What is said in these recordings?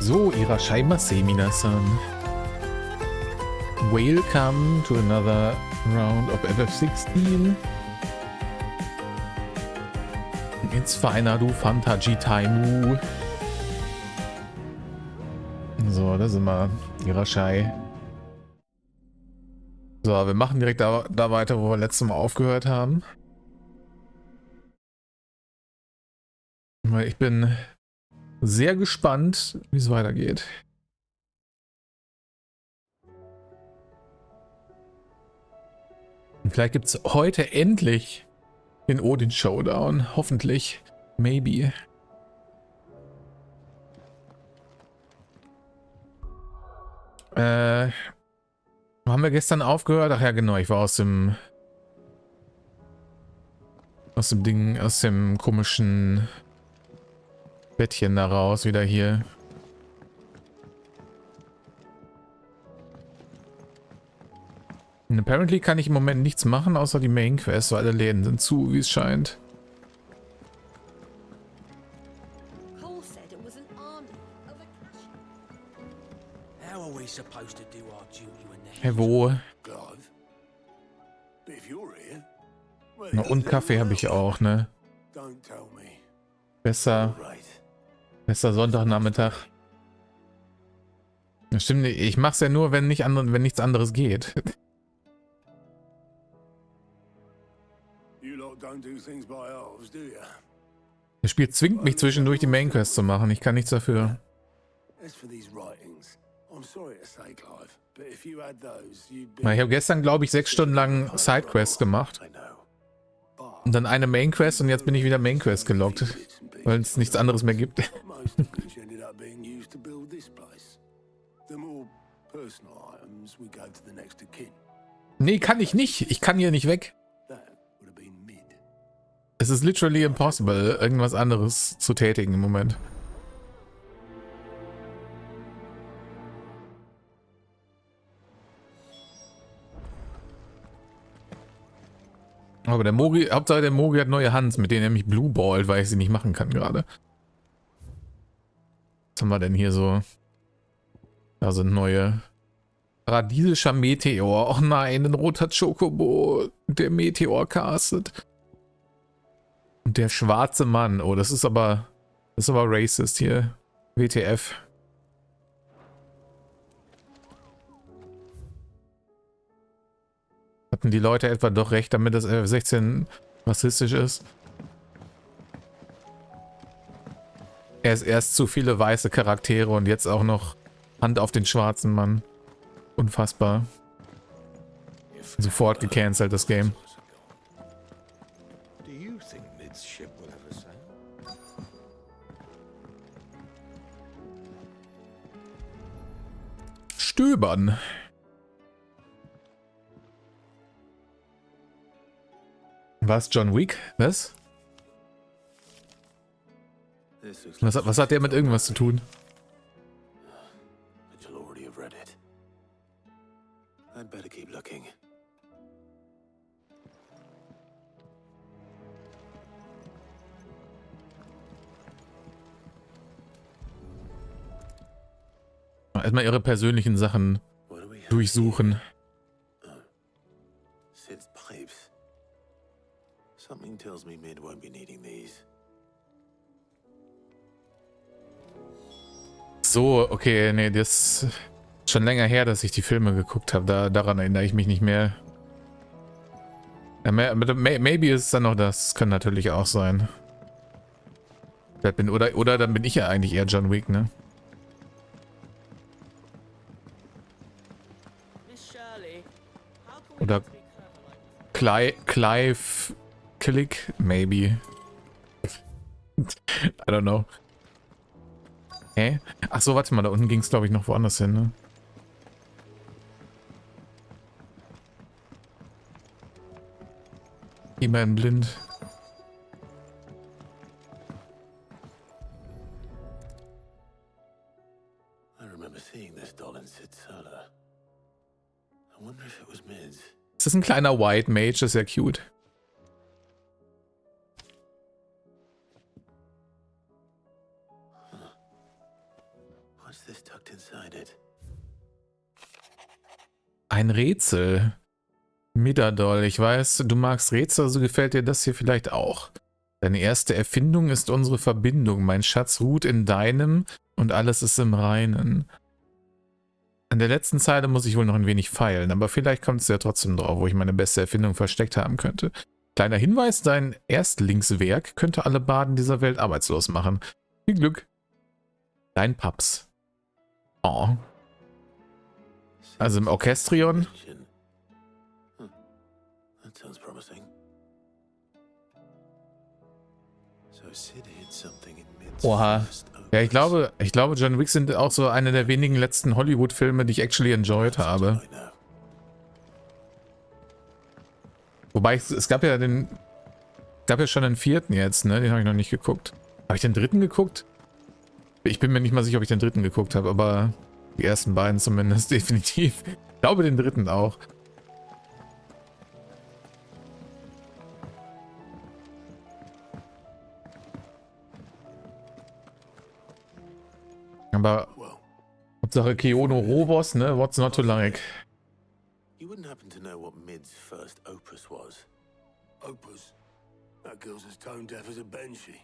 So, Irashai Minasan. Welcome to another round of FF16. It's feiner, du Fantasy Taimu. So, da sind wir. Irashai. So, wir machen direkt da weiter, wo wir letztes Mal aufgehört haben. Weil ich bin sehr gespannt, wie es weitergeht. Und vielleicht gibt es heute endlich den Odin Showdown. Hoffentlich. Maybe. Wo haben wir gestern aufgehört? Ach ja, genau. Ich war aus dem Ding, aus dem komischen Bettchen da raus, wieder hier. Und apparently kann ich im Moment nichts machen, außer die Main Quest, weil alle Läden sind zu, wie es scheint. Hey, wo? Na, und Kaffee habe ich auch, ne? Besser Sonntagnachmittag. Das stimmt nicht. Ich mach's ja nur, wenn nichts anderes geht. Das Spiel zwingt mich zwischendurch die Main Quest zu machen. Ich kann nichts dafür. Ich habe gestern, glaube ich, 6 Stunden lang Sidequests gemacht. Und dann eine Main Quest und jetzt bin ich wieder Main Quest geloggt. Weil es nichts anderes mehr gibt. Nee, kann ich nicht. Ich kann hier nicht weg. Es ist literally impossible, irgendwas anderes zu tätigen im Moment. Aber Hauptsache der Mogi hat neue Hands, mit denen er mich blueballt, weil ich sie nicht machen kann gerade. Was haben wir denn hier so? Da sind neue. Paradiesischer Meteor. Och nein, ein roter Chocobo. Der Meteor castet. Und der schwarze Mann. Oh, das ist aber racist hier. WTF. Hatten die Leute etwa doch recht, damit das FF16 rassistisch ist? Erst zu viele weiße Charaktere und jetzt auch noch Hand auf den schwarzen Mann. Unfassbar. Sofort gecancelt, das Game. Stöbern. Was, John Wick? Was? Was hat der mit irgendwas zu tun? Erstmal ihre persönlichen Sachen durchsuchen. So, okay, nee, das ist schon länger her, dass ich die Filme geguckt habe. Daran erinnere ich mich nicht mehr. Ja, maybe ist es dann noch das. Kann natürlich auch sein. Oder dann bin ich ja eigentlich eher John Wick, ne? Oder Clive Click, maybe. I don't know. Hä? Ach so, warte mal, da unten ging es, glaube ich, noch woanders hin, ne? Immerhin blind. Ist das ein kleiner White Mage? Das ist ja cute. Ein Rätsel. Midadol, ich weiß, du magst Rätsel, also gefällt dir das hier vielleicht auch. Deine erste Erfindung ist unsere Verbindung. Mein Schatz ruht in deinem und alles ist im Reinen. An der letzten Zeile muss ich wohl noch ein wenig feilen, aber vielleicht kommt es ja trotzdem drauf, wo ich meine beste Erfindung versteckt haben könnte. Kleiner Hinweis, dein Erstlingswerk könnte alle Baden dieser Welt arbeitslos machen. Viel Glück. Dein Paps. Oh. Also im Orchestrion. Oha. Ja, ich glaube, John Wick sind auch so eine der wenigen letzten Hollywood-Filme, die ich actually enjoyed habe. Wobei, es gab ja schon den vierten jetzt, ne? Den habe ich noch nicht geguckt. Habe ich den dritten geguckt? Ich bin mir nicht mal sicher, ob ich den dritten geguckt habe, aber die ersten beiden zumindest definitiv. Ich glaube den dritten auch. Aber Hauptsache Keono Robos, ne? What's not to like? You wouldn't happen to know what Mid's first opus was? Opus? That girl's as tone deaf as a banshee.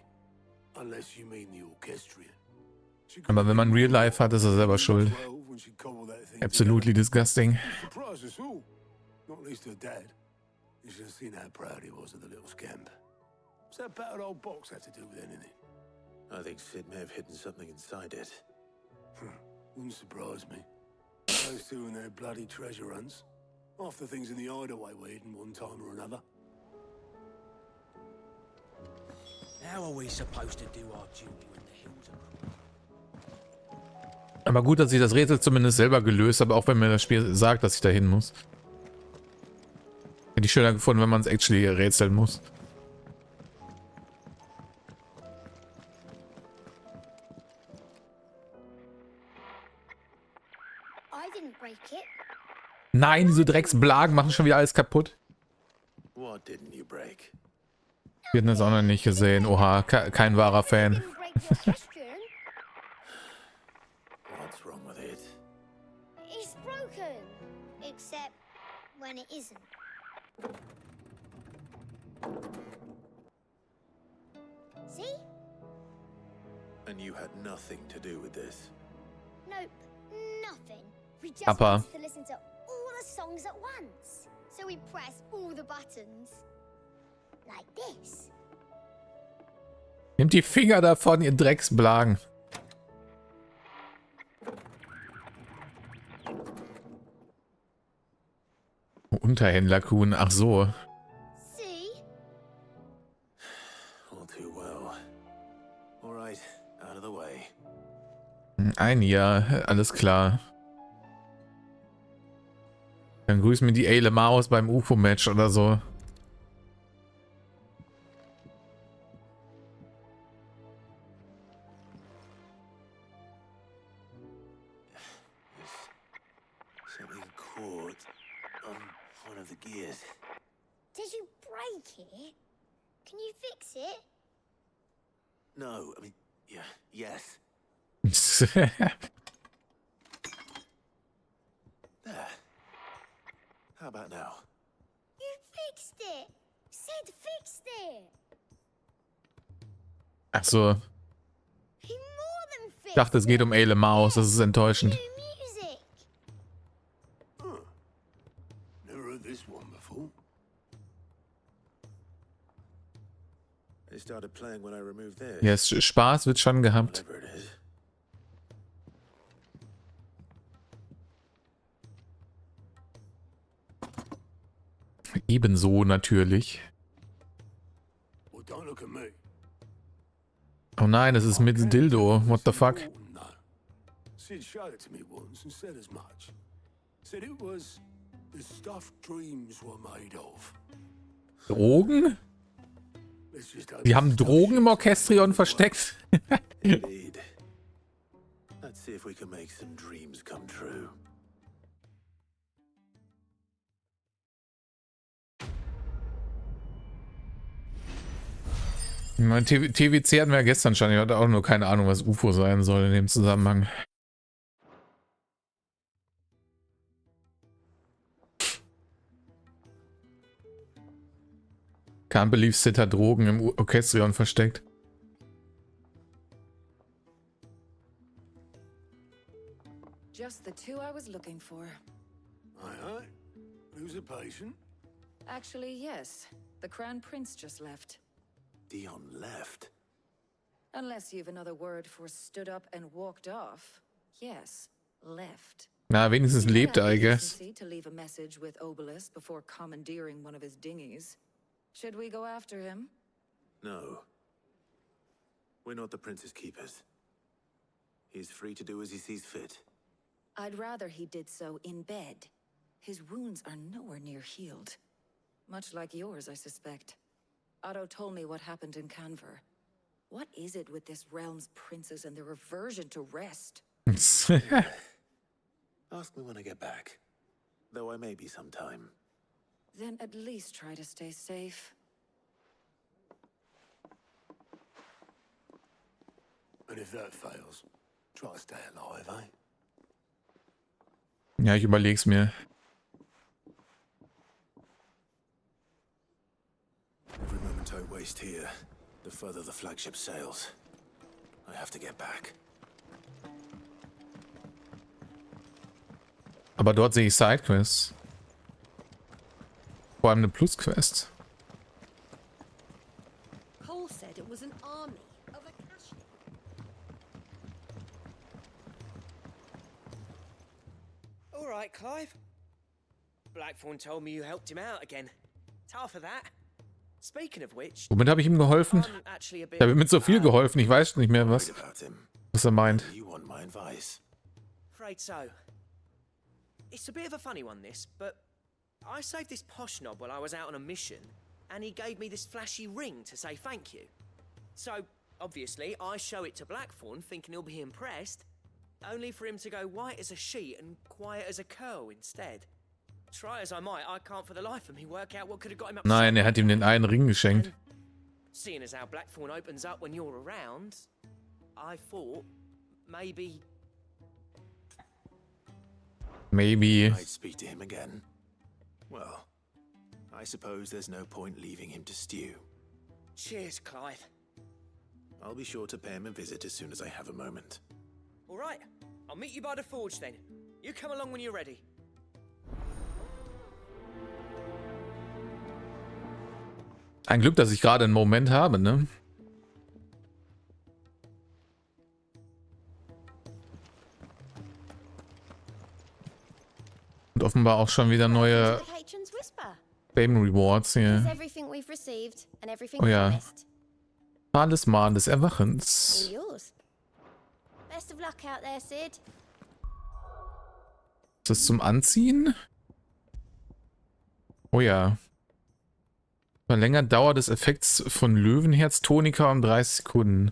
Unless you mean the orchestrion. Aber wenn man Real Life hat, ist er selber schuld. Absolutely disgusting. Surprised us all. Not least her dad. You should have seen how proud he was of the little scamp. What's that battered old box had to do with anything? I think Sid may have hidden something inside it. Wouldn't surprise me. Those two and their bloody treasure hunts. Half the things in the hideaway were hidden one time or another. How are we supposed to do our duty when the hills are... Aber gut, dass ich das Rätsel zumindest selber gelöst habe, auch wenn mir das Spiel sagt, dass ich da hin muss. Hätte ich schöner gefunden, wenn man es actually rätseln muss. Nein, diese Drecksblagen machen schon wieder alles kaputt. What didn't you break? Wir hatten das auch noch nicht gesehen. Oha, kein wahrer Fan. What's wrong with it? It's broken, except when it isn't. See? And you had nothing to do with this. Nope, nothing. We just Papa. wanted to listen to all the songs at once. So we press all the buttons. Like this. Nehmt die Finger davon, ihr Drecksblagen. Unterhändlerkuhn, ach so. See? All too well. All right, out of the way. Ein Jahr, alles klar. Dann grüß mir die Eile Maus beim UFO-Match oder so. Something caught on one of the gears. Did you break it? Can you fix it? No, I mean, yeah, yes. There. How about now? You fixed it. Sid fixed it. Ach so. He more than fixed Ich dachte, es geht um Eile Maus, das ist enttäuschend. New music. Never heard this one before. They started playing when I removed theirs. Ja, Spaß wird schon gehabt. Whatever it is. Ebenso natürlich. Well, don't look at me. Oh nein, es ist mit Dildo. What the fuck? No. Sid showed it to me once and said as much. Said it was the stuff dreams were made of. Drogen? Let's just hope Die haben stuff Drogen im shit Orchestrion doesn't versteckt? Indeed. Let's see if we can make some dreams come true. Mein TWC hatten wir ja gestern schon. Ich hatte auch nur keine Ahnung, was UFO sein soll in dem Zusammenhang. Can't believe Sid hat Drogen im Orchestrion versteckt. Just the two I was looking for. Aye, aye. Who's a patient? Actually, yes. The Crown Prince just left. Dion left. Unless you've another word for stood up and walked off. Yes, left. Na, wenigstens He lebt had er, I the guess. decency to leave a message with Obelisk before commandeering one of his dinghies. Should we go after him? No. We're not the prince's keepers. He's free to do as he sees fit. I'd rather he did so in bed. His wounds are nowhere near healed. Much like yours, I suspect. Otto told me what happened in Canver. What is it with this realm's princes and their aversion to rest? Ask me when I get back. Though I may be sometime. Then at least try to stay safe. And if that fails, try to stay alive, eh? Ja, ich überleg's mir. Every moment I waste here, the further the flagship sails. I have to get back. Aber dort sehe ich Sidequests. Vor allem eine Plus-Quest. Cole said it was an army of Akashi. All right, Clive. Blackthorn told me you helped him out again. Tough for that. Speaking of which, Womit habe ich ihm geholfen? I'm actually a Ich bit habe ihm mit so viel geholfen, ich weiß nicht mehr, was Worried about him. er meint. You want my advice? afraid so. It's a bit of a funny one, this, but I saved this posh knob while I was out on a mission, and he gave me this flashy ring to say thank you. So, obviously, I show it to Blackthorn, thinking he'll be impressed, only for him to go white as a sheet and quiet as a curl instead. Try as I might, I can't for the life of me work out what could have got him upset. Nein, er hat ihm den einen Ring geschenkt. Seeing as how Blackthorn opens up when you're around, I thought maybe I'd speak to him again. Well, I suppose there's no point leaving him to stew. Cheers, Clive. I'll be sure to pay him a visit as soon as I have a moment. All right, I'll meet you by the forge then. You come along when you're ready. Ein Glück, dass ich gerade einen Moment habe, ne? Und offenbar auch schon wieder neue Fame Rewards hier. Oh ja. Talisman des Erwachens. Ist das zum Anziehen? Oh ja. Verlängert Dauer des Effekts von Löwenherz Tonika um 30 Sekunden.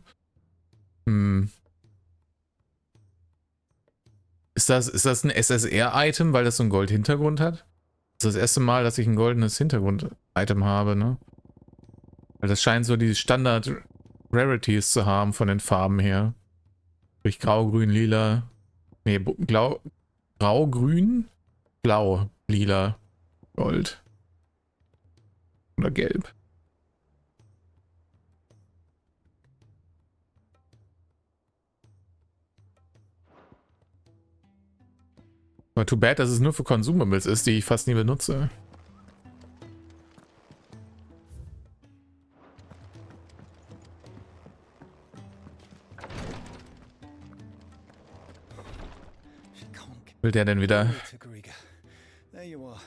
Ist das ein SSR-Item, weil das so einen Gold-Hintergrund hat? Das ist das erste Mal, dass ich ein goldenes Hintergrund-Item habe, ne? Weil das scheint so die Standard-Rarities zu haben von den Farben her. Durch Grau, Grün, Lila. Nee, Grau, Grün, Blau, Lila, Gold. Oder Gelb. Aber too bad, dass es nur für Consumables ist, die ich fast nie benutze. Will der denn wieder? There you are.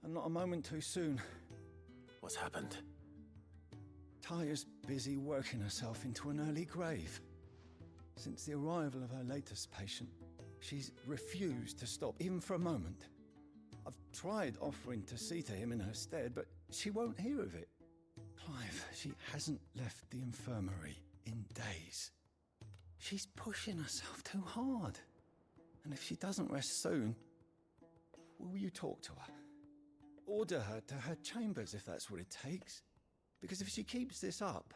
And not a moment too soon. What's happened? Taya's busy working herself into an early grave. Since the arrival of her latest patient, she's refused to stop, even for a moment. I've tried offering to see to him in her stead, but she won't hear of it. Clive, she hasn't left the infirmary in days. She's pushing herself too hard. And if she doesn't rest soon, will you talk to her? Order her to her chambers if that's what it takes. Because if she keeps this up,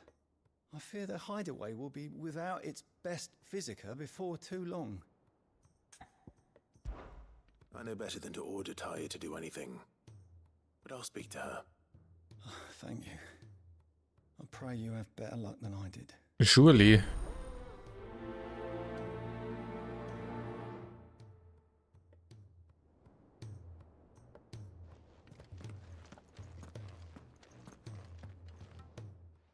I fear the hideaway will be without its best physica before too long. I know better than to order Taya to do anything. But I'll speak to her. Thank you. I pray you have better luck than I did. Surely.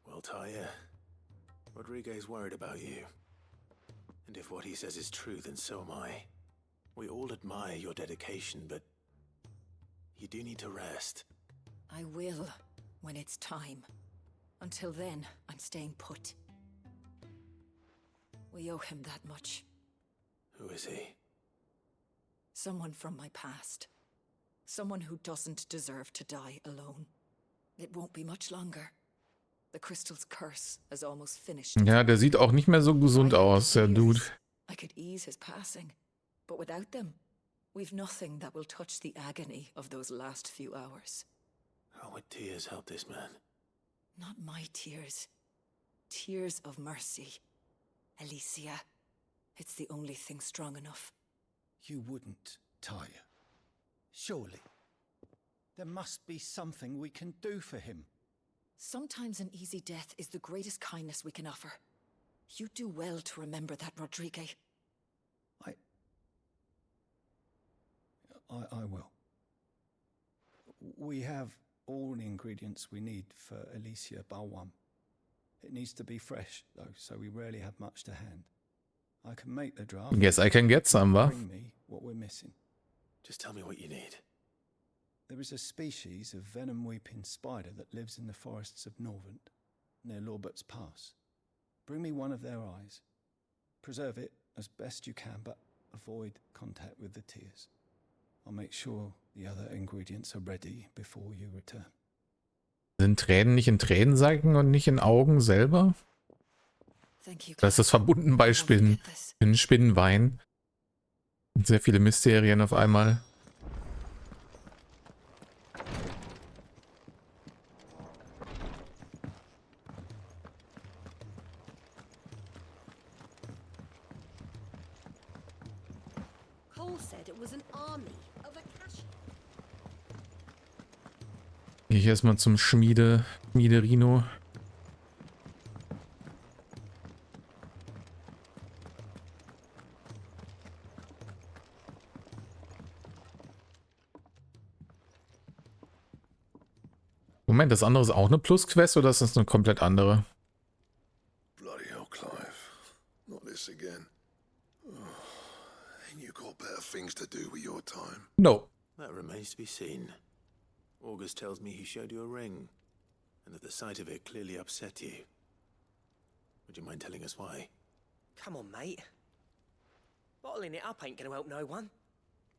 Well, Tyre, Rodriguez worried about you. And if what he says is true, then so am I. We all admire your dedication, but you do need to rest. I will, when it's time. Until then, I'm staying put. We owe him that much. Who is he? Someone from my past. Someone who doesn't deserve to die alone. It won't be much longer. The crystal's curse has almost finished. Ja, der sieht auch nicht mehr so gesund aus, der Dude. I could ease his passing, but without them, we've nothing that will touch the agony of those last few hours. How would tears help this man? Not my tears. Tears of mercy. Alicia, it's the only thing strong enough. You wouldn't, Tyre. Surely. There must be something we can do for him. Sometimes an easy death is the greatest kindness we can offer. You do well to remember that, Rodrigue. I will. We have all the ingredients we need for Alicia Balwam. It needs to be fresh, though, so we rarely have much to hand. I can make the draft. Guess I can get some, wa? Bring me what we're missing. Just tell me what you need. There is a species of venom-weeping spider that lives in the forests of Norvent, near Lorbert's Pass. Bring me one of their eyes. Preserve it as best you can, but avoid contact with the tears. I'll make sure the other ingredients are ready before you return. Sind Tränen nicht in Tränensacken und nicht in Augen selber? Das ist das verbunden bei Spinnen. In Spinnenwein. Sehr viele Mysterien auf einmal. Cole said it was an army of Akashi. Gehe ich erstmal zum Schmiederino. Moment, das andere ist auch eine Plus-Quest oder ist das eine komplett andere? Bloody hell, Clive. Not this again. Ain't you got better things to do with your time? No. That remains to be seen. August tells me he showed you a ring, and that the sight of it clearly upset you. Would you mind telling us why? Come on, mate. Bottling it up ain't gonna help no one.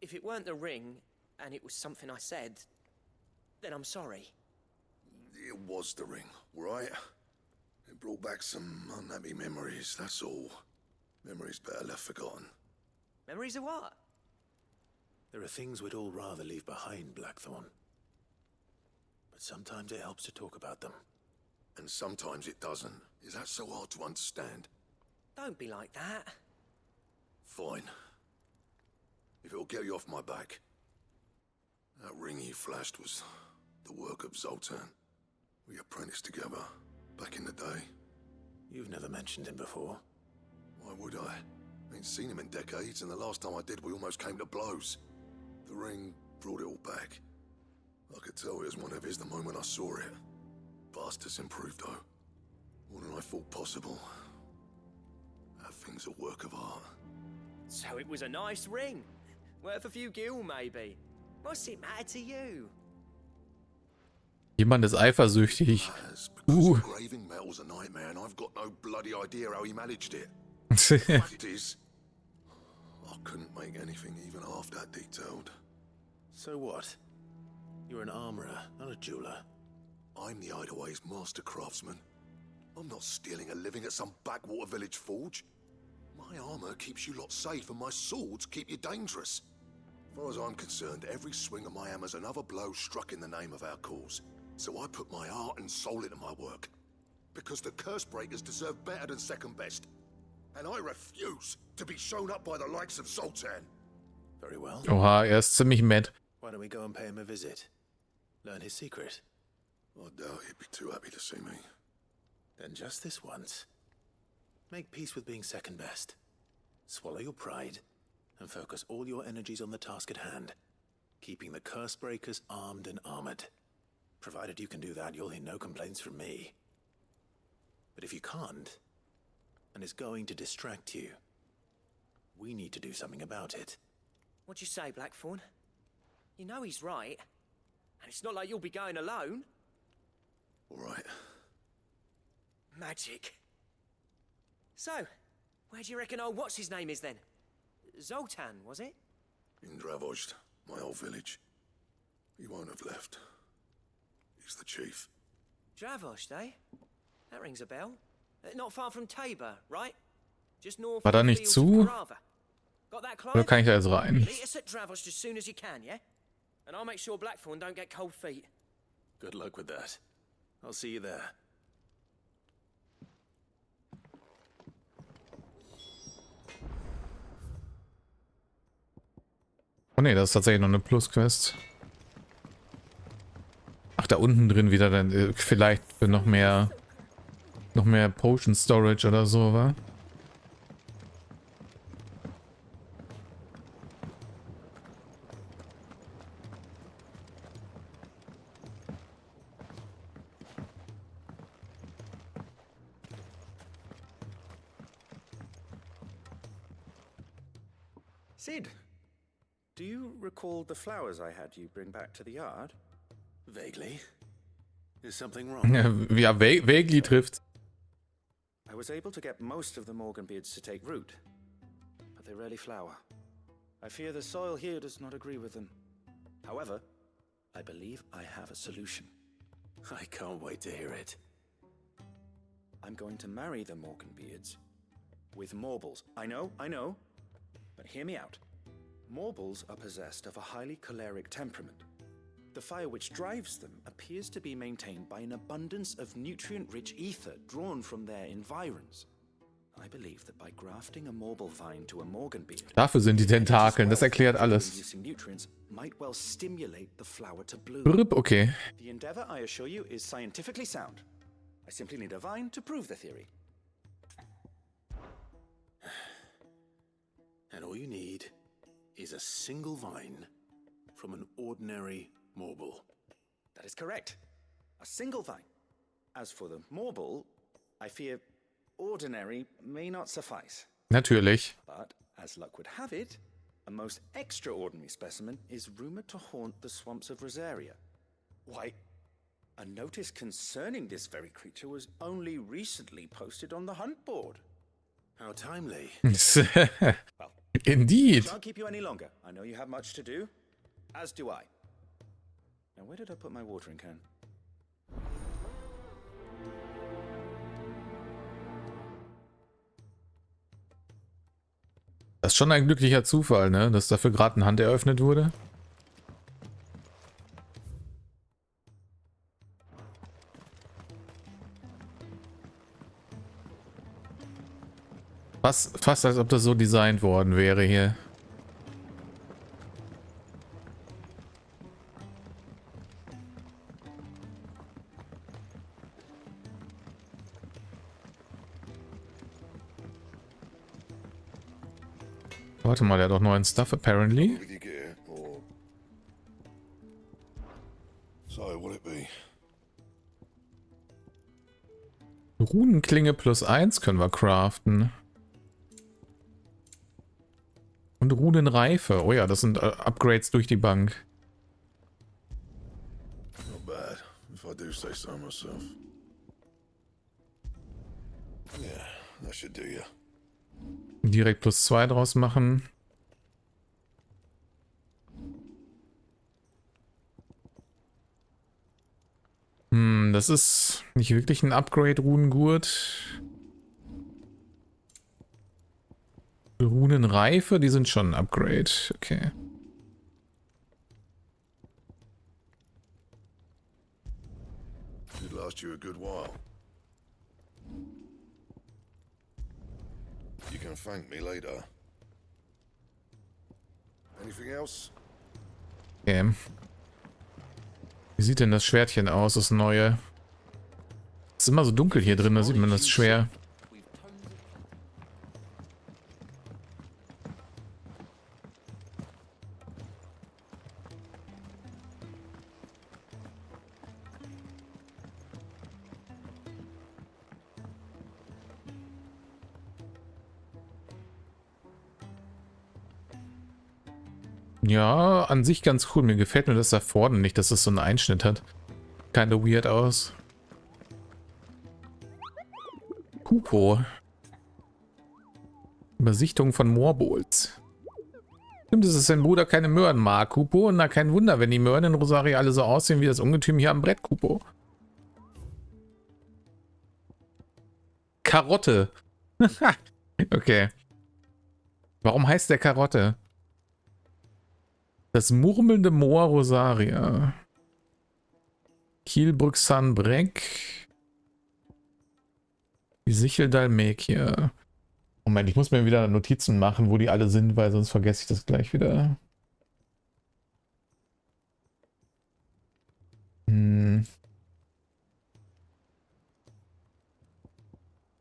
If it weren't the ring, and it was something I said, then I'm sorry. It was the ring, right? It brought back some unhappy memories, that's all. Memories better left forgotten. Memories of what? There are things we'd all rather leave behind, Blackthorn. But sometimes it helps to talk about them. And sometimes it doesn't. Is that so hard to understand? Don't be like that. Fine. If it'll get you off my back. That ring you flashed was the work of Zoltan. We apprenticed together, back in the day. You've never mentioned him before. Why would I? Ain't seen him in decades, and the last time I did, we almost came to blows. The ring brought it all back. I could tell it was one of his the moment I saw it. Bastard's improved, though. More than I thought possible. That thing's a work of art. So it was a nice ring. Worth a few gil, maybe. What's it matter to you? Jemand ist eifersüchtig. Engraving metal's a nightmare, and I've got no bloody idea how he managed it. Fact is, I couldn't make anything even half that detailed. So what? You're an armorer, not a jeweler. I'm the Idaway's master craftsman. I'm not stealing a living at some backwater village forge. My armor keeps you lot safe, and my swords keep you dangerous. As far as I'm concerned, every swing of my hammer's another blow struck in the name of our cause. So I put my heart and soul into my work. Because the curse breakers deserve better than second best. And I refuse to be shown up by the likes of Zoltan. Very well. Oha, er ist ziemlich mad. Why don't we go and pay him a visit? Learn his secret. I doubt he'd be too happy to see me. Then just this once, make peace with being second best. Swallow your pride and focus all your energies on the task at hand, keeping the curse breakers armed and armored. Provided you can do that, you'll hear no complaints from me. But if you can't, and it's going to distract you, we need to do something about it. What'd you say, Blackthorn? You know he's right. And it's not like you'll be going alone. All right. Magic. So, where do you reckon old what's-his-name is then? Zoltan, was it? In Dravozd, my old village. He won't have left. He's the chief. Dravozd, eh? That rings a bell. Not far from Tabor, right? Just north War da of the nicht fields zu? of Carava. Got that, Oder Clive? kann ich da jetzt rein? Meet us at Dravozd as soon as you can, yeah? And I'll make sure Blackthorn don't get cold feet. Good luck with that. I'll see you there. Oh ne, das ist tatsächlich noch eine Plus-Quest. Ach, da unten drin wieder dann vielleicht für noch mehr Potion Storage oder so, wa? Sid, do you recall the flowers I had you bring back to the yard? Vaguely. Is something wrong? Ja, vaguely trifft. I was able to get most of the Morganbeards to take root, but they rarely flower. I fear the soil here does not agree with them. However, I believe I have a solution. I can't wait to hear it. I'm going to marry the Morganbeards with Morbles. I know, but hear me out. Morbles are possessed of a highly choleric temperament. The fire which drives them appears to be maintained by an abundance of nutrient-rich ether drawn from their environs. I believe that by grafting a Morble vine to a Morganbeard, Dafür sind die Tentakeln, das erklärt alles. producing nutrients might well stimulate the flower to bloom. Brrp, okay. The endeavor, I assure you, is scientifically sound. I simply need a vine to prove the theory. And all you need is a single vine from an ordinary Morble. That is correct. A single vine. As for the Morble, I fear ordinary may not suffice. Natürlich. But, as luck would have it, a most extraordinary specimen is rumored to haunt the swamps of Rosaria. Why, a notice concerning this very creature was only recently posted on the hunt board. How timely. Well, Indeed. I shan't keep you any longer. I know you have much to do, as do I. Now, where did I put my watering can? Das ist schon ein glücklicher Zufall, ne? Dass dafür gerade eine Hand eröffnet wurde. Fast als ob das so designt worden wäre hier. Warte mal, der hat doch neuen Stuff apparently. With your gear, or... So, what'll it be? Runenklinge +1 können wir craften. Und Runenreife. Oh ja, das sind Upgrades durch die Bank. Not bad, if I do say so myself. Yeah, that should do ya. Direkt +2 draus machen. Das ist nicht wirklich ein Upgrade, Runengurt. Runenreife, die sind schon ein Upgrade. Okay. Should last you a good while. You can thank me later. Anything else? Okay. Wie sieht denn das Schwertchen aus, das neue? Es ist immer so dunkel hier drin, da sieht man das schwer. Ja, an sich ganz cool. Mir gefällt nur das da vorne nicht, dass es so einen Einschnitt hat. Kinda weird aus. Kupo. Übersichtung von Moorbolz. Stimmt, es ist sein Bruder keine Möhren mag, Kupo. Na, kein Wunder, wenn die Möhren in Rosaria alle so aussehen wie das Ungetüm hier am Brett, Kupo. Karotte. Okay. Warum heißt der Karotte? Das murmelnde Moor Rosaria. Kielbrück-San-Breck. Die Sichel-Dalmekia. Moment, ich muss mir wieder Notizen machen, wo die alle sind, weil sonst vergesse ich das gleich wieder.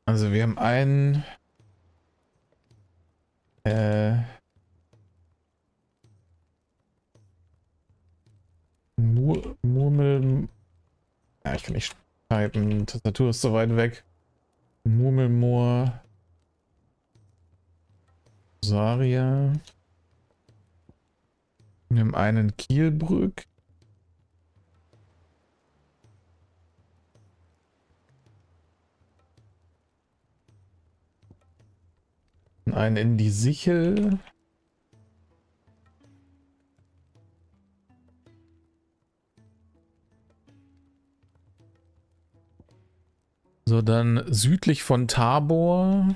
Also wir haben einen Murmel. Ja, ich kann nicht schreiben. Tastatur ist so weit weg. Murmelmoor. Rosaria. Wir haben einen Kielbrück. Einen in die Sichel. So, dann südlich von Tabor.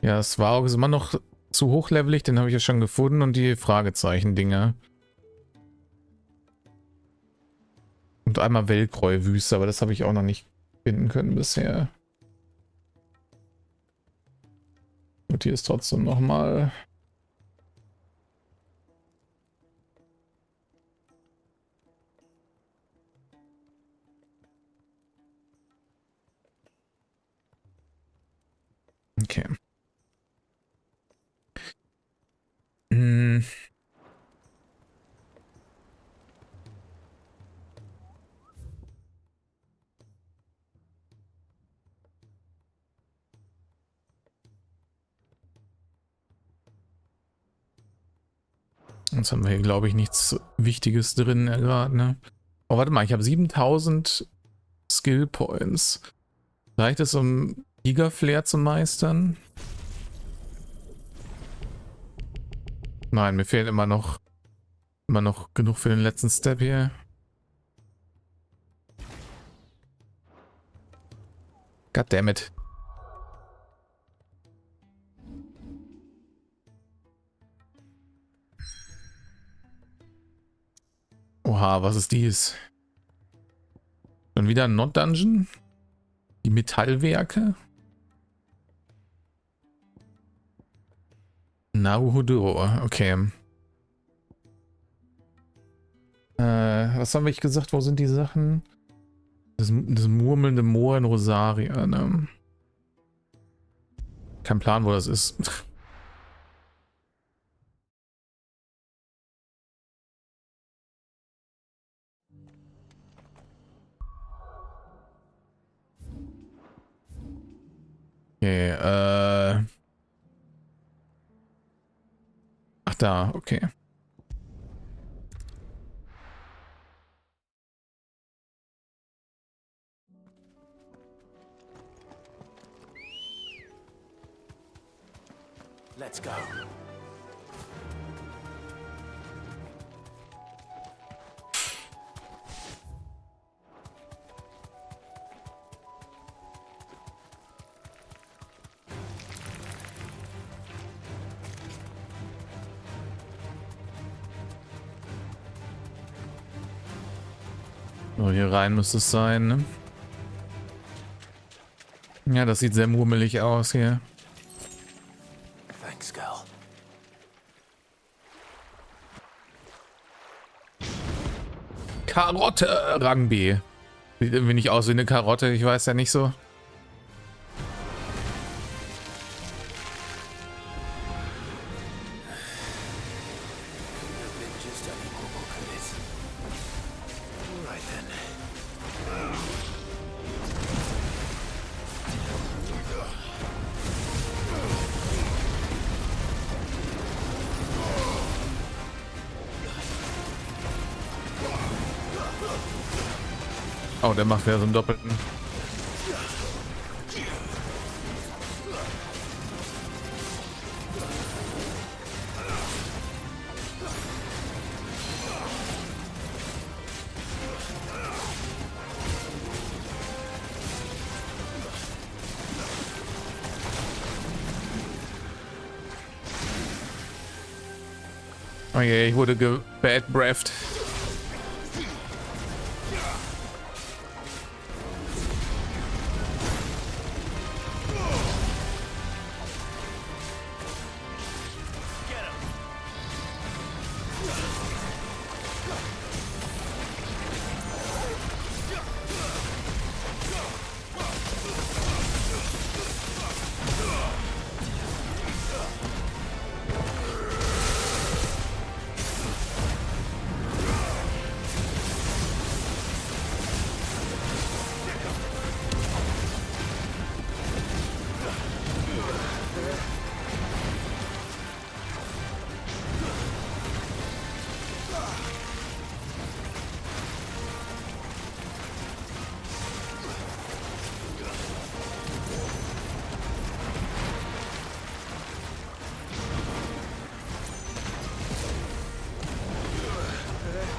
Ja, Svarog ist immer noch zu hochlevelig, den habe ich ja schon gefunden, und die Fragezeichen-Dinger. Und einmal Welkreu-Wüste, aber das habe ich auch noch nicht finden können bisher. Und hier ist trotzdem nochmal. Okay. Jetzt haben wir hier, glaube ich, nichts Wichtiges drin gerade, ne? Oh, warte mal, ich habe 7000 Skill Points. Reicht es, um Giga-Flair zu meistern? Nein, mir fehlt immer noch genug für den letzten Step hier. Goddammit. Oha, was ist dies? Schon wieder ein Not-Dungeon? Die Metallwerke? Naruhodo, okay. Was habe ich gesagt? Wo sind die Sachen? Das murmelnde Moor in Rosaria, ne? Kein Plan, wo das ist. Okay, ach da, okay. Let's go. So, hier rein müsste es sein, ne? Ja, das sieht sehr murmelig aus hier. Thanks, girl. Karotte, Rang B. Sieht irgendwie nicht aus wie eine Karotte, ich weiß ja nicht so. Oh, der macht wieder so einen doppelten. Oh je, ich wurde gebad-breathed.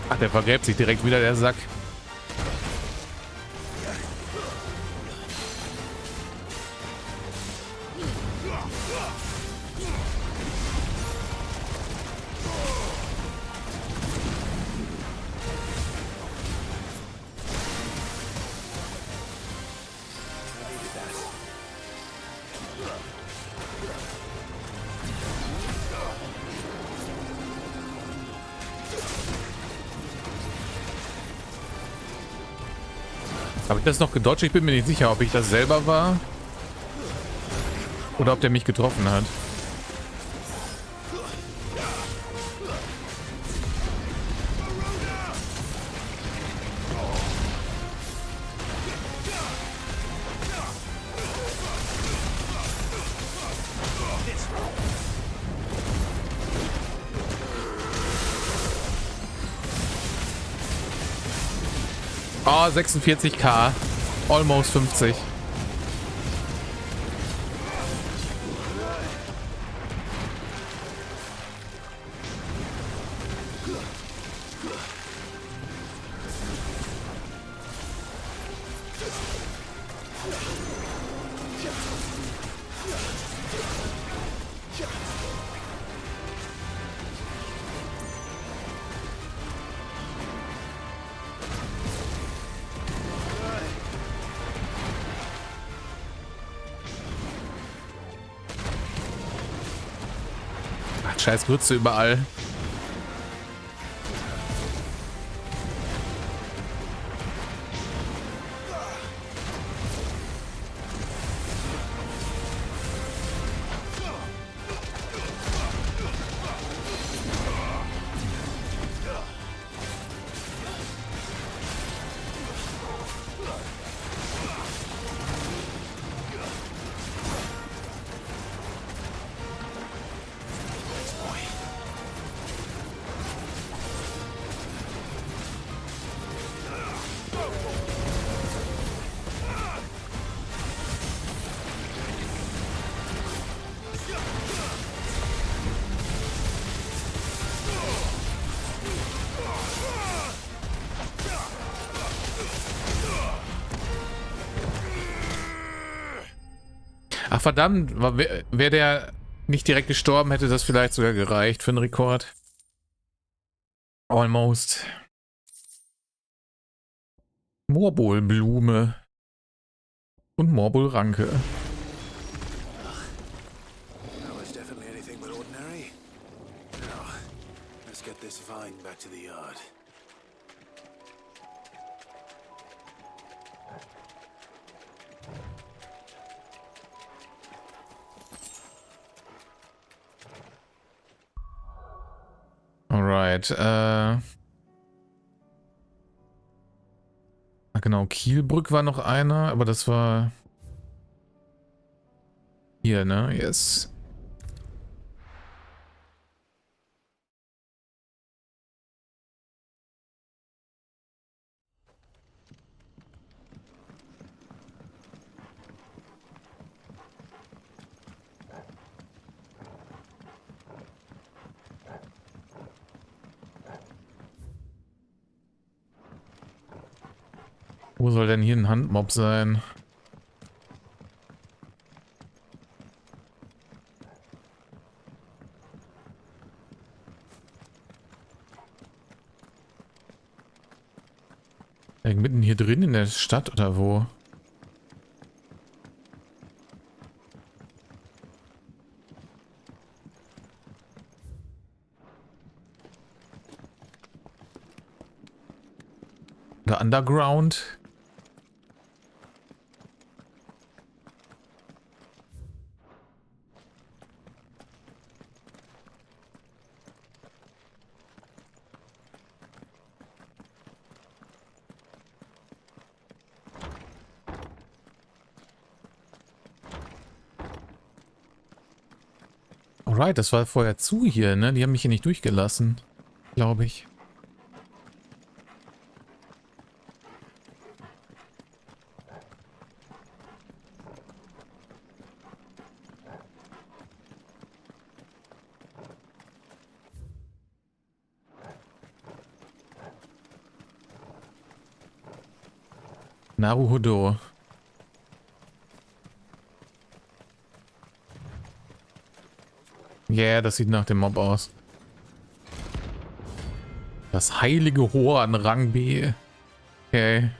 Ach, der vergräbt sich direkt wieder, der Sack. Habe ich das noch gedodged? Ich bin mir nicht sicher, ob ich das selber war oder ob der mich getroffen hat. Oh, 46k. Almost 50. Scheiß Grütze überall. Ach verdammt, wäre der nicht direkt gestorben, hätte das vielleicht sogar gereicht für einen Rekord. Almost. Moorbohlblume. Und Morbul Ranke. That was definitely anything but ordinary. Now, let's get this vine back to the yard. Alright, genau, Kielbrück war noch einer, aber das war hier, ne? Yes. Wo soll denn hier ein Handmob sein? Mitten hier drin in der Stadt oder wo? Oder Underground? Alright, das war vorher zu hier, ne? Die haben mich hier nicht durchgelassen, glaube ich. Naruhodo. Ja, yeah, das sieht nach dem Mob aus. Das heilige Rohr an Rang B. Okay.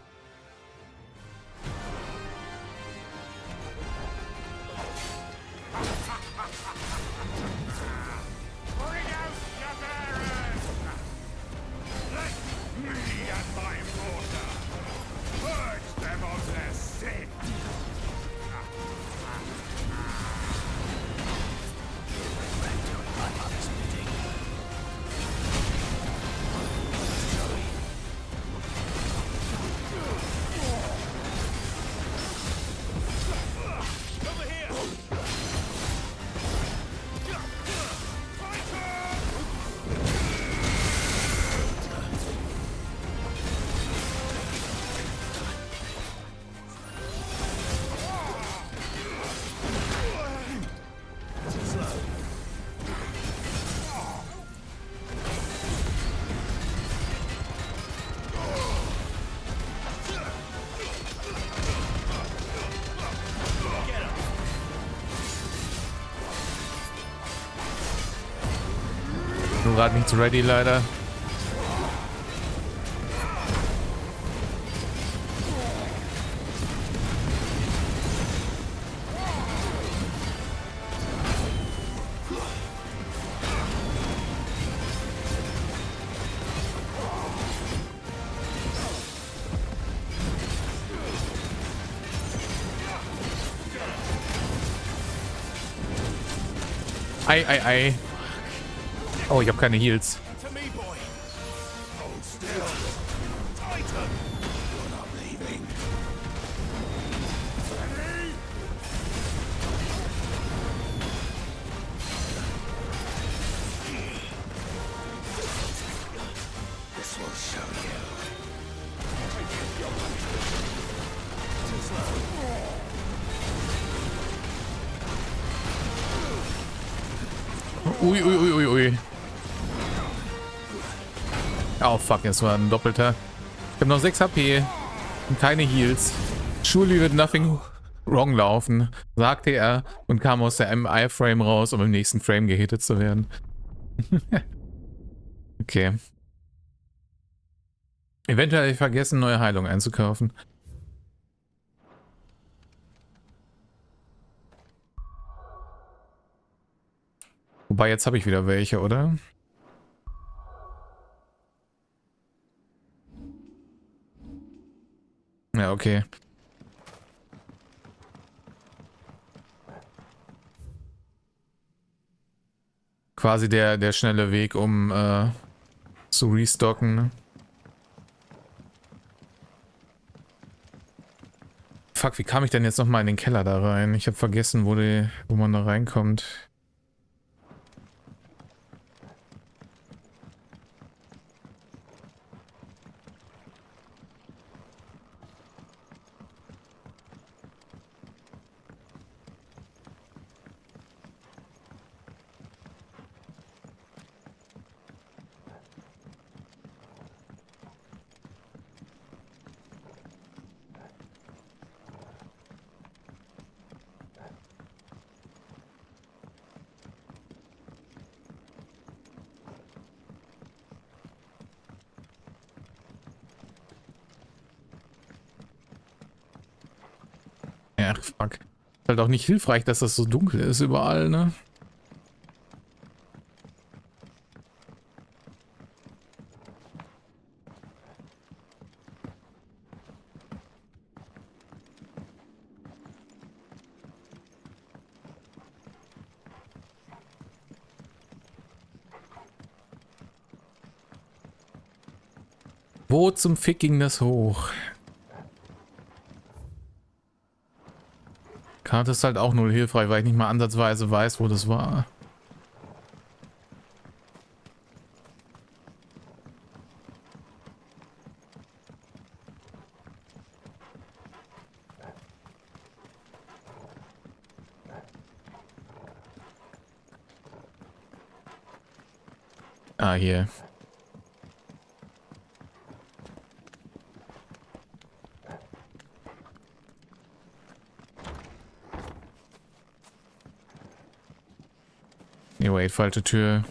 Nur gerade nicht ready, leider. Ei, ei, ei. Oh, ich habe keine Heals. Ui, ui, ui, ui, ui. Oh fuck, das war ein doppelter. Ich habe noch 6 HP und keine Heals. Surely wird nothing wrong laufen, sagte er und kam aus der MI-Frame raus, um im nächsten Frame gehittet zu werden. Okay. Eventuell habe ich vergessen, neue Heilung einzukaufen. Wobei, jetzt habe ich wieder welche, oder? Ja, okay. Quasi der schnelle Weg, um zu restocken. Ne? Fuck, wie kam ich denn jetzt nochmal in den Keller da rein? Ich habe vergessen, wo man da reinkommt. Ja, fuck. Ist halt auch nicht hilfreich, dass das so dunkel ist überall, ne? Wo zum Fick ging das hoch? Karte ist halt auch null hilfreich, weil ich nicht mal ansatzweise weiß, wo das war. Ah, hier. Nee, wait, falsche Tür.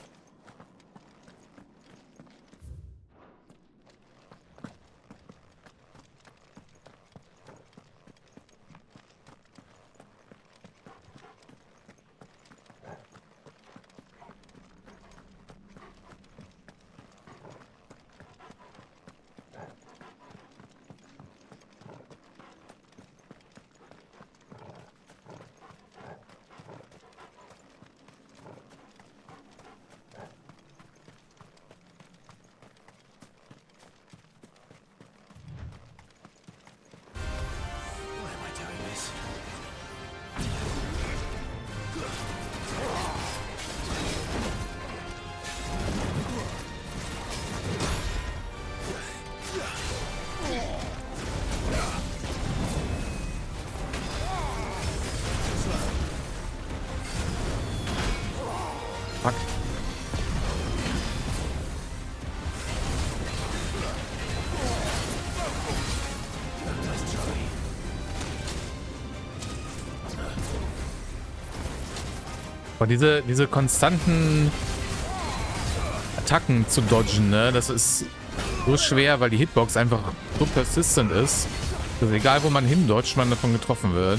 Why am I doing this? Fuck. Aber diese konstanten Attacken zu dodgen, ne, das ist so schwer, weil die Hitbox einfach so persistent ist. Also egal, wo man hindodgt, man davon getroffen wird.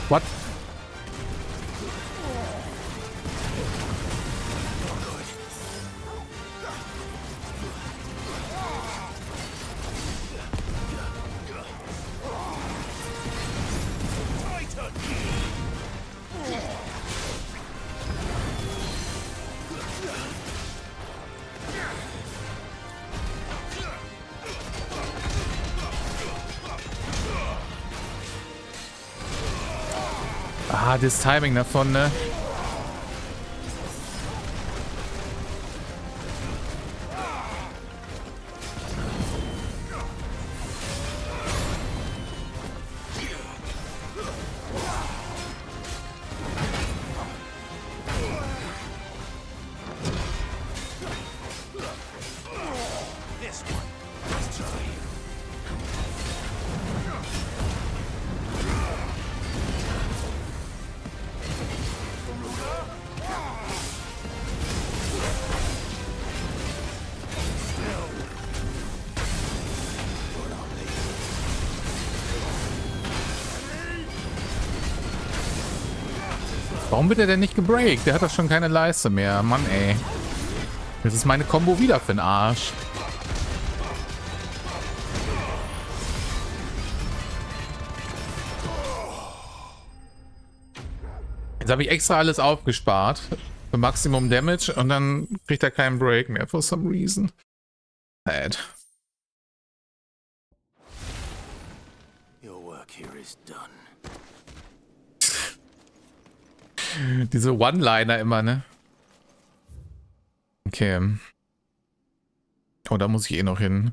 What? Ah, das Timing davon, ne? Warum wird er denn nicht gebreakt? Der hat doch schon keine Leiste mehr. Mann, ey. Jetzt ist meine Combo wieder für den Arsch. Jetzt habe ich extra alles aufgespart. Für Maximum Damage und dann kriegt er keinen Break mehr for some reason. Sad. Your work here is done. Diese One-Liner immer, ne? Okay. Oh, da muss ich eh noch hin.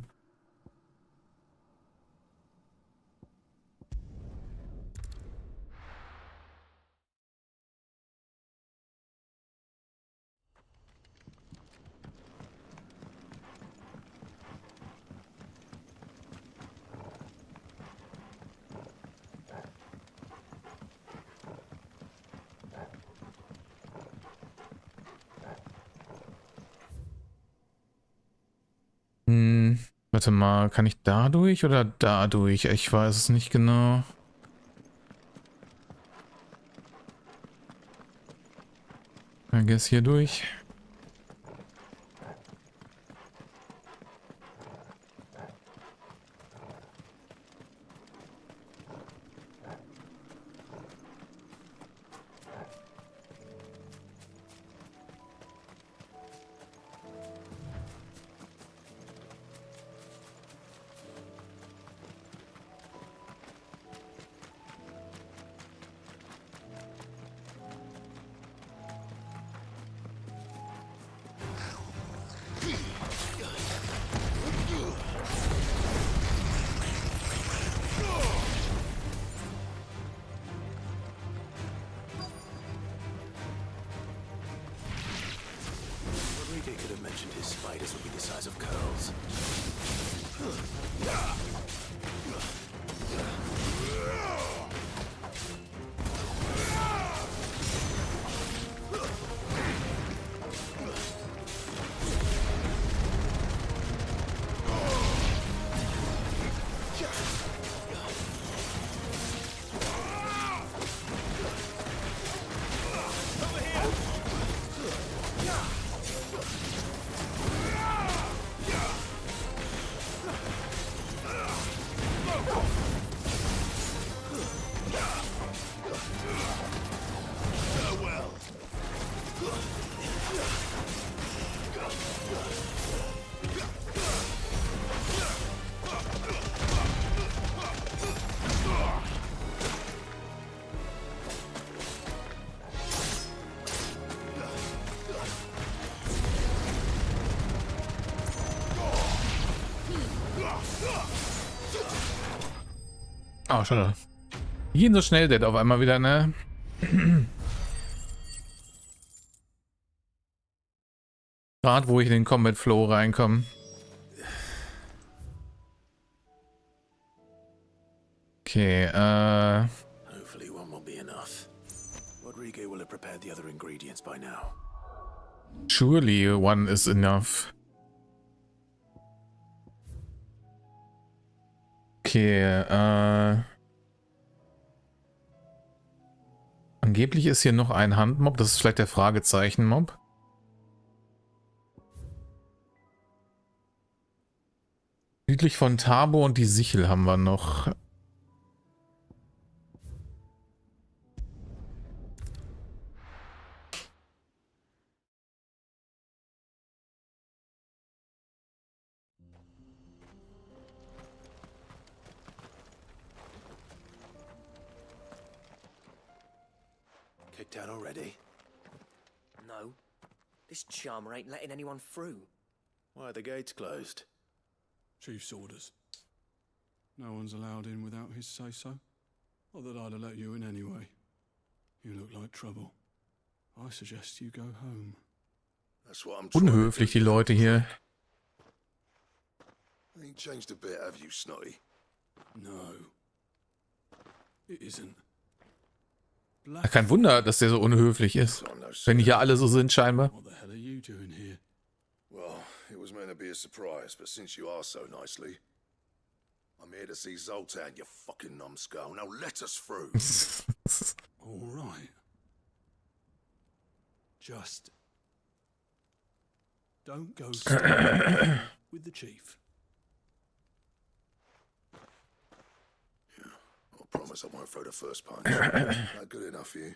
Warte mal, kann ich da durch oder da durch? Ich weiß es nicht genau. I guess hier durch. Rodrigo could have mentioned his spiders would be the size of curls. Oh, schade. Die gehen so schnell, der auf einmal wieder, ne? Gerade wo ich in den Combat Flow reinkomme. Okay, Hopefully one will be enough. Rodrigo will have prepared the other ingredients by now. surely one is enough. Okay, angeblich ist hier noch ein Handmob. Das ist vielleicht der Fragezeichen-Mob. Südlich von Tabo und die Sichel haben wir noch. kicked out already? No. This charmer ain't letting anyone through. Why are the gates closed? Chief's orders. No one's allowed in without his say-so. Not that I'd have let you in anyway. You look like trouble. I suggest you go home. That's what I'm trying to Unhöflich, die Leute hier. Ain't changed a bit, have you, Snotty? No. It isn't. Kein Wunder, dass der so unhöflich ist. Wenn die hier alle so sind, scheinbar. What the hell are you doing here? Well, it was meant to be a surprise, but since you are so nicely, I'm here to see Zoltan, you fucking numbskull. Now let us through. All right. Just don't go with the chief. I promise I won't throw the first punch. Not good enough for you.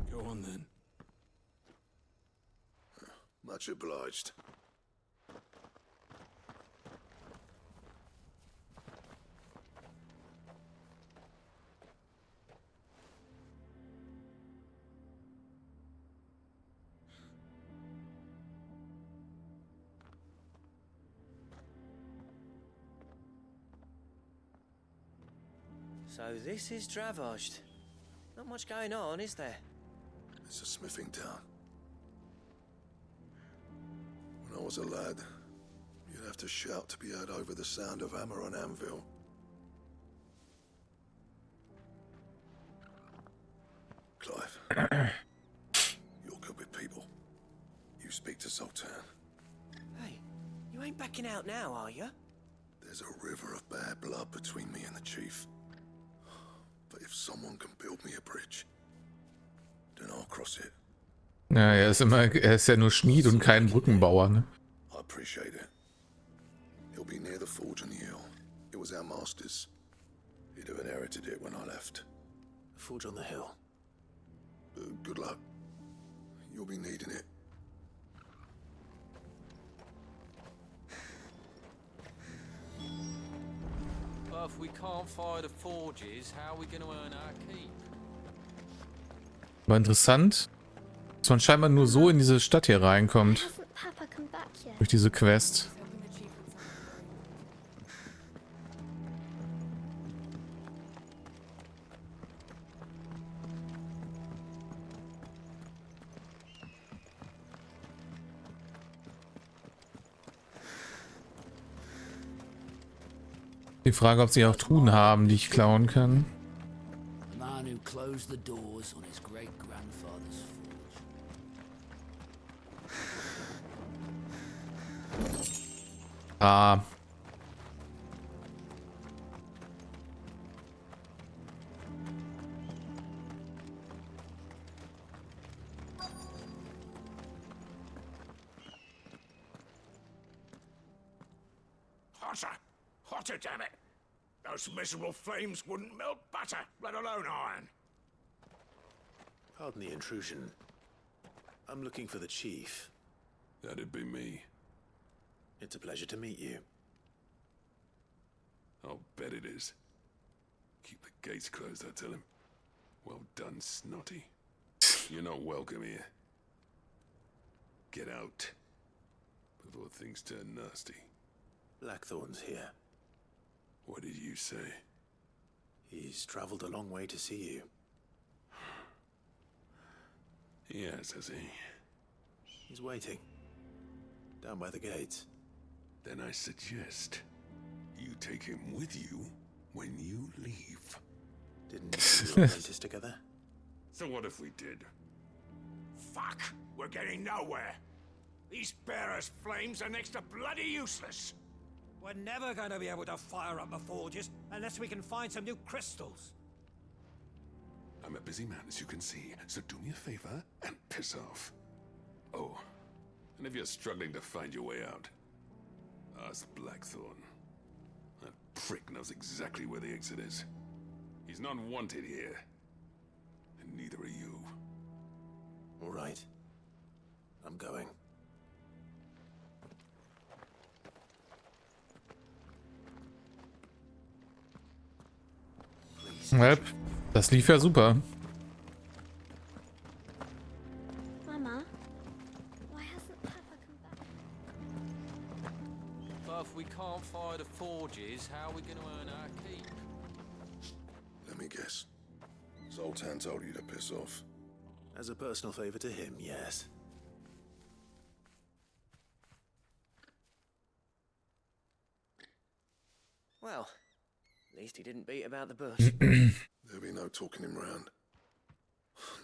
Go on then. Much obliged. So this is Dravoged. Not much going on, is there? It's a smithing town. When I was a lad, you'd have to shout to be heard over the sound of hammer on anvil. Clive, you're good with people. You speak to Zoltan. Hey, you ain't backing out now, are you? There's a river of bad blood between me and the chief. But if someone can build me a bridge, then I'll cross it. Ja, er ist ja nur Schmied und kein Brückenbauer, ne? I appreciate it. He'll be near the forge on the hill. It was our master's. He'd have inherited it when I left. The forge on the hill. Good luck. You'll be needing it. Well, if we can't fire the forges, how are we going to earn our keep? Aber interessant, dass man scheinbar nur so in diese Stadt hier reinkommt. Hasn't Papa come back yet? Durch diese Quest. Die Frage, ob sie auch Truhen haben, die ich klauen kann. The man who closed the doors on his great-grandfather's forge. Ah. Hotter! Hotter, damn it! Those miserable flames wouldn't melt butter, let alone iron. Pardon the intrusion. I'm looking for the chief. That'd be me. It's a pleasure to meet you. I'll bet it is. Keep the gates closed, I tell him. Well done, Snotty. You're not welcome here. Get out before things turn nasty. Blackthorn's here. What did you say? He's traveled a long way to see you. Yes, has he? He's waiting. Down by the gates. Then I suggest you take him with you when you leave. Didn't you do your apprentice together? So what if we did? Fuck! We're getting nowhere. These bearers' flames are next to bloody useless. We're never going to be able to fire up the forges unless we can find some new crystals. I'm a busy man, as you can see, so do me a favor and piss off. Oh, and if you're struggling to find your way out, ask Blackthorn. That prick knows exactly where the exit is. He's not wanted here, and neither are you. All right. I'm going. Yep, das lief ja super. Mama, why hasn't Papa come back? But if we can't fire the forges, how are we going to earn our keep? Let me guess. Zoltan told you to piss off. As a personal favor to him, yes. Well, at least he didn't beat about the bush. There'll be no talking him round.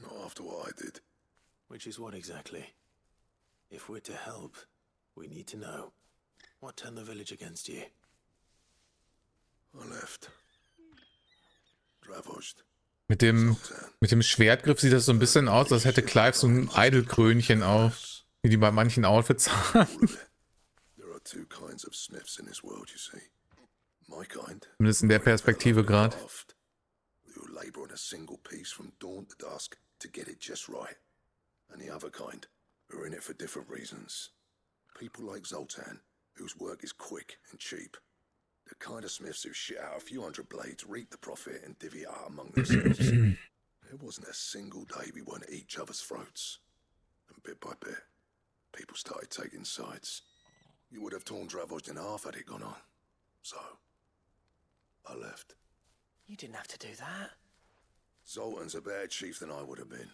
Not after what I did. Which is what exactly? If we're to help, we need to know. What turned the village against you? I left. Dravosht. Mit dem Schwertgriff sieht das so ein bisschen aus, als hätte Clive so ein Eidelkrönchen auf, wie die bei manchen Outfits haben. There are two kinds of smiths in this world, you see. My kind. Zumindest in der Perspektive gerade. Who labor on a single piece from dawn to dusk to get it just right. And the other kind, who are in it for different reasons. People like Zoltan, whose work is quick and cheap. The kind of smiths who shit out a few hundred blades, reap the profit, and divvy it out among themselves. There wasn't a single day we weren't at each other's throats. And bit by bit, people started taking sides. You would have torn Dravosht in half had it gone on. So, I left. You didn't have to do that. Zoltan's a better chief than I would have been.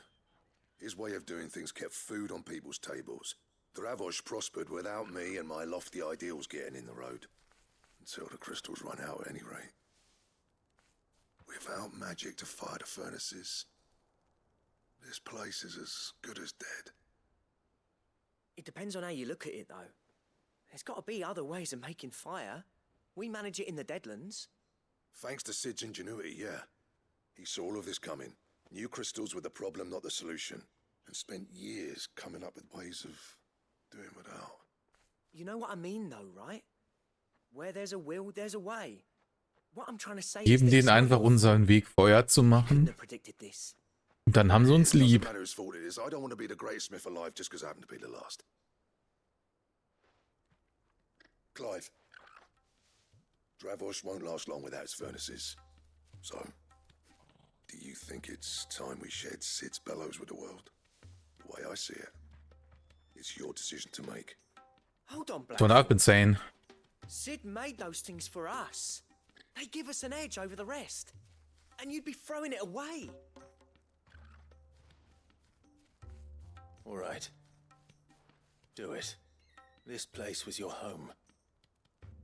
His way of doing things kept food on people's tables. Dravosht prospered without me and my lofty ideals getting in the road. Until the crystals run out at any rate. Without magic to fire the furnaces, this place is as good as dead. It depends on how you look at it, though. There's got to be other ways of making fire. We manage it in the Deadlands. Thanks to Sid's ingenuity, yeah. He saw all of this coming. Knew crystals were the problem, not the solution. And spent years coming up with ways of doing without. You know what I mean, though, right? Where there's a will, there's a way. What I'm trying to say Geben is denen einfach unseren Weg, Feuer zu machen. Und dann haben sie uns lieb. I don't want to be the greatest smith alive just because I happen to be the last. Clive. Dravosht won't last long without its furnaces. So, do you think it's time we shared Sid's bellows with the world? The way I see it, it's your decision to make. Hold on, Black. That's what I've been saying. Sid made those things for us. They give us an edge over the rest. And you'd be throwing it away. All right. Do it. This place was your home.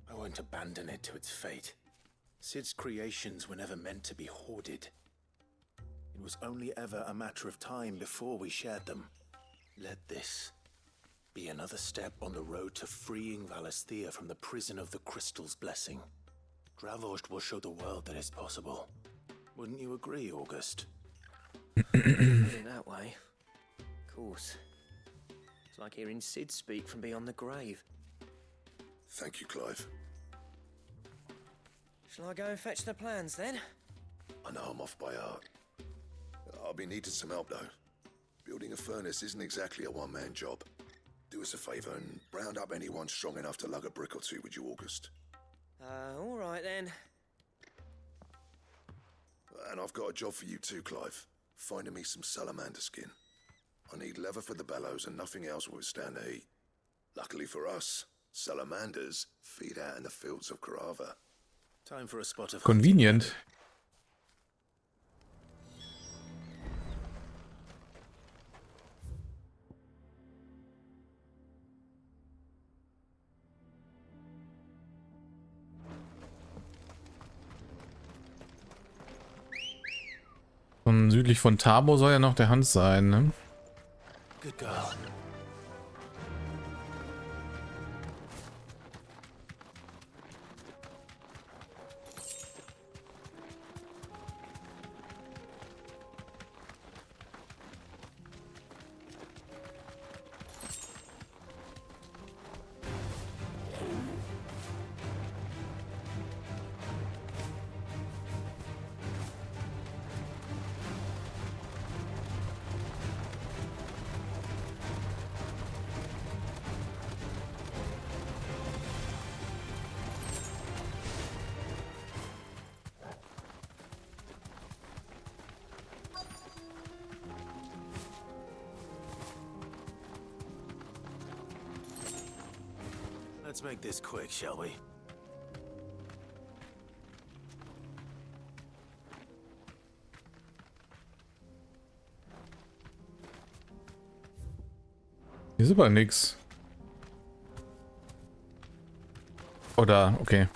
I won't abandon it to its fate. Sid's creations were never meant to be hoarded. It was only ever a matter of time before we shared them. Let this be another step on the road to freeing Valisthea from the prison of the Crystal's blessing. Dravosht will show the world that it's possible. Wouldn't you agree, August? Put it that way. Of course. It's like hearing Sid speak from beyond the grave. Thank you, Clive. Shall I go and fetch the plans, then? I know I'm off by heart. I'll be needing some help, though. Building a furnace isn't exactly a one-man job. Do us a favour and round up anyone strong enough to lug a brick or two with you, August. All right, then. And I've got a job for you too, Clive. Finding me some salamander skin. I need leather for the bellows and nothing else will withstand the heat. Luckily for us, salamanders feed out in the fields of Karava. Time for a spot of Convenient. Und südlich von Tabo soll ja noch der Hans sein, ne? Good girl. Let's make this quick, shall we? Hier ist aber nix. Oder, okay.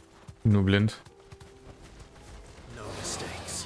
Nur blind. No mistakes.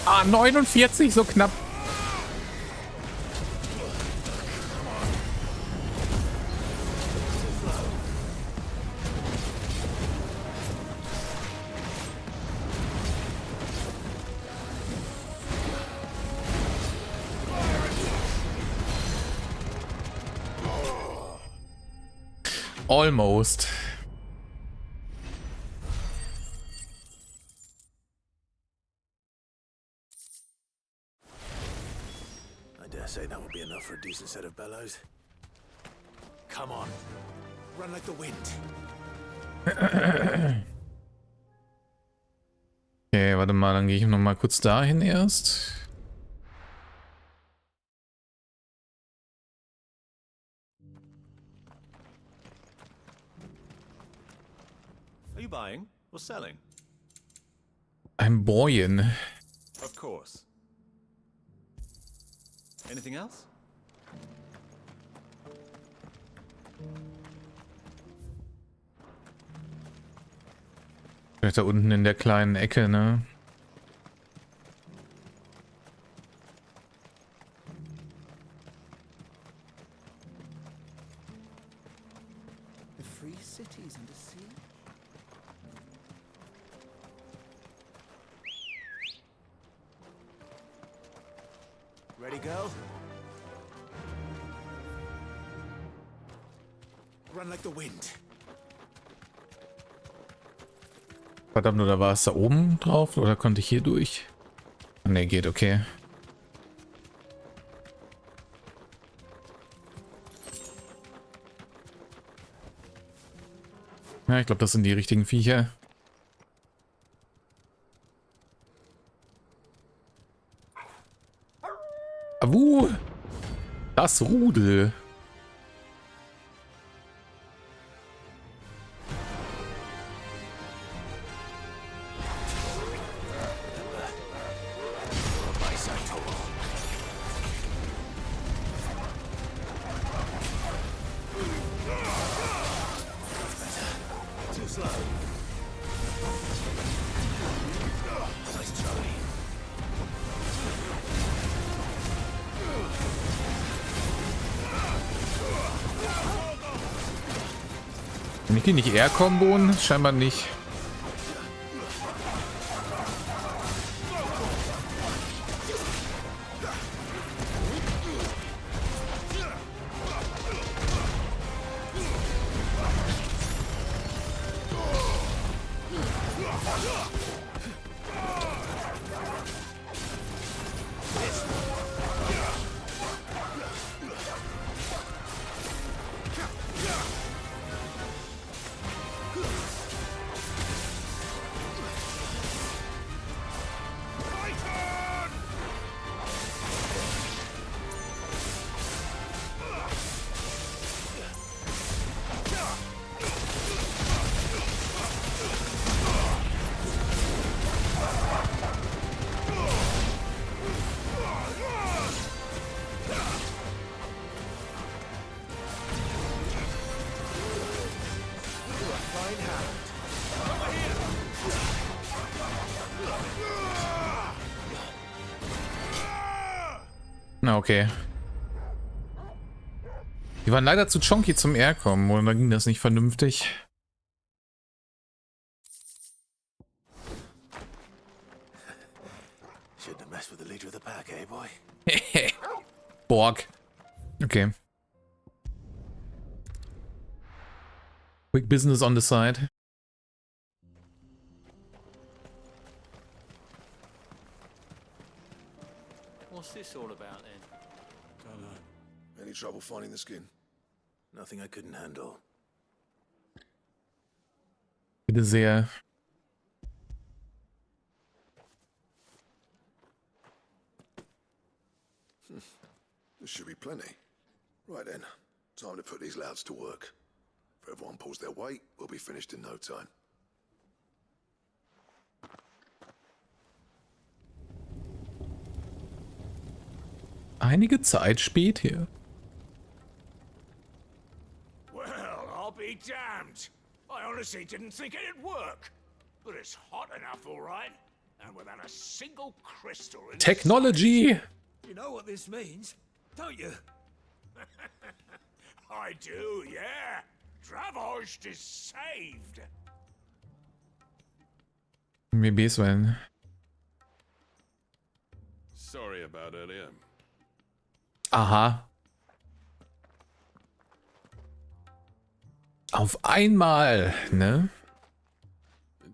Ah, 49, so knapp. Almost. I dare say that would be enough for a decent set of bellows. Come on. Run like the wind. Okay, warte mal, dann gehe ich noch mal kurz dahin erst. Are you buying or selling? I'm buying. Of course. Anything else? Vielleicht da unten in der kleinen Ecke, ne? The free cities under siege? Ready, girl? Run like the wind. Verdammt, oder war es da oben drauf? Oder konnte ich hier durch? Ne, geht, okay. Ja, ich glaube, das sind die richtigen Viecher. Awu! Das Rudel. Kann ich die nicht eher komboen? Scheinbar nicht. Na, okay. Die waren leider zu chonky zum Aircom, und dann ging das nicht vernünftig. Shouldn't have messed with the leader of the pack, eh, boy? Borg. Okay. Quick business on the side. What's this all about then? Don't know. Any trouble finding the skin? Nothing I couldn't handle. Bitte sehr. There should be plenty. Right then, time to put these louds to work. If everyone pulls their weight, we'll be finished in no time. Einige Zeit später. Well, I'll be damned. I honestly didn't think it'd work. But it's hot enough, all right. And without a single crystal in Technology! You know what this means, don't you? I do, yeah. Dravost is saved. Maybe Sven. Sorry about earlier. Aha. Auf einmal, ne?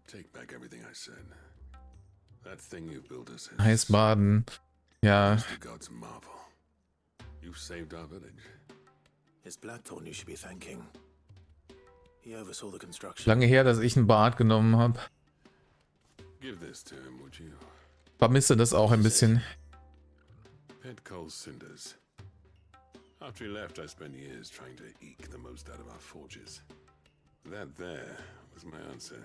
Take back everything I said. That thing you built us is Eisbaden. Ja. the god's marvel. You saved our village. It's Blackthorn you should be thanking. He oversaw the construction. Lange her, dass ich einen Bart genommen habe. Give this to him, would you? Vermisse das auch ein bisschen. Pet Cole's cinders. After he left, I spent years trying to eke the most out of our forges. That there was my answer.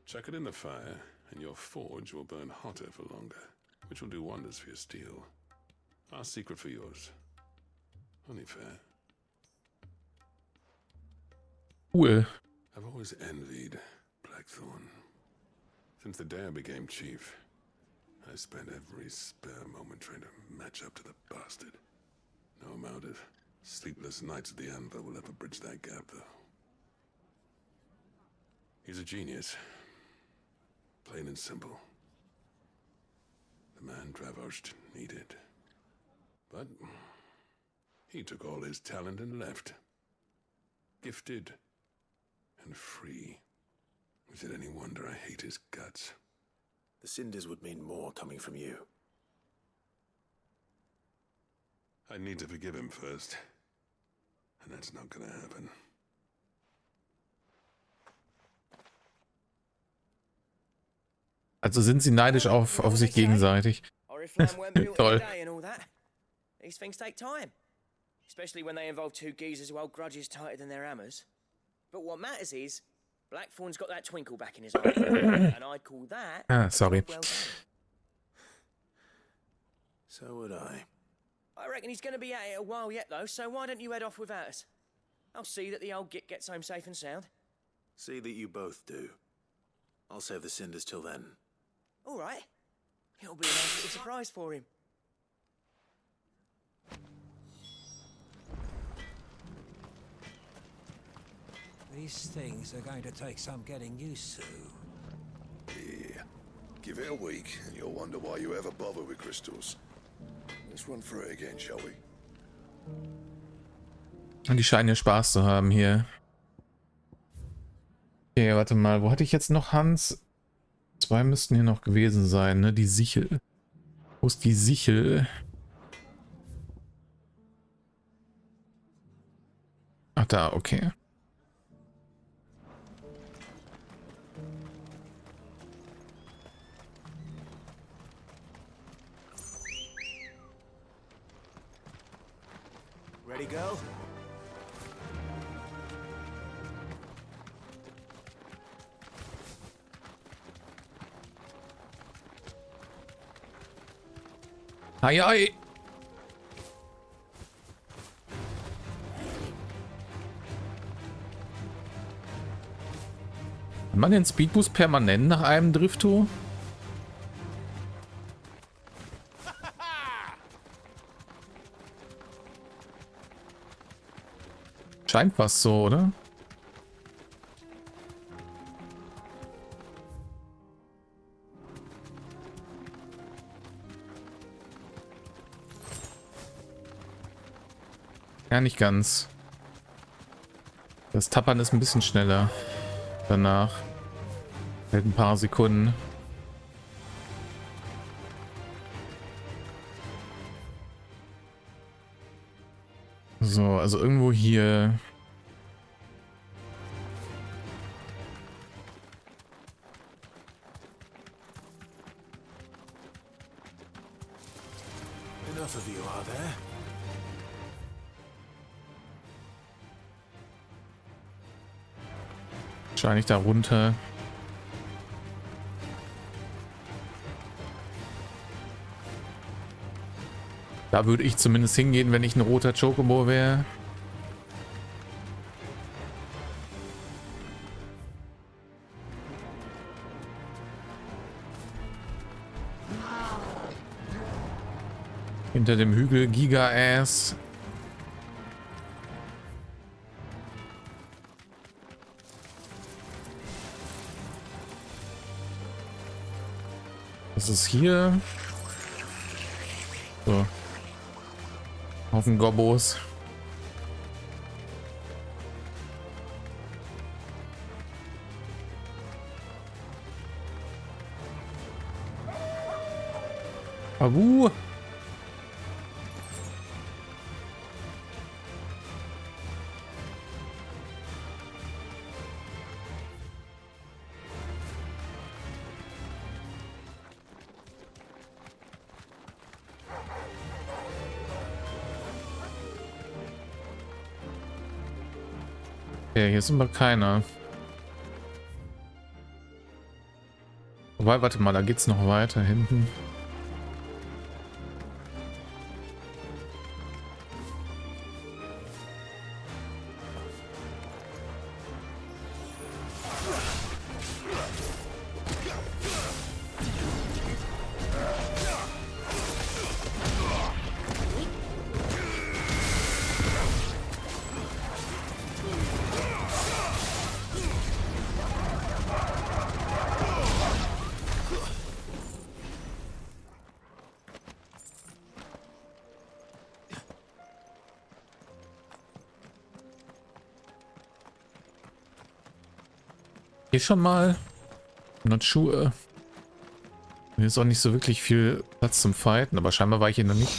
Chuck it in the fire, and your forge will burn hotter for longer, which will do wonders for your steel. Our secret for yours. Only fair. Cool. I've always envied Blackthorn. Since the day I became chief, I spent every spare moment trying to match up to the bastard. No amount of sleepless nights at the Anvil will ever bridge that gap, though. He's a genius. Plain and simple. The man Dravost needed. But he took all his talent and left. Gifted and free. Is it any wonder I hate his guts? The cinders would mean more coming from you. I need to forgive him first. And that's not gonna happen. Also sind sie neidisch auf sich gegenseitig. Toll. These things take time. Especially when they involve two geezers who hold grudges tighter than their hammers. But what matters is, Blackthorn's got that twinkle back in his eye. And I'd call that... Ah, sorry. Well done. So would I. I reckon he's going to be at it a while yet, though, so why don't you head off without us? I'll see that the old git gets home safe and sound. See that you both do. I'll save the cinders till then. All right. It'll be a nice little surprise for him. These things are going to take some getting used to. Yeah. Give it a week, and you'll wonder why you ever bother with crystals. Let's run through it again, shall we? Und die scheinen ja Spaß zu haben hier. Okay, warte mal, wo hatte ich jetzt noch Hans? 2 müssten hier noch gewesen sein, ne? Die Sichel. Wo ist die Sichel? Ach da, okay. Ready, go? Ei, ei. Kann man den Speedboost permanent nach einem Drifto? Scheint fast so, oder? Ja, nicht ganz. Das Tappern ist ein bisschen schneller. Danach. Hält ein paar Sekunden. So, also irgendwo hier. Enough of you, are there? Wahrscheinlich da runter. Da würde ich zumindest hingehen, wenn ich ein roter Chocobo wäre. Hinter dem Hügel Giga-Ass. Was ist hier? So. Haufen Gobbos. Abu. Ja, hier sind wir keiner. Wobei, warte mal, da geht's noch weiter hinten. Hier schon mal. Not sure. Hier ist auch nicht so wirklich viel Platz zum Fighten, aber scheinbar war ich hier noch nicht.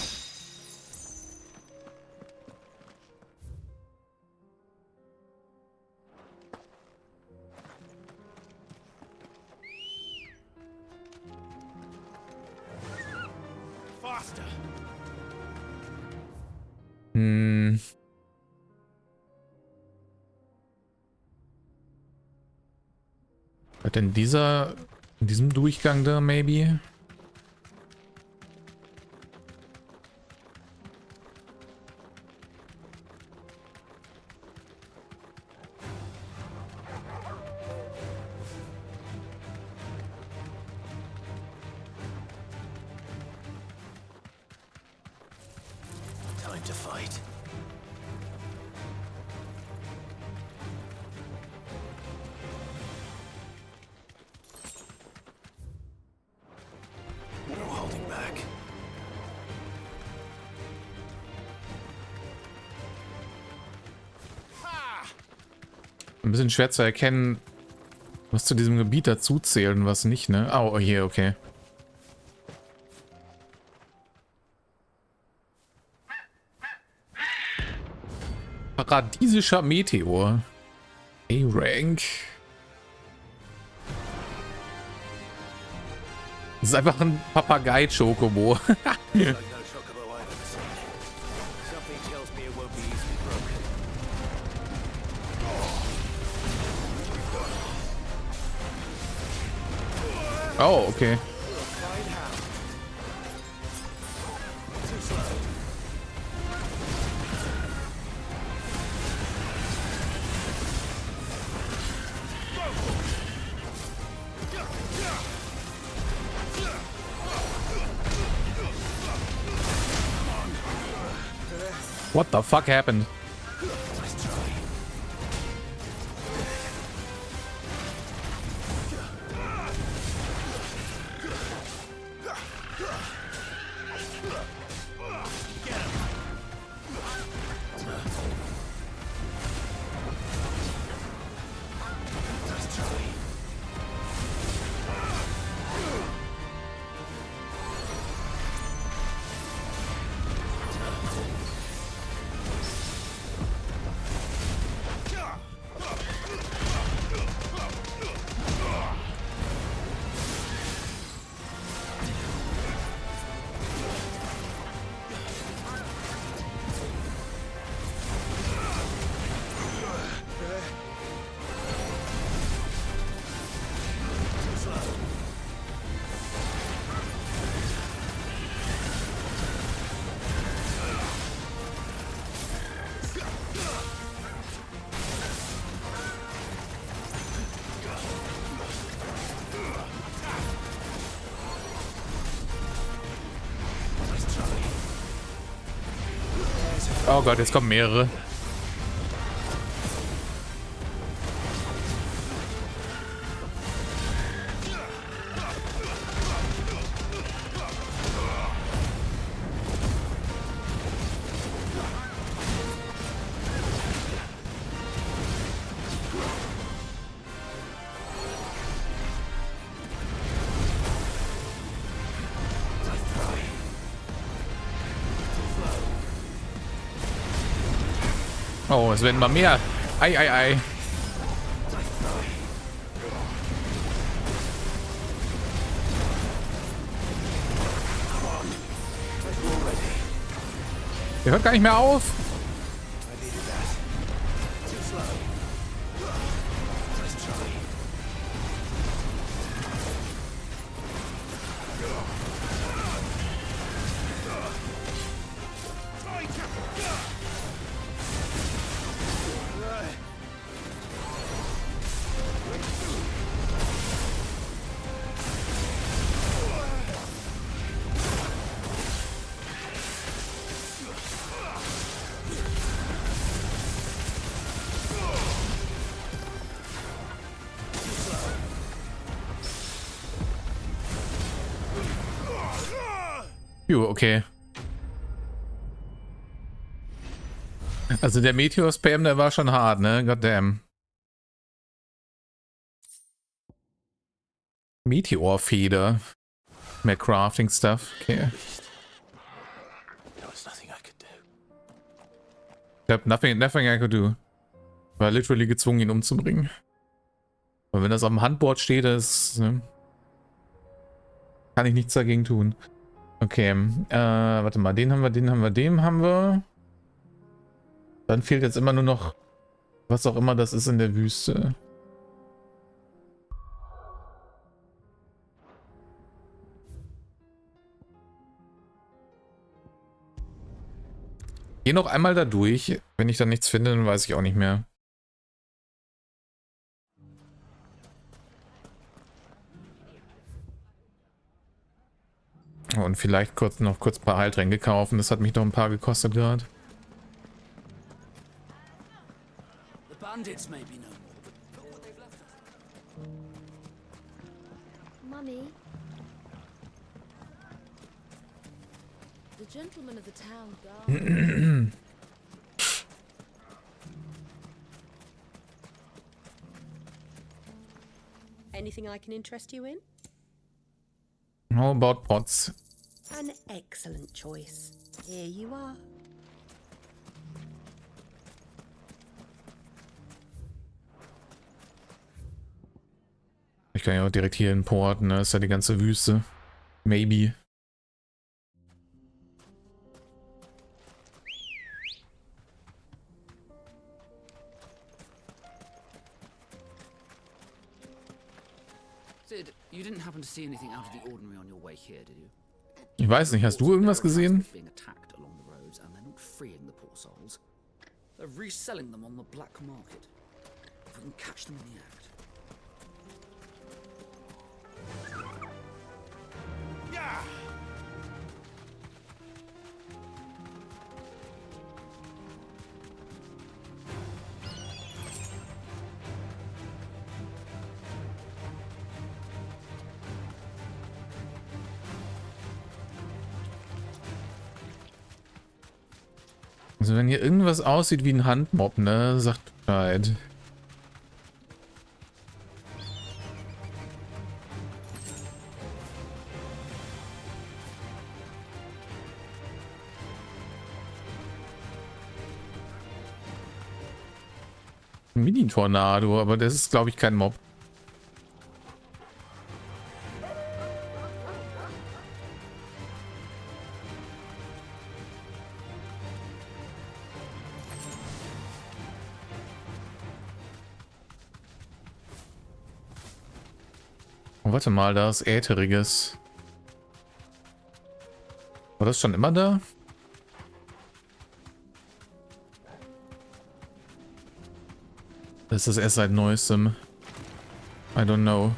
Hm. Was denn in diesem Durchgang da, maybe? Time to fight. No holding back. Ein bisschen schwer zu erkennen, was zu diesem Gebiet dazu zählt und was nicht, ne? Oh, hier, okay. Paradiesischer Meteor. A-Rank. Das ist einfach ein Papagei-Chocobo. Oh, okay. What the fuck happened? Nice try. Oh Gott, jetzt kommen mehrere. Oh, es werden mal mehr. Ei, ei, ei. Der hört gar nicht mehr auf. Jo, okay. Also der Meteor-Spam, der war schon hart, ne? Goddamn. Meteor-Feder. Mehr Crafting-Stuff. Okay. Ich hab nothing I could do. War literally gezwungen, ihn umzubringen. Aber wenn das auf dem Handboard steht, das kann ich nichts dagegen tun. Okay, warte mal, den haben wir, den haben wir. Dann fehlt jetzt immer nur noch, was auch immer das ist in der Wüste. Geh noch einmal da durch. Wenn ich dann nichts finde, dann weiß ich auch nicht mehr. Und vielleicht noch kurz ein paar Heiltränke kaufen. Das hat mich doch ein paar gekostet gerade. The bandits may be no more, but look what they've left us. Mummy, The gentleman of the town guard. Anything I can interest you in? How about pots? An excellent choice. Here you are. Ich kann ja auch direkt hier importen, ne? Das ist ja die ganze Wüste. Maybe. Sid, you didn't happen to see anything out of the ordinary on your way here, did you? Ich weiß nicht, hast du irgendwas gesehen? Being attacked along the roads, and they're not freeing the poor souls. They're reselling them on the black market. If we can catch them in the act. Yeah! Also wenn hier irgendwas aussieht wie ein Handmob, ne, sagt Bescheid. Mini-Tornado, aber das ist, glaube ich, kein Mob. Oh, warte mal, da ist Ätheriges. War das schon immer da? Das ist erst seit neuestem. I don't know.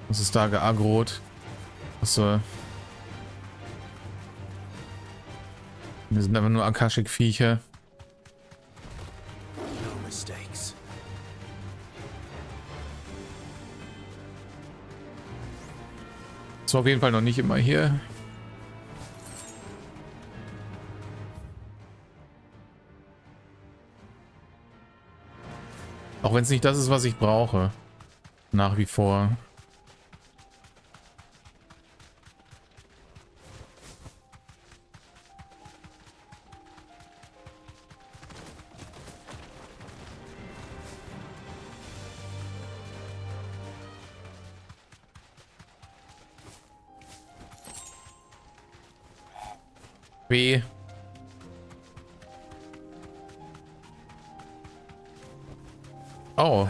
Was ist da geagrot? Achso. Wir sind einfach nur Akashic-Viecher. No mistakes. Ist auf jeden Fall noch nicht immer hier. Auch wenn es nicht das ist, was ich brauche. Nach wie vor. Weh. Oh.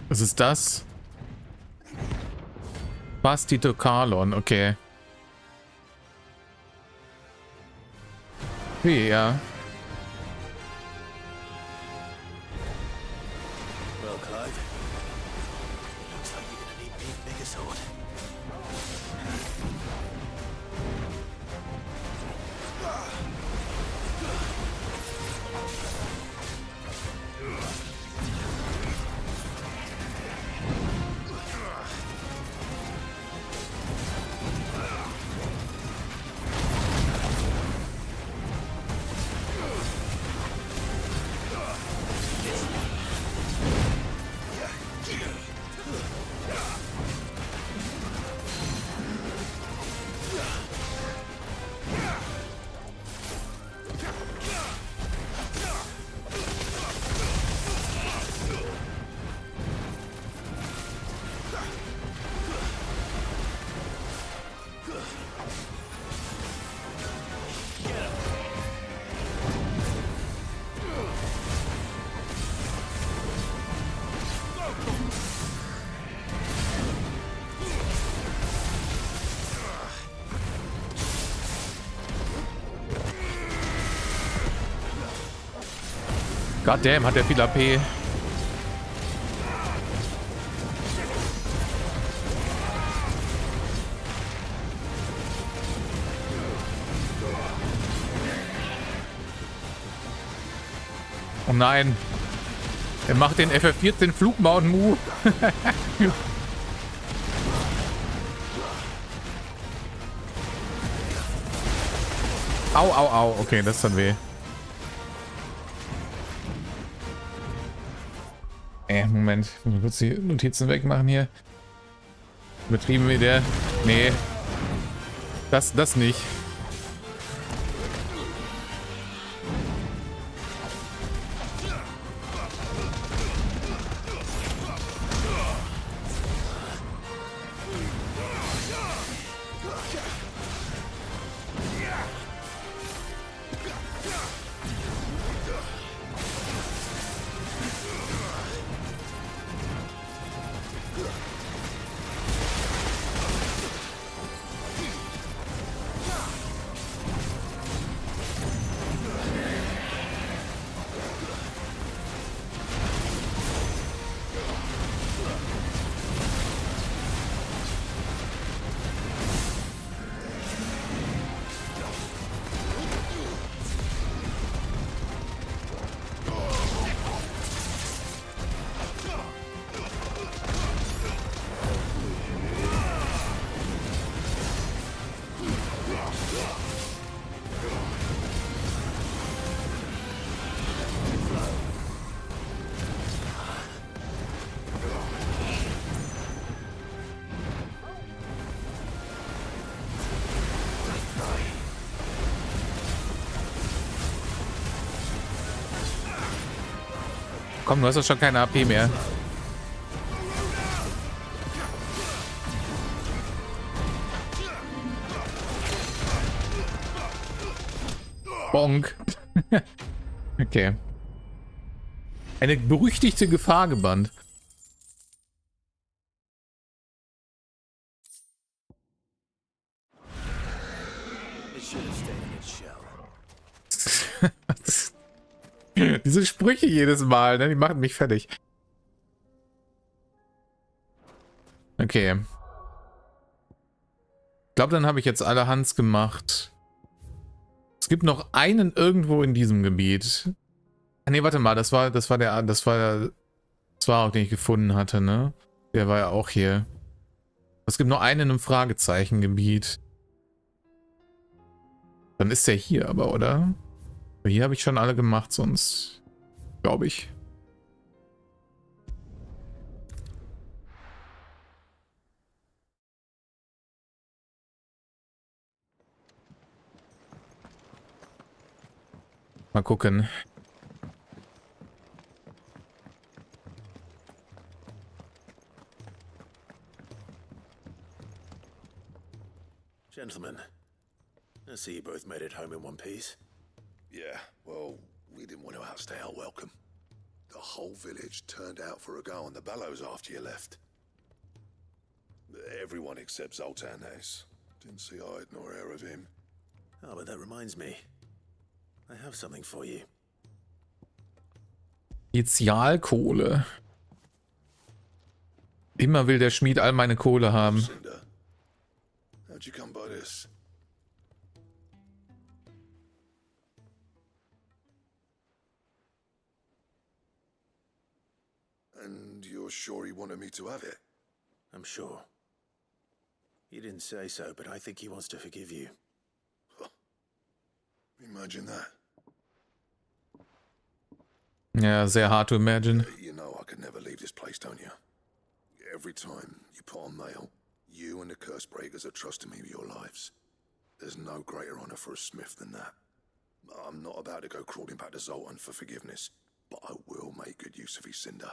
Was ist das? Bastito Carlon, okay. Wie, ja. Well, Clive, it looks like you're gonna need me bigger sword. Goddamn, hat der viel AP. Oh nein. Er macht den FF14 Flugmount-Move. Au, au, au. Okay, das ist dann weh. Moment. Ich muss kurz die Notizen wegmachen hier. Übertrieben wie der. Nee. Das nicht. Komm, du hast doch schon keine AP mehr. Bonk. Okay. Eine berüchtigte Gefahr gebannt. Diese Sprüche jedes Mal, ne? Die machen mich fertig. Okay. Ich glaube, dann habe ich jetzt alle Hans gemacht. Es gibt noch einen irgendwo in diesem Gebiet. Ah, nee, warte mal, das war auch, den ich gefunden hatte, ne? Der war ja auch hier. Es gibt noch einen im Fragezeichengebiet. Dann ist der hier aber, oder? Hier habe ich schon alle gemacht, sonst glaube ich. Mal gucken. Gentlemen, I see you both made it home in one piece. Yeah, well, we didn't want to outstay our welcome. The whole village turned out for a go on the bellows after you left. Everyone except Zoltan has. Didn't see hide nor hair of him. Oh, but that reminds me. I have something for you. Spezialkohle. Immer will der Schmied all meine Kohle haben. Cinder, how'd you come by this? And you're sure he wanted me to have it? I'm sure. He didn't say so, but I think he wants to forgive you. Imagine that. Ja, sehr hard to imagine. You know I could never leave this place, don't you? Every time you put on mail, you and the curse breakers are trusting me with your lives. There's no greater honor for a smith than that. I'm not about to go crawling back to Zoltan for forgiveness, but I will make good use of his cinder.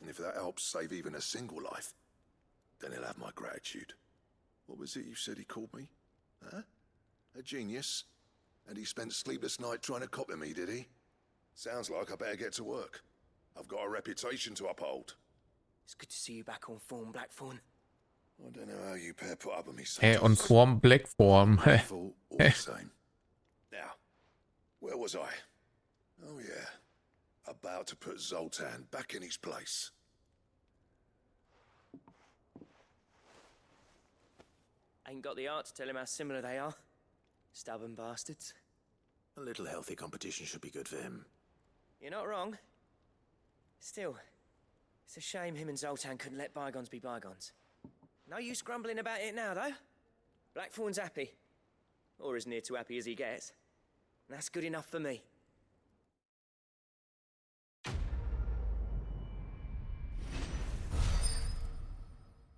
And if that helps save even a single life, then he'll have my gratitude. What was it you said he called me? Huh? A genius? And he spent sleepless nights trying to copy me, did he? Sounds like I better get to work. I've got a reputation to uphold. It's good to see you back on form, Blackthorn. I don't know how you pair put up with me Hey, on sometimes. Form, Black Form. All the same. Now, where was I? Oh yeah, about to put Zoltan back in his place. Ain't got the art to tell him how similar they are. Stubborn bastards. A little healthy competition should be good for him. You're not wrong. Still, it's a shame him and Zoltan couldn't let bygones be bygones. No use grumbling about it now, though. Blackthorn's happy. Or as near to happy as he gets. And that's good enough for me.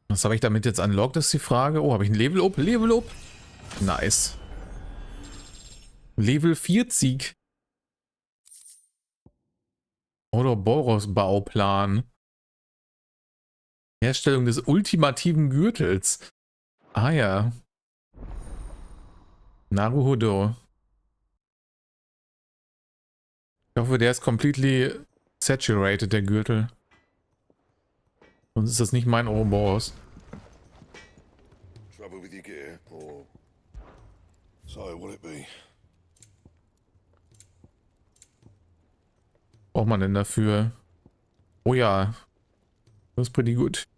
Was habe ich damit jetzt unlocked, ist die Frage. Oh, habe ich ein Level up? Level up. Nice. Level 40. Ouroboros Bauplan. Herstellung des ultimativen Gürtels. Ah ja. Naruhodo. Ich hoffe, der ist completely saturated, der Gürtel. Sonst ist das nicht mein Ouroboros. Trouble with your gear, or so will it be? Braucht man denn dafür? Oh ja. Das ist pretty gut.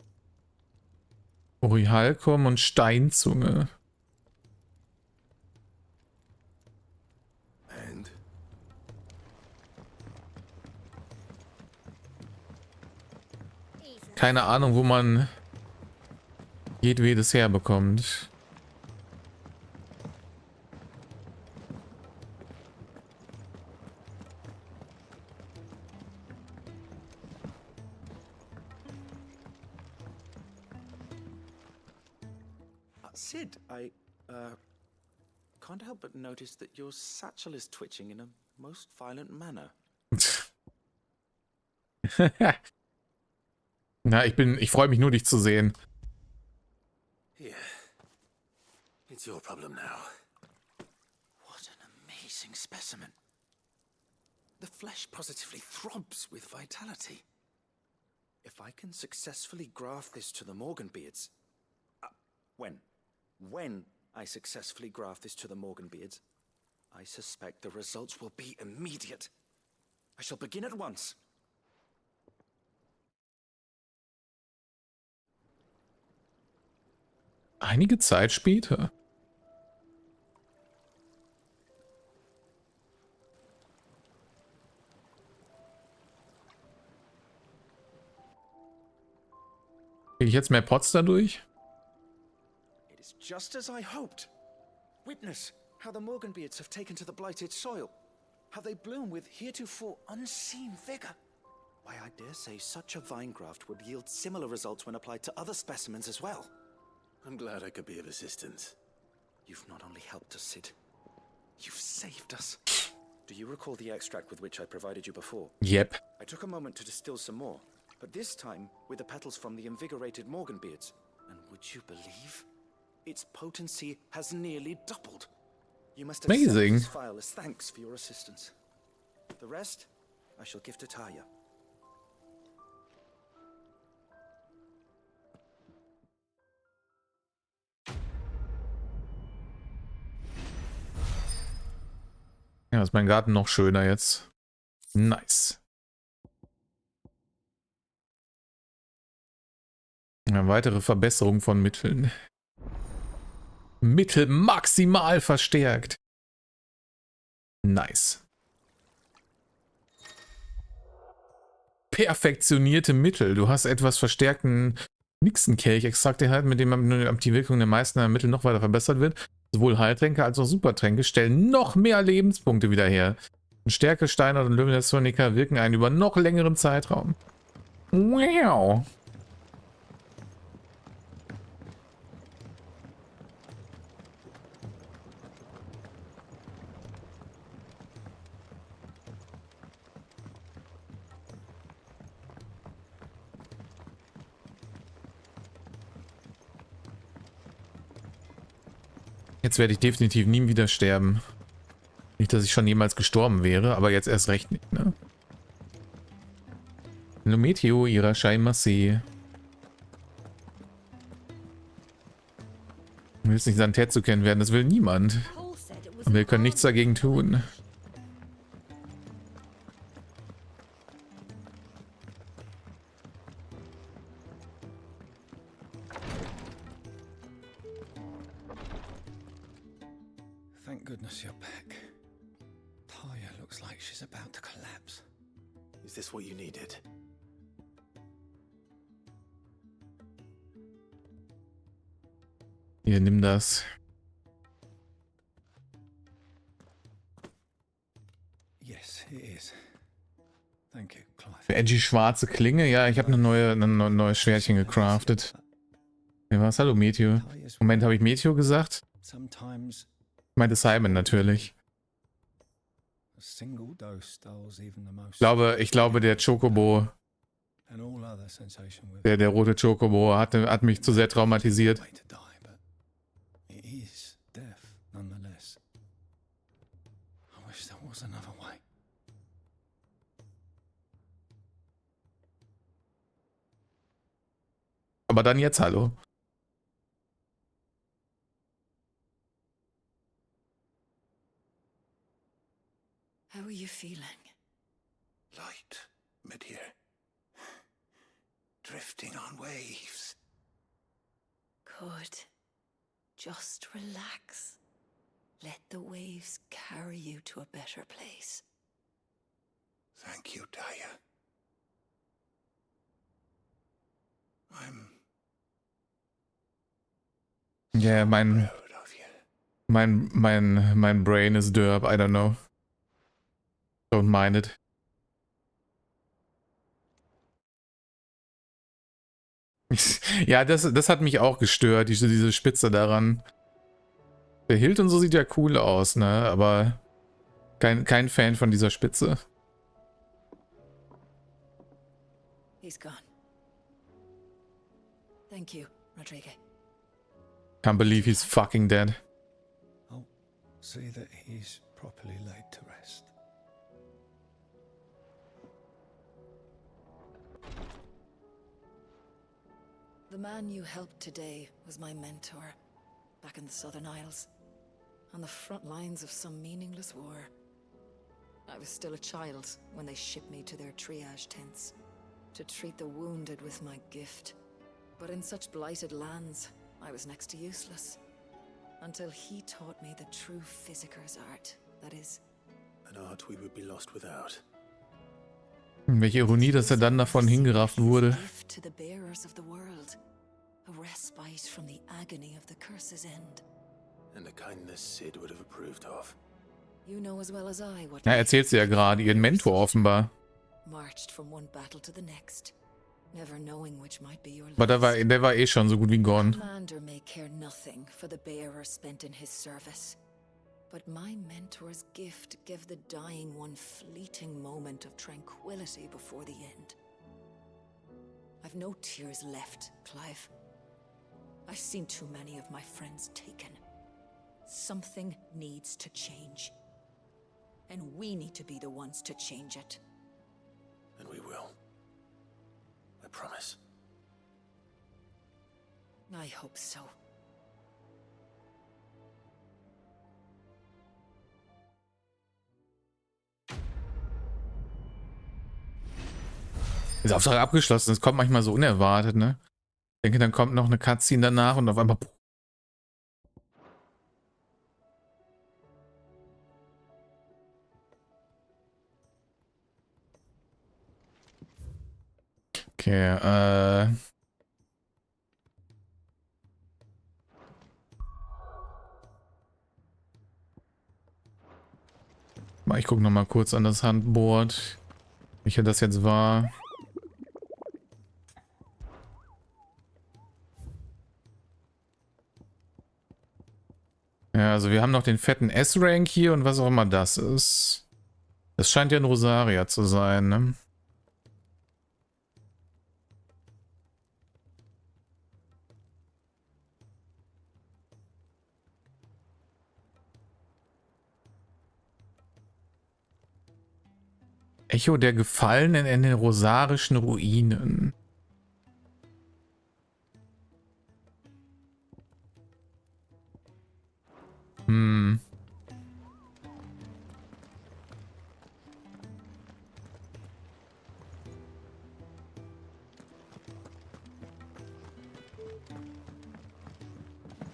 Orihalkom und Steinzunge. And Keine Ahnung, wo man jedwedes herbekommt. Sid, I can't help but notice that your satchel is twitching in a most violent manner. Na, ich freue mich nur, dich zu sehen. Here. It's your problem now. What an amazing specimen. The flesh positively throbs with vitality. If I can successfully graft this to the Morganbeards... When I successfully graft this to the Morganbeards, I suspect the results will be immediate. I shall begin at once. Einige Zeit später. Kriege ich jetzt mehr Pots dadurch? It is just as I hoped. Witness how the Morganbeards have taken to the blighted soil. How they bloom with heretofore unseen vigor. Why, I dare say such a vine graft would yield similar results when applied to other specimens as well. I'm glad I could be of assistance. You've not only helped us, Sid, you've saved us. Do you recall the extract with which I provided you before? Yep. I took a moment to distill some more, but this time with the petals from the invigorated Morganbeards. And would you believe? Its potency has nearly doubled. You must accept Amazing. this file as thanks for your assistance. The rest, I shall give to Taya. Ja, ist mein Garten noch schöner jetzt. Nice. Eine weitere Verbesserung von Mitteln. Mittel maximal verstärkt. Nice. Perfektionierte Mittel. Du hast etwas verstärkten Nixenkelch-Extrakt erhalten, mit dem die Wirkung der meisten Mittel noch weiter verbessert wird. Sowohl Heiltränke als auch Supertränke stellen noch mehr Lebenspunkte wieder her. Stärke, Steiner und Luminatonika wirken einen über noch längeren Zeitraum. Wow. Jetzt werde ich definitiv nie wieder sterben. Nicht, dass ich schon jemals gestorben wäre, aber jetzt erst recht nicht, ne? Meteo ihrer Scheinmasse. Du willst nicht zantetsukens werden, das will niemand. Und wir können nichts dagegen tun. Thank goodness you're back. Taya looks like she's about to collapse. Is this what you needed? Hier, nimm das. Yes, it is. Thank you, Clive. Für Edgy schwarze Klinge? Ja, ich habe ein neues Schwertchen gecraftet. Wer war's? Hallo, Meteo. Moment, habe ich Meteo gesagt? Sometimes Ich meinte Simon natürlich. a single dose stalls even the most. Ich glaube, der Chocobo, And all other sensation with der rote Chocobo, hat mich zu sehr traumatisiert. way to die, but it is death nonetheless. I wish there was another way. Aber dann jetzt hallo. How are you feeling? Light, mid-here. Drifting on waves. Good. Just relax. Let the waves carry you to a better place. Thank you, Taya. I'm Ja, mein Brain is derp, I don't know. Don't mind it. Ja, das hat mich auch gestört, diese Spitze daran. Der Hilt und so sieht ja cool aus, ne? Aber kein Fan von dieser Spitze. He's gone. Thank you, Rodrigo. Can't believe he's fucking dead. I'll see that he's properly laid to rest. The man you helped today was my mentor, back in the Southern Isles, on the front lines of some meaningless war. I was still a child when they shipped me to their triage tents, to treat the wounded with my gift. But in such blighted lands, I was next to useless. Until he taught me the true physicker's art, that is. An art we would be lost without. Welche Ironie, dass er dann davon hingerafft wurde. Gift to the bearers of the world. A respite from the agony of the curse's end. And a kindness Sid would have approved of. You know as well as I what Ja, erzählt sie ja gerade, ihren Mentor offenbar. marched from one battle to the next, never knowing which might be your Aber last. der war eh schon so gut wie gone. Commander may care nothing for the bearer spent in his service, but my mentor's gift gave the dying one fleeting moment of tranquility before the end. I've no tears left, Clive. I've seen too many of my friends taken. Something needs to change. And we need to be the ones to change it. And we will. I promise. I hope so. Ist Auftrag abgeschlossen. Das kommt manchmal so unerwartet, ne? Ich denke, dann kommt noch eine Cutscene danach und auf einmal... Okay, ich gucke noch mal kurz an das Handboard, welcher das jetzt war. Ja, also wir haben noch den fetten S-Rank hier und was auch immer das ist. Das scheint ja ein Rosaria zu sein, ne? Echo der Gefallenen in den rosarischen Ruinen. Hm.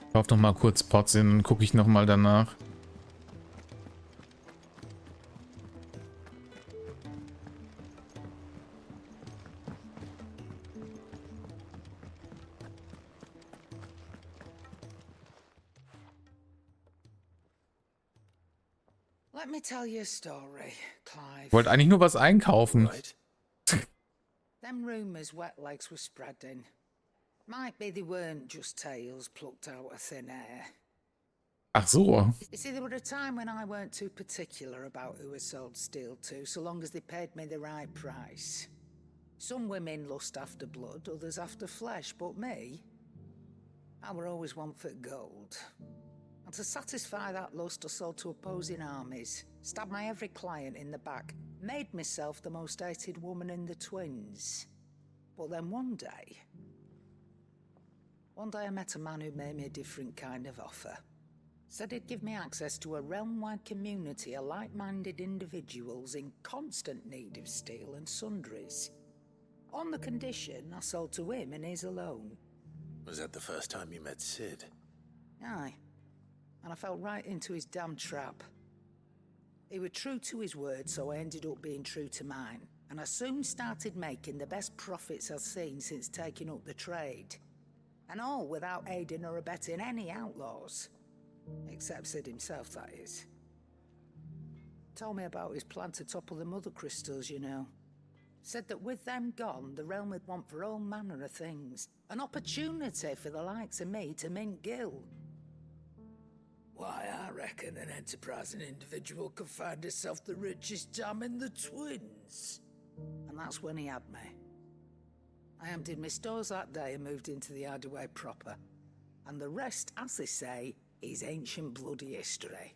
Ich kauf noch mal kurz Pots in und gucke ich noch mal danach. Let me tell you a story, Clive. Ich wollte eigentlich nur was einkaufen. Right? Them rumours Wetlegs were spreading. Might be they weren't just tales plucked out of thin air. Ach so. You see, there were a time when I weren't too particular about who I sold steel to, so long as they paid me the right price. Some women lust after blood, others after flesh, but me, I were always one for gold. And to satisfy that lust, I sold to opposing armies, stabbed my every client in the back, made myself the most hated woman in the twins. But then one day I met a man who made me a different kind of offer. Said he'd give me access to a realm-wide community of like-minded individuals in constant need of steel and sundries. On the condition I sold to him and his alone. Was that the first time you met Sid? Aye. And I fell right into his damn trap. He was true to his word, so I ended up being true to mine. And I soon started making the best profits I've seen since taking up the trade. And all without aiding or abetting any outlaws. Except Sid himself, that is. Told me about his plan to topple the mother crystals, you know. Said that with them gone, the realm would want for all manner of things. An opportunity for the likes of me to mint gil. Why, I reckon an enterprising individual could find himself the richest dam in the twins. And that's when he had me. I emptied my stores that day and moved into the hideaway proper. And the rest, as they say, is ancient bloody history.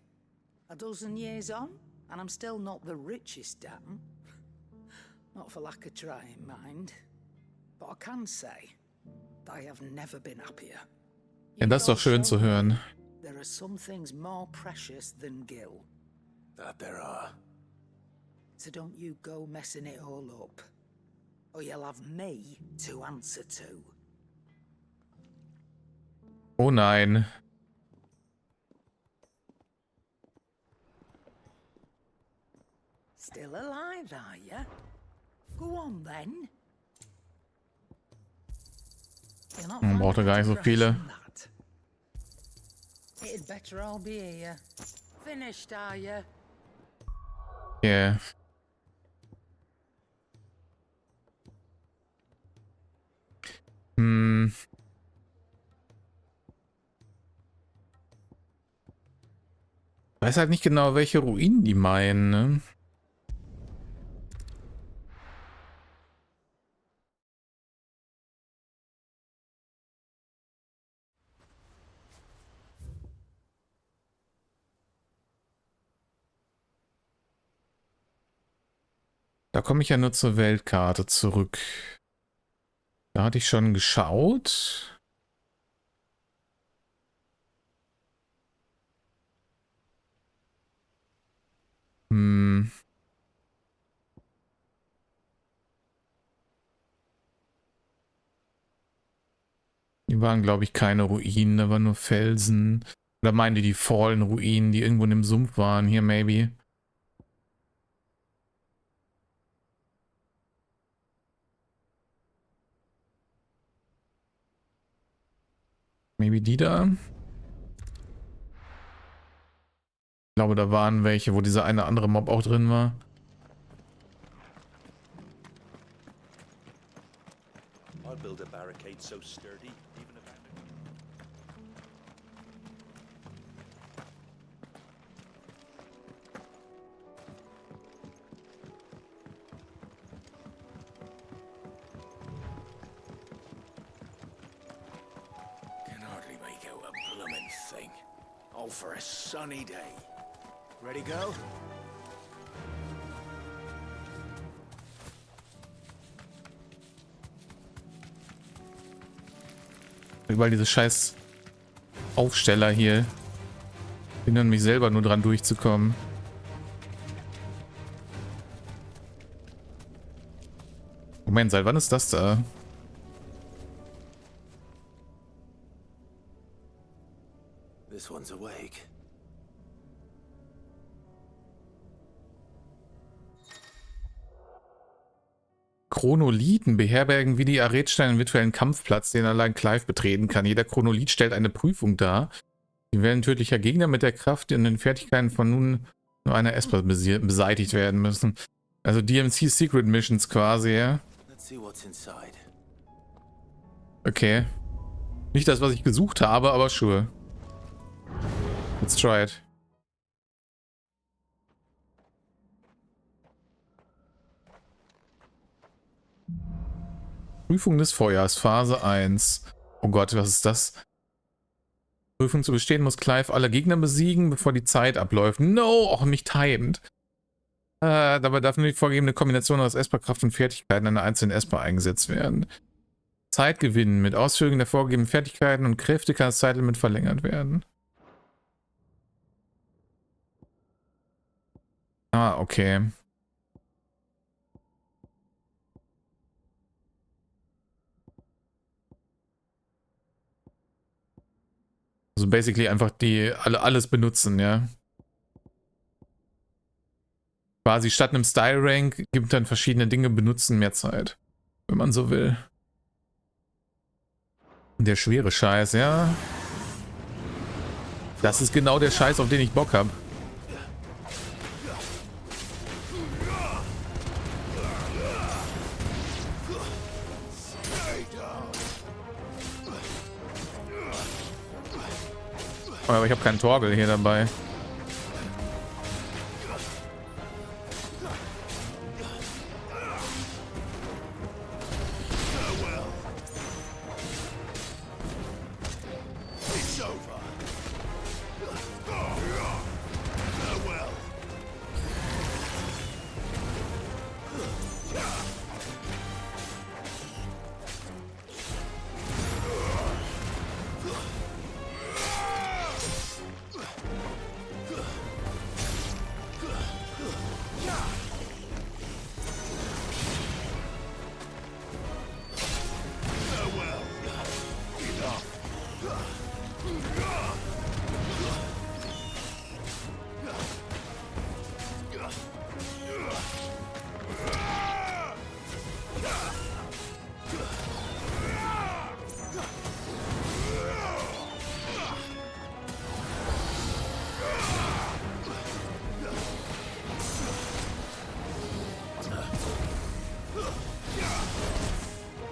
A dozen years on, and I'm still not the richest dam. Not for lack of trying, mind. But I can say that I have never been happier. Ja, das ist doch schön zu hören. There are some things more precious than gil. That there are. So don't you go messing it all up. Or you'll have me to answer to. Oh nein. Still alive, are you? Go on then. Man braucht ja gar nicht so viele. It'd better all be here. Finished, are you? Yeah. Hm. Ich weiß halt nicht genau, welche Ruinen die meinen, ne? Da komme ich ja nur zur Weltkarte zurück. Da hatte ich schon geschaut. Hm. Die waren, glaube ich, keine Ruinen, da waren nur Felsen. Oder meinte die Fallen-Ruinen, die irgendwo in dem Sumpf waren. Hier, maybe. Maybe die da? Ich glaube, da waren welche, wo dieser eine andere Mob auch drin war. I'll build a barricade so sturdy, even if Can hardly make out a bloomin' thing. All for a sunny day. Ready, go? Überall diese scheiß Aufsteller hier. Hindern mich selber nur dran durchzukommen. Moment, seit wann ist das da? This one's awake. Chronolithen beherbergen wie die Aretsteine einen virtuellen Kampfplatz, den allein Clive betreten kann. Jeder Chronolith stellt eine Prüfung dar. Die werden tödlicher Gegner mit der Kraft und den Fertigkeiten von nun nur einer Esper beseitigt werden müssen. Also DMC Secret Missions quasi, ja. Okay. Nicht das, was ich gesucht habe, aber sure. Let's try it. Prüfung des Feuers, Phase 1. Oh Gott, was ist das? Prüfung zu bestehen muss Clive alle Gegner besiegen, bevor die Zeit abläuft. No, auch mich timed. Dabei darf nur die vorgegebene Kombination aus Esper-Kraft und Fertigkeiten einer einzelnen Esper eingesetzt werden. Zeit gewinnen. Mit Ausführung der vorgegebenen Fertigkeiten und Kräfte kann das Zeitlimit verlängert werden. Ah, okay. Also basically einfach die alles benutzen, ja. Quasi statt einem Style Rank gibt dann verschiedene Dinge benutzen mehr Zeit, wenn man so will. Und der schwere Scheiß, ja. Das ist genau der Scheiß, auf den ich Bock habe. Aber ich habe keinen Torgel hier dabei.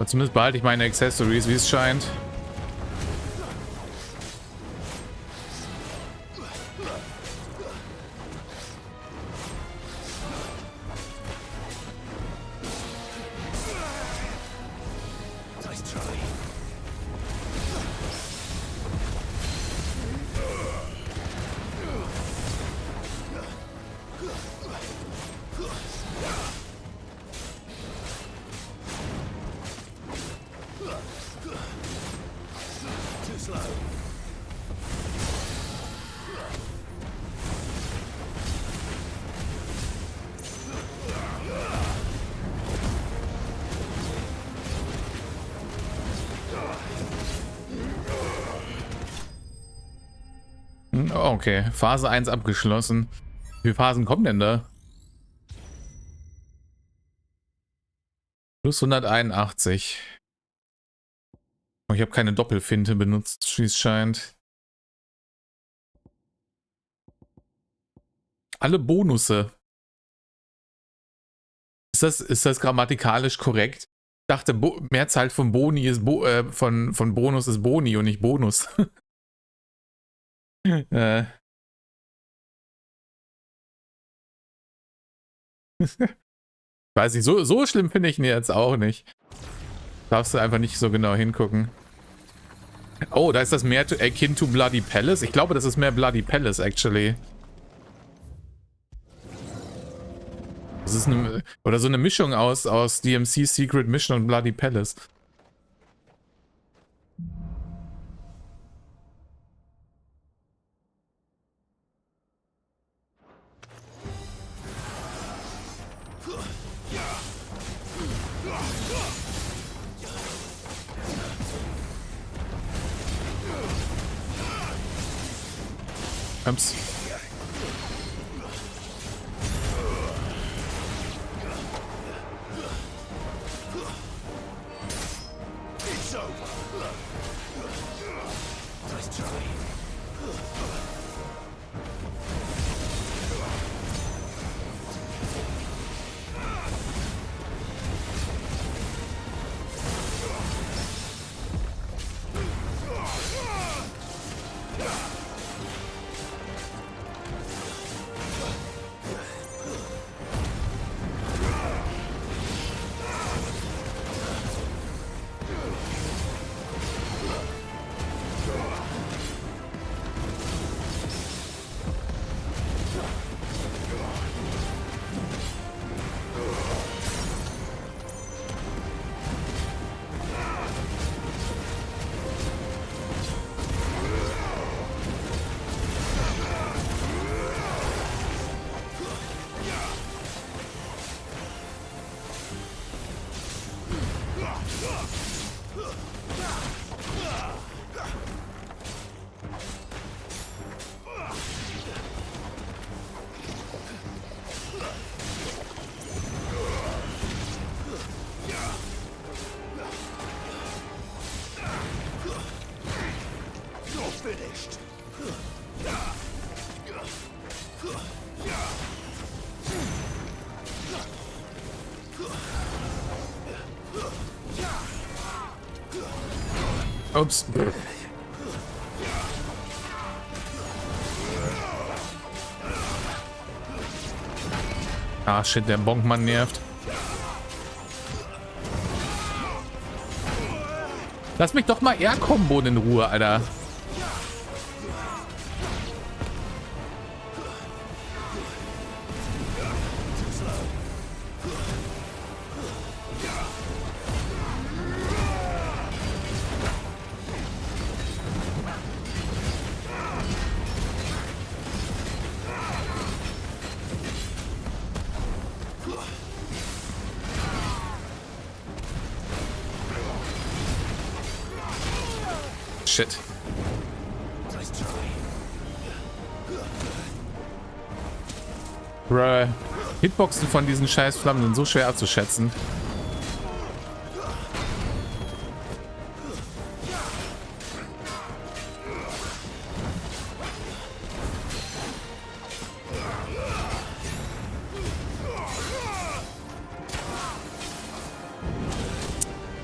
Aber zumindest behalte ich meine Accessories, wie es scheint. Okay, Phase 1 abgeschlossen. Wie viele Phasen kommen denn da? Plus 181. Oh, ich habe keine Doppelfinte benutzt, wie es scheint. Alle Bonusse. Ist das grammatikalisch korrekt? Ich dachte, Mehrzahl von Boni ist von Bonus ist Boni und nicht Bonus. Weiß nicht, so schlimm finde ich ihn jetzt auch nicht. Darfst du einfach nicht so genau hingucken. Oh, da ist das mehr akin to Bloody Palace. Ich glaube, das ist mehr Bloody Palace, actually. Das ist oder so eine Mischung aus DMC Secret Mission und Bloody Palace. Ups. Ups. Ah, shit, der Bonkmann nervt. Lass mich doch mal R-Kombo in Ruhe, Alter. Shit. Bruh. Hitboxen von diesen scheiß Flammen sind so schwer abzuschätzen.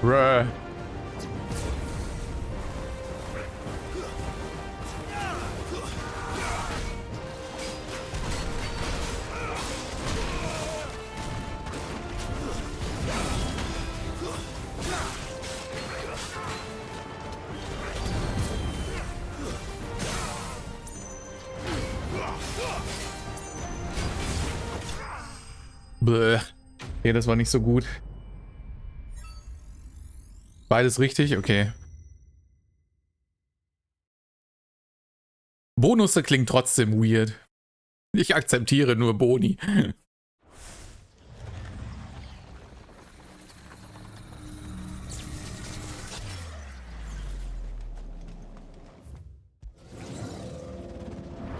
Bruh. Bäh. Okay, das war nicht so gut. Beides richtig? Okay. Bonusse klingt trotzdem weird. Ich akzeptiere nur Boni.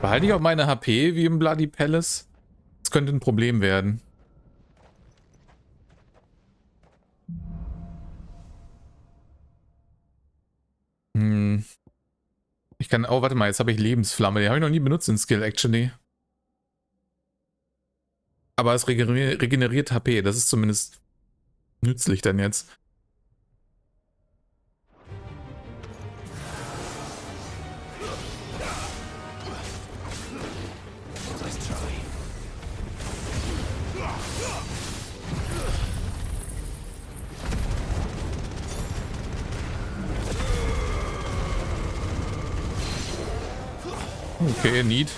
Behalte ich auch meine HP wie im Bloody Palace? Das könnte ein Problem werden. Ich kann... Oh, warte mal, jetzt habe ich Lebensflamme. Den habe ich noch nie benutzt in Skill, actually. Aber es regeneriert HP. Das ist zumindest nützlich dann jetzt. Okay, neat.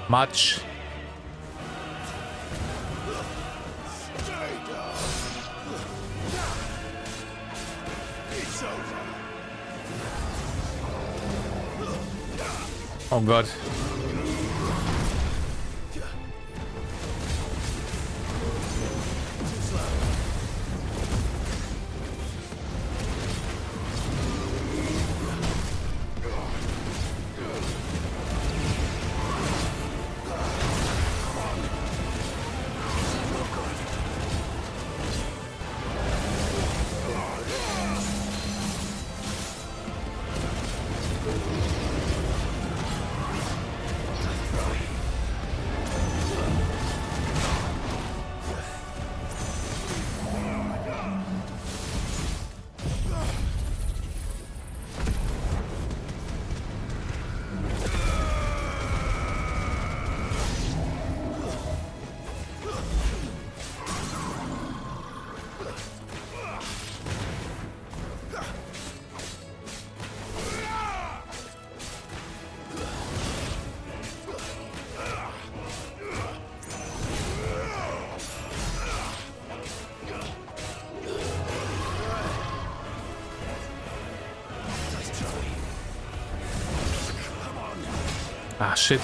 Matsch. Oh Gott. Ah, shit.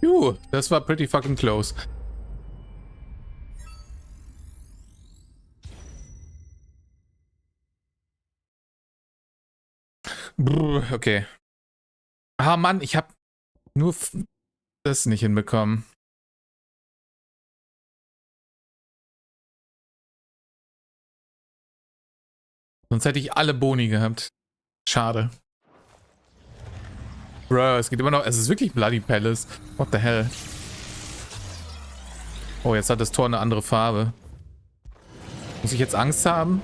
Juhu, das war pretty fucking close. Brr, okay. Ah, Mann, ich hab nur das nicht hinbekommen. Sonst hätte ich alle Boni gehabt. Schade. Bro, es geht immer noch. Es ist wirklich Bloody Palace. What the hell? Oh, jetzt hat das Tor eine andere Farbe. Muss ich jetzt Angst haben?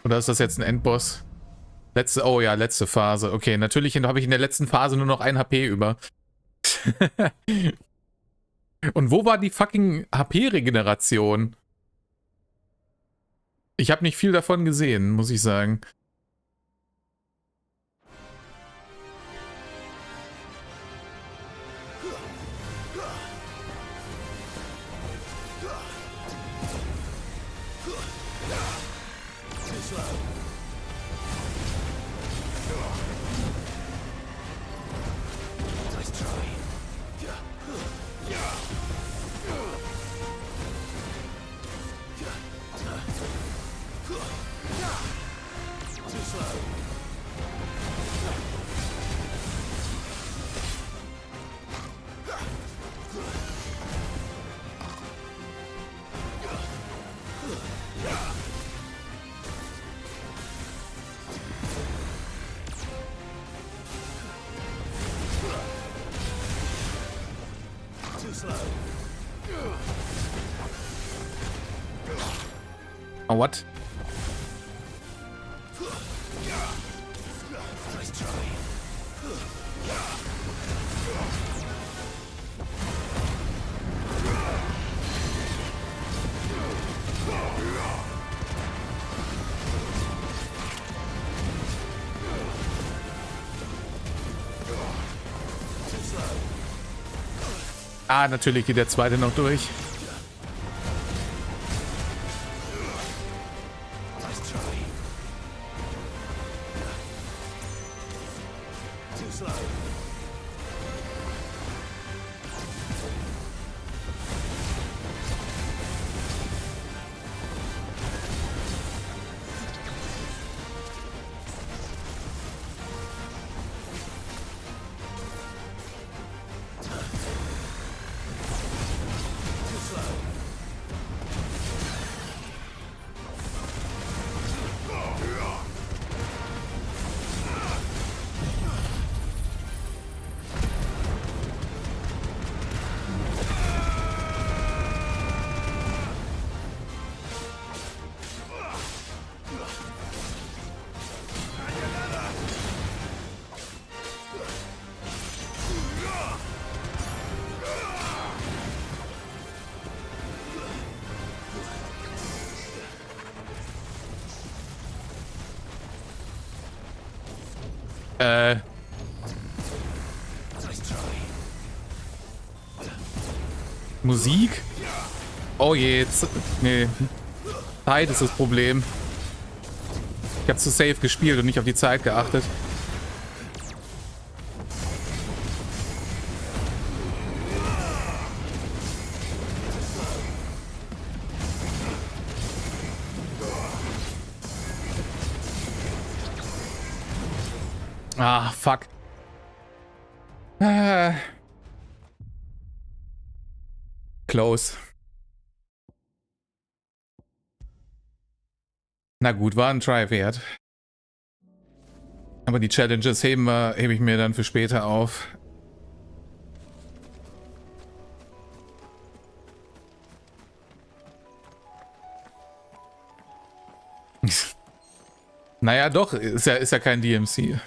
Oder ist das jetzt ein Endboss? Oh ja, letzte Phase. Okay, natürlich habe ich in der letzten Phase nur noch 1 HP über. Und wo war die fucking HP-Regeneration? Ich habe nicht viel davon gesehen, muss ich sagen. Oh, what? Ah, natürlich geht der zweite noch durch. Musik? Oh je, jetzt. Nee. Zeit ist das Problem. Ich habe zu safe gespielt und nicht auf die Zeit geachtet. Ah, fuck. Close. Na gut, war ein Try wert. Aber die Challenges hebe ich mir dann für später auf. Naja, doch, ist ja kein DMC.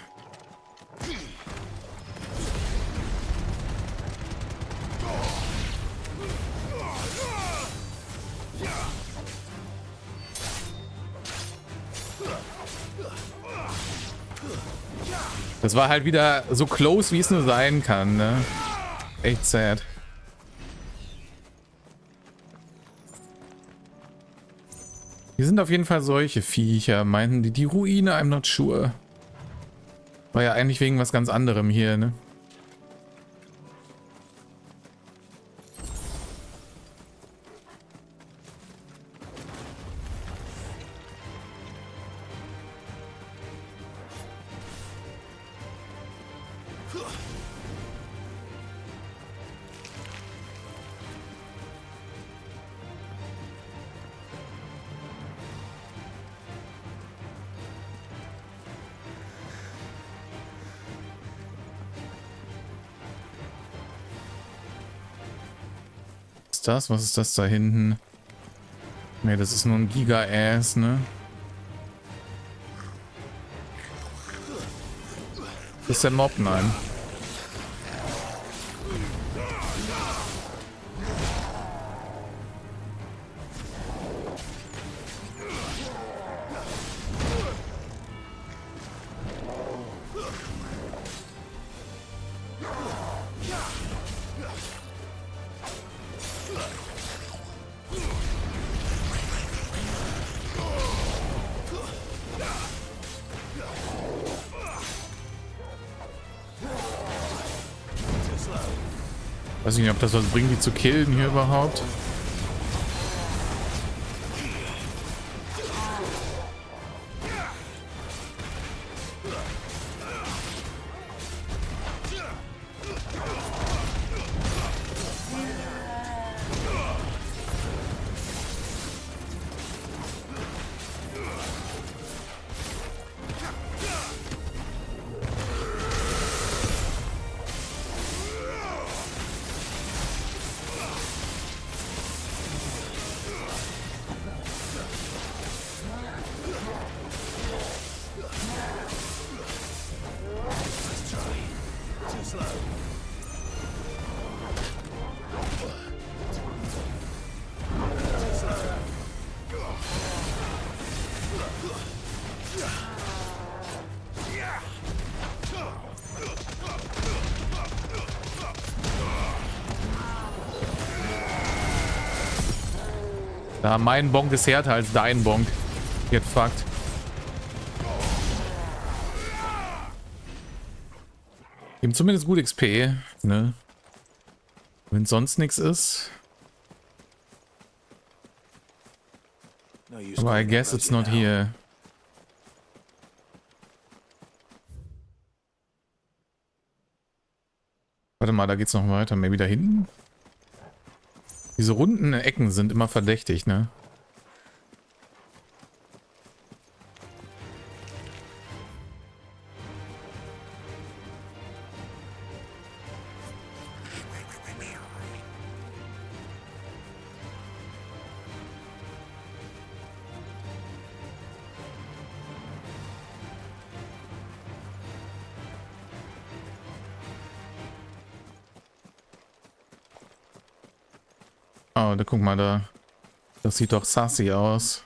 Das war halt wieder so close, wie es nur sein kann, ne? Echt sad. Hier sind auf jeden Fall solche Viecher, meinten die Ruine, I'm not sure. War ja eigentlich wegen was ganz anderem hier, ne? Das? Was ist das da hinten? Ne, das ist nur ein Giga-Ass, ne? Ist der Mob? Nein. Weiß ich nicht, ob das was bringt, die zu killen hier überhaupt. Ja, mein Bonk ist härter als dein Bonk. Get fucked. Eben zumindest gut XP, ne? Wenn sonst nichts ist. Aber I guess it's not here. Warte mal, da geht's noch weiter. Maybe da hinten? Diese runden Ecken sind immer verdächtig, ne? Oh, da guck mal da. Das sieht doch sassy aus.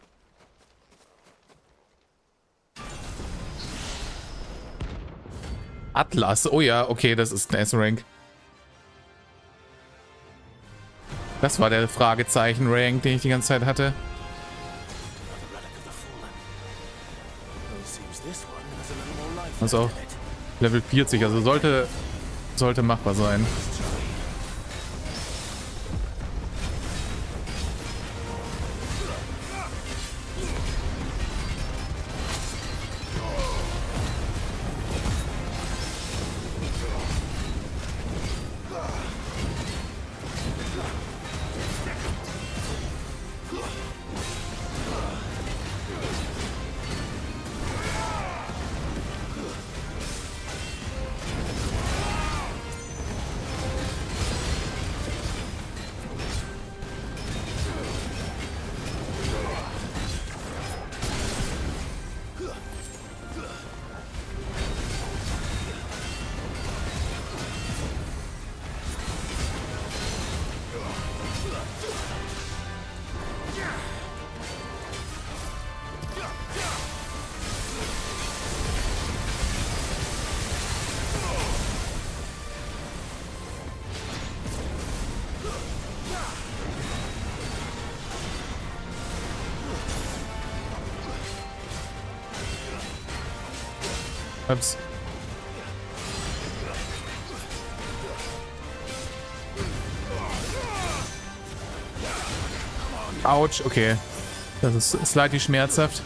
Atlas. Oh ja, okay, das ist ein S-Rank. Das war der Fragezeichen-Rank, den ich die ganze Zeit hatte. Das ist auch Level 40, also sollte machbar sein. Ups. Autsch, okay. Das ist slightly schmerzhaft.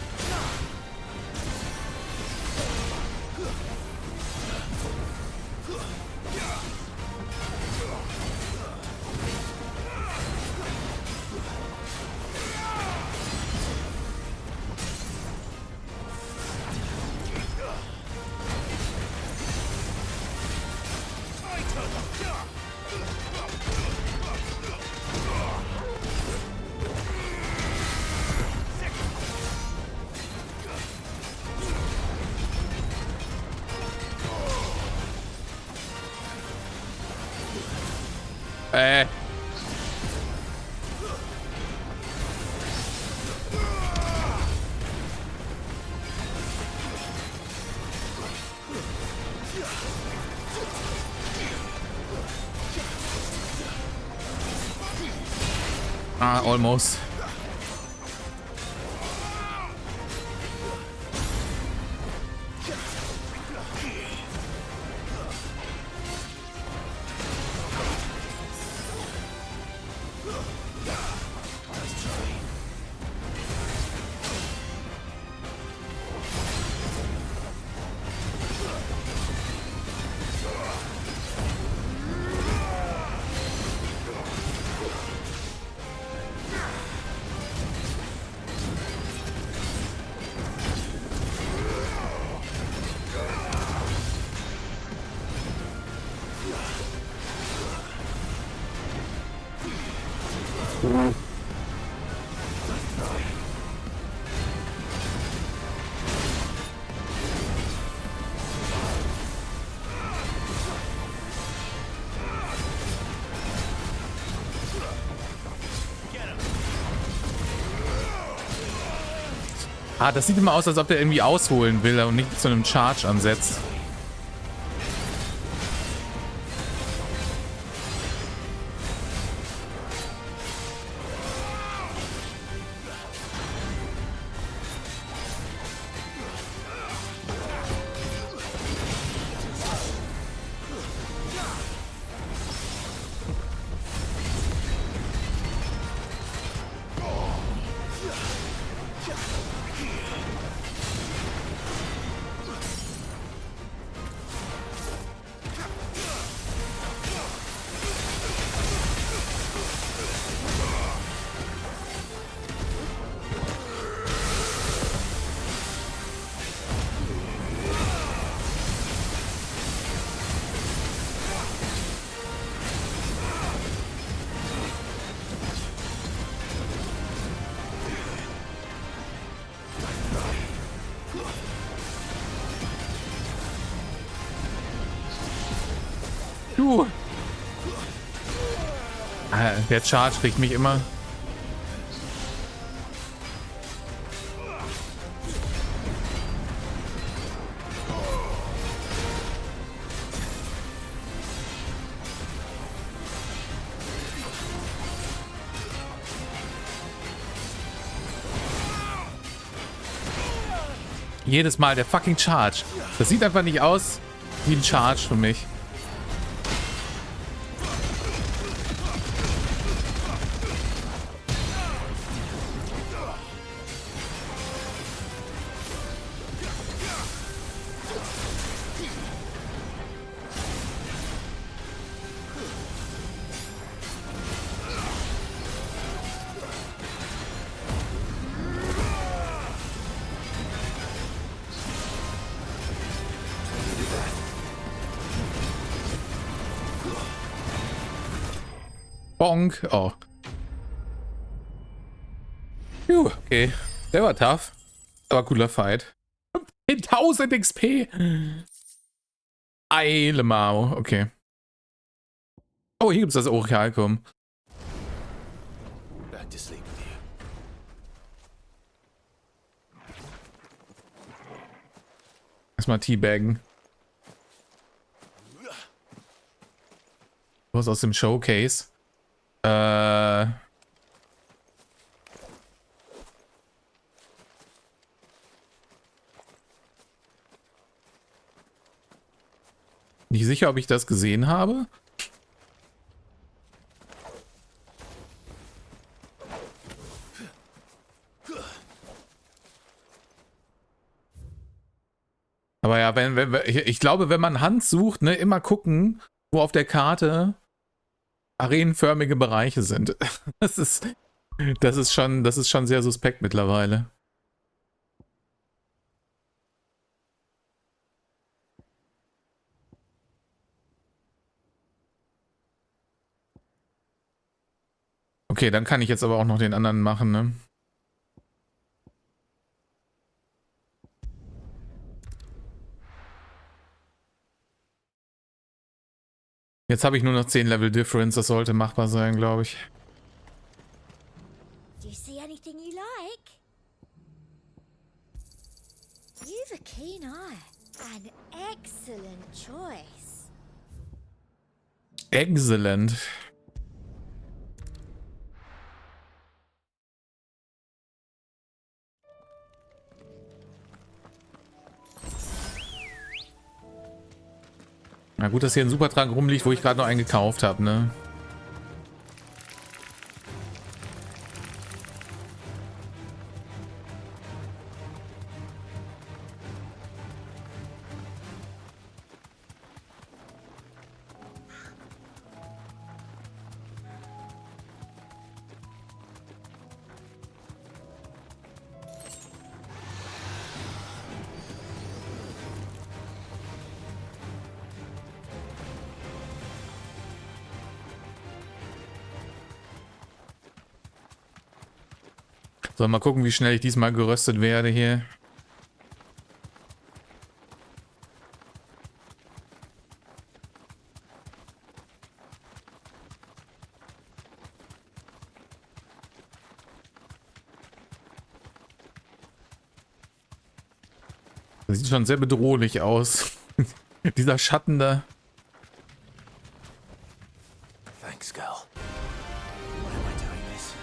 Ah, almost. Ah, das sieht immer aus, als ob der irgendwie ausholen will und nicht zu einem Charge ansetzt. Der Charge kriegt mich immer. Jedes Mal der fucking Charge. Das sieht einfach nicht aus wie ein Charge für mich. Bonk. Oh. Okay. Der war tough. Aber cooler Fight. 1000 XP. Eilemau. Okay. Oh, hier gibt es das Orakelum. Back to sleep with you. Erstmal Teabaggen. Was aus dem Showcase? Nicht sicher, ob ich das gesehen habe. Aber ja, ich glaube, wenn man Hand sucht, ne, immer gucken, wo auf der Karte arenenförmige Bereiche sind. Das ist schon sehr suspekt mittlerweile. Okay, dann kann ich jetzt aber auch noch den anderen machen, ne? Jetzt habe ich nur noch 10 Level Difference. Das sollte machbar sein, glaube ich. Do you see anything you like? You've a keen eye. An excellent choice. Excellent. Na gut, dass hier ein Supertrank rumliegt, wo ich gerade noch einen gekauft habe, ne? So, mal gucken, wie schnell ich diesmal geröstet werde hier. Das sieht schon sehr bedrohlich aus. Dieser Schatten da. Thanks, girl. Why am I doing this?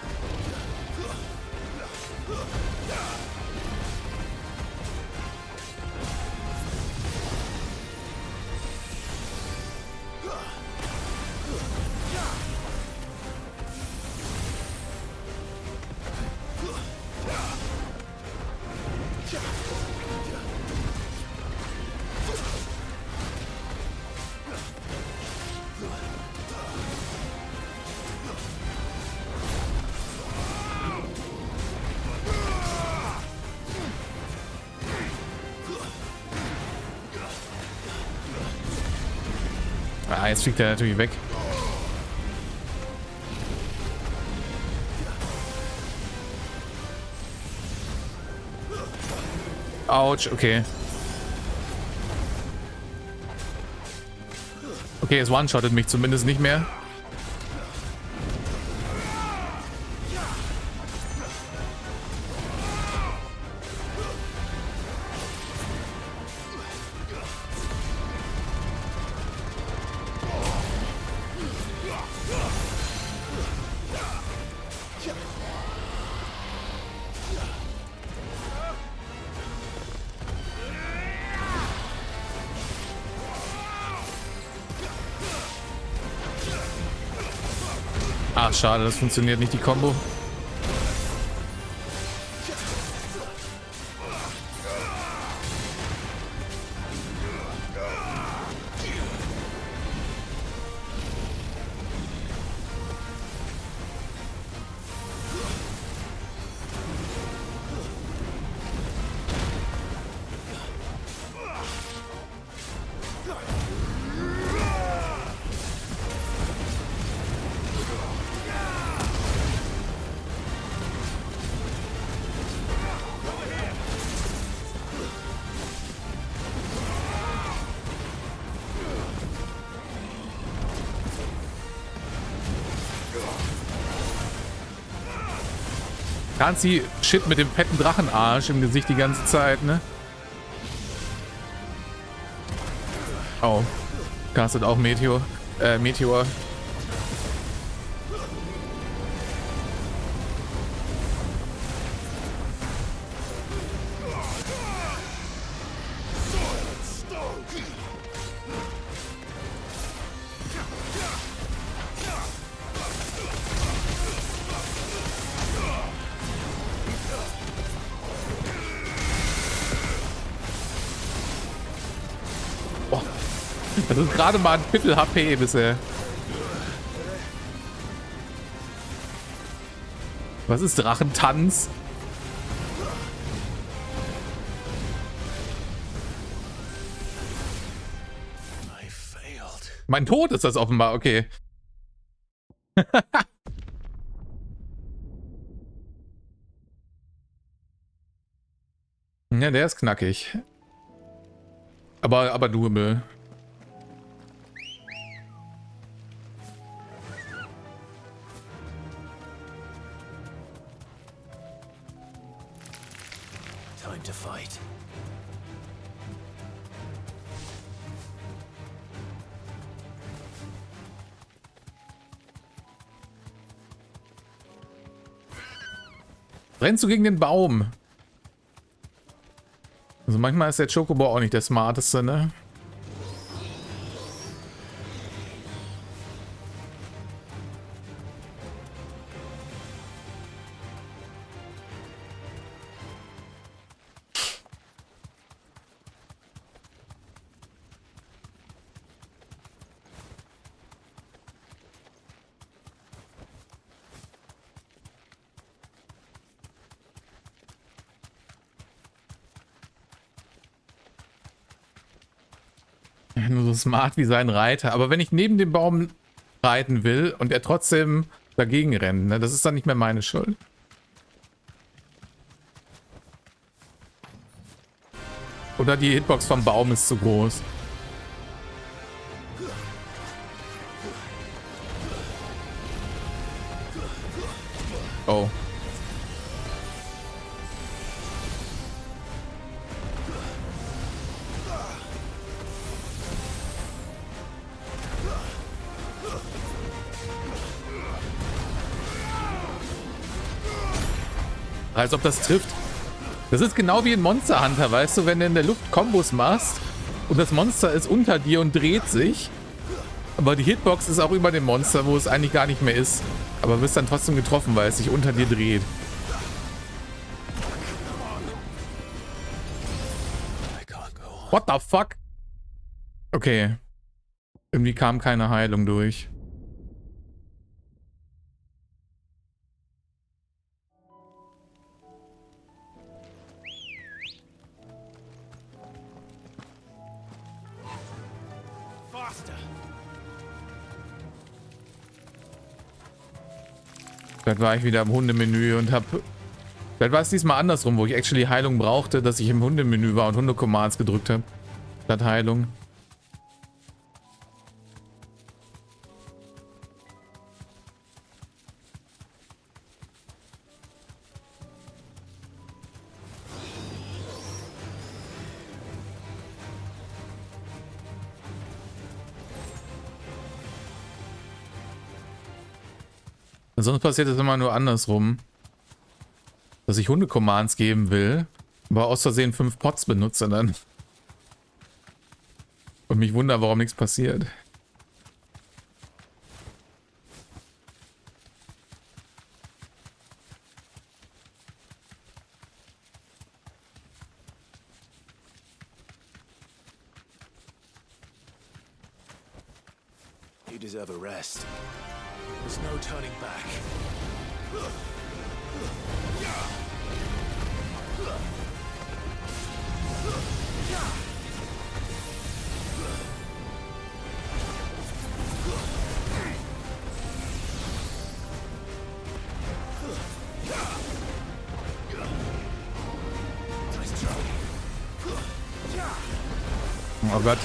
Ah, jetzt fliegt er natürlich weg. Autsch, okay. Okay, es one-shottet mich zumindest nicht mehr. Ach, schade, das funktioniert nicht, die Combo. Kanzi shit mit dem fetten Drachenarsch im Gesicht die ganze Zeit, ne? Oh. Castet auch Meteor. Meteor. Das ist gerade mal ein Viertel HP bisher. Was ist Drachentanz? Mein Tod ist das offenbar, okay. Ja, der ist knackig. Aber doable. time to fight. Rennst du gegen den Baum? Also manchmal ist der Chocobo auch nicht der smarteste, ne? Nur so smart wie sein Reiter. Aber wenn ich neben dem Baum reiten will und er trotzdem dagegen rennt, ne, das ist dann nicht mehr meine Schuld. Oder die Hitbox vom Baum ist zu groß. Oh. Als ob das trifft. Das ist genau wie in Monster Hunter, weißt du, wenn du in der Luft Kombos machst und das Monster ist unter dir und dreht sich, aber die Hitbox ist auch über dem Monster, wo es eigentlich gar nicht mehr ist. Aber wirst dann trotzdem getroffen, weil es sich unter dir dreht. What the fuck? Okay. Irgendwie kam keine Heilung durch. Vielleicht war ich wieder im Hundemenü und hab... Vielleicht war es diesmal andersrum, wo ich actually Heilung brauchte, dass ich im Hundemenü war und Hunde-Commands gedrückt habe. Statt Heilung. Sonst passiert es immer nur andersrum. Dass ich Hunde-Commands geben will, aber aus Versehen 5 Pots benutze dann. Und mich wundere, warum nichts passiert. You deserve a rest. There's no turning back. Oh Gott.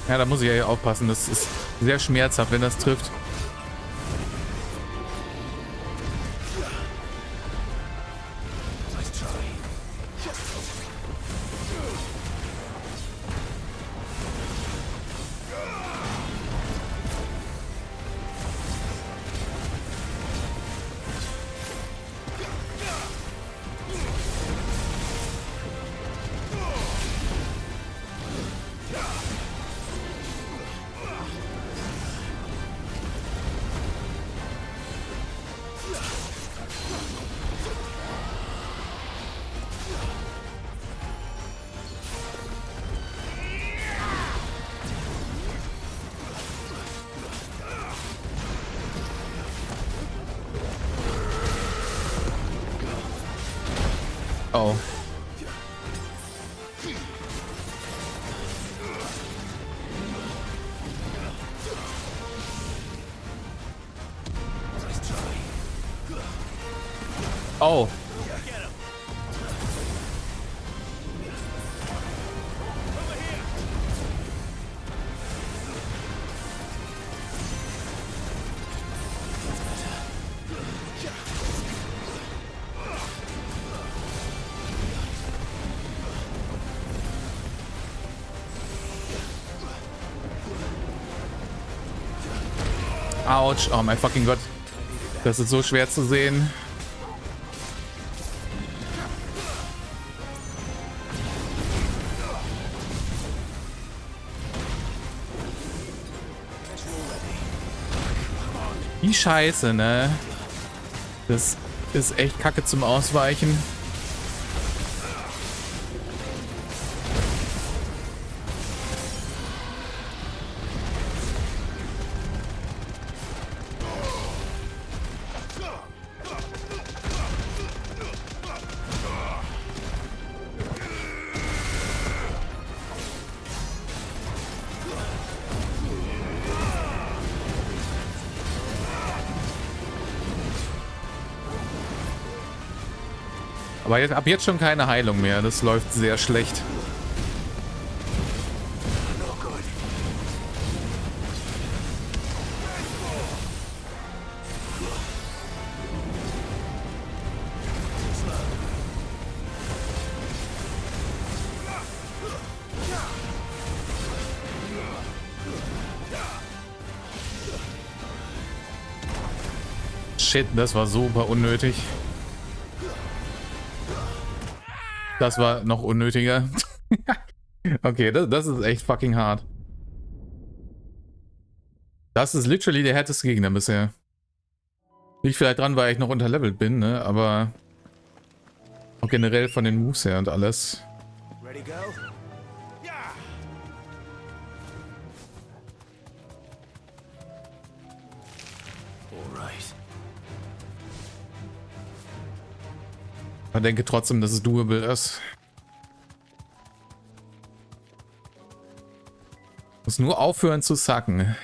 Ja, da muss ich ja aufpassen. Das ist sehr schmerzhaft, wenn das trifft. Oh. Oh. Autsch. Oh mein fucking Gott. Das ist so schwer zu sehen. Die Scheiße, ne? Das ist echt kacke zum Ausweichen. Aber jetzt, ab jetzt schon keine Heilung mehr. Das läuft sehr schlecht. Shit, das war super unnötig. Das war noch unnötiger. Okay, das ist echt fucking hart. Das ist literally der härteste Gegner bisher. Liegt vielleicht dran, weil ich noch unterlevelt bin, ne? Aber auch generell von den Moves her und alles. Ready, go? Yeah. All right. Ich denke trotzdem, dass es doable ist. Muss nur aufhören zu sacken.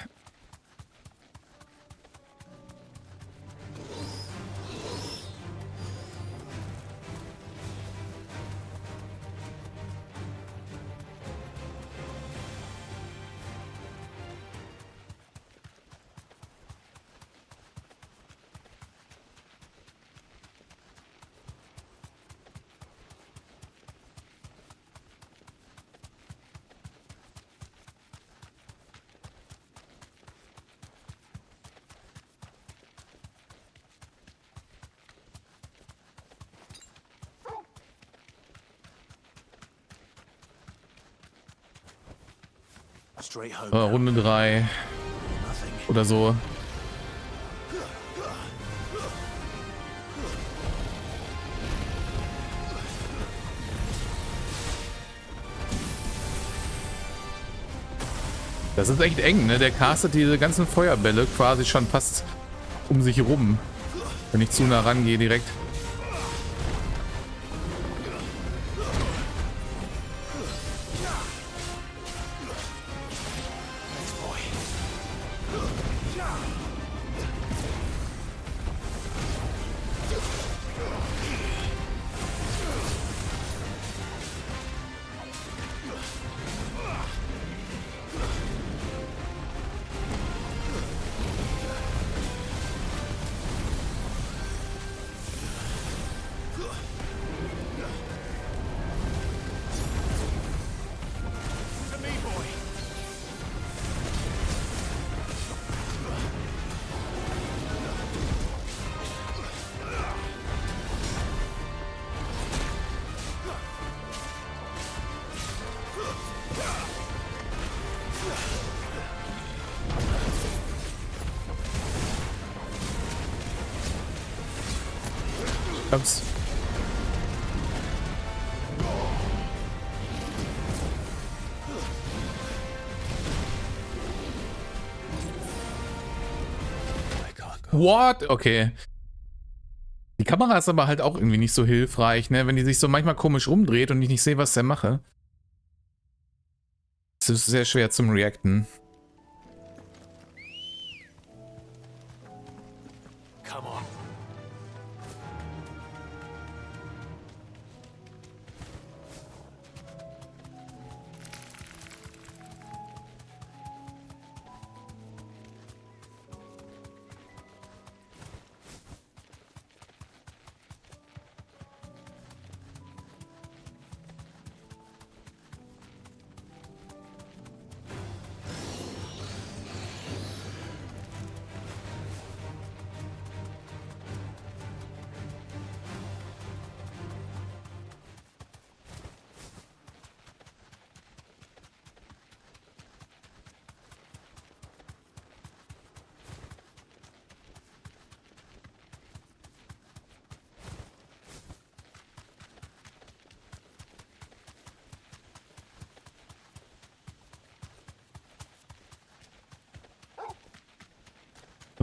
Runde 3 oder so. Das ist echt eng, ne? Der castet diese ganzen Feuerbälle quasi schon fast um sich rum. Wenn ich zu nah rangehe direkt. Ups. What? Okay. Die Kamera ist aber halt auch irgendwie nicht so hilfreich, ne? Wenn die sich so manchmal komisch rumdreht und ich nicht sehe, was der mache. Es ist sehr schwer zum Reacten. Come on.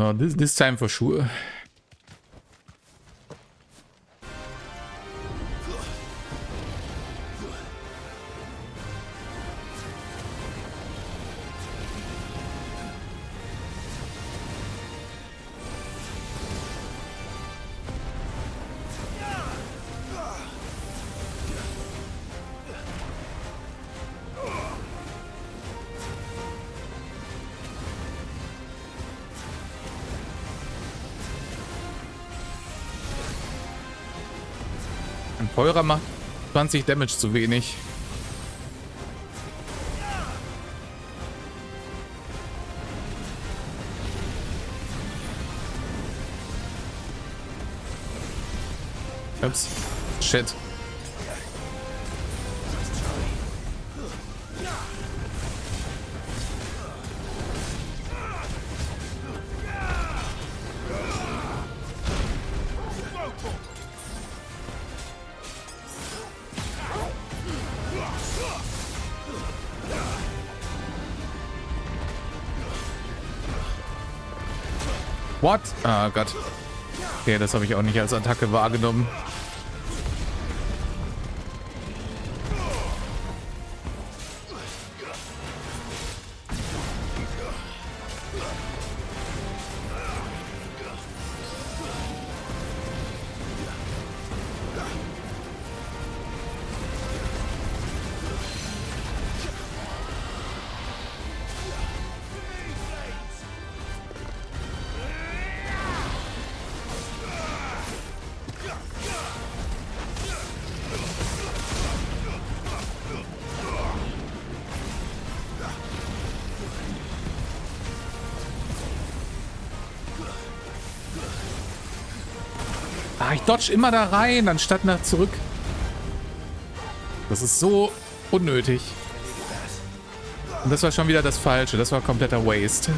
Oh, this time for sure. Ein Feuerer macht 20 Damage zu wenig. Ups. Shit. What? Ah Gott. Okay, das habe ich auch nicht als Attacke wahrgenommen. Ah, ich dodge immer da rein, anstatt nach zurück. Das ist so unnötig. Und das war schon wieder das Falsche. Das war kompletter Waste.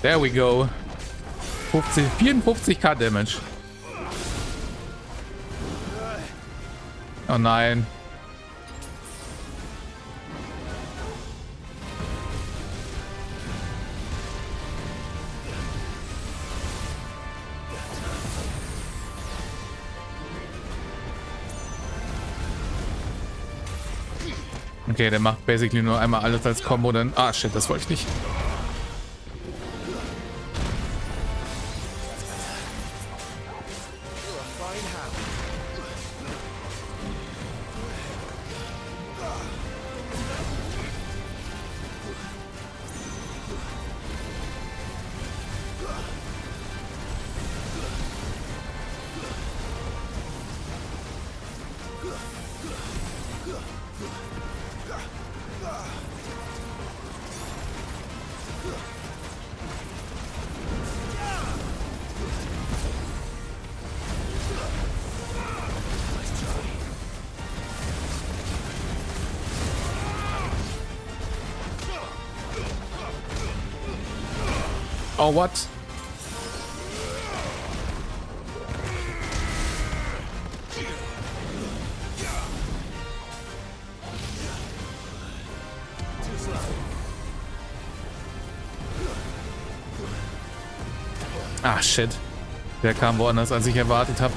There we go. 54k Damage. Oh nein. Okay, der macht basically nur einmal alles als Combo, dann... Ah, shit, das wollte ich nicht. Oh, what? Ah, shit. Der kam woanders, als ich erwartet habe.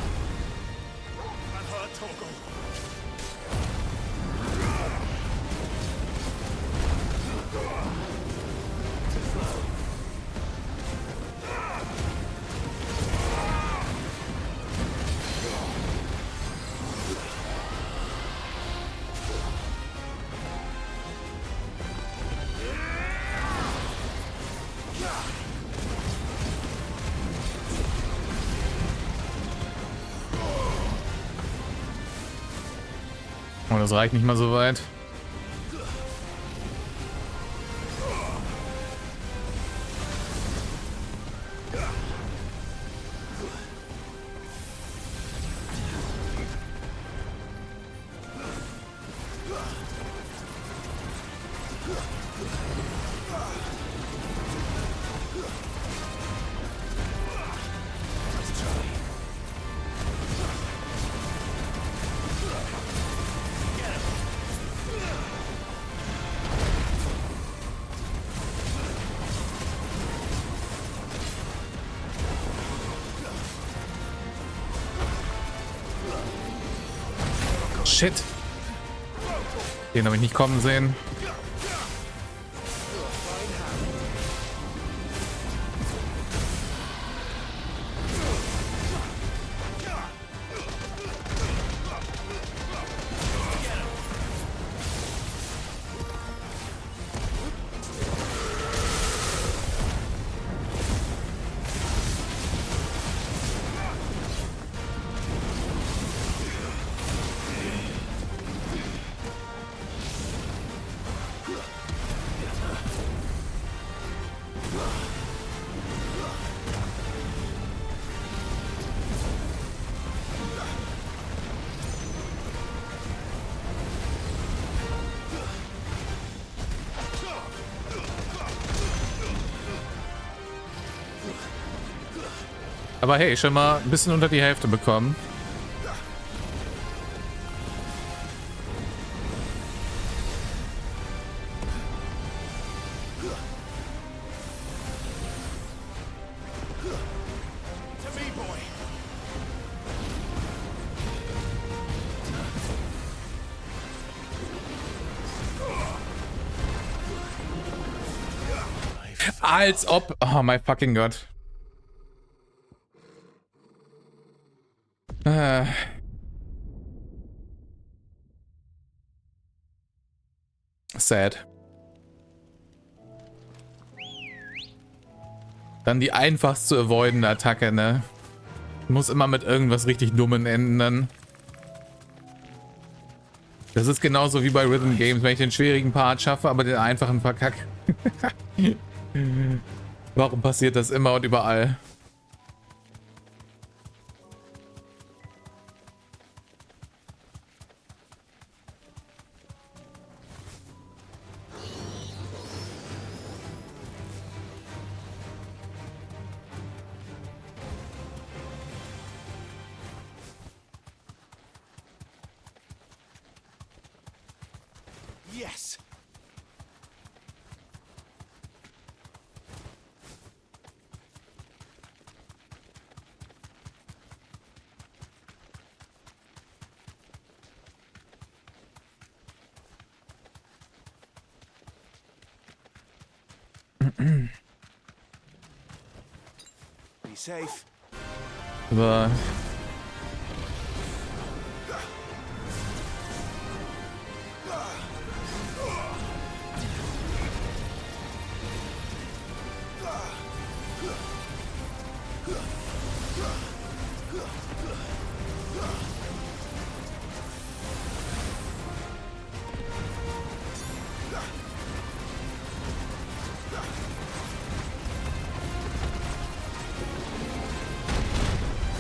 Oh, das reicht nicht mal so weit. Shit. Den habe ich nicht kommen sehen. Aber hey, schon mal ein bisschen unter die Hälfte bekommen. Als ob... Oh my fucking God. Sad. Dann die einfachst zu avoidende Attacke, ne? Muss immer mit irgendwas richtig Dummen enden dann. Das ist genauso wie bei Rhythm Games, wenn ich den schwierigen Part schaffe, aber den einfachen verkacke. Warum passiert das immer und überall? Yes. Be safe. Aber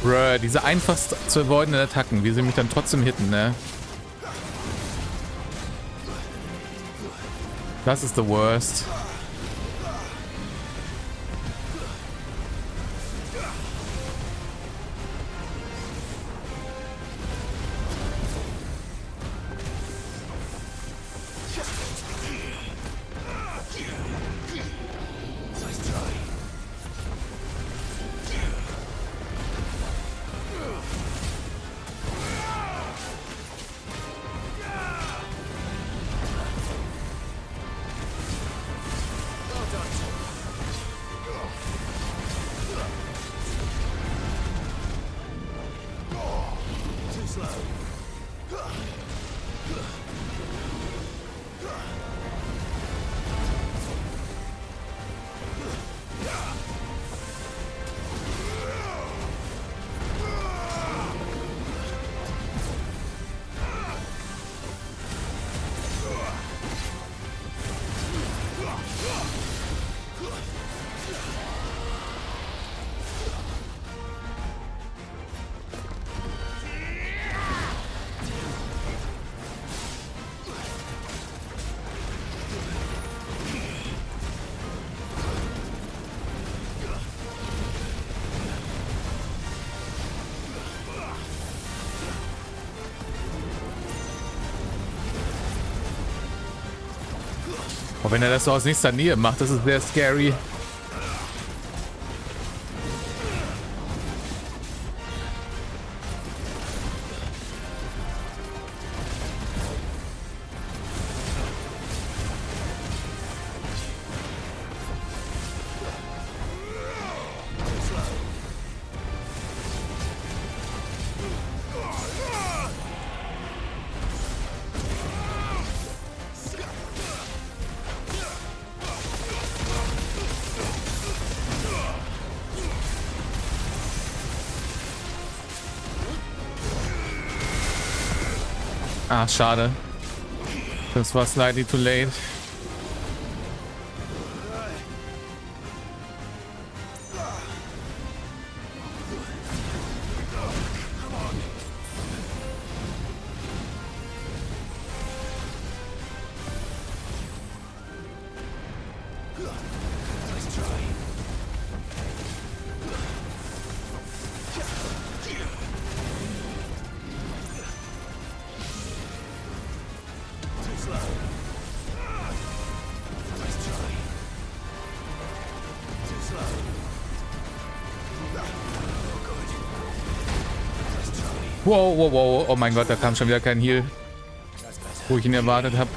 Bruh, diese einfachst zu avoidenden Attacken, wie sie mich dann trotzdem hitten, ne? Das ist the worst. Aber wenn er das so aus nächster Nähe macht, das ist sehr scary. Ah, schade. Das war slightly too late. Wow, wow, wow. Oh mein Gott, da kam schon wieder kein Heal, wo ich ihn erwartet habe.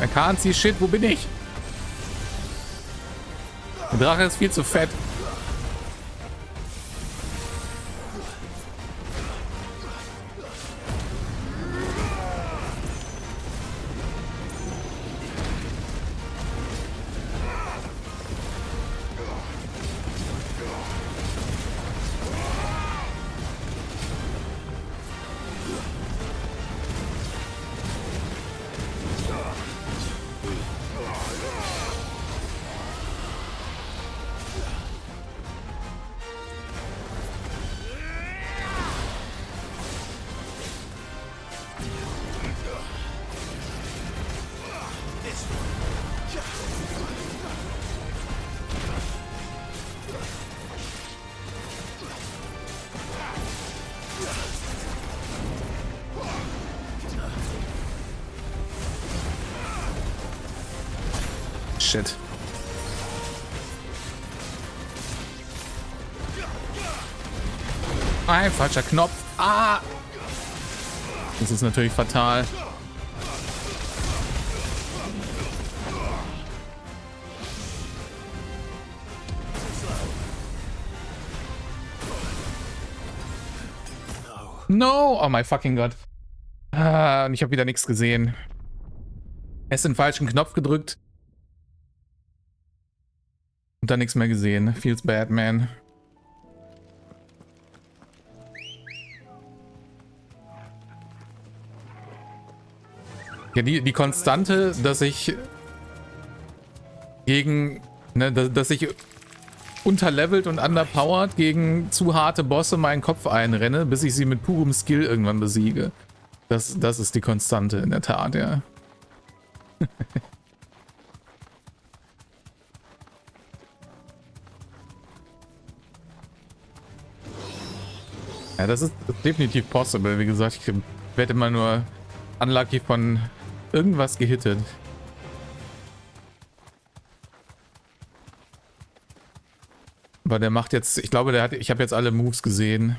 I can't see shit, wo bin ich? Der Drache ist viel zu fett. Shit. Ein falscher Knopf. Ah! Das ist natürlich fatal. No! Oh my fucking Gott. Ah, und ich habe wieder nichts gesehen. Erst den falschen Knopf gedrückt. Und dann nichts mehr gesehen. Feels bad, man. Ja, die Konstante, dass ich gegen, ne, dass ich unterlevelt und underpowered gegen zu harte Bosse meinen Kopf einrenne, bis ich sie mit purem Skill irgendwann besiege. Das ist die Konstante in der Tat, ja. Ja, das ist definitiv possible. Wie gesagt, ich werde immer nur unlucky von irgendwas gehittet. Aber der macht jetzt, ich glaube, ich habe jetzt alle Moves gesehen.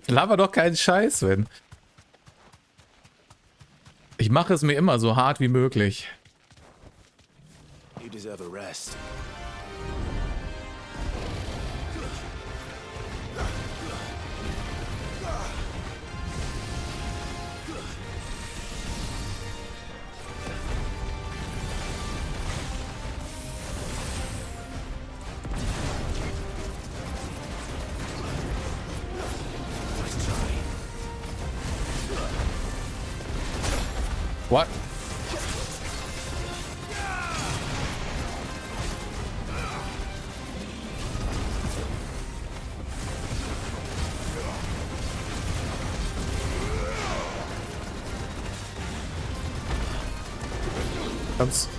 Laber doch keinen Scheiß, wenn. Ich mache es mir immer so hart wie möglich. You deserve a rest. What? Komm's.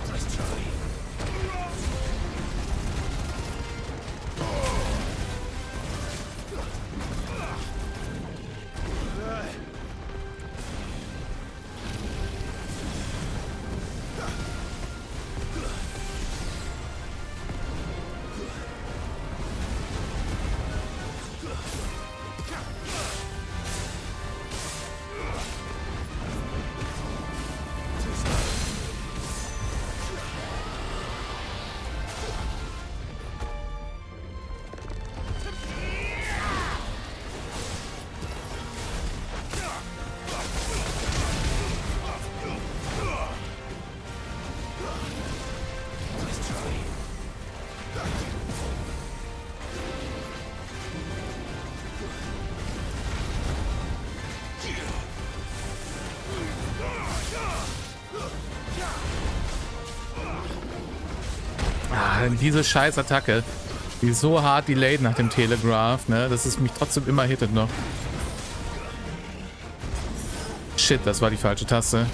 Diese scheiß Attacke, die ist so hart delayed nach dem Telegraph, ne, dass es mich trotzdem immer hittet noch. Shit, das war die falsche Taste.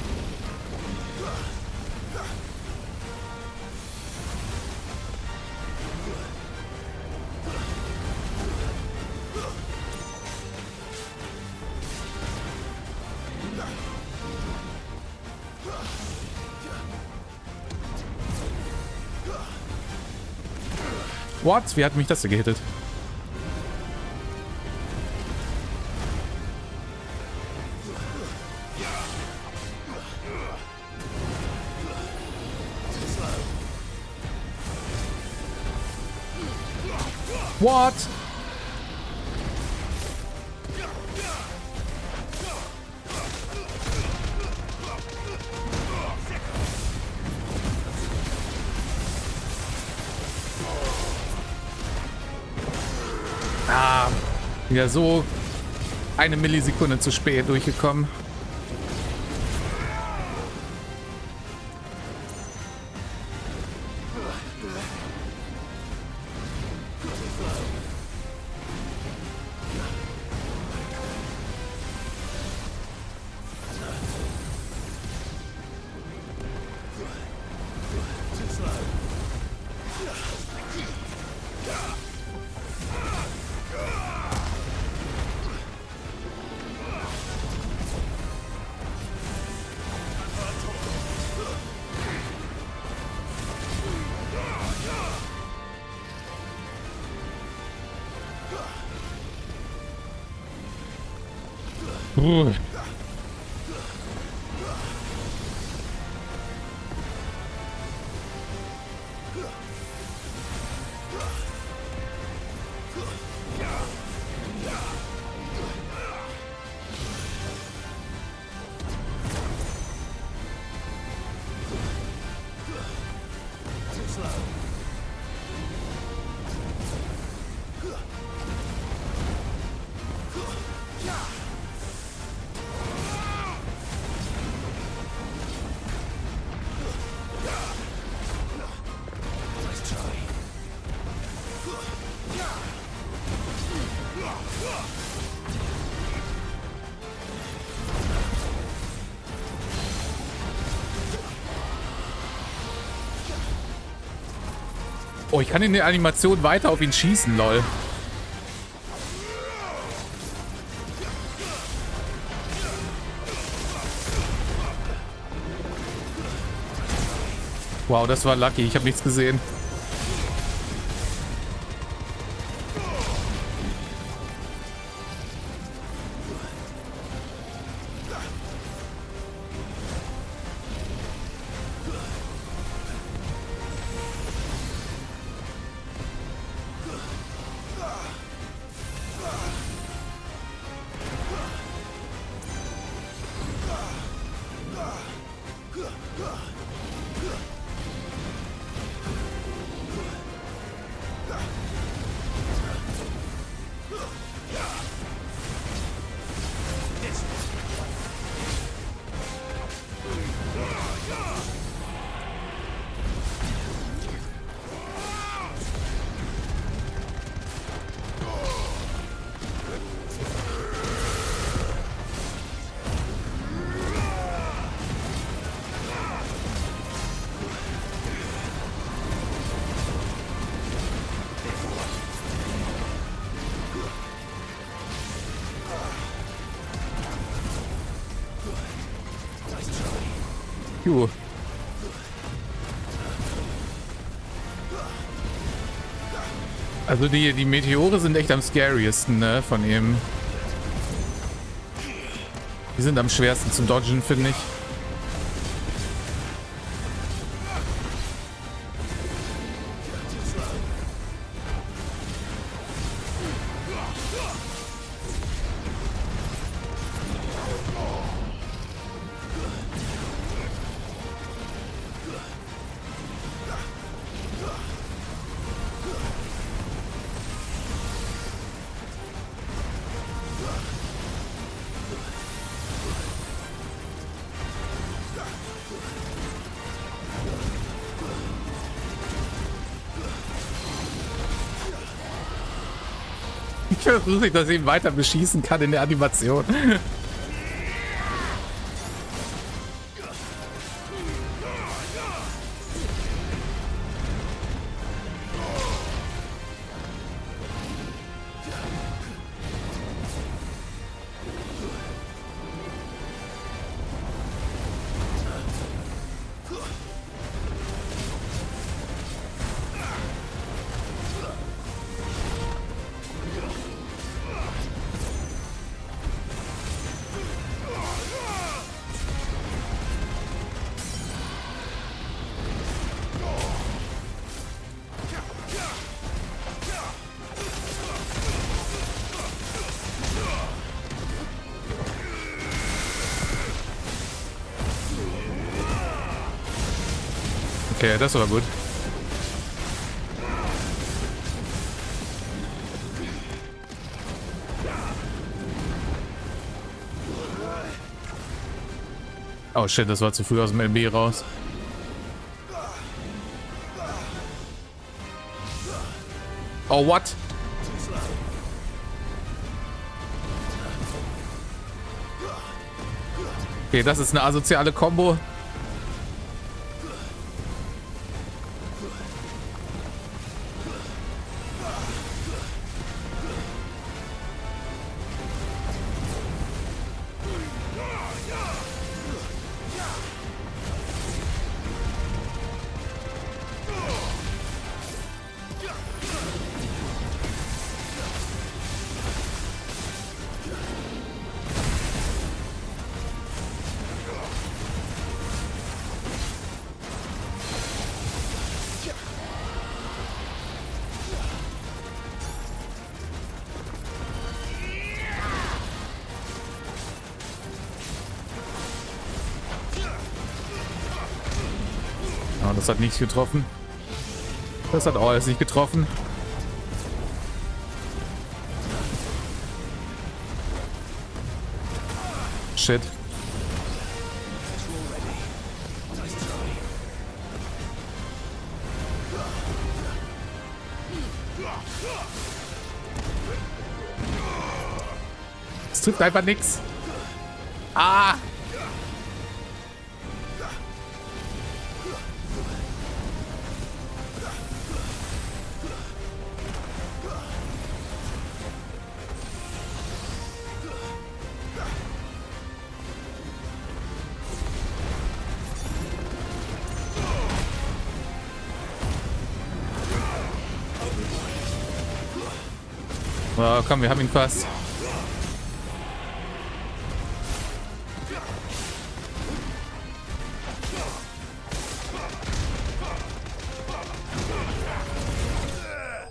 What? Wie hat mich das denn gehittet? What? Ah, wieder so eine Millisekunde zu spät durchgekommen. Oh, ich kann in der Animation weiter auf ihn schießen, lol. Wow, das war lucky. Ich habe nichts gesehen. Juhu. Also die Meteore sind echt am scariesten, ne, von ihm. Die sind am schwersten zum Dodgen, finde ich. Ich versuche nicht, dass ich ihn weiter beschießen kann in der Animation. Okay, das war gut. Oh shit, das war zu früh aus dem LB raus. Oh, what? Okay, das ist eine asoziale Kombo. Oh, das hat nichts getroffen. Das hat alles nicht getroffen. Shit. Es trifft einfach nichts. Ah! Oh, komm, wir haben ihn fast.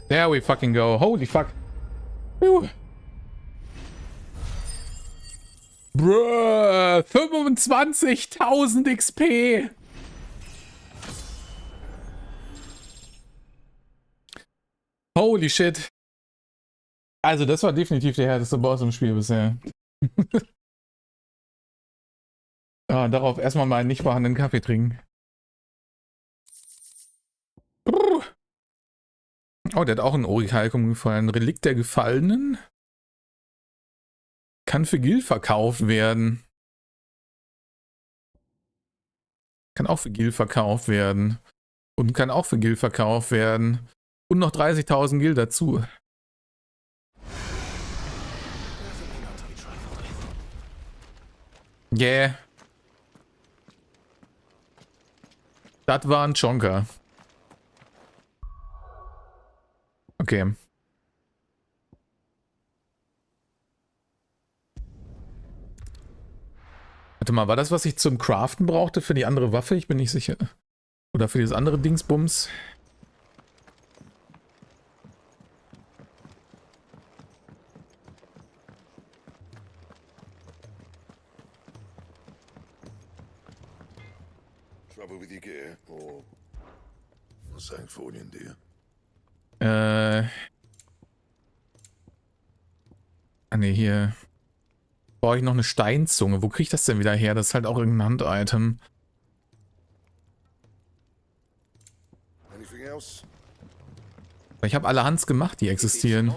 There we fucking go. Holy fuck. Bruh, 25.000 XP. Holy shit. Also das war definitiv der härteste Boss im Spiel bisher. Darauf erstmal mal einen nicht vorhandenen Kaffee trinken. Oh, der hat auch ein Orichalkum gefallen. Relikt der Gefallenen. Kann für Gil verkauft werden. Kann auch für Gil verkauft werden. Und kann auch für Gil verkauft werden. Und noch 30.000 Gil dazu. Yeah. Das war ein Chonker. Okay. Warte mal, war das, was ich zum Craften brauchte für die andere Waffe? Ich bin nicht sicher. Oder für dieses andere Dingsbums? Trouble with your gear, or something falling, dear? Ne, hier brauche ich noch eine Steinzunge. Wo kriege ich das denn wieder her? Das ist halt auch irgendein Hand-Item. Anything else? Ich habe alle Hands gemacht, die existieren.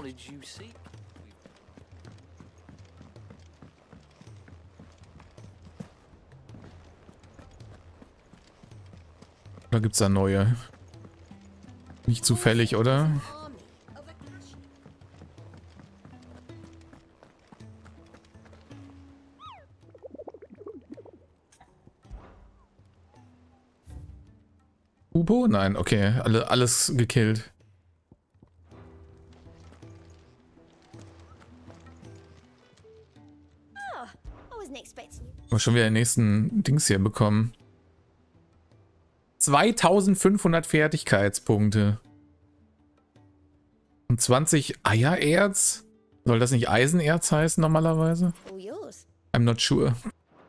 Oder gibt's da neue? Nicht zufällig, oder? Ubo? Nein, okay. Alles gekillt. Schon wieder den nächsten Dings hier bekommen. 2500 Fertigkeitspunkte. Und 20 Eiererz? Soll das nicht Eisenerz heißen normalerweise? I'm not sure.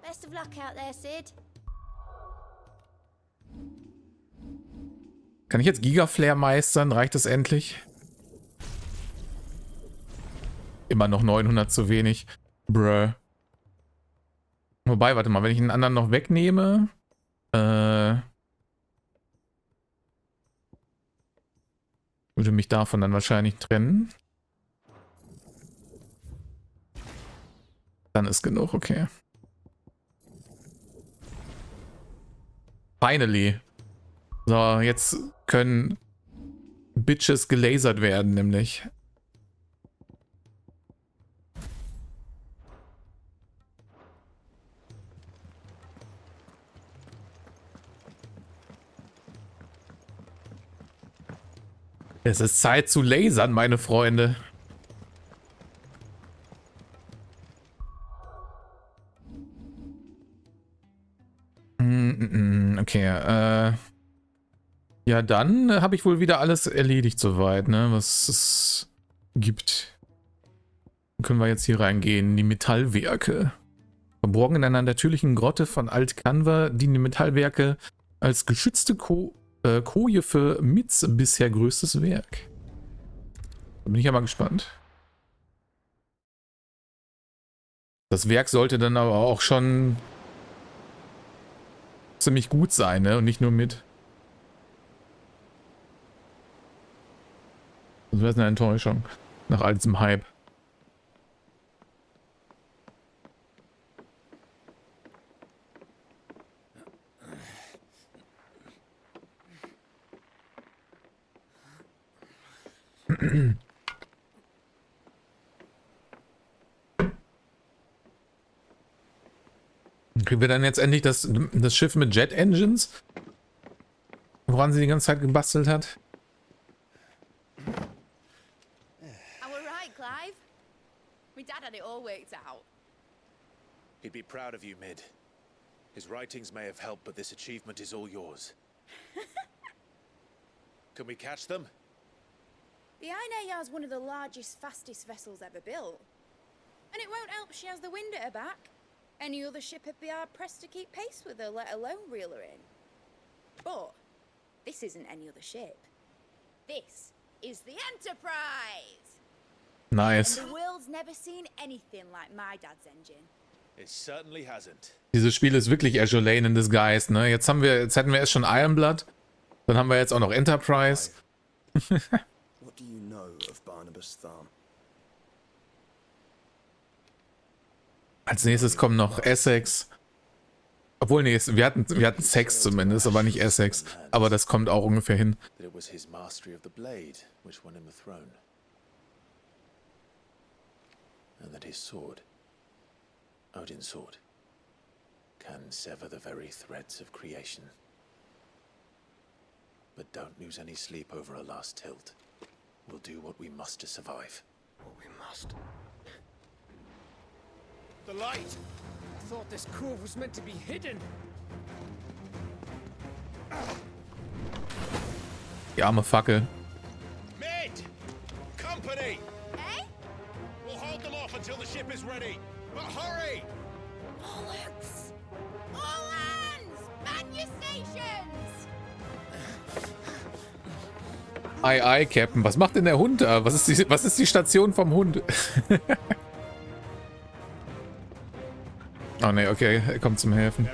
Best of luck out there, Sid. Kann ich jetzt Gigaflare meistern? Reicht das endlich? Immer noch 900 zu wenig. Bruh. Wobei, warte mal, wenn ich einen anderen noch wegnehme. Würde mich davon dann wahrscheinlich trennen. Dann ist genug, okay. Finally. So, jetzt können Bitches gelasert werden, nämlich. Es ist Zeit zu lasern, meine Freunde. Okay, ja, dann habe ich wohl wieder alles erledigt soweit, ne, was es gibt. Dann können wir jetzt hier reingehen, in die Metallwerke. Verborgen in einer natürlichen Grotte von Alt-Kanver dienen die Metallwerke als geschützte Koje für Mits bisher größtes Werk. Da bin ich ja mal gespannt. Das Werk sollte dann aber auch schon ziemlich gut sein, ne? Und nicht nur mit. Das wäre eine Enttäuschung. Nach all diesem Hype. Kriegen wir dann jetzt endlich das Schiff mit Jet Engines? Woran sie die ganze Zeit gebastelt hat? Are we right, Clive? My dad had it all worked out. He'd be proud of you, Mid. His writings may have helped, but this achievement is all yours. Can we catch them? The Aine Yar's one of the largest, fastest vessels ever built. And it won't help she has the wind at her back. Any other ship would be hard-pressed to keep pace with her, let alone reel her in. But this isn't any other ship. This is the Enterprise! Nice. And the world's never seen anything like my dad's engine. It certainly hasn't. Dieses Spiel ist wirklich Azure Lane in Disguise, ne? Jetzt hätten wir erst schon Ironblood. Dann haben wir jetzt auch noch Enterprise. What do you know of Barnabas Thumb? Als nächstes kommen noch Essex. Obwohl, nee, wir hatten Sex zumindest, aber nicht Essex. Aber das kommt auch ungefähr hin. That it was his mastery of the blade which won him the throne. And that his sword, Odin's sword, can sever the very threads of creation. But don't lose any sleep over a last tilt. We'll do what we must to survive. What we must. The light! I thought this cove was meant to be hidden. Die arme Fackel. Mid! Company! Eh? We'll hold them off until the ship is ready. But hurry! Bollocks! All hands! Man your stations! Ei, Captain. Was macht denn der Hund da? Was ist die Station vom Hund? Oh ne, okay. Er kommt zum Helfen.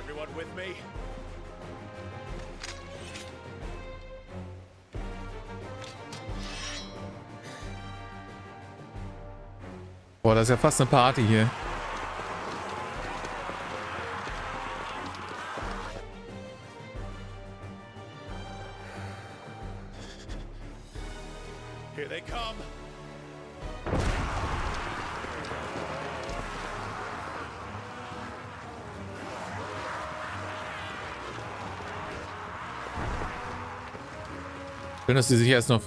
Boah, das ist ja fast eine Party hier. Here they come. Schön, dass sie sich erst noch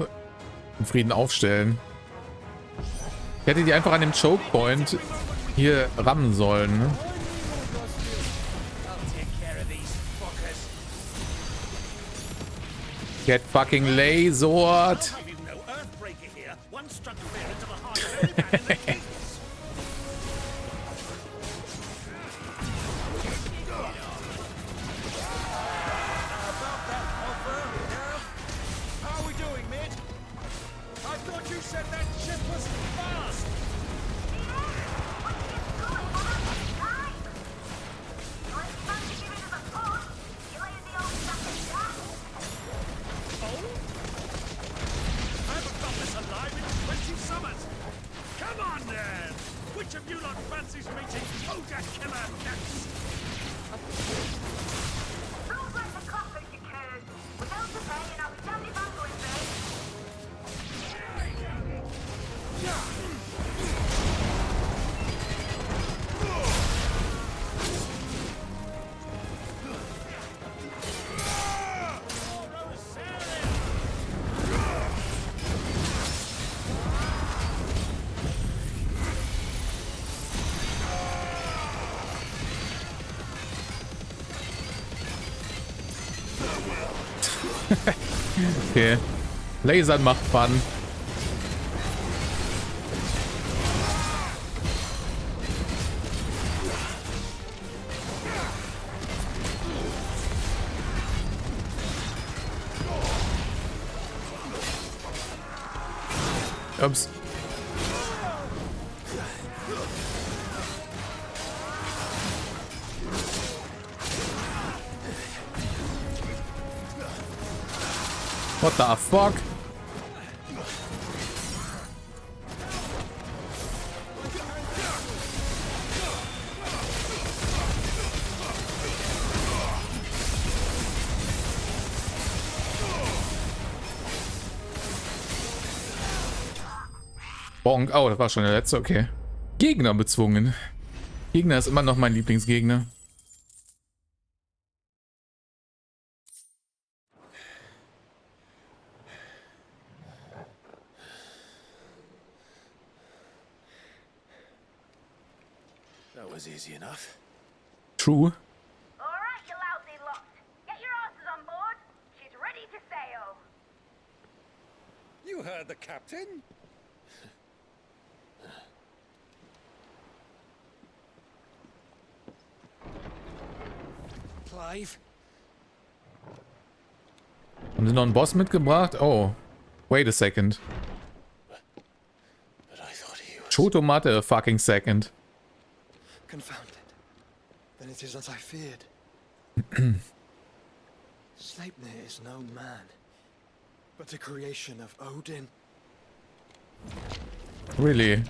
in Frieden aufstellen. Ich hätte die einfach an dem Choke Point hier rammen sollen. Ne? Get fucking lasered. Okay. Lasern macht Fun. Ups. What the fuck? Bonk. Oh, das war schon der letzte, okay. Gegner bezwungen. Gegner ist immer noch mein Lieblingsgegner. was easy enough. True. Alright, you lousy lot. Get your asses on board. She's ready to sail. You heard the captain? Clive? Haben sie noch einen Boss mitgebracht? Oh. Wait a second. But I thought he was... Chotomate a fucking second. Confound it. Then it is as I feared. Sleipnir is no man, but a creation of Odin. Really?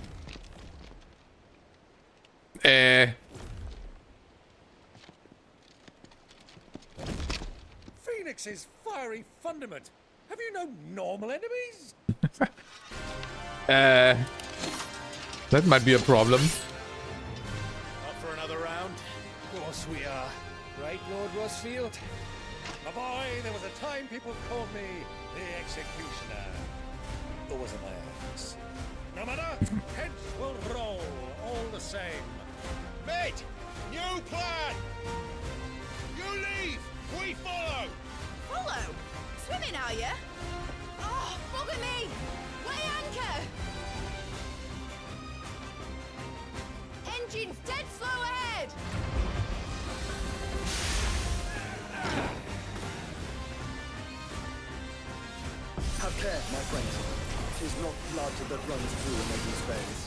Phoenix's fiery fundament. Have you no normal enemies? That might be a problem. Up for another round? Of course we are. Right, Lord Rosfield? My boy, there was a time people called me the Executioner. Or was it my ex? No matter, heads will roll all the same. Mate, new plan! You leave, we follow! Follow? Swimming, are you? Oh, bugger me! Weigh anchor! Engine's dead slow ahead! Have care, my friends. 'Tis not blood that runs through a maiden's veins.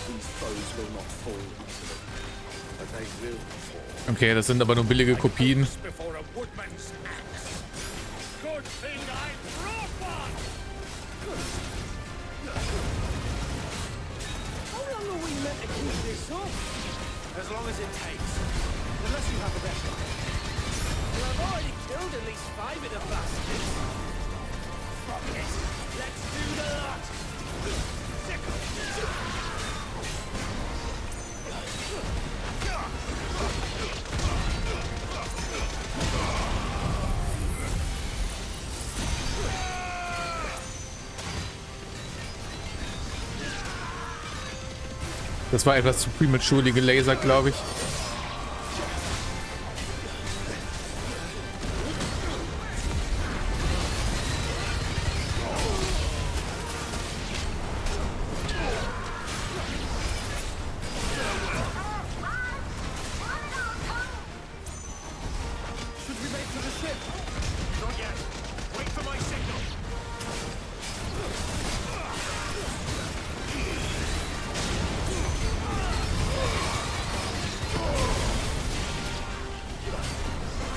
These foes will not fall easily, but they will fall. Okay, das sind aber nur billige Kopien. Before a woodman's axe. Good thing I brought one! How long are we meant to keep this up? As long as it takes. Unless you have a better. Well, I've already killed at least 5 of the bastards. Fuck it. Let's do the lot. Das war etwas zu prematurely gelasert, glaube ich.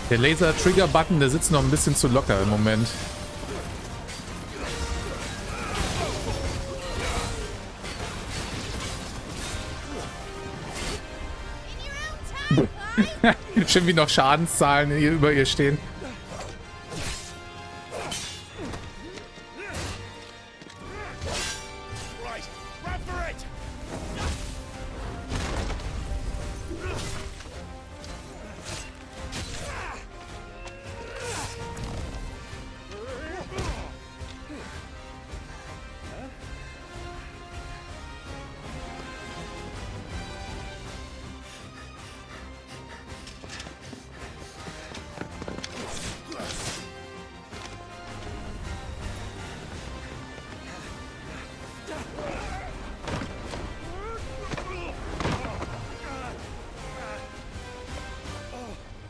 Der Laser-Trigger-Button, der sitzt noch ein bisschen zu locker im Moment. Schön wie noch Schadenszahlen hier über ihr stehen.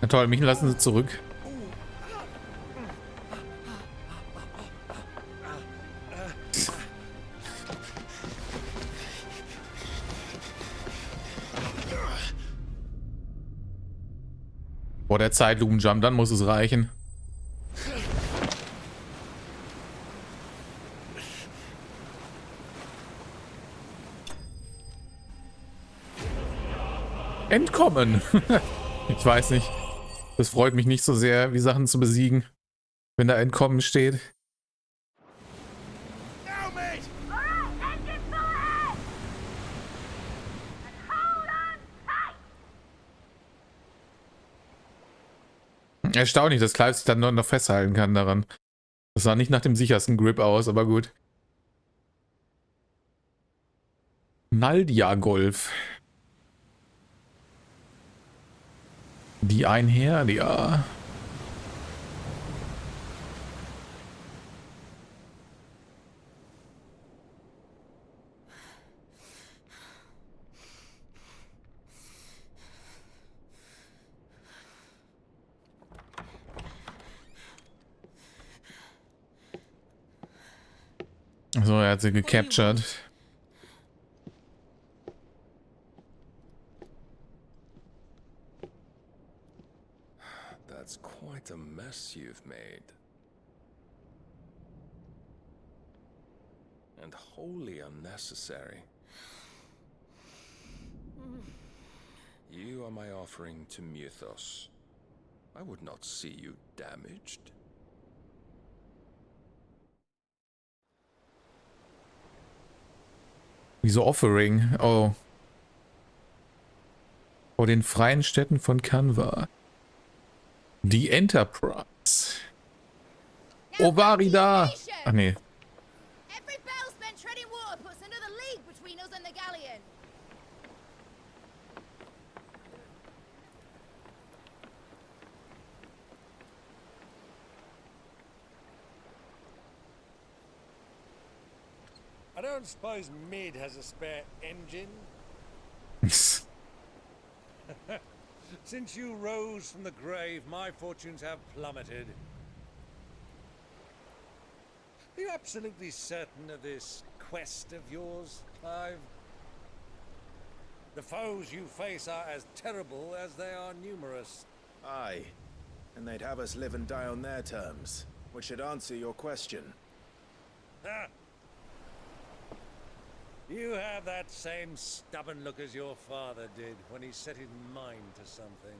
Na toll, mich lassen sie zurück. Boah, der Zeitlupenjump, dann muss es reichen. Entkommen! Ich weiß nicht. Das freut mich nicht so sehr, wie Sachen zu besiegen, wenn da Entkommen steht. Erstaunlich, dass Clive sich dann nur noch festhalten kann daran. Das sah nicht nach dem sichersten Grip aus, aber gut. Naldia Golf. Die Einherdier. So, er hat sie gecaptured. That's quite a mess you've made. And wholly unnecessary. You are my offering to Mythos. I would not see you damaged. Wieso Offering? Oh. Vor den freien Städten von Canva. Die Enterprise. Ovarida! Ach nee. Every bell spent treading water puts another league between us and the galleon. I don't suppose Mid has a spare engine? Since you rose from the grave, my fortunes have plummeted. Are you absolutely certain of this quest of yours, Clive? The foes you face are as terrible as they are numerous. Aye. And they'd have us live and die on their terms, which should answer your question. Ha! You have that same stubborn look as your father did when he set his mind to something.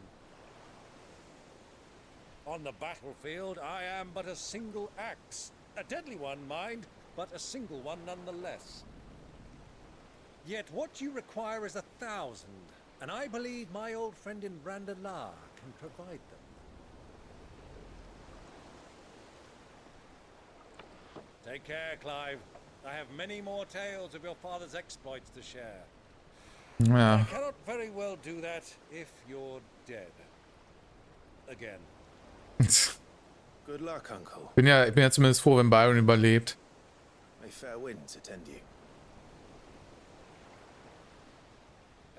On the battlefield, I am but a single axe. A deadly one, mind, but a single one nonetheless. Yet what you require is 1,000, and I believe my old friend in Randalar can provide them. Take care, Clive. I have many more tales of your father's exploits to share. Ja. I cannot very well do that if you're dead. Again. Good luck, Uncle. Ich bin ja zumindest froh, wenn Byron überlebt. May fair winds attend you.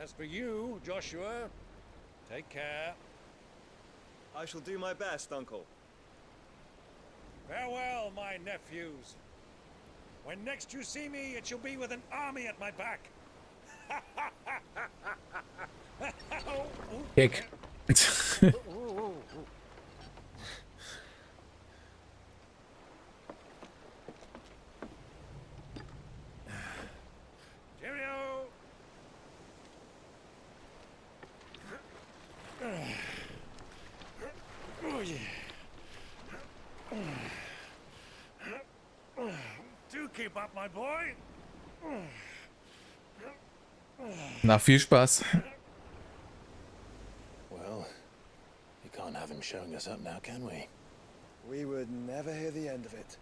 As for you, Joshua, take care. I shall do my best, Uncle. Farewell, my nephews. When next you see me, it shall be with an army at my back. Kick. Cheerio. Oh, yeah. Do keep up, my boy. Na, viel Spaß. Well, you can't have him showing us up now, can we? We would never hear the end of it.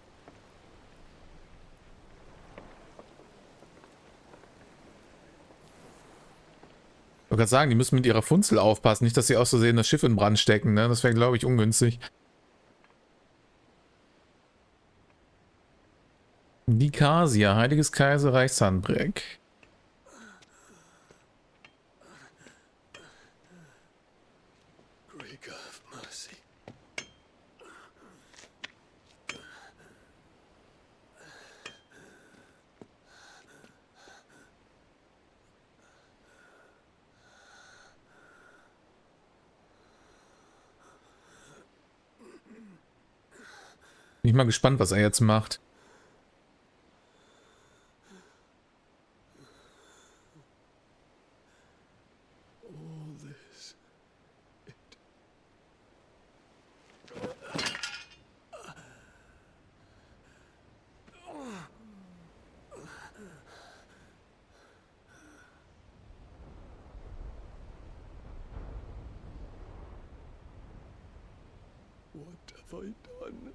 Ich wollte gerade sagen, die müssen mit ihrer Funzel aufpassen. Nicht, dass sie aus Versehen das Schiff in Brand stecken, ne? Das wäre, glaube ich, ungünstig. Die Kasia, Heiliges Kaiserreich Sandbreck. Greek have mercy. Bin ich mal gespannt, was er jetzt macht. All this. What have I done?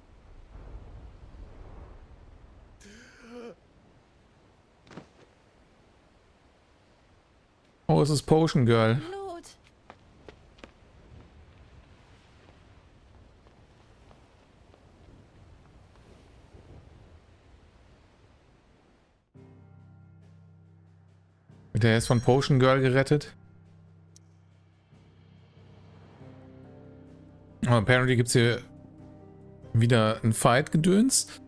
Oh, es ist Potion Girl. Lord. Der ist von Potion Girl gerettet. Aber apparently gibt es hier wieder ein Fight-Gedöns.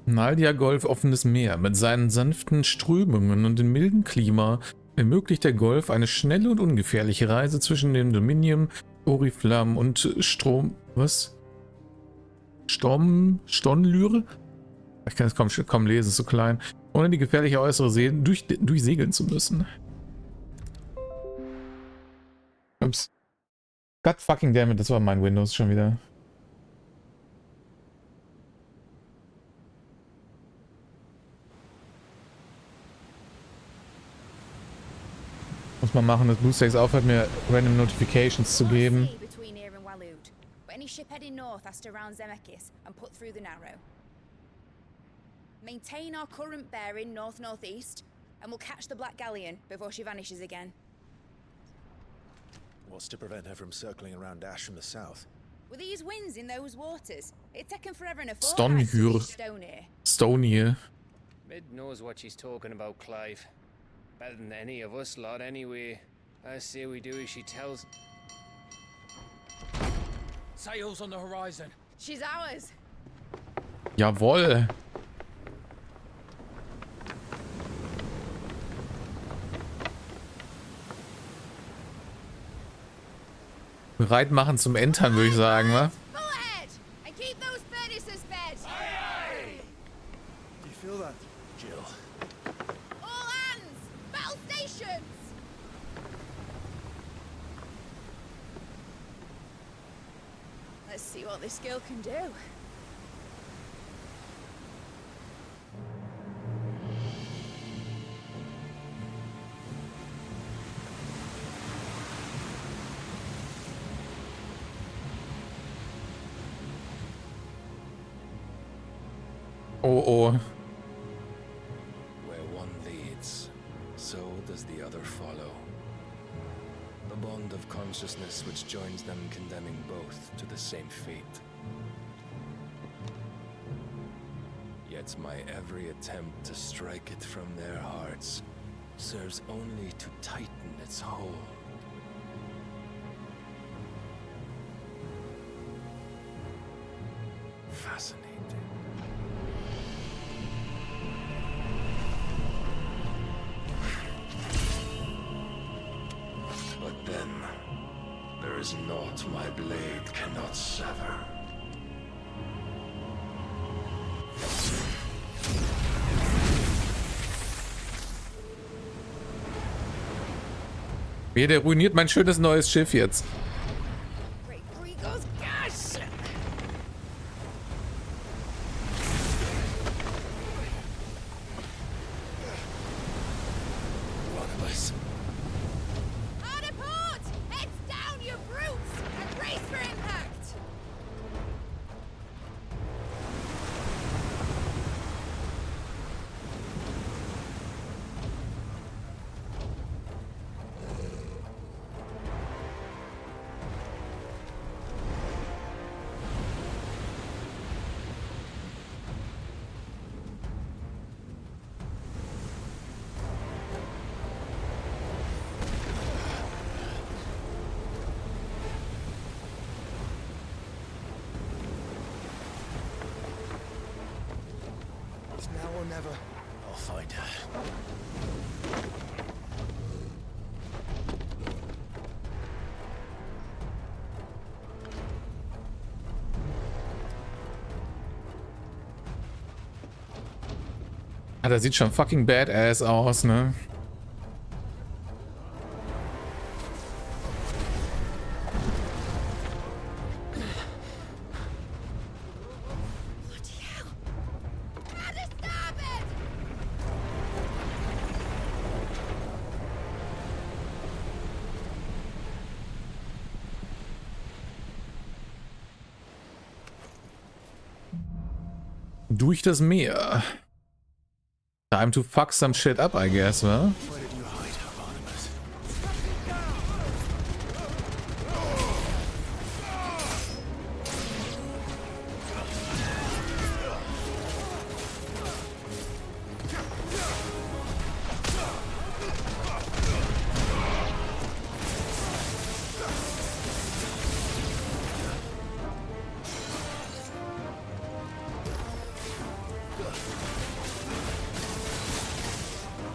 Naldia Golf offenes Meer. Mit seinen sanften Strömungen und dem milden Klima ermöglicht der Golf eine schnelle und ungefährliche Reise zwischen dem Dominium, Oriflamme und Stormlyre? Ich kann es kaum lesen, ist so klein. Ohne die gefährliche äußere See durchsegeln zu müssen. Ups. God fucking damn it, das war mein Windows schon wieder. Muss man machen, dass BlueStacks aufhört, mir random Notifications zu geben. Between here and Waloed, but any ship heading north has to round Zemeckis and put through the Narrow. Maintain our current bearing north-northeast, and we'll catch the Black Galleon before she vanishes again. What's to prevent her from circling around Ash from the south? With these winds in those waters, it's taken forever and a fortnight to reach Stone here. Stone here. Mid knows what she's talking about, Clive. Better than any of us lot, anyway. I say we do as she tells. Sails on the horizon. She's ours. Jawohl. Bereit machen zum Entern, würde ich sagen, wa? Pull ahead and keep those furnaces fed. Do you feel that, Jill? All hands, battle stations. Let's see what this girl can do. Oh, oh. Where one leads, so does the other follow. The bond of consciousness which joins them condemning both to the same fate. Yet my every attempt to strike it from their hearts serves only to tighten its hold. Fascinating. But then, there is naught my blade cannot sever. Wie, der ruiniert mein schönes neues Schiff jetzt. Now or never. I'll find her. Ah, der sieht schon fucking badass aus, ne? Durch das Meer. Time to fuck some shit up, I guess, wa?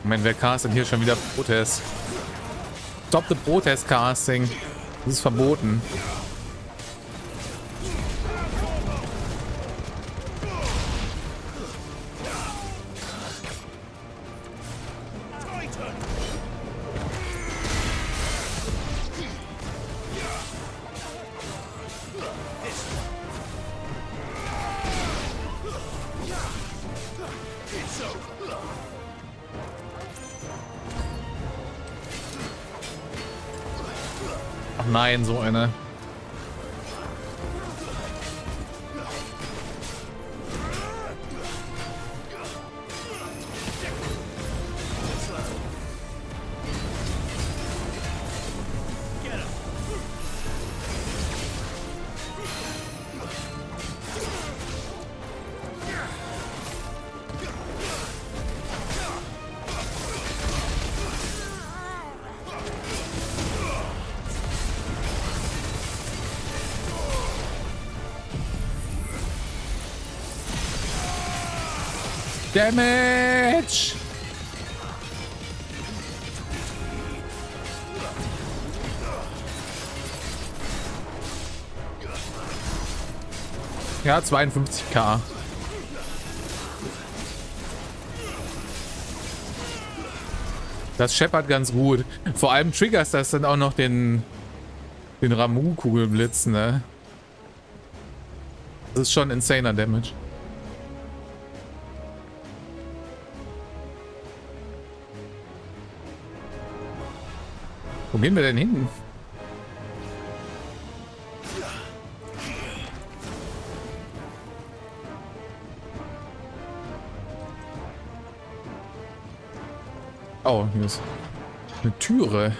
Moment, wer castet hier schon wieder Protest? Stop the Protest Casting. Das ist verboten. Ach nein, so eine. Damage! Ja, 52k. Das scheppert ganz gut. Vor allem triggert das dann auch noch den Ramu-Kugelblitz, ne? Das ist schon insaner Damage. Wo gehen wir denn hin? Oh, hier ist eine Türe.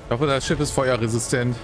Ich hoffe, das Schiff ist feuerresistent.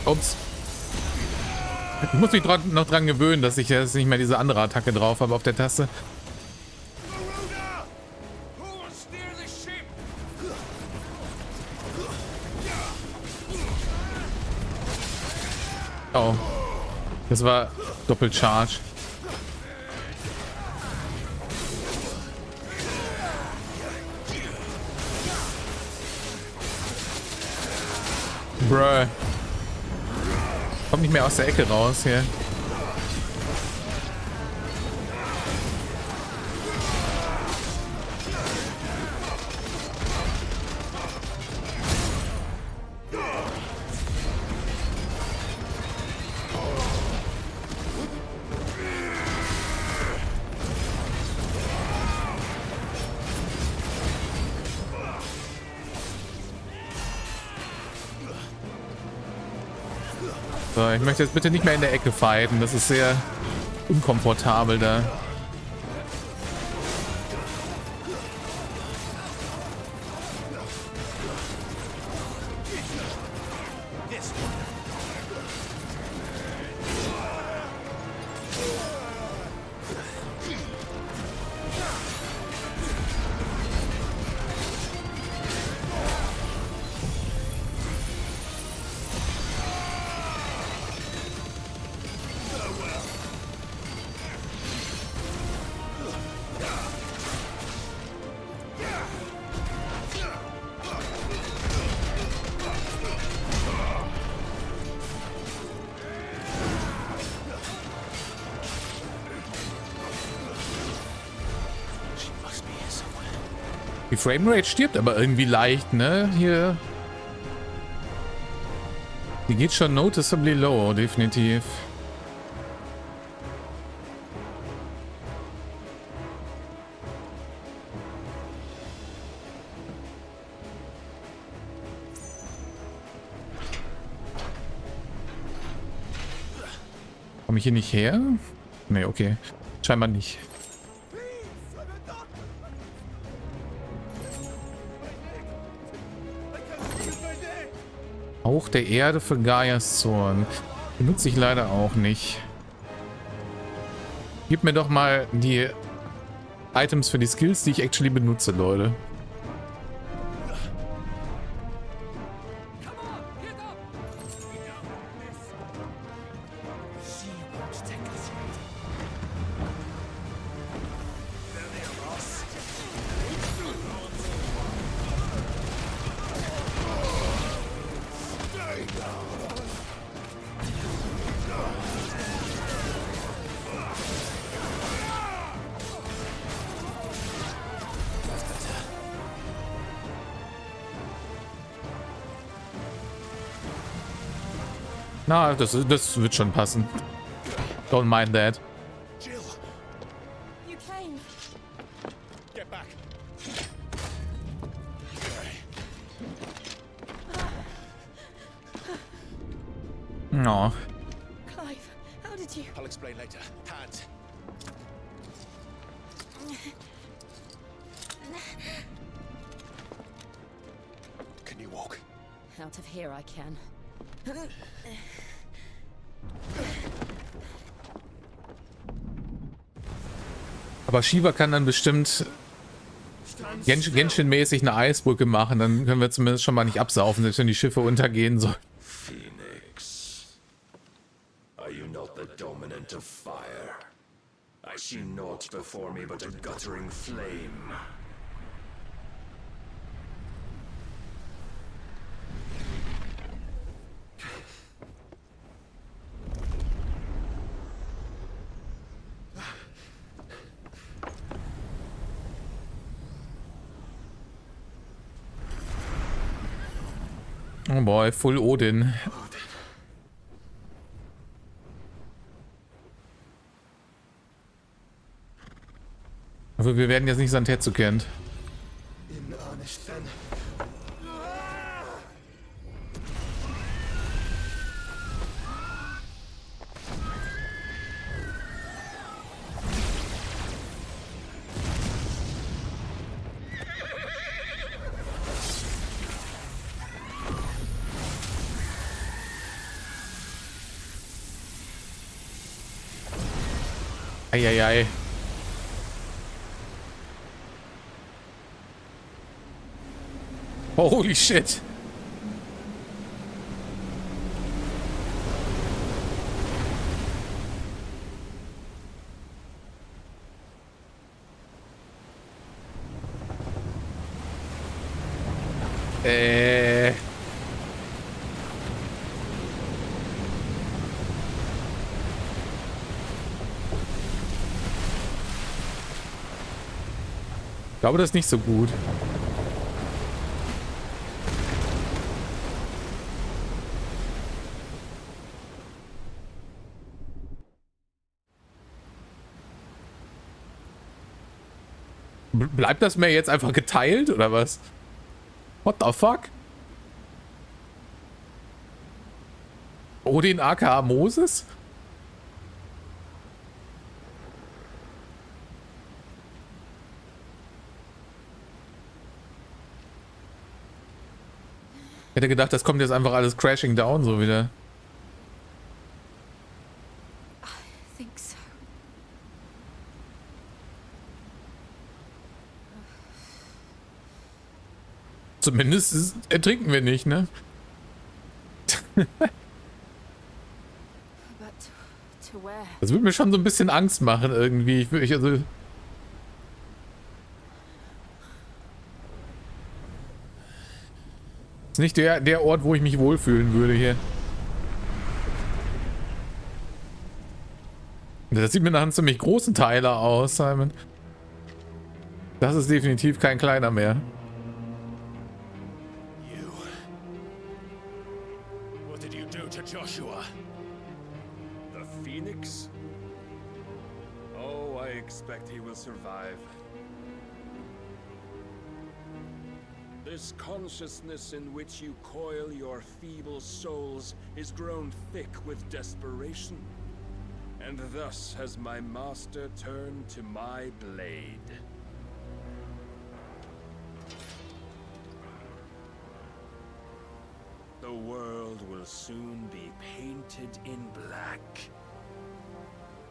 Ups. Ich muss mich noch dran gewöhnen, dass ich jetzt nicht mehr diese andere Attacke drauf habe auf der Taste. Oh. Das war Doppelcharge. Bruh. Kommt nicht mehr aus der Ecke raus hier. So, ich möchte jetzt bitte nicht mehr in der Ecke fighten. Das ist sehr unkomfortabel da. Die Framerate stirbt aber irgendwie leicht, ne? Hier. Die geht schon noticeably low, definitiv. Komme ich hier nicht her? Ne, okay. Scheinbar nicht. Hauch der Erde für Gaias Zorn. Benutze ich leider auch nicht. Gib mir doch mal die Items für die Skills, die ich actually benutze, Leute. Na, das wird schon passen. Don't mind that. Jill, You came. get back. No. Clive, how did you? I'll explain later. Hands. Can you walk? Out of here I can. Aber Shiva kann dann bestimmt Genshin-mäßig eine Eisbrücke machen. Dann können wir zumindest schon mal nicht absaufen, selbst wenn die Schiffe untergehen sollen. Phoenix, are you not the dominant of fire? I see naught before me but a guttering flame. Oh boy, Full Odin. Aber wir werden jetzt nicht Zantetsuken. In earnest then. Eieiei. Holy shit. Ich glaube, das ist nicht so gut. Bleibt das Meer jetzt einfach geteilt oder was? What the fuck? Odin aka Moses? Ich hätte gedacht, das kommt jetzt einfach alles crashing down so wieder. I think so. Zumindest ertrinken wir nicht, ne? But to where? Das würde mir schon so ein bisschen Angst machen irgendwie. Also ist nicht der Ort, wo ich mich wohlfühlen würde hier. Das sieht mir nach einem ziemlich großen Teiler aus, Simon. Das ist definitiv kein kleiner mehr. You. What did you do to Joshua? The Phoenix? Oh, I expect he will survive. This consciousness in which you coil your feeble souls is grown thick with desperation. And thus has my master turned to my blade. The world will soon be painted in black.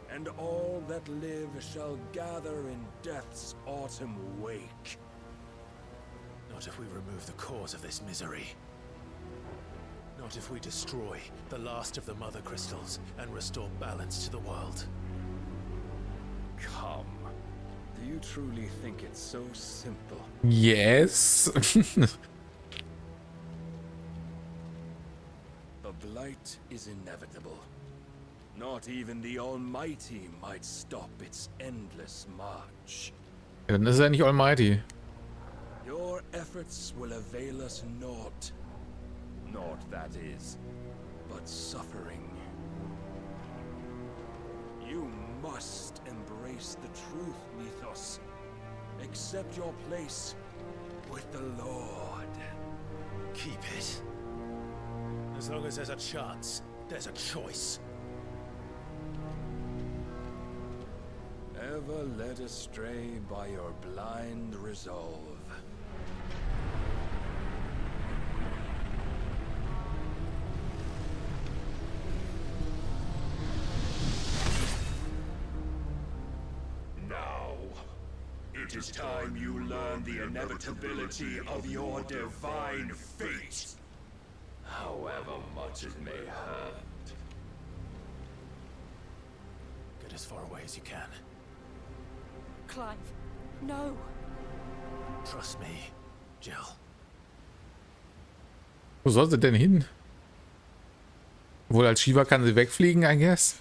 And all that live shall gather in death's autumn wake. Not if we remove the cause of this misery. Not if we destroy the last of the Mother Crystals and restore balance to the world. Come. Do you truly think it's so simple? Yes. The blight is inevitable. Not even the Almighty might stop its endless march. Ja, dann ist er nicht Almighty. Your efforts will avail us naught. Naught, that is, but suffering. You must embrace the truth, Mythos. Accept your place with the Lord. Keep it. As long as there's a chance, there's a choice. Ever led astray by your blind resolve. Now, it is time you learn the inevitability of your divine fate. However much it may hurt. Get as far away as you can. Clive, no. Trust me, Jill. Wo soll sie denn hin? Wohl als Shiva kann sie wegfliegen, I guess.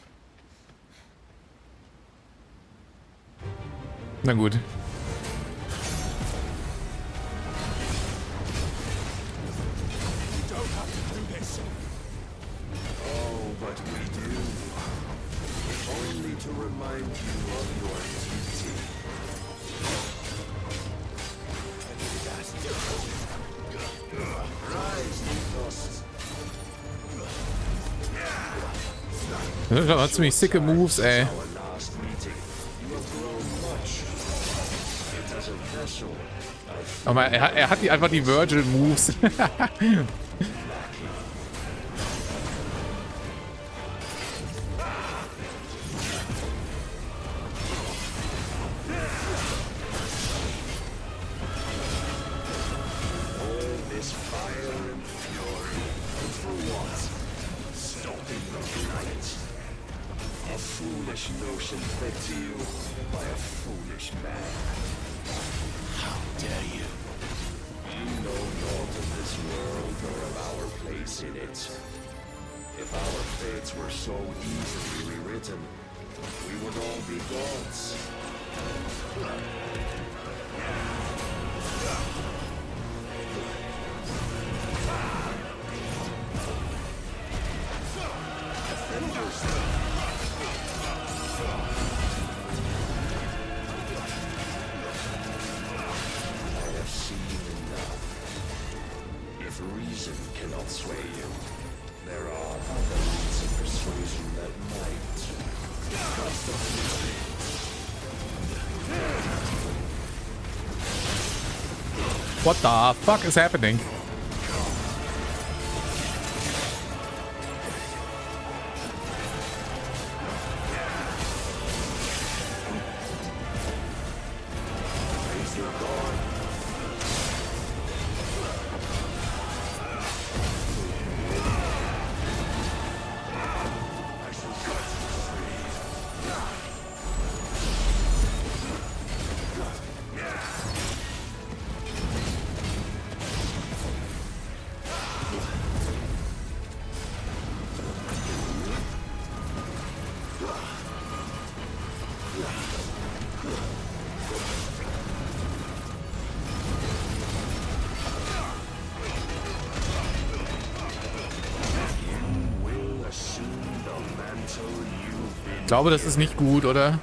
Na gut. Oh, but we do. Only to remind you of your duty. Rise, Mythos. Das hat ziemlich sicke Moves, ey. Aber er hat einfach die Virgil Moves. Notion fed to you by a foolish man. How dare you? You know naught of this world nor of our place in it. If our fates were so easily rewritten, we would all be gods. Defend yourself. Reason cannot sway you. There are other means of persuasion that might. What the fuck is happening? Ich glaube, das ist nicht gut, oder?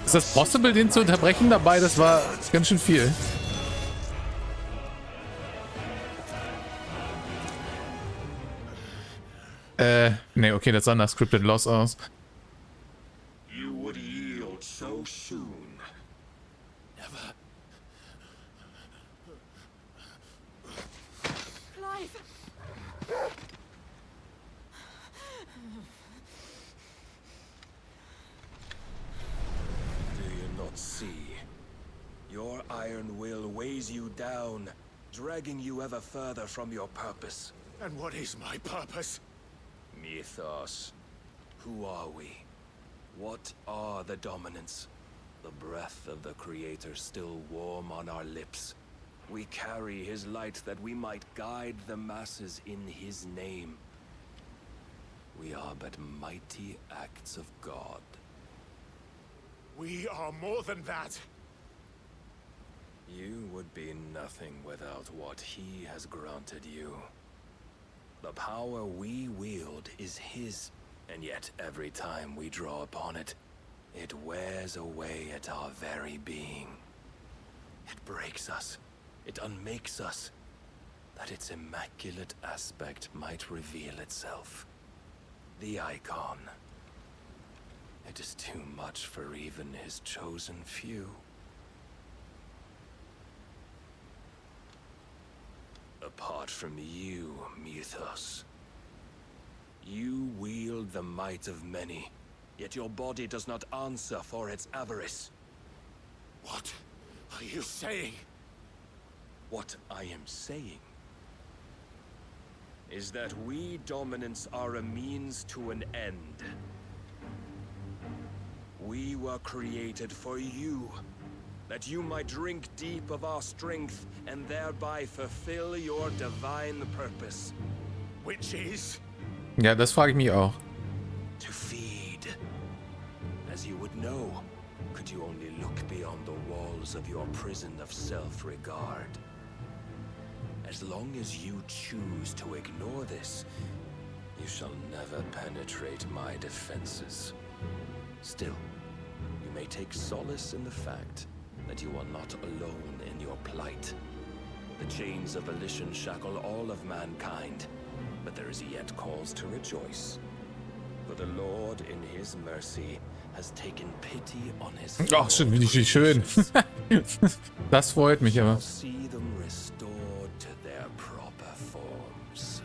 Ist das possible, den zu unterbrechen dabei? Das war ganz schön viel. Nee, okay, das sah nach Scripted Loss aus. You would yield so soon. Never. Clive! Do you not see? Your iron will weighs you down, dragging you ever further from your purpose. And what is my purpose? Mythos. Who are we? What are the dominants? The breath of the Creator still warm on our lips. We carry his light that we might guide the masses in his name. We are but mighty acts of God. We are more than that. You would be nothing without what he has granted you. The power we wield is his, and yet every time we draw upon it, it wears away at our very being. It breaks us, it unmakes us, that its immaculate aspect might reveal itself. The icon. It is too much for even his chosen few. Apart from you, Mythos. You wield the might of many, yet your body does not answer for its avarice. What are you saying? What I am saying is that we dominants are a means to an end. We were created for you, that you might drink deep of our strength and thereby fulfill your divine purpose. Which is? Ja, das frage ich mich auch. To feed. As you would know, could you only look beyond the walls of your prison of self-regard. As long as you choose to ignore this, you shall never penetrate my defenses. Still, you may take solace in the fact that you are not alone in your plight. The chains of volition shackle all of mankind, but there is yet cause to rejoice. For the Lord in his mercy has taken pity on his Ach, schon wie schön. Das freut mich aber. see them restored to their proper forms.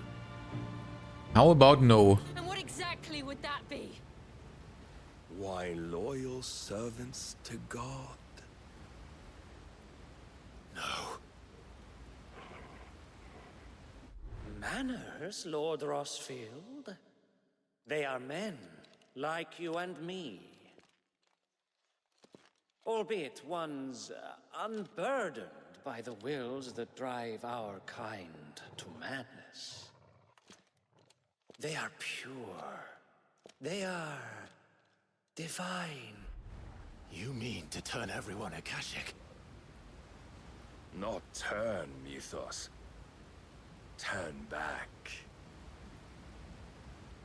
How about no? And what exactly would that be? Why, loyal servants to God. No. Manners, Lord Rossfield? They are men, like you and me. Albeit ones unburdened by the wills that drive our kind to madness. They are pure. They are divine. You mean to turn everyone Akashic? Not turn, Mythos. Turn back.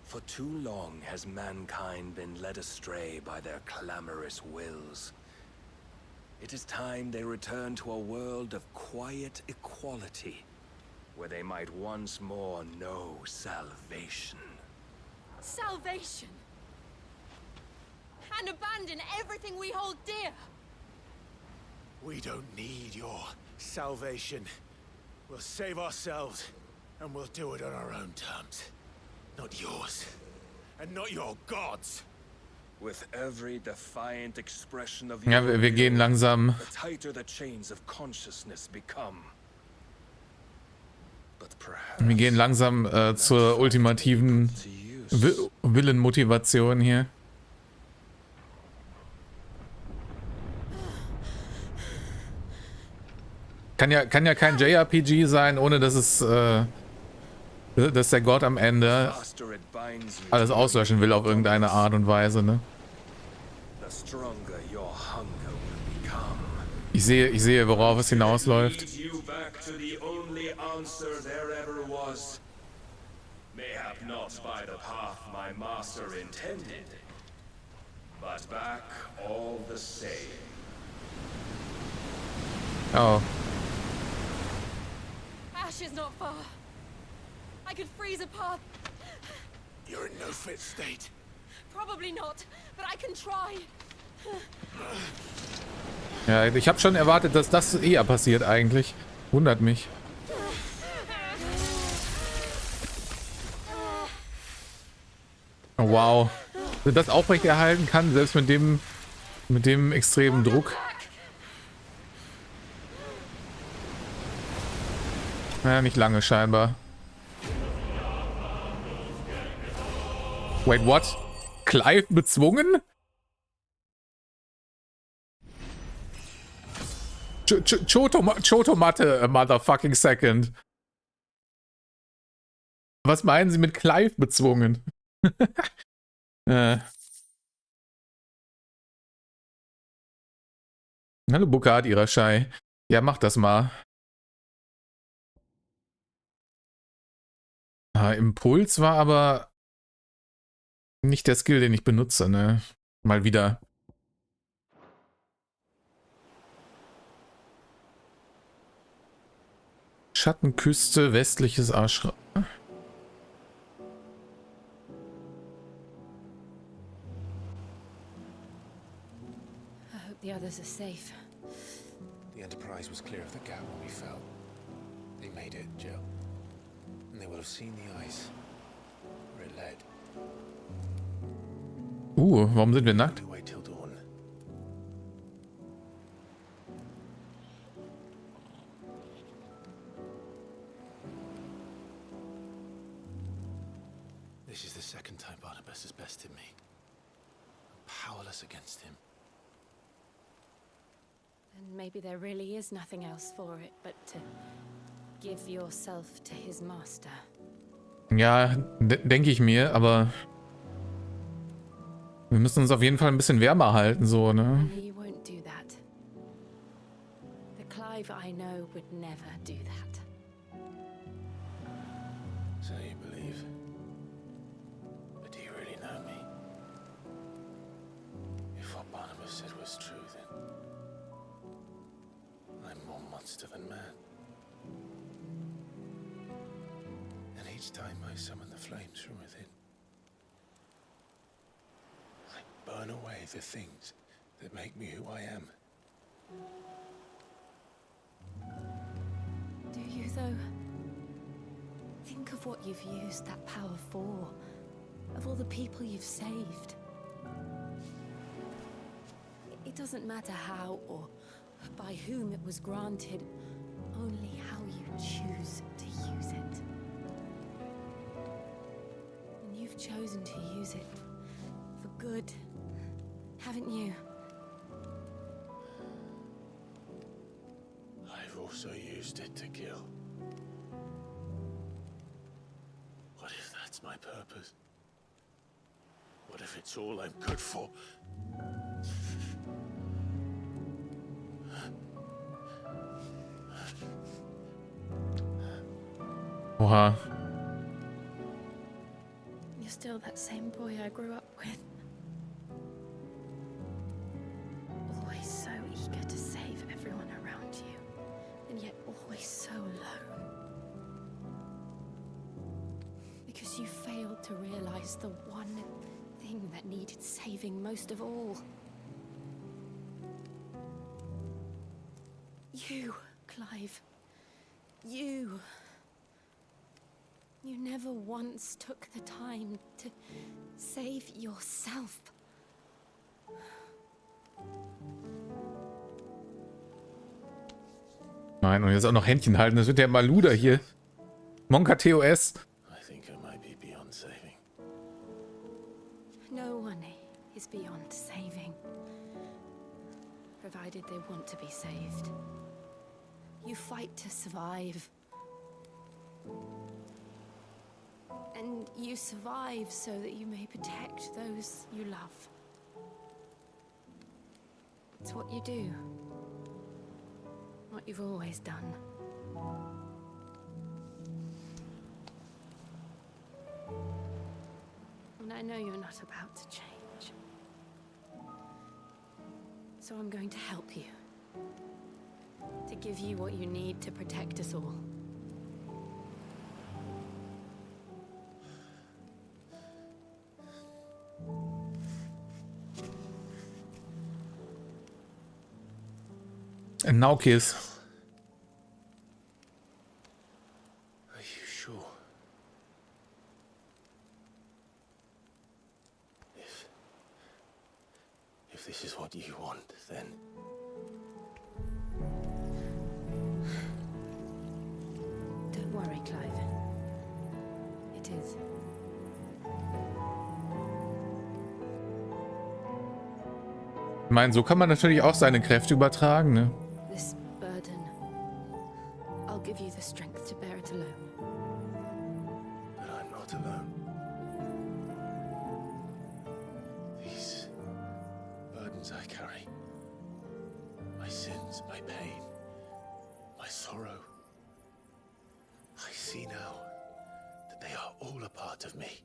For too long has mankind been led astray by their clamorous wills. It is time they return to a world of quiet equality, where they might once more know salvation. Salvation! And abandon everything we hold dear! We don't need your salvation. We'll save ourselves, and we'll do it on our own terms. Not yours. And not your gods. With every defiant expression of Ja, wir gehen langsam. the tighter the chains of consciousness become. But perhaps Wir gehen langsam zur ultimativen Willenmotivation hier. Kann ja kein JRPG sein, ohne dass es dass der Gott am Ende alles auslöschen will auf irgendeine Art und Weise, ne? the stronger your hunger will become. Ich sehe, worauf es hinausläuft. Lead you back to the only answer there ever was. Mayhap not by the path my master intended, but back all the same. Oh. Ash is not far. I could freeze a path. You're in no fit state. Probably not, but I can try. Ja, ich habe schon erwartet, dass das eher passiert eigentlich. Wundert mich. Oh, wow. Dass das aufrechterhalten kann, selbst mit dem extremen Druck. Naja, nicht lange scheinbar. Wait, what? Clive bezwungen? Choto-Matte, motherfucking second. Was meinen Sie mit Clive bezwungen? Hallo Bukad, Irashai. Ja, mach das mal. Impuls war aber nicht der Skill, den ich benutze, ne? Mal wieder. Schattenküste, westliches Ashram. I hope the others are safe. The Enterprise was clear of the gap when we fell. They made it, Jill. And they will have seen the ice where it led. Warum sind wir nackt? Wait till dawn. This is the second time Barnabas has bested me. I'm powerless against him. And maybe there really is nothing else for it but to give yourself to his master. Ja, denke ich mir, aber wir müssen uns auf jeden Fall ein bisschen wärmer halten, so, ne? You won't do that. The Clive I know would never do that. So you believe? But do you really know me? If what Barnabas said was true, then I'm more monster than man. And each time I summon the flames from within, I burn away the things that make me who I am. Do you, though? Think of what you've used that power for. Of all the people you've saved. It doesn't matter how or by whom it was granted, only how you choose to use it. And you've chosen to use it for good, haven't you? I've also used it to kill. What if that's my purpose? What if it's all I'm good for? Oha. You're still that same boy I grew up with. Always so eager to save everyone around you, and yet always so alone. Because you failed to realize the one thing that needed saving most of all. You, Clive. You. You never once took the time to save yourself. Nein, und jetzt auch noch Händchen halten. Das wird ja mal Luder hier. Monka TOS. I think I might be beyond saving. No one is beyond saving. Provided they want to be saved. You fight to survive. And you survive so that you may protect those you love. It's what you do. What you've always done. I know you're not about to change. So I'm going to help you. To give you what you need to protect us all. And now kiss. Are you sure? If this is what you want, then... Don't worry, Clive. It is. Ich meine, so kann man natürlich auch seine Kräfte übertragen, ne? This burden, I'll give you the strength to bear it alone. But I'm not alone. These burdens I carry, my sins, my pain, my sorrow, I see now that they are all a part of me.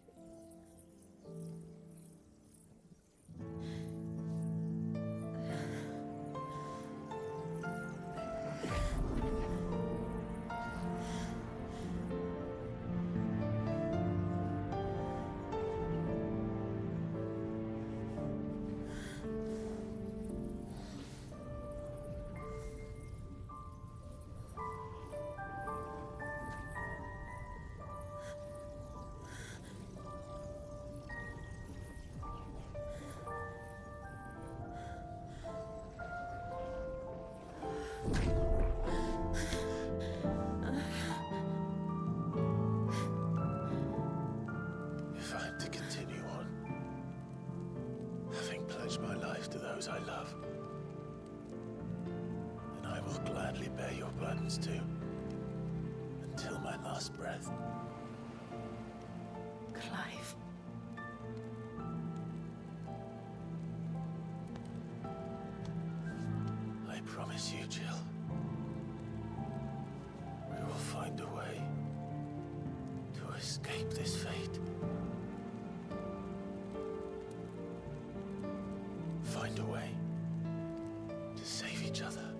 If I am to continue on, having pledged my life to those I love, then I will gladly bear your burdens too, until my last breath. Clive. I promise you, Jill, we will find a way to escape this fate. Find a way to save each other.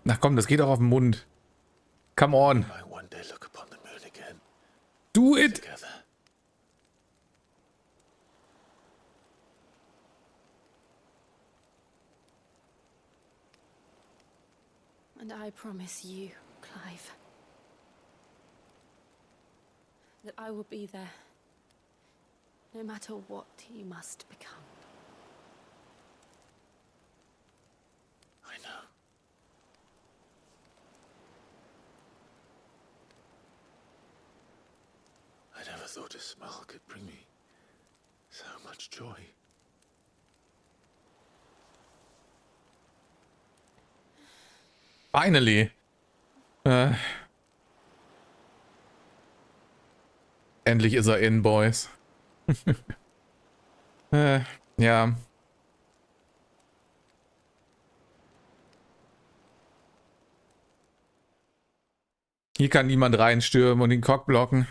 Na komm, das geht auch auf den Mund. Come on. I one day look upon the moon again. Do it! Together. And I promise you, Clive, that I will be there, no matter what you must become. I know. I never thought a smile could bring me so much joy. Finally. Endlich ist er in, Boys. Ja. Hier kann niemand reinstürmen und den Cock blocken.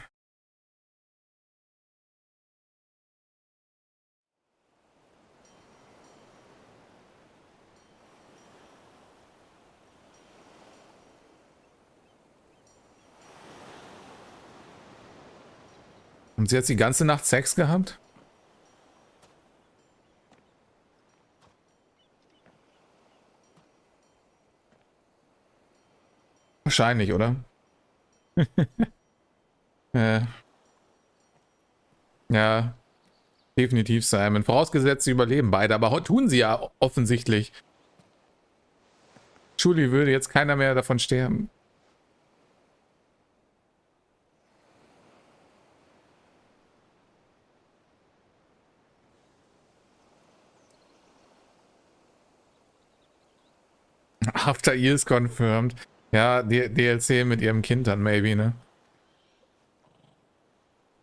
Haben sie jetzt die ganze Nacht Sex gehabt? Wahrscheinlich, oder? Ja, definitiv, Simon. Vorausgesetzt, sie überleben beide, aber tun sie ja offensichtlich. Julie würde jetzt keiner mehr davon sterben. After years confirmed. Ja, DLC mit ihrem Kind dann, maybe, ne?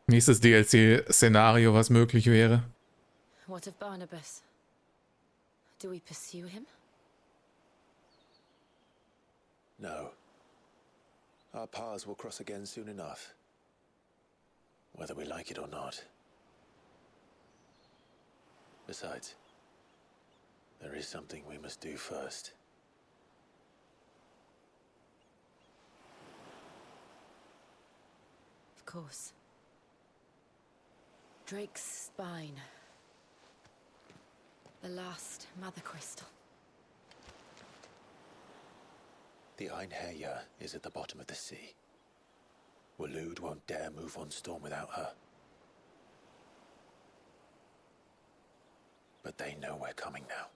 Nächstes DLC-Szenario, was möglich wäre. what of Barnabas? Do we pursue him? No. Our paths will cross again soon enough. Whether we like it or not. Besides, there is something we must do first. Of course. Drake's spine. The last mother crystal. The Einherja is at the bottom of the sea. Waloed won't dare move on Storm without her. But they know we're coming now.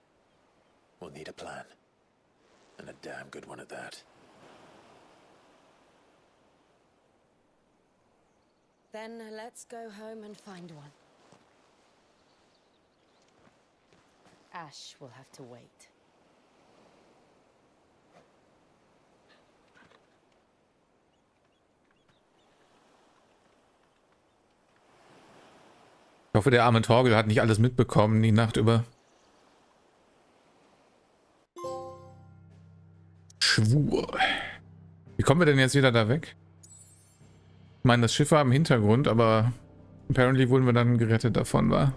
We'll need a plan. And a damn good one at that. Then let's go home and find one. Ash will have to wait. Ich hoffe, der arme Torgel hat nicht alles mitbekommen die Nacht über. Schwur. Wie kommen wir denn jetzt wieder da weg? Ich meine, das Schiff war im Hintergrund, aber apparently wurden wir dann gerettet davon, war.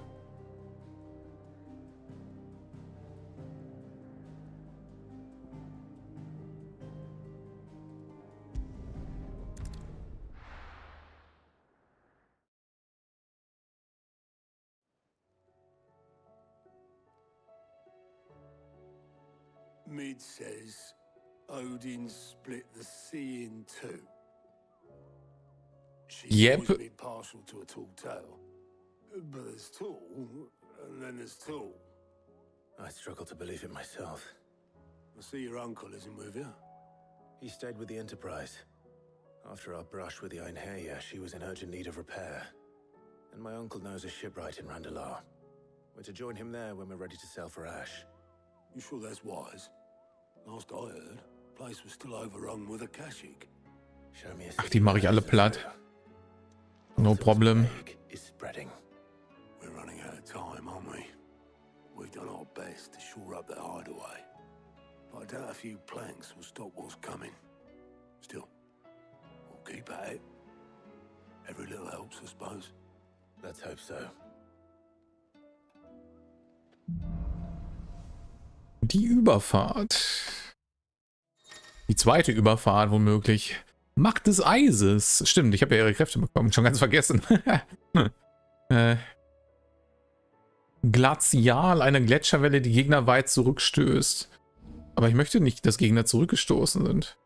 Mid says Odin split the sea in two. She's always been partial to a tall tale. But there's tall, and then there's tall. I struggle to believe it myself. I see your uncle isn't with you. He stayed with the Enterprise. After our brush with the Einherja, she was in urgent need of repair. And my uncle knows a shipwright in Randalar. We're to join him there when we're ready to sail for Ash. You sure that's wise? Last I heard, the place was still overrun with a Kashyyyk. Show me a Ach, die mache ich alle platt. No problem. Is spreading. We're running out of time, aren't we? We've done our best to shore up that hideaway. But I doubt a few planks will stop what's coming. Still, we'll keep at it. Every little helps, I suppose. Let's hope so. Die Überfahrt. Die zweite Überfahrt womöglich. Macht des Eises. Stimmt, ich habe ja ihre Kräfte bekommen. Schon ganz vergessen. Glazial, eine Gletscherwelle, die Gegner weit zurückstößt. Aber ich möchte nicht, dass Gegner zurückgestoßen sind.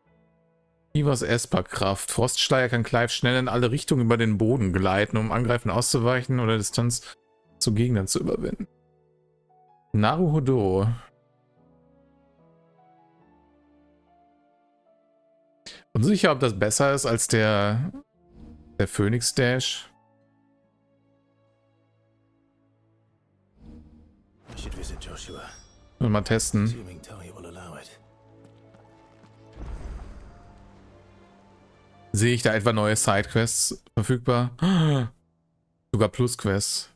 Ivers Esper-Kraft. Frostschleier kann Clive schnell in alle Richtungen über den Boden gleiten, um Angreifen auszuweichen oder Distanz zu Gegnern zu überwinden. Naruhodo. Unsicher, ob das besser ist als der Phoenix Dash. Mal testen. Sehe ich da etwa neue Sidequests verfügbar? Sogar Plusquests.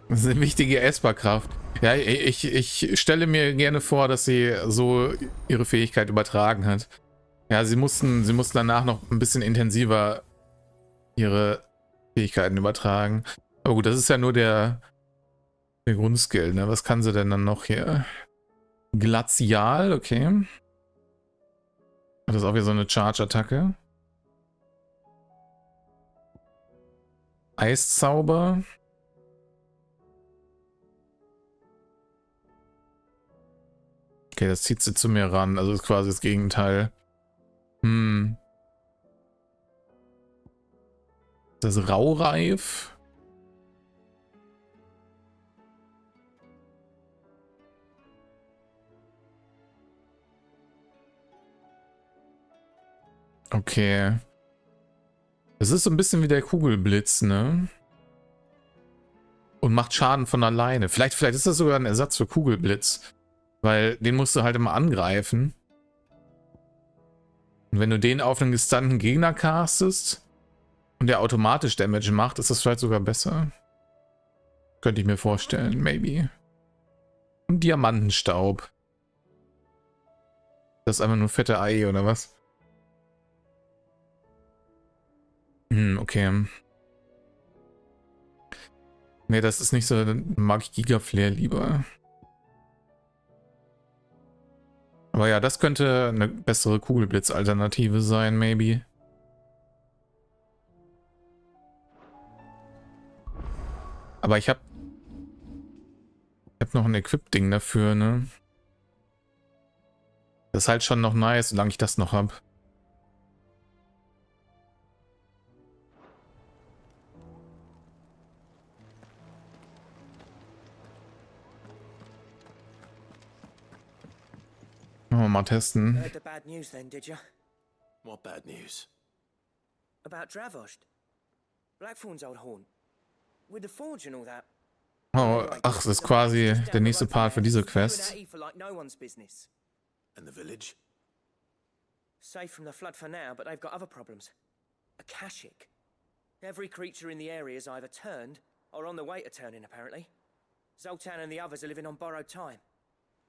Das ist eine wichtige Esper-Kraft. Ja, ich stelle mir gerne vor, dass sie so ihre Fähigkeit übertragen hat. Ja, sie mussten danach noch ein bisschen intensiver ihre Fähigkeiten übertragen. Aber gut, das ist ja nur der Grundskill, ne? Was kann sie denn dann noch hier? Glazial, okay. Das ist auch wieder so eine Charge-Attacke. Eiszauber. Okay, das zieht sie zu mir ran. Also ist quasi das Gegenteil. Das ist Raureif. Okay. Das ist so ein bisschen wie der Kugelblitz, ne? Und macht Schaden von alleine. Vielleicht ist das sogar ein Ersatz für Kugelblitz. Weil den musst du halt immer angreifen. Und wenn du den auf einen gestunnten Gegner castest und der automatisch Damage macht, ist das vielleicht sogar besser. Könnte ich mir vorstellen, maybe. Und Diamantenstaub. Das ist einfach nur fette Ei, oder was? Okay. Ne, das ist nicht so, dann mag ich Gigaflare lieber. Aber ja, das könnte eine bessere Kugelblitz-Alternative sein, maybe. Aber ich hab noch ein Equip-Ding dafür, ne? Das ist halt schon noch nice, solange ich das noch hab. Mal testen. Heard the bad news then, did you? What bad news? About Dravost. Blackthorn's old haunt. With the forge and all that. Oh, ach, das ist quasi der nächste Part für diese Quest. And the village? Safe from the flood for now, but they've got other problems. Akashic. Every creature in the area is either turned or on the way to turning, apparently. Zoltan and the others are living on borrowed time.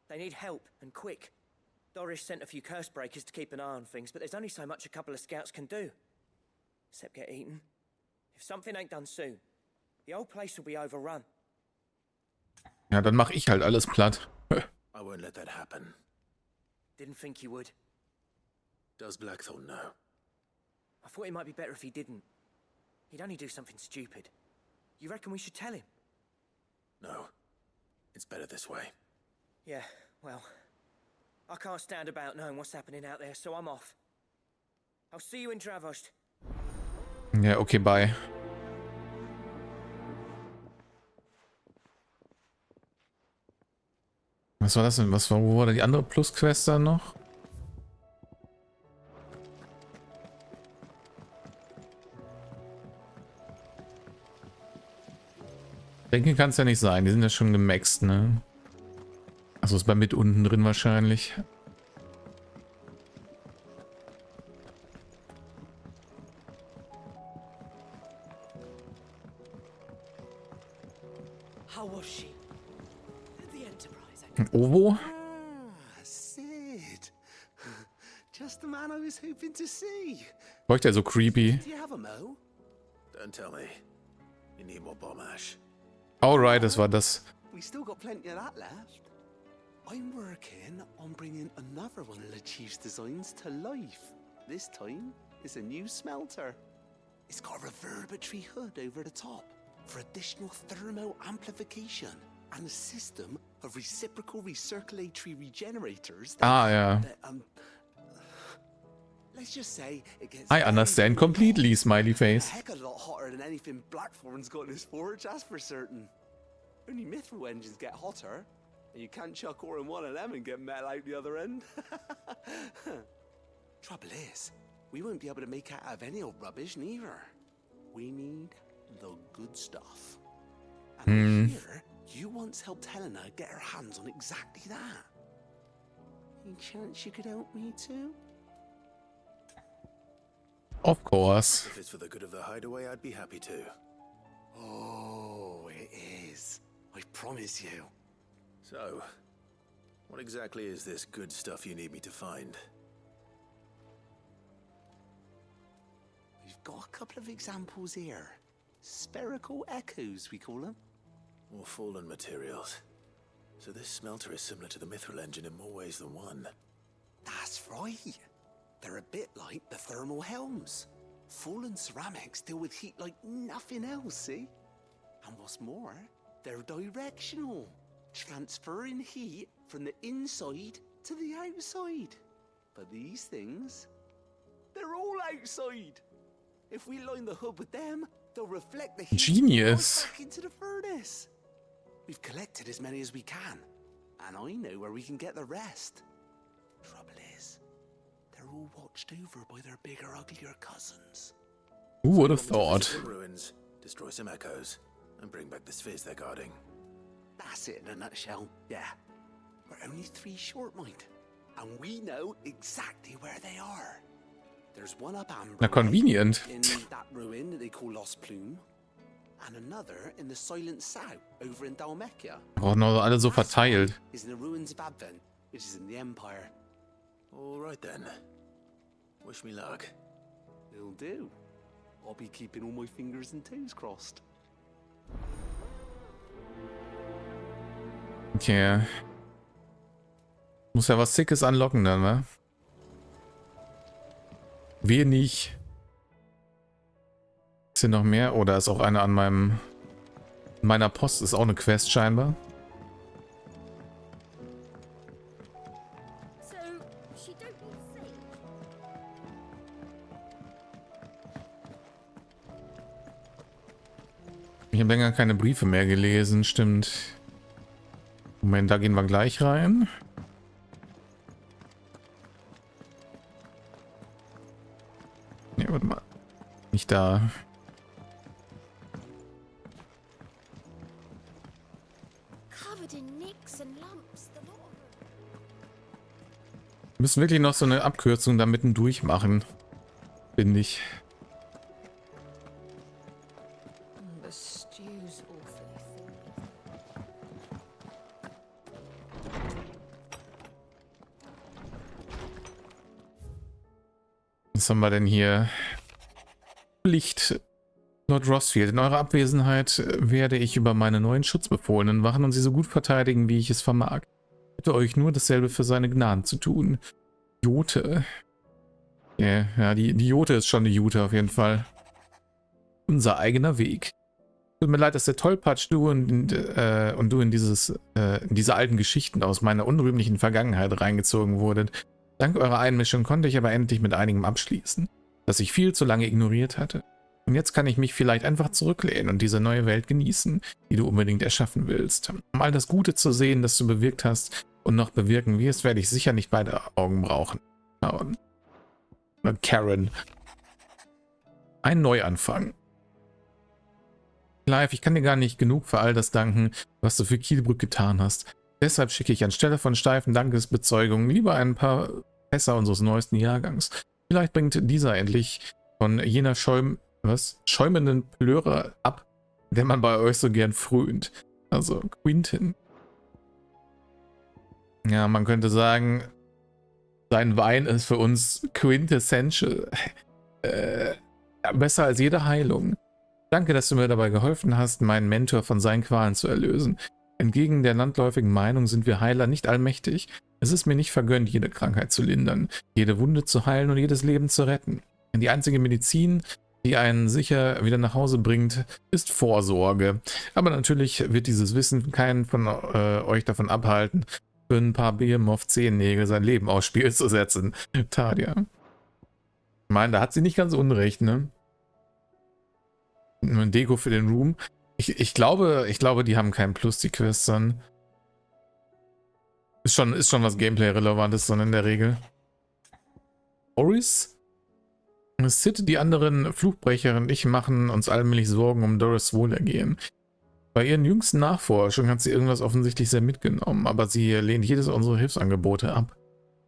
They need help, and quick. Doris sent a few curse breakers to keep an eye on things, but there's only so much a couple of scouts can do. Except get eaten. If something ain't done soon, the old place will be overrun. Ja, dann mache ich halt alles platt. I won't let that happen. Didn't think you would. Does Blackthorn know? I thought it might be better if he didn't. He'd only do something stupid. You reckon we should tell him? No. It's better this way. Yeah, well, I can't stand about knowing what's happening out there, so I'm off. I'll see you in Dravost. Ja, okay, bye. Was war das denn? Wo war da die andere Plus-Quest dann noch? Denken kann es ja nicht sein, die sind ja schon gemaxt, ne? Achso, ist bei mit unten drin wahrscheinlich. How was she? The Enterprise. Ein Ovo? Sid. Just the man I was hoping to see. Bräuchte er so creepy. Do you have a mo? Don't tell me. You need more bomb ash. Alright, das war das. We still got plenty of that left. I'm working on bringing another one of the Chief's designs to life. This time, it's a new smelter. It's got a reverberatory hood over the top for additional thermo amplification and a system of reciprocal recirculatory regenerators. Ja. Let's just say it gets I understand completely, smiley face. a heck of a lot hotter than anything Blackthorn's got in his forge, that's for certain. Only mithril engines get hotter, and you can't chuck ore in one of them and get metal out the other end. Trouble is, we won't be able to make out of any old rubbish neither. We need the good stuff. And I hear you once helped Helena get her hands on exactly that. Any chance you could help me too? Of course. If it's for the good of the hideaway, I'd be happy to. Oh, it is. I promise you. So, what exactly is this good stuff you need me to find? We've got a couple of examples here. Spherical echoes, we call them. More fallen materials. So this smelter is similar to the mithril engine in more ways than one. That's right. They're a bit like the thermal helms. Fallen ceramics deal with heat like nothing else, see? And what's more, they're directional, transferring heat from the inside to the outside. But these things, they're all outside. If we line the hood with them, they'll reflect the heat Genius. right back into the furnace. We've collected as many as we can, and I know where we can get the rest. Trouble is, they're all watched over by their bigger, uglier cousins. Who would have thought? Some ruins, destroy some echoes, and bring back the spheres they're guarding. That's it in a nutshell, yeah. We're only 3 short, mind, and we know exactly where they are. There's one up Amber Na, convenient. in that ruin that they call Lost Plume, and another in the Silent South over in Dalmekia. Auch noch alle so verteilt. Is in the ruins of Advent, which is in the Empire. All right then. Wish me luck. Will do. I'll be keeping all my fingers and toes crossed. Okay. Muss ja was Sickes anlocken dann, ne? Wenig. Ist hier noch mehr? Oder ist auch eine an meiner Post? Ist auch eine Quest scheinbar. Ich habe länger keine Briefe mehr gelesen, stimmt. Moment, da gehen wir gleich rein. Ne, warte mal. Nicht da. Wir müssen wirklich noch so eine Abkürzung da mittendurch machen. Finde ich. Was haben wir denn hier? Pflicht. Lord Rosfield, in eurer Abwesenheit werde ich über meine neuen Schutzbefohlenen wachen und sie so gut verteidigen, wie ich es vermag. Ich bitte euch nur, dasselbe für seine Gnaden zu tun. Jote. Ja, die Jote ist schon die Jute auf jeden Fall. Unser eigener Weg. Tut mir leid, dass der Tollpatsch du und du in diese alten Geschichten aus meiner unrühmlichen Vergangenheit reingezogen wurdet. Dank eurer Einmischung konnte ich aber endlich mit einigem abschließen, das ich viel zu lange ignoriert hatte. Und jetzt kann ich mich vielleicht einfach zurücklehnen und diese neue Welt genießen, die du unbedingt erschaffen willst. Um all das Gute zu sehen, das du bewirkt hast und noch bewirken wirst, werde ich sicher nicht beide Augen brauchen. Karen. Ein Neuanfang. Clive, ich kann dir gar nicht genug für all das danken, was du für Kielbrück getan hast. Deshalb schicke ich anstelle von steifen Dankesbezeugungen lieber ein paar Fässer unseres neuesten Jahrgangs. Vielleicht bringt dieser endlich von jener schäumenden Plöre ab, der man bei euch so gern frönt. Also Quintin. Ja, man könnte sagen, sein Wein ist für uns quintessential. Besser als jede Heilung. Danke, dass du mir dabei geholfen hast, meinen Mentor von seinen Qualen zu erlösen. Entgegen der landläufigen Meinung sind wir Heiler nicht allmächtig. Es ist mir nicht vergönnt, jede Krankheit zu lindern, jede Wunde zu heilen und jedes Leben zu retten. Die einzige Medizin, die einen sicher wieder nach Hause bringt, ist Vorsorge. Aber natürlich wird dieses Wissen keinen von euch davon abhalten, für ein paar Behemoth-Zehennägel sein Leben aufs Spiel zu setzen. Tadia. Ich meine, da hat sie nicht ganz unrecht, ne? Ein Deko für den Room. Ich glaube, die haben keinen Plus, die Quests dann. Ist schon was Gameplay-Relevantes dann in der Regel. Oris? Sid, die anderen Fluchbrecher und ich machen uns allmählich Sorgen um Doris' Wohlergehen. Bei ihren jüngsten Nachforschungen hat sie irgendwas offensichtlich sehr mitgenommen, aber sie lehnt jedes unserer Hilfsangebote ab.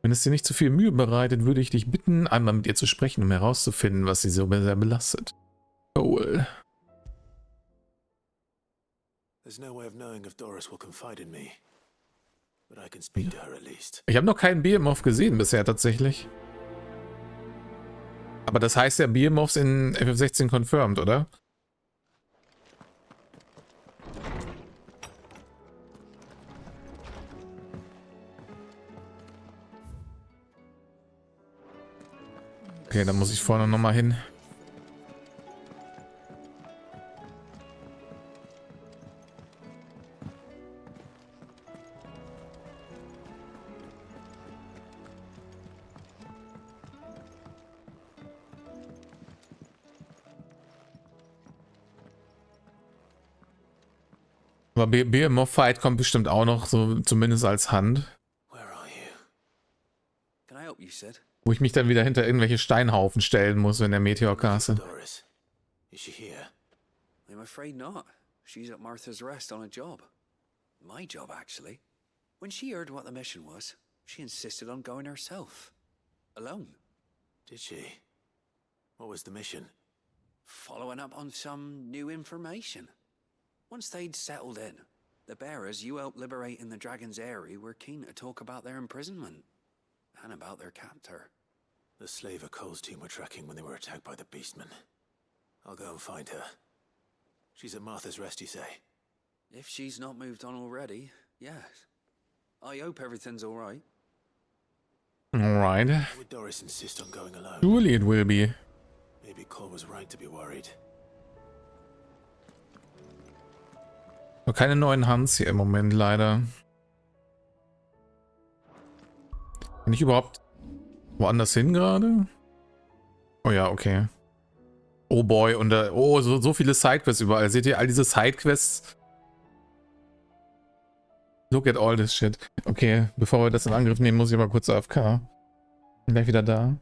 Wenn es dir nicht zu viel Mühe bereitet, würde ich dich bitten, einmal mit ihr zu sprechen, um herauszufinden, was sie so sehr belastet. Cool. There's no way of knowing if Doris will confide in me. But I can speak to her at least. Ich habe noch keinen Behemoth gesehen bisher tatsächlich. Aber das heißt ja Behemoths in FF16 confirmed, oder? Okay, dann muss ich vorne nochmal hin. Aber Behemoth Fight kommt bestimmt auch noch, so zumindest als Hand. Wo ich mich dann wieder hinter irgendwelche Steinhaufen stellen muss, wenn der Meteor castet. Is she here? I'm afraid not. She's at Martha's Rest on a job. My job, actually. When she heard what the mission was, she insisted on going herself. Alone. Did she? What was the mission? following up on some new information. Once they'd settled in, the bearers you helped liberate in the Dragon's Eyrie were keen to talk about their imprisonment and about their captor. The slaver Cole's team were tracking when they were attacked by the Beastmen. I'll go and find her. She's at Martha's Rest, you say? If she's not moved on already, yes. I hope everything's all right. Alright. Would Doris insist on going alone? Surely it will be. Maybe Cole was right to be worried. Noch keine neuen Hans hier im Moment, leider. Bin ich überhaupt woanders hin gerade? Oh ja, okay. Oh boy, und oh, so viele Sidequests überall. Seht ihr all diese Sidequests? Look at all this shit. Okay, bevor wir das in Angriff nehmen, muss ich aber kurz AFK. Bin gleich wieder da.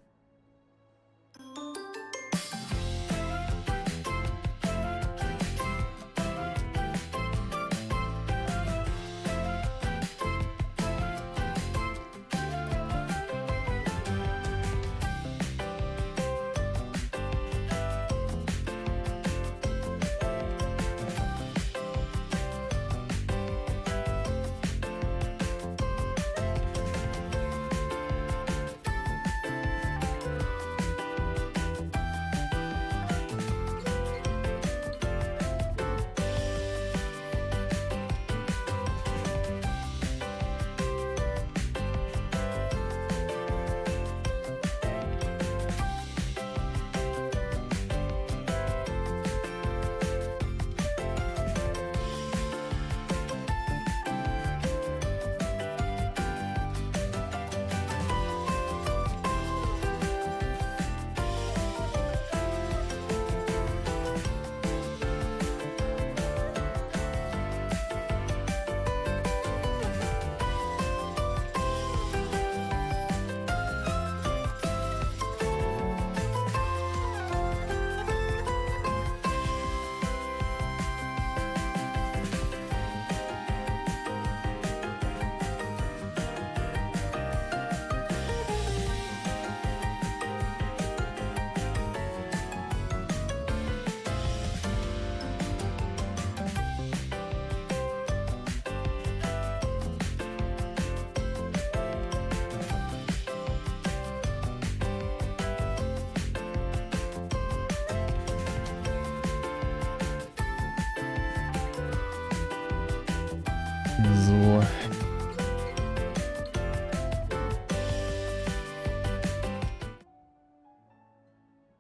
So.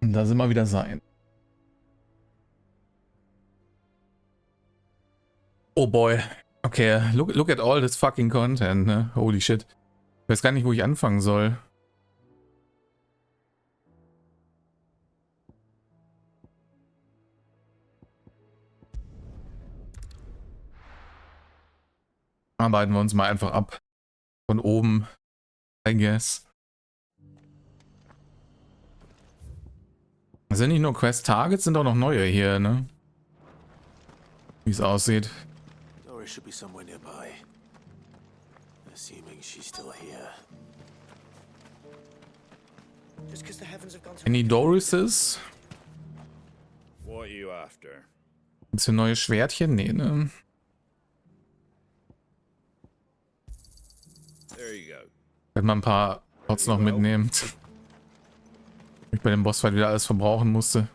Und da sind wir wieder sein. Oh boy. Okay, look at all this fucking content, ne? Holy shit. Ich weiß gar nicht, wo ich anfangen soll. Arbeiten wir uns mal einfach ab. Von oben, I guess. Das sind nicht nur Quest-Targets, sind auch noch neue hier, ne? Wie es aussieht. Doris should be somewhere nearby. Assuming she's still here. Just 'cause the heavens have gone to Any Dorises? What are you after? Gibt's hier neue Schwertchen? Nee, ne? There you go. Wenn man ein paar Pots noch mitnehmen. Ich bei dem Bossfight wieder alles verbrauchen musste.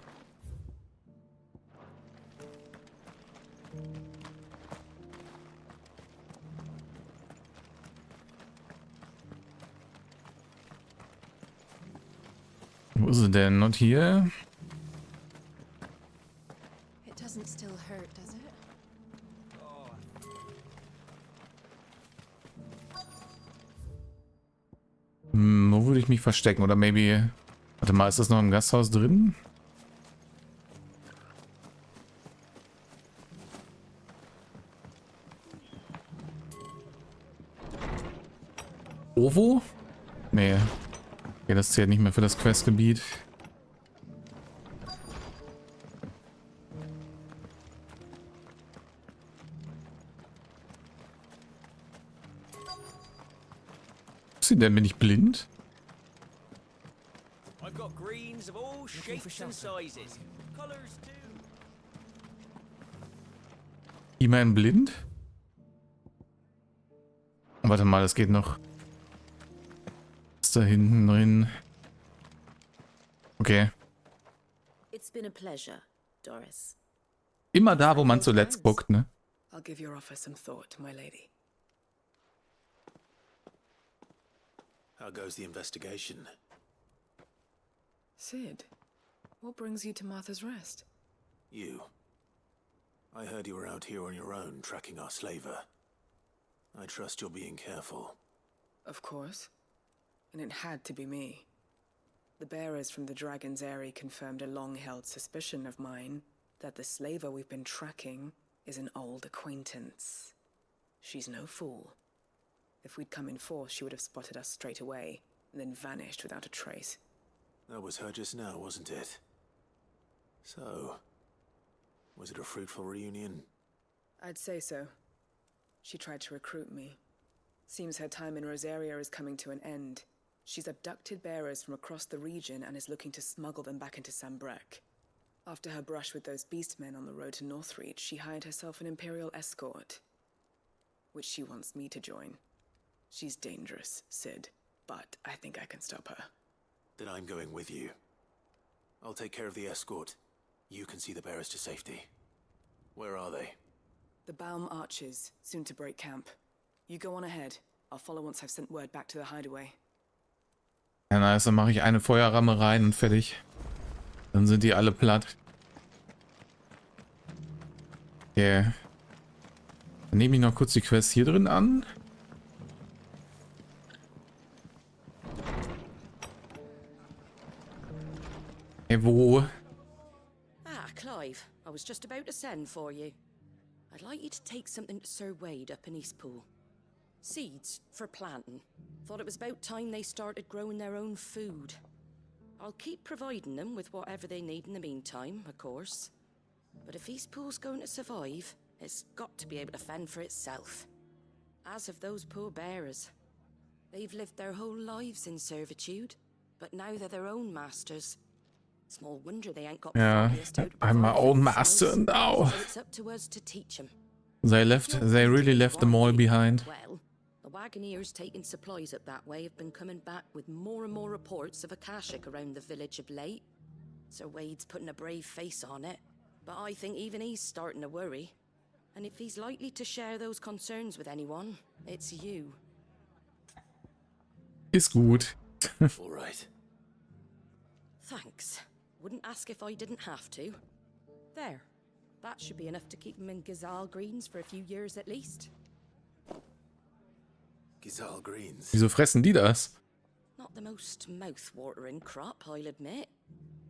Wo ist sie denn? Und hier? It doesn't still hurt, does it? Wo würde ich mich verstecken? Oder maybe... Warte mal, ist das noch im Gasthaus drin? Ovo? Nee. Okay, das zählt nicht mehr für das Questgebiet. Was ist sie denn? Bin ich blind? I've got greens of all shapes and sizes. colors too. Immerhin blind? Warte mal, das geht noch. Ist da hinten drin? Okay. It's been a pleasure, Doris. Immer da, wo man zuletzt guckt, ne? I'll give your offer some thought, my lady. How goes the investigation? Sid, what brings you to Martha's Rest? You. I heard you were out here on your own, tracking our slaver. I trust you're being careful. Of course. And it had to be me. The bearers from the Dragon's Eyrie confirmed a long-held suspicion of mine that the slaver we've been tracking is an old acquaintance. She's no fool. If we'd come in force, she would have spotted us straight away, and then vanished without a trace. That was her just now, wasn't it? So, was it a fruitful reunion? I'd say so. She tried to recruit me. Seems her time in Rosaria is coming to an end. She's abducted bearers from across the region and is looking to smuggle them back into Sambrek. After her brush with those beastmen on the road to Northreach, she hired herself an Imperial escort, which she wants me to join. She's dangerous, Sid, but I think I can stop her. Then I'm going with you. I'll take care of the escort. You can see the bearers to safety. Where are they? The Baum Archers, soon to break camp. You go on ahead. I'll follow once I've sent word back to the hideaway. Ja, nice, dann mache ich eine Feuerramme rein und fertig. Dann sind die alle platt. Okay. Dann nehme ich noch kurz die Quest hier drin an. Hey, wo? Ah, Clive, I was just about to send for you. I'd like you to take something to Sir Wade up in Eastpool. Seeds for planting. Thought it was about time they started growing their own food. I'll keep providing them with whatever they need in the meantime, of course. But if Eastpool's going to survive, it's got to be able to fend for itself. As of those poor bearers. They've lived their whole lives in servitude, but now they're their own masters. Small wonder they ain't got Yeah, I'm my own master now. So it's up to us to teach them. They really left them all behind. Well, the wagoneers taking supplies up that way have been coming back with more and more reports of Akashic around the village of late. Sir Wade's putting a brave face on it, but I think even he's starting to worry. And if he's likely to share those concerns with anyone, it's you. Ist gut. All right. Thanks. Wouldn't ask if I didn't have to. There. That should be enough to keep them in Gazal Greens for a few years at least. Gazal Greens. Wieso fressen die das? Not the most mouth-watering crop, I'll admit.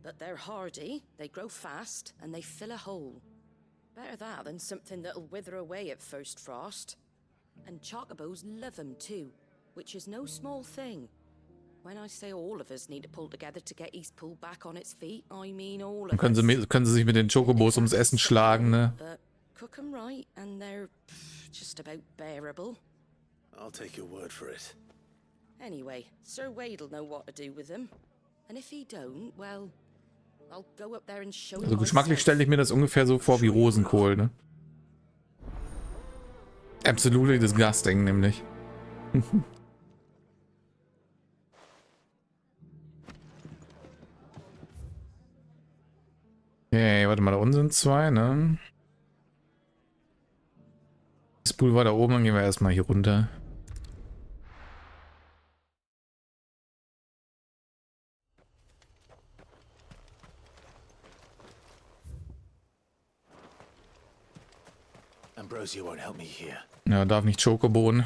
But they're hardy, they grow fast, and they fill a hole. Better that than something that'll wither away at first frost. And chocobos love them too, which is no small thing. When I say all of us need to pull together to get Eastpool back on its feet, I mean all of us. Können sie sich mit den Chocobos ums Essen schlagen, ne? But cook them right and they're just about bearable. I'll take your word for it. Anyway, Sir Wade'll know what to do with them. And if he don't, well, I'll go up there and show him. Also geschmacklich stelle ich mir das ungefähr so vor wie Rosenkohl, ne? Absolutely disgusting, nämlich. Okay, warte mal, da unten sind zwei, ne? Das Pool war da oben, dann gehen wir erstmal hier runter. Ambrosia won't help me here. Ja, darf nicht Chocobohnen.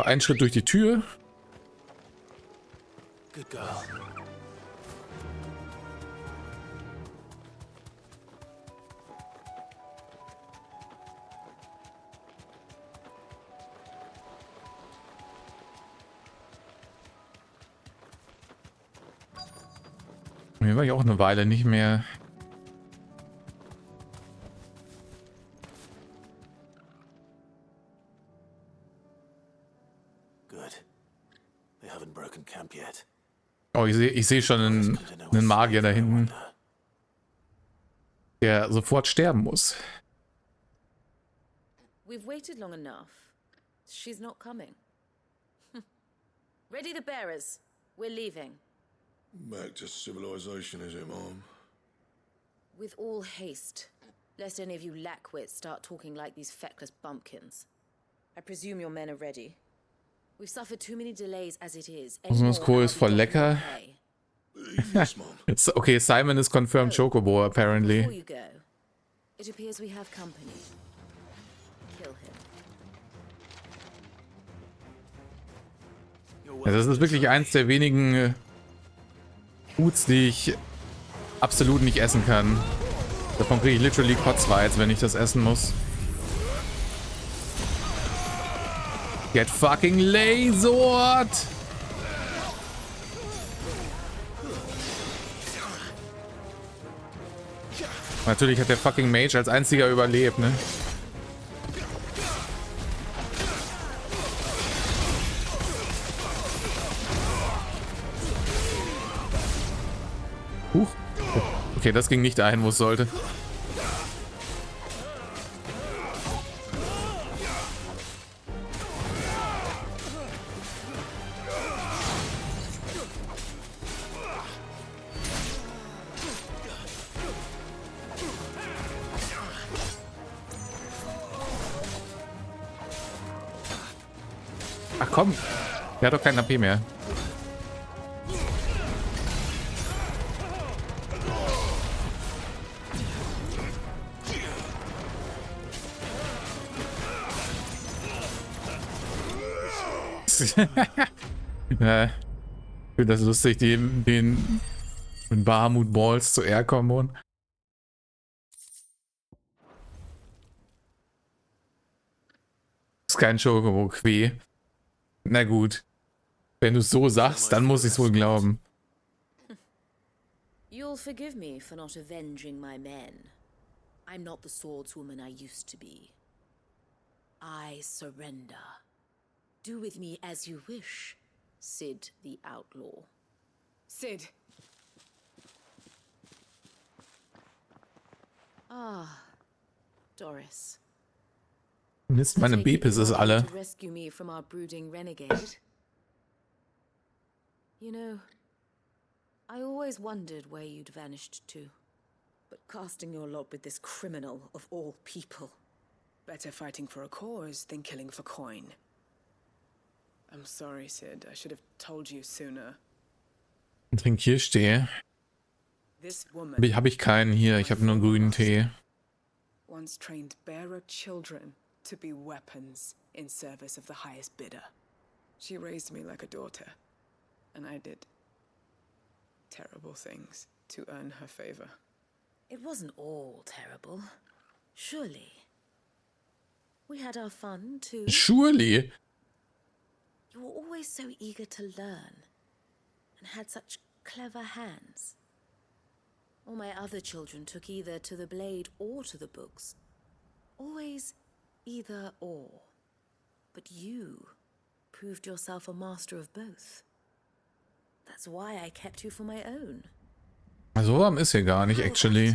Ein Schritt durch die Tür. Good girl. Hier war ich auch eine Weile nicht mehr. Oh, ich seh schon einen Magier da hinten, der sofort sterben muss. We've waited long enough. She's not coming. Ready the bearers. We're leaving. Back to civilization, is it, Mom? With all haste, lest any of you lackwits start talking like these feckless bumpkins. I presume your men are ready. We've suffered too many delays as it is. Das Kohl ist voll lecker. Okay, Simon is confirmed Chocobo, apparently. Before you go, it appears we have company. Kill him. Also das ist wirklich eins der wenigen Foods, die ich absolut nicht essen kann. Davon kriege ich literally Kotzreiz, wenn ich das essen muss. Get fucking lasered! Natürlich hat der fucking Mage als einziger überlebt, ne? Huch. Okay, das ging nicht dahin, wo es sollte. Ach komm, der hat doch keinen AP mehr. Ja, ich finde das lustig, den Bahamut Balls zu R-Kombon. Ist kein Chocobo Quee. Na gut. Wenn du es so sagst, dann muss ich es wohl glauben. You'll forgive me for not avenging my men. I'm not the swordswoman I used to be. I surrender. Do with me as you wish, Sid the Outlaw. Sid. Ah, Doris. Mist, meine Bepis ist alle. To rescue me from our brooding renegade. You know, I always wondered where you'd vanished to. But casting your lot with this criminal of all people. Better fighting for a cause than killing for coin. I'm sorry, Sid. I should have told you sooner. Trinkierstee. This woman Habe ich keinen hier, ich habe nur grünen Tee. once trained bearer children to be weapons in service of the highest bidder. She raised me like a daughter, and I did terrible things to earn her favor. It wasn't all terrible. Surely. We had our fun, too. Surely. You were always so eager to learn, and had such clever hands. All my other children took either to the blade or to the books. Always either or. But you proved yourself a master of both. That's why I kept you for my own. So warm ist hier gar nicht, actually.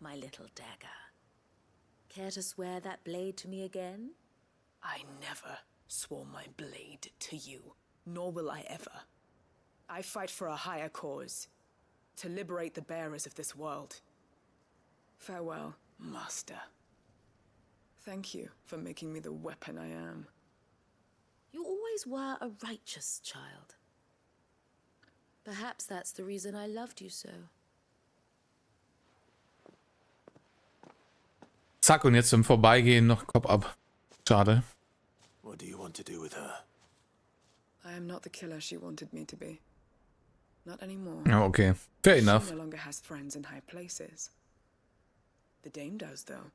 My little dagger. Care to swear that blade to me again? I never swore my blade to you, nor will I ever. I fight for a higher cause, to liberate the bearers of this world. Farewell, Master. Thank you for making me the weapon I am. You always were a righteous child. Perhaps that's the reason I loved you so. Zack, und jetzt im Vorbeigehen noch Kopf ab. Schade. What do you want to do with her? I am not the killer she wanted me to be. Not anymore. Oh, okay. Fair enough. She no longer has friends in high places. The Dame does, though.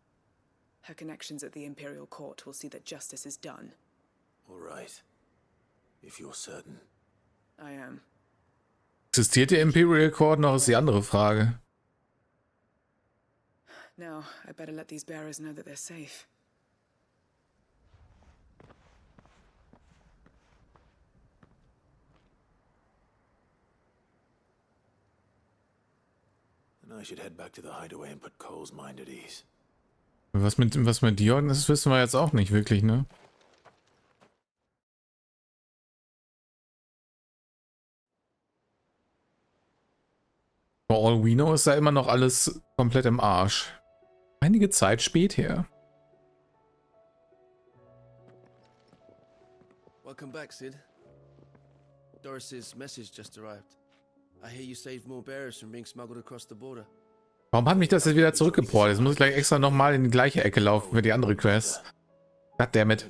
Her connections at the Imperial Court will see that justice is done. All right. If you're certain. I am. Existiert der Imperial Court noch, ist die andere Frage. Now, I better let these bearers know that they're safe. And I should head back to the hideaway and put Cole's mind at ease. Was mit Dion ist, wissen wir jetzt auch nicht wirklich, ne? For all we know ist da immer noch alles komplett im Arsch. Einige Zeit später. Welcome back, Sid. Doris's message just arrived. I hear you saved more bearers from being smuggled across the border. Warum hat mich das jetzt wieder zurückgeportet? Jetzt muss ich gleich extra nochmal in die gleiche Ecke laufen für die andere Quest. Goddammit.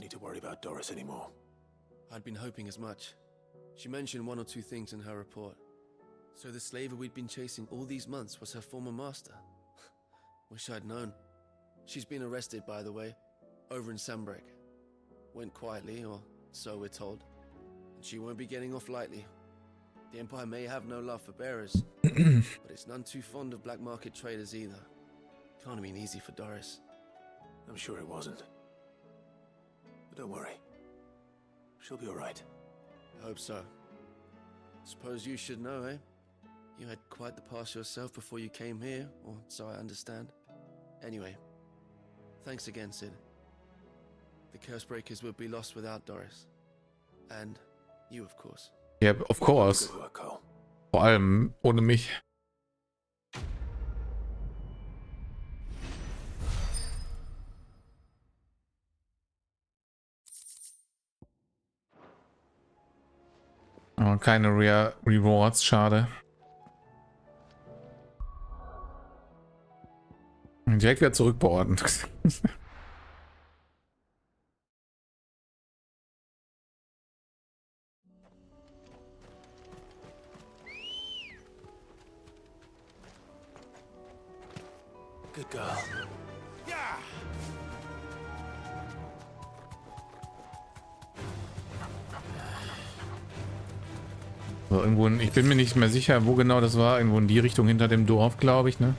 I'd been hoping as much. She mentioned one or two things in her report. So the slaver we'd been chasing all these months was her former master. Wish I'd known. She's been arrested, by the way, over in Sambrek. Went quietly, or so we're told. And she won't be getting off lightly. The Empire may have no love for bearers, but it's none too fond of black market traders either. Can't have been easy for Doris. I'm sure it wasn't. But don't worry. She'll be alright. I hope so. Suppose you should know, eh? You had quite the past yourself before you came here, or so I understand. Anyway, thanks again, Sid. The Cursebreakers would be lost without Doris. And you, of course. Yeah, of course. Vor allem ohne mich. Aber keine Rewards, schade. Direkt wieder zurückbeordnen. Good girl. So, irgendwo ich bin mir nicht mehr sicher, wo genau das war. Irgendwo in die Richtung hinter dem Dorf, glaube ich, ne?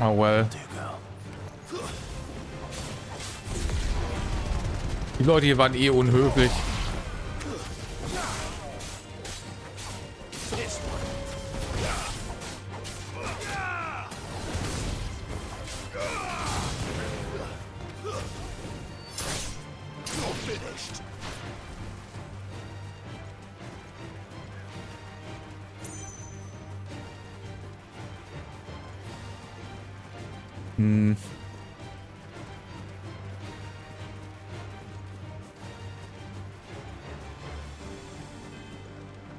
Oh well. Die Leute hier waren eh unhöflich.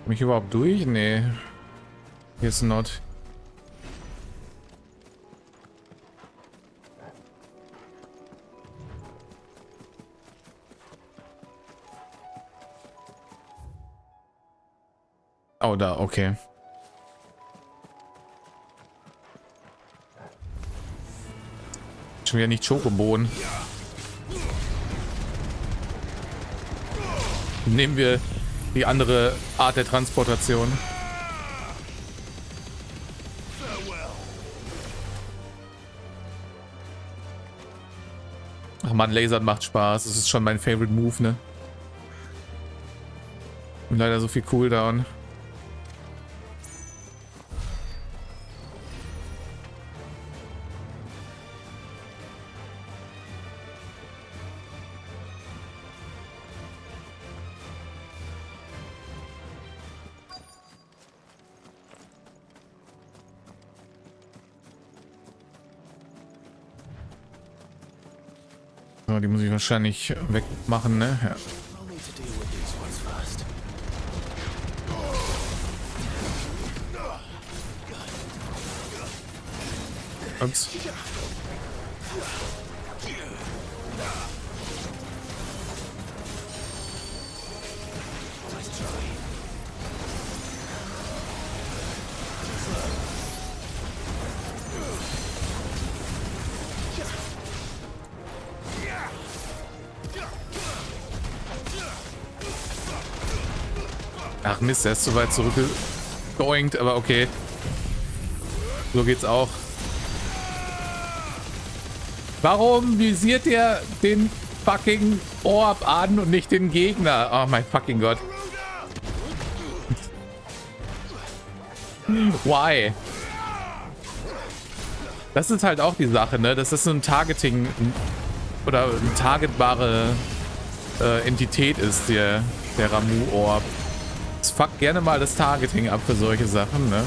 Mich überhaupt durch? Nee. Jetzt not. Oh, da, okay. Schon wieder nicht Schokobohnen. Nehmen wir die andere Art der Transportation. Ach man, Lasern macht Spaß. Das ist schon mein Favorite Move, ne? Und leider so viel Cooldown. Die muss ich wahrscheinlich wegmachen, ne? Ja. Ups. Ach Mist, er ist zu weit zurückgeoinkt, aber okay. So geht's auch. Warum visiert er den fucking Orb an und nicht den Gegner. Oh mein fucking Gott. Why? Das ist halt auch die Sache, ne? Das ist so ein Targeting oder eine targetbare Entität ist, der Ramu-Orb. Das fuckt gerne mal das Targeting ab für solche Sachen, ne?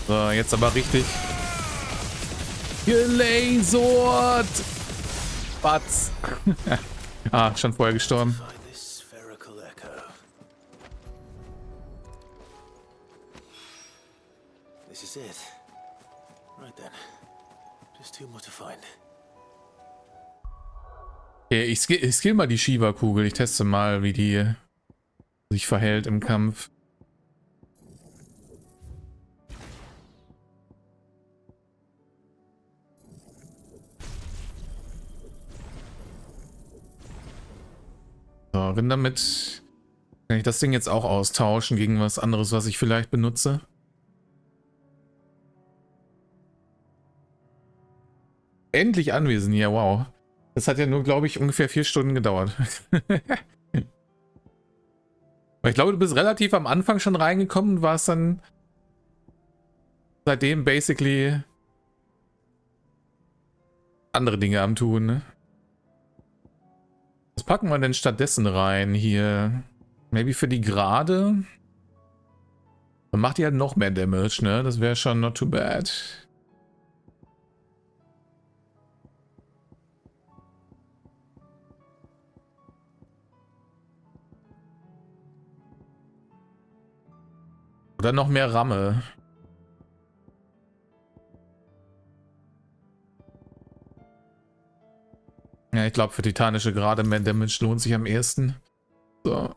So, jetzt aber richtig. Gelasert! Batz! Ah, schon vorher gestorben. This is it. Right then. Just two more to find. Okay, ich skill mal die Shiva-Kugel. Ich teste mal, wie die sich verhält im Kampf. So, wenn damit kann ich das Ding jetzt auch austauschen gegen was anderes, was ich vielleicht benutze. Endlich anwesend, ja wow. Das hat ja nur, glaube ich, ungefähr 4 Stunden gedauert. Aber ich glaube, du bist relativ am Anfang schon reingekommen und warst dann seitdem basically andere Dinge am tun, ne? Was packen wir denn stattdessen rein hier? Maybe für die Gerade? Dann macht die halt noch mehr Damage, ne? Das wäre schon not too bad. Oder noch mehr Ramme. Ja, ich glaube, für titanische Gerade mehr Damage lohnt sich am ehesten. So.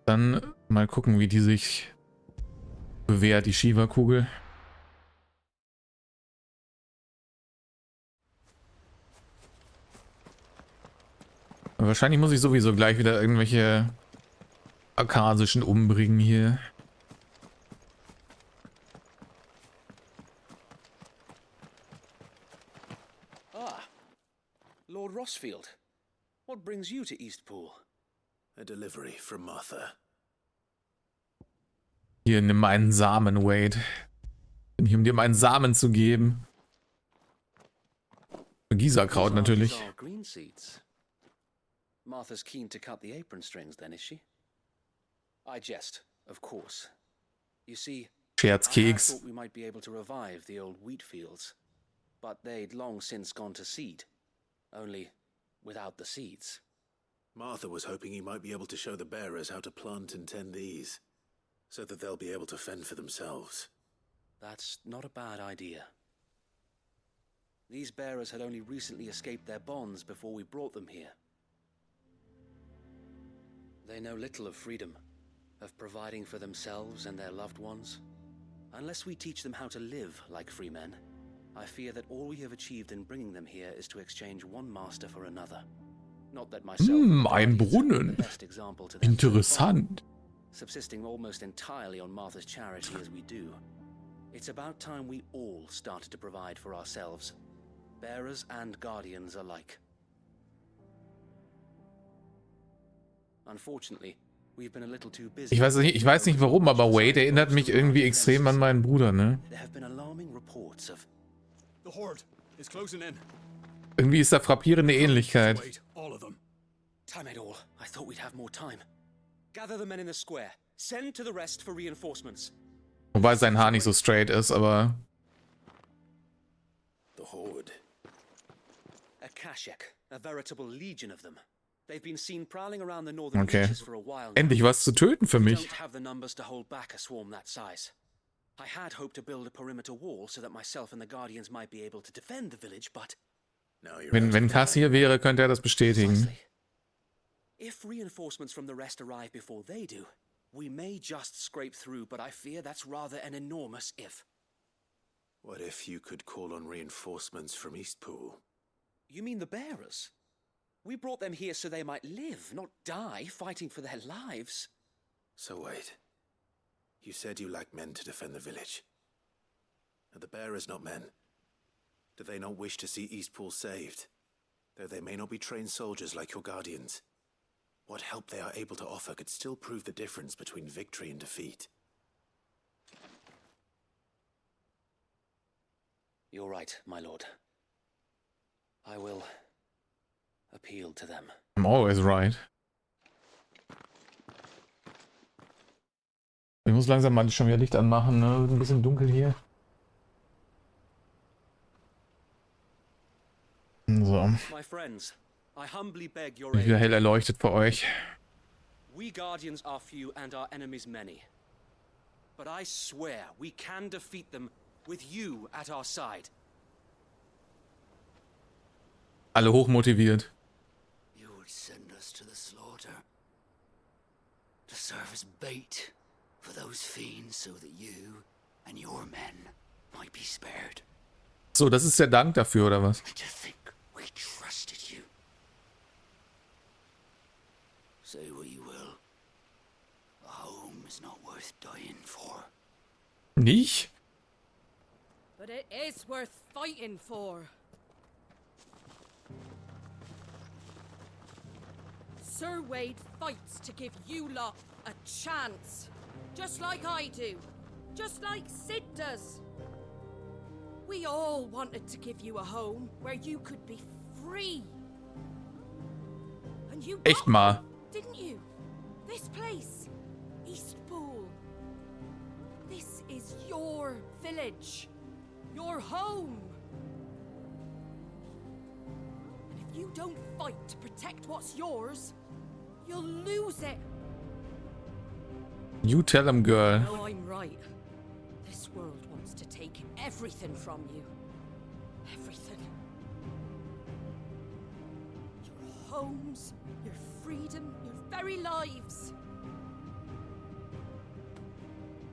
Dann mal gucken, wie die sich bewährt, die Shiva-Kugel. Wahrscheinlich muss ich sowieso gleich wieder irgendwelche Akasischen umbringen hier. Ah, Lord Rossfield. What brings you to Eastpool? A delivery from Martha. Hier, nimm meinen Samen, Wade. Bin hier, um dir meinen Samen zu geben. Gisakraut natürlich. Green seeds. Martha's keen to cut the apron strings, then, is she? I jest, of course. You see, Scherzkeks. I thought we might be able to revive the old wheat fields, but they'd long since gone to seed, only without the seeds. Martha was hoping he might be able to show the bearers how to plant and tend these, so that they'll be able to fend for themselves. That's not a bad idea. These bearers had only recently escaped their bonds before we brought them here. They know little of freedom, of providing for themselves and their loved ones. Unless we teach them how to live like free men, I fear that all we have achieved in bringing them here is to exchange one master for another. Not that myself Ein Brunnen. Interessant. Subsisting almost entirely on Martha's charity as we do. It's about time we all started to provide for ourselves, bearers and guardians alike. Unfortunately, we've been a little too busy. Ich weiß nicht warum, aber Wade erinnert mich irgendwie extrem an meinen Bruder, ne? There have been alarming reports of the horde is closing in. Irgendwie ist da frappierende Ähnlichkeit. All of them. Damn it all. I thought we'd have more time. Gather the men in the square. Send to the rest for reinforcements. Wobei sein Haar nicht so straight ist, aber... The Horde. A Kashek, a veritable legion of them. They've been seen prowling around the northern Okay. reaches for a while now. Endlich was zu töten für We mich. don't have the numbers to hold back a swarm that size. I had hoped to build a perimeter wall so that myself and the Guardians might be able to defend the village, but Wenn Cass hier wäre, könnte er das bestätigen. if reinforcements from the rest arrive before they do, we may just scrape through, but I fear that's rather an enormous if. What if you could call on reinforcements from Eastpool? You mean the bearers? We brought them here so they might live, not die, fighting for their lives. So wait. You said you lacked men to defend the village. Are the bearers not men? Do they not wish to see Eastpool saved? Though they may not be trained soldiers like your guardians. What help they are able to offer could still prove the difference between victory and defeat. You're right, my lord. I will appeal to them. I'm always right. Ich muss langsam mal schon wieder Licht anmachen, ne? Ein bisschen dunkel hier. So. My friends, I humbly beg your Bin wieder aid. hell erleuchtet für euch. We Guardians are few and our enemies many. But I swear we can defeat them with you at our side. Alle hochmotiviert. You would send us to the slaughter. To serve as bait for those fiends so that you and your men might be spared. So, das ist der Dank dafür, oder was? To think we trusted you. Say what you will. A home is not worth dying for. Nicht? But it is worth fighting for. Sir Wade fights to give you lot a chance. Just like I do. Just like Sid does. We all wanted to give you a home where you could be free. And you Echt mal. didn't you? This place, Eastpool. This is your village. Your home. And if you don't fight to protect what's yours, you'll lose it. You tell him, girl. No, I'm right. This world wants to take everything from you. Everything. Your homes, your freedom, your very lives.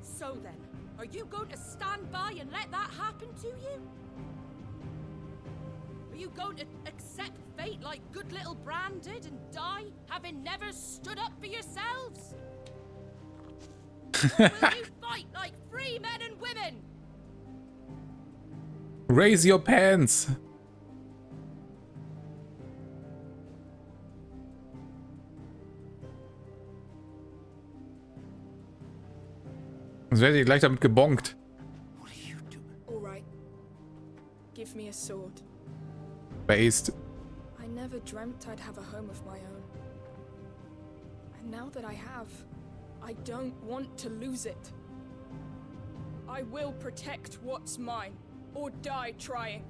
So then, are you going to stand by and let that happen to you? Are you going to accept fate like good little Bran did and die, having never stood up for yourselves? Or will you fight like free men and women? Raise your pants. Sonst werdet ihr gleich damit gebonkt. All right. Give me a sword. Based. I never dreamt I'd have a home of my own. And now that I have, I don't want to lose it. I will protect what's mine, or die trying.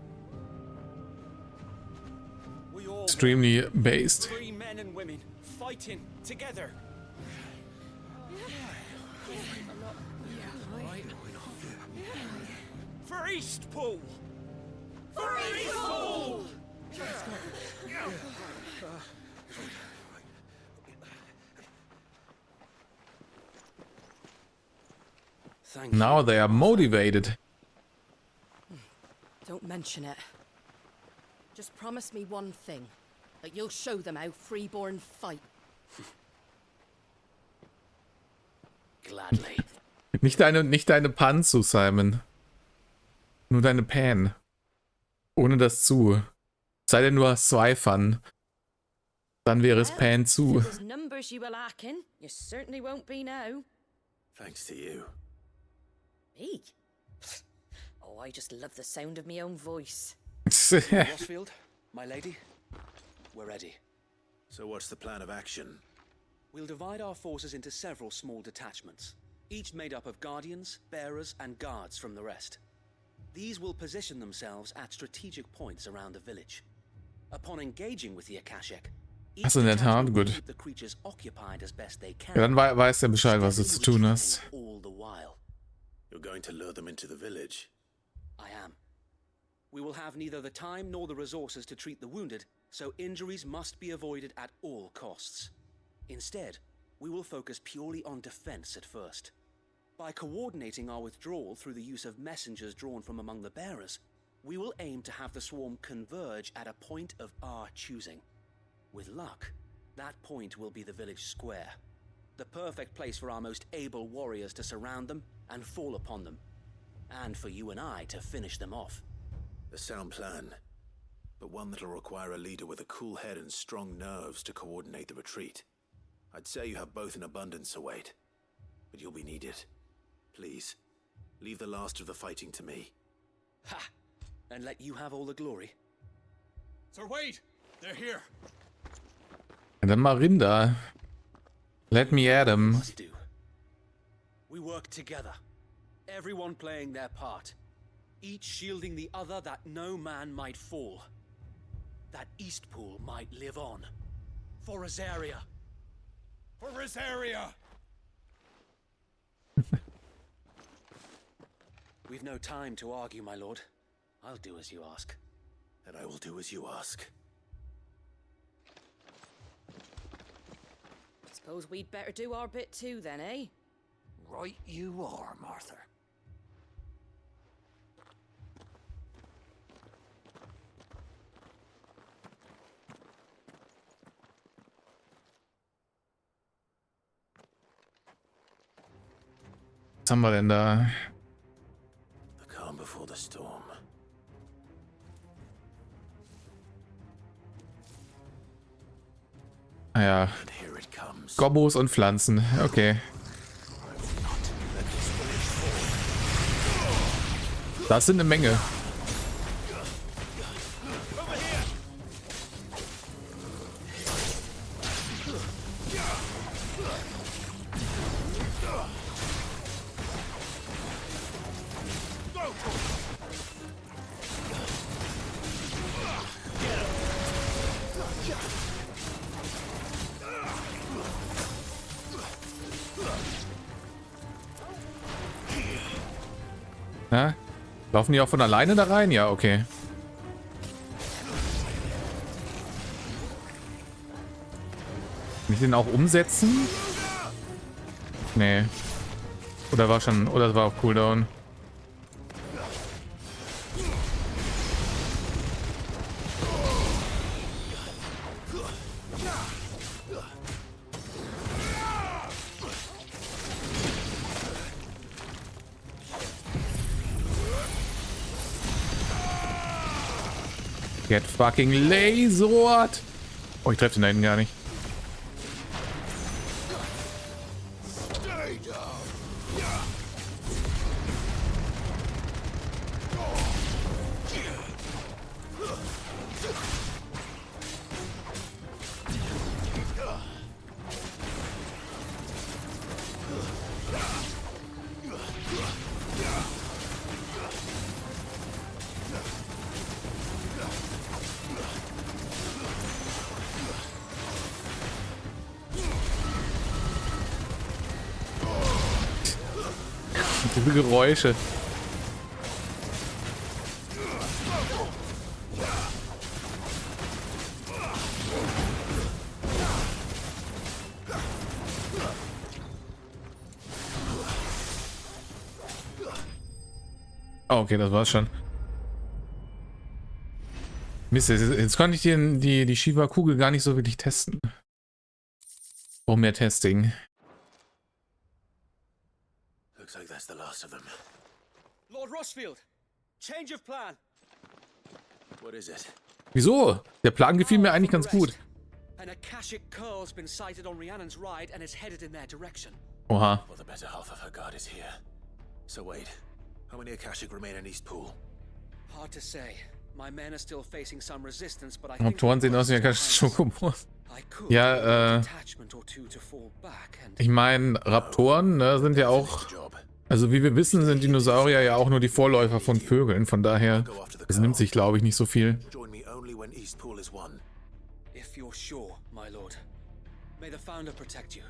We all Extremely based. free men and women fighting together. For Eastpool! For Eastpool! Thank Now you. they are motivated. Don't mention it. Just promise me one thing. That you'll show them how freeborn fight. Gladly. Nicht deine Panzu, Simon. Nur deine Pan. Ohne das zu. Sei denn, du hast 2 Fun. Dann wäre es Pan zu. If there's numbers you were lacking, you certainly won't be now. Thanks to you. Me? Oh, I just love the sound of my own voice. Rosfield, my lady, we're ready. So what's the plan of action? We'll divide our forces into several small detachments, each made up of guardians, bearers, and guards from the rest. These will position themselves at strategic points around the village. Upon engaging with the Akashic, each in der Tat, detachment will gut. keep the creatures occupied as best they can. Ja, dann weiß er Bescheid, was du zu tun hast. All the while. You're going to lure them into the village? I am. We will have neither the time nor the resources to treat the wounded, so injuries must be avoided at all costs. Instead, we will focus purely on defense at first. By coordinating our withdrawal through the use of messengers drawn from among the bearers, we will aim to have the swarm converge at a point of our choosing. With luck, that point will be the village square, the perfect place for our most able warriors to surround them and fall upon them, and for you and I to finish them off. A sound plan, but one that'll require a leader with a cool head and strong nerves to coordinate the retreat. I'd say you have both in abundance, Sir Wade, but you'll be needed. Please, leave the last of the fighting to me. Ha! And let you have all the glory. Sir Wade, they're here. Ja, dann mal Rinder. Let me at him. Must do. We work together, everyone playing their part, each shielding the other that no man might fall, that Eastpool might live on. For Rosaria. For Rosaria! We've no time to argue, my lord. I'll do as you ask. And I will do as you ask. Suppose we'd better do our bit too then, eh? Right you are, Martha. Was haben wir denn da? The calm before the storm. Ah ja. Gobbos und Pflanzen. Okay. Das sind eine Menge. Na? Laufen die auch von alleine da rein? Ja, okay. Kann ich den auch umsetzen? Nee. Oder war schon. Oder war auf Cooldown? Get fucking lasered! Oh, ich treffe den da hinten gar nicht. Diese Geräusche. Oh, okay, das war's schon. Mist, jetzt konnte ich die Shiva-Kugel gar nicht so wirklich testen. Oh, mehr Testing. Looks like that's the last of them. Lord Rossfield, change of plan. What is it? Wieso? Der Plan gefiel mir eigentlich ganz gut. An Akashic curl's been sighted on Rhiannon's ride and is headed in their direction. Oha. Well, the better half of her guard is here. So wait, how many Akashic remain in Eastpool? Hard to say. My men are still facing some resistance, but I Raptoren sehen aus wie Schokobos. Ja, ich meine, Raptoren, ne, sind ja auch, also wie wir wissen, sind Dinosaurier ja auch nur die Vorläufer von Vögeln, von daher, es nimmt sich, glaube ich, nicht so viel. If you're sure, my lord. May the Founder protect you.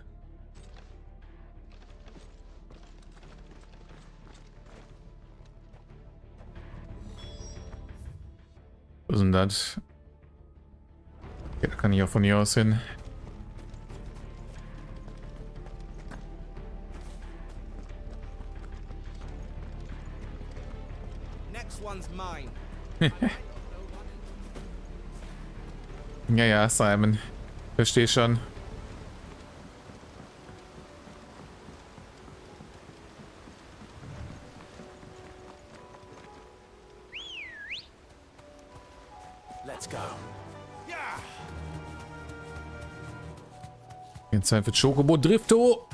Was ist denn das? Okay, da kann ich auch von hier aus hin. Next one's mine. Ja, Simon. Versteh schon. Let's go. Jetzt Zeit für Chocobo Drifto.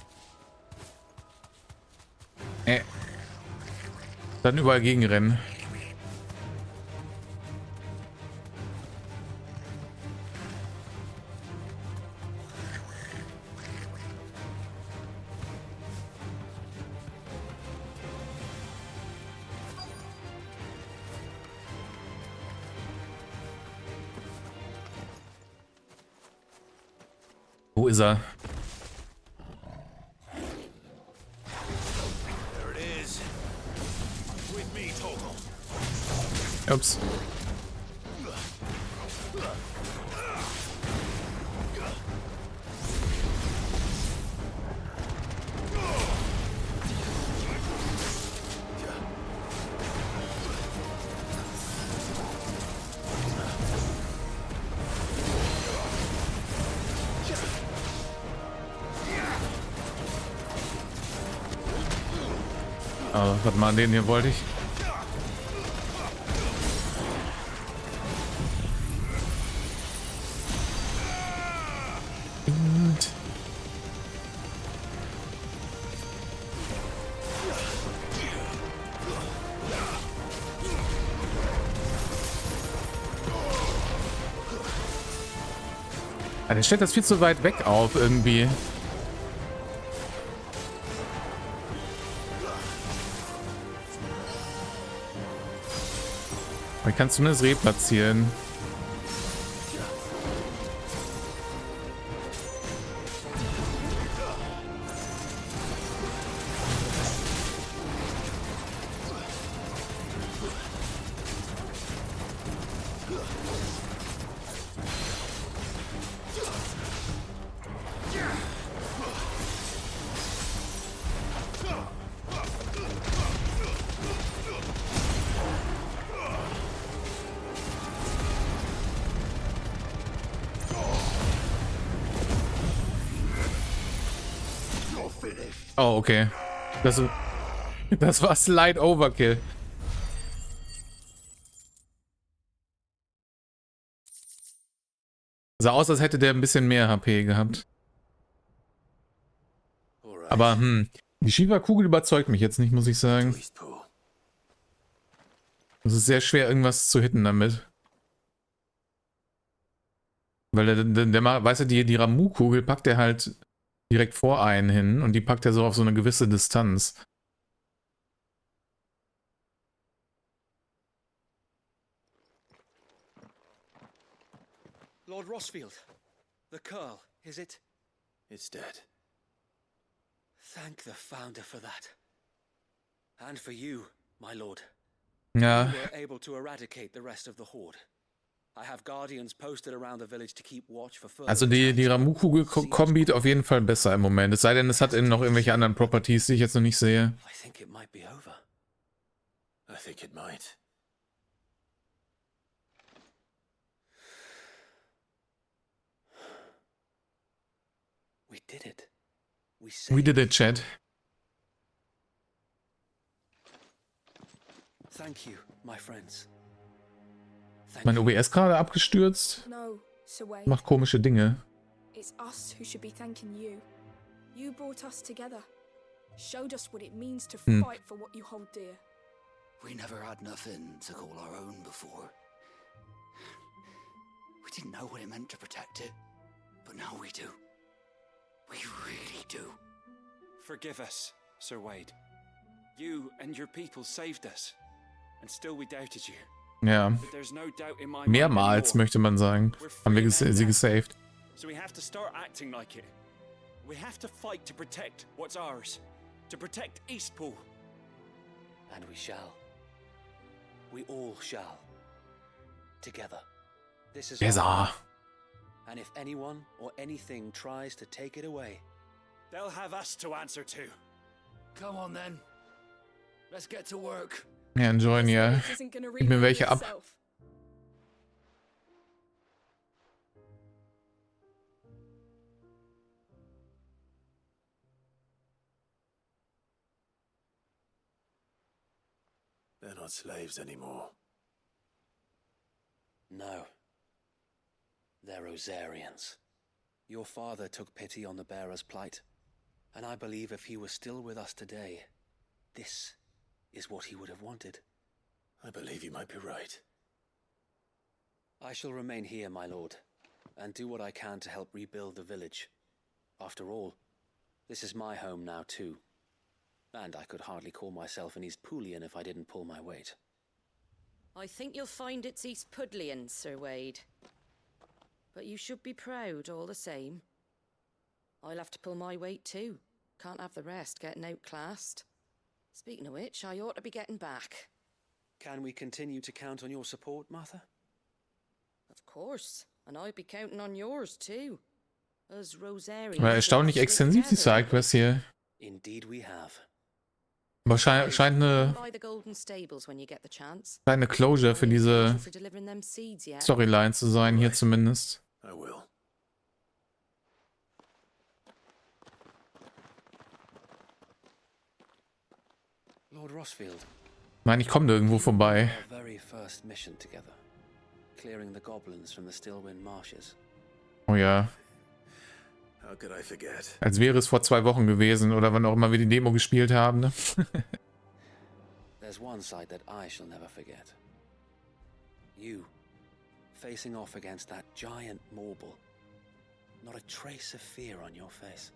Dann überall gegenrennen. Wo ist er? Ups. Oh, warte mal, den hier wollte ich. Der stellt das viel zu weit weg auf irgendwie. Man kann zumindest replatzieren. Oh, okay. Das war Slight Overkill. Sah aus, als hätte der ein bisschen mehr HP gehabt. Aber, die Shiva-Kugel überzeugt mich jetzt nicht, muss ich sagen. Es ist sehr schwer, irgendwas zu hitten damit. Weil der weißt du, die Ramu-Kugel packt er halt direkt vor einen hin und die packt er so auf so eine gewisse Distanz. Lord Rosfield, the Curl, is it? It's dead. Thank the Founder for that. And for you, my lord. Ja. You were able to eradicate the rest of the Horde. I have guardians posted around the village to keep watch for further. Also die Ramu-Kugel kombit auf jeden Fall besser im Moment. Es sei denn, es hat eben noch irgendwelche anderen Properties, die ich jetzt noch nicht sehe. I think it might be over. I think it might. We did it. We did it, Chat. Thank you, my friends. Mein OBS gerade abgestürzt. No, Sir Wade. Macht komische Dinge. It's us who should be thanking you. You brought us together. Showed us what it means to fight for what you hold dear. We never had nothing to call our own before. We didn't know what it meant to protect it. But now we do. We really do. Forgive us, Sir Wade. You and your people saved us. And still we doubted you. Ja. But there's no doubt in my mind Mehrmals, anymore. möchte man sagen, haben wir sie gesaved. So we have to start acting like it. We have to fight to protect what's ours. To protect Eastpool. And we shall. We all shall. Together. This is Yes, our home. And if anyone or anything tries to take it away, they'll have us to answer to. Come on then. Let's get to work. Ja, enjoyen ja. Gib mir welche ab. They're not slaves anymore. no. They're Rosarians. Your father took pity on the bearer's plight, and I believe if he was still with us today, this is what he would have wanted. I believe you might be right. I shall remain here, my lord, and do what I can to help rebuild the village. After all, this is my home now too, and I could hardly call myself an Eastpoolian if I didn't pull my weight. I think you'll find it's Eastpudlian, Sir Wade. But you should be proud all the same. I'll have to pull my weight too. Can't have the rest getting outclassed. Speaking of which, I ought to be getting back. Can we continue to count on your support, Martha? Of course, and I'd be counting on yours too. As Rosarians. Aber erstaunlich extensiv die Sidequest hier. Indeed we have. Aber scheint eine Closure für diese Storyline zu sein, hier zumindest. I will. Lord Rossfield. Nein, ich komme nirgendwo vorbei. Our very first mission together, clearing the goblins from the Stillwind marshes. Oh ja. How could I forget? Als wäre es vor 2 Wochen gewesen oder wann auch immer wir die Demo gespielt haben, ne? There's one sight that I shall never forget. You, facing off against that giant Morble. Not a trace of fear on your face.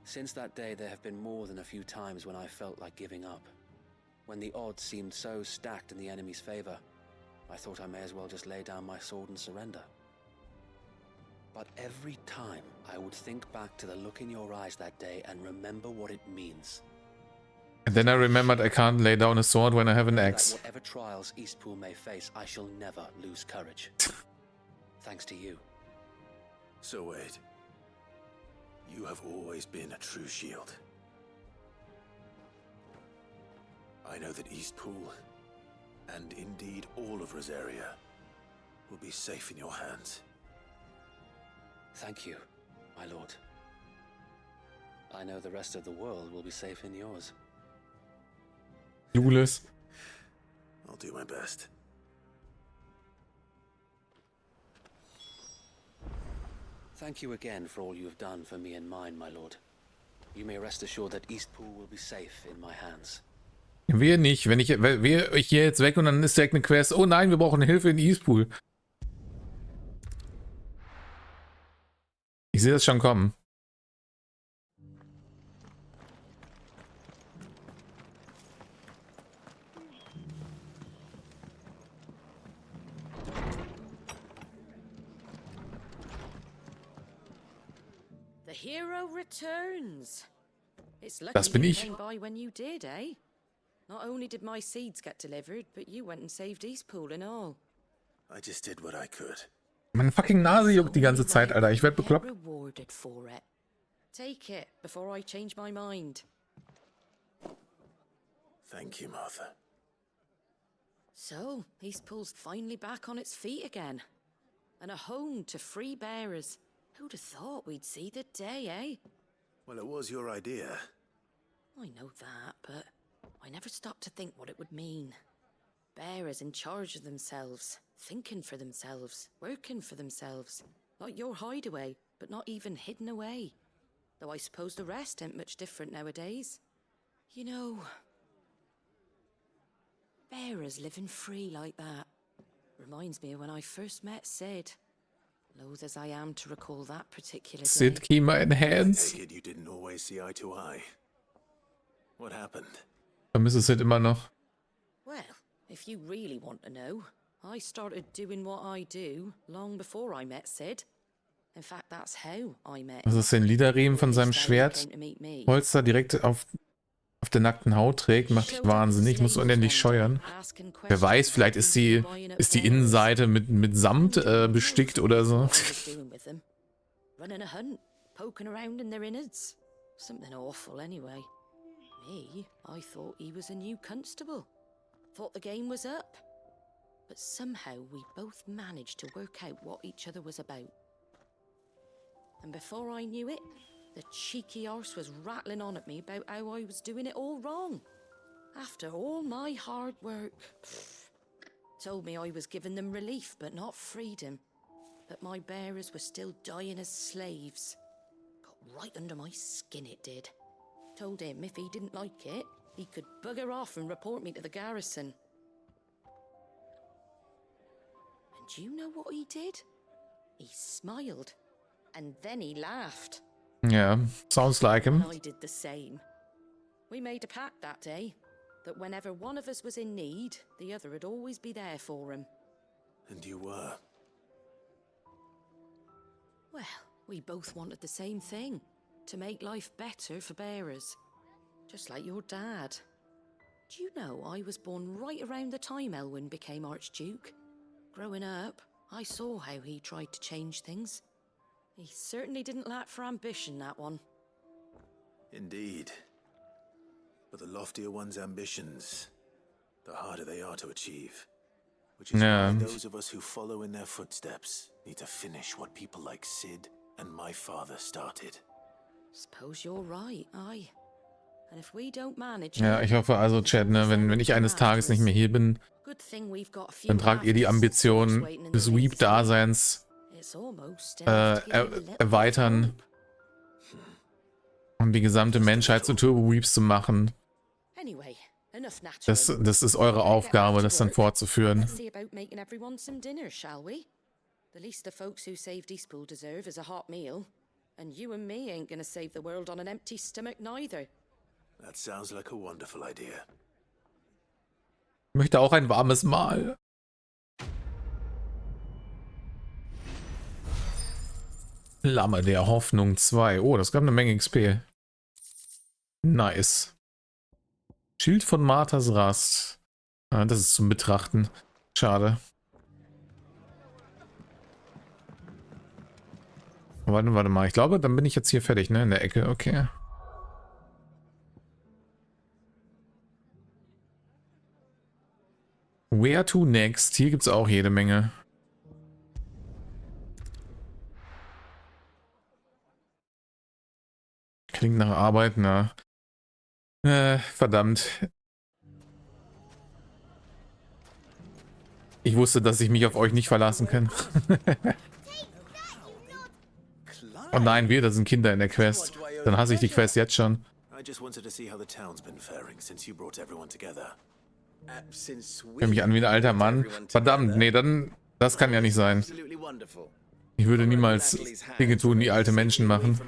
Since that day, there have been more than a few times when I felt like giving up. When the odds seemed so stacked in the enemy's favor, I thought I may as well just lay down my sword and surrender. But every time, I would think back to the look in your eyes that day and remember what it means. And then I remembered I can't lay down a sword when I have an axe. That whatever trials Eastpool may face, I shall never lose courage. Thanks to you. So Wade, you have always been a true shield. I know that Eastpool, and indeed all of Rosaria, will be safe in your hands. Thank you, my lord. I know the rest of the world will be safe in yours. Julius. I'll do my best. Thank you again for all you have done for me and mine, my lord. You may rest assured that Eastpool will be safe in my hands. Wir nicht. Wenn ich gehe jetzt weg und dann ist direkt eine Quest. Oh nein, wir brauchen Hilfe in Eastpool. Ich sehe das schon kommen. The hero returns. It's lucky Das bin you ich. came by when you did, eh? Not only did my seeds get delivered, but you went and saved Eastpool and all. I just did what I could. Meine fucking Nase juckt die ganze Zeit, Alter. Ich werd bekloppt. Rewarded for it. Take it before I change my mind. Thank you, Martha. So, Eastpool's finally back on its feet again. And a home to free bearers. Who'd have thought we'd see the day, eh? Well, it was your idea. I know that, but I never stopped to think what it would mean. Bearers in charge of themselves, thinking for themselves, working for themselves. Not your hideaway, but not even hidden away. Though I suppose the rest ain't much different nowadays. You know, bearers living free like that reminds me of when I first met Sid. Loath as I am to recall that particular day. Sid Kima enhanced. Take it you didn't always see eye to eye. What happened? Vermisse Sid immer noch. Well, if you really want to know, I started doing what I do long before I met Sid. In fact, that's how I met him. Also, dass er den Liderriemen von seinem Schwert Holster direkt auf der nackten Haut trägt, macht dich wahnsinnig. Muss unendlich scheuern. Wer weiß, vielleicht ist die Innenseite mit Samt bestickt oder so. Running a hunt, poking around in their innards. Something awful anyway. Me, I thought he was a new constable. Thought the game was up. But somehow we both managed to work out what each other was about. And before I knew it, the cheeky arse was rattling on at me about how I was doing it all wrong. After all my hard work. Told me I was giving them relief, but not freedom. That my bearers were still dying as slaves. Got right under my skin, it did. Told him if he didn't like it, he could bugger off and report me to the garrison. And you know what he did? He smiled. And then he laughed. Yeah, sounds like him. And I did the same. We made a pact that day, that whenever one of us was in need, the other would always be there for him. And you were? Well, we both wanted the same thing. To make life better for bearers. Just like your dad. Do you know I was born right around the time Elwyn became Archduke? Growing up, I saw how he tried to change things. He certainly didn't lack for ambition, that one. Indeed. But the loftier one's ambitions, the harder they are to achieve. Which is why those of us who follow in their footsteps need to finish what people like Sid and my father started. Suppose you're right, aye. And if we don't manage... Ja, ich hoffe also, Chat, ne, wenn ich eines Tages nicht mehr hier bin, dann tragt ihr die Ambition des Weep-Daseins erweitern und die gesamte Menschheit zu Turbo-Weeps zu machen. Das ist eure Aufgabe, das dann fortzuführen. The least the folks who saved Eastpool deserve is a hot meal. And you and me ain't gonna save the world on an empty stomach neither. That sounds like a wonderful idea. Ich möchte auch ein warmes Mahl. Flamme der Hoffnung 2. Oh, das gab eine Menge XP. Nice. Schild von Marthas Rast. Ah, das ist zum Betrachten. Schade. Warte mal. Ich glaube, dann bin ich jetzt hier fertig, ne? In der Ecke. Okay. Where to next? Hier gibt es auch jede Menge. Klingt nach Arbeit, na. Verdammt. Ich wusste, dass ich mich auf euch nicht verlassen kann. Oh nein, das sind Kinder in der Quest. Dann hasse ich die Quest jetzt schon. Ich höre mich an wie ein alter Mann. Verdammt, nee, dann... Das kann ja nicht sein. Ich würde niemals Dinge tun, die alte Menschen machen.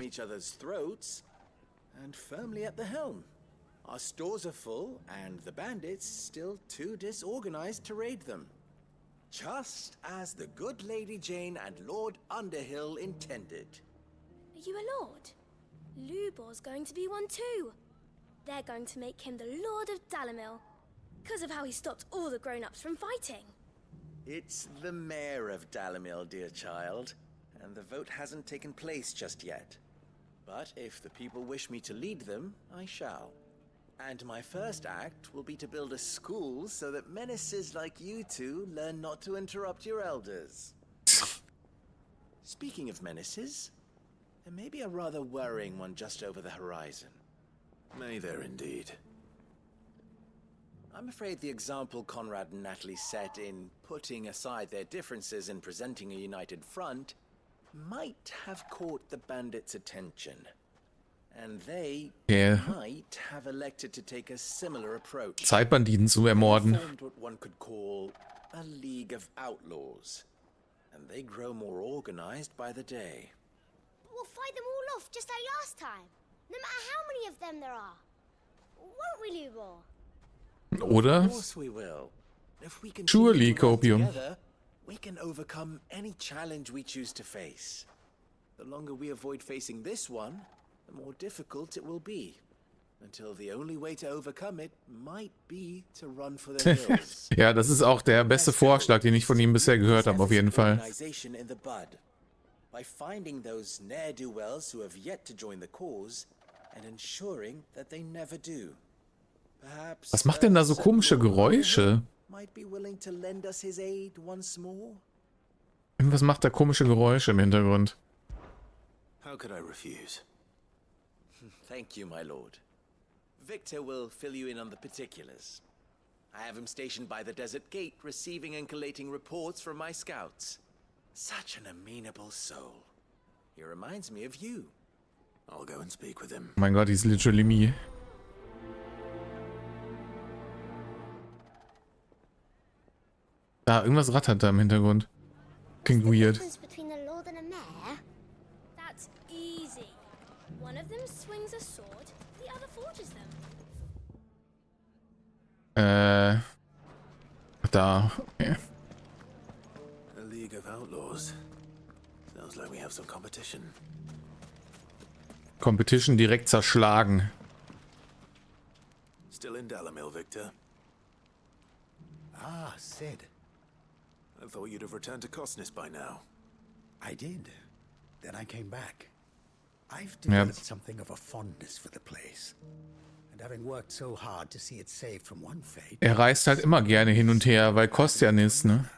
Our stores are full, and the bandits still too disorganized to raid them. Just as the good Lady Jane and Lord Underhill intended. Are you a lord? Lubor's going to be one too. They're going to make him the Lord of Dalimil, because of how he stopped all the grown-ups from fighting. It's the mayor of Dalimil, dear child, and the vote hasn't taken place just yet. But if the people wish me to lead them, I shall. And my first act will be to build a school so that menaces like you two learn not to interrupt your elders. Speaking of menaces, there may be a rather worrying one just over the horizon. May there indeed. I'm afraid the example Conrad and Natalie set in putting aside their differences and presenting a united front might have caught the bandits' attention. And they might have elected to take a similar approach. Zeitbanditen zu ermorden. Formed what one could call a League of Outlaws. And they grow more organized by the day. We'll fight them all off just like last time. No matter how many of them there are. Won't we, Lubor? Oder? Of course we will. If we can Surely, Copium. together, we can overcome any challenge we choose to face. The longer we avoid facing this one, the more difficult it will be. Until the only way to overcome it might be to run for the hills. Ja, das ist auch der beste Vorschlag, den ich von ihm bisher gehört habe, auf jeden Fall. Organization in the bud. By finding those ne'er-do-wells who have yet to join the cause and ensuring that they never do. Perhaps Was macht denn da so komische Geräusche? might be willing to lend us his aid once more. Irgendwas macht da komische Geräusche im Hintergrund. How could I refuse? Thank you, my lord. Victor will fill you in on the particulars. I have him stationed by the desert gate, receiving and collating reports from my scouts. Such an amenable soul. He reminds me of you. I'll go and speak with him. Oh mein Gott, he's literally me. Da, irgendwas rattert da im Hintergrund. Klingt weird. Between the Lord and a Mayor? That's easy. One of them swings a sword, the other forges them. Da. Okay. A League of Outlaws. Sounds like we have some competition. Competition direkt zerschlagen. Still in Dalamil, Victor? Ah, Sid. I thought you'd have returned to Cosnis by now. I did. Then I came back. I've developed something of a fondness for the place. And having worked so hard to see it saved from one fate... Reist halt immer gerne hin und her, weil kostet ja nichts, ne?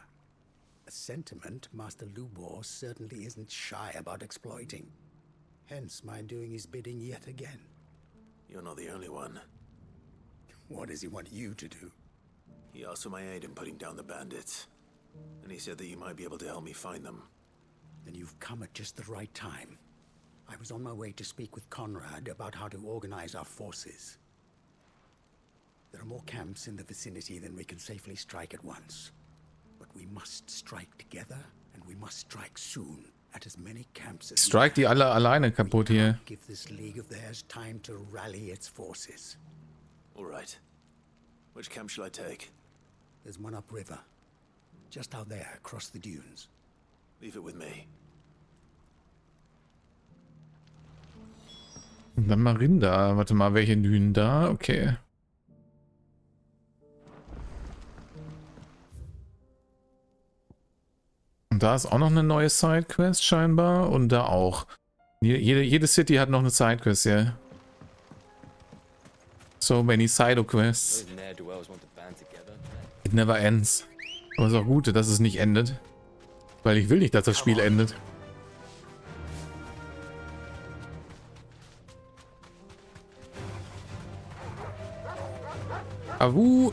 A sentiment Master Lubor certainly isn't shy about exploiting. Hence my doing his bidding yet again. You're not the only one. What does he want you to do? He asked for my aid in putting down the bandits. And he said that you might be able to help me find them. Then you've come at just the right time. I was on my way to speak with Conrad about how to organize our forces. There are more camps in the vicinity than we can safely strike at once. But we must strike together, and we must strike soon at as many camps as Strike die alle alleine kaputt hier. give this league of theirs time to rally its forces. All right. Which camp shall I take? There's one upriver. Just out there, across the dunes. Leave it with me. Und dann Marinda. Warte mal, welche Dünen da? Okay. Und da ist auch noch eine neue Sidequest scheinbar. Und da auch. Jede City hat noch eine Sidequest, ja. So many Side-Quests. It never ends. Aber es ist auch gut, dass es nicht endet. Weil ich will nicht, dass das Spiel endet. Awu.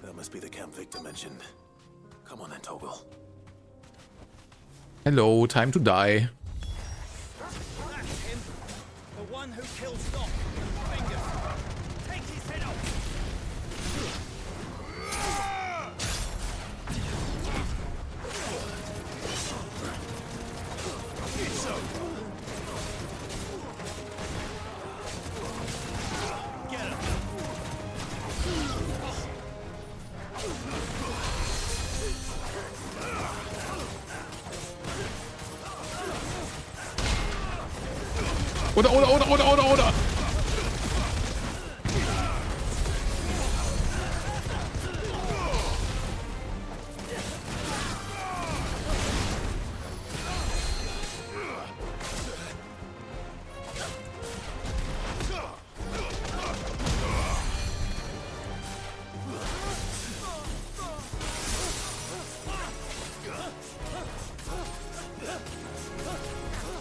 That must be the camp Victor mentioned. Come on then, Toggle. Hello, time to die. That's him. The one who kills not. Fingers. Take his head off. It's over. Get him. Oder.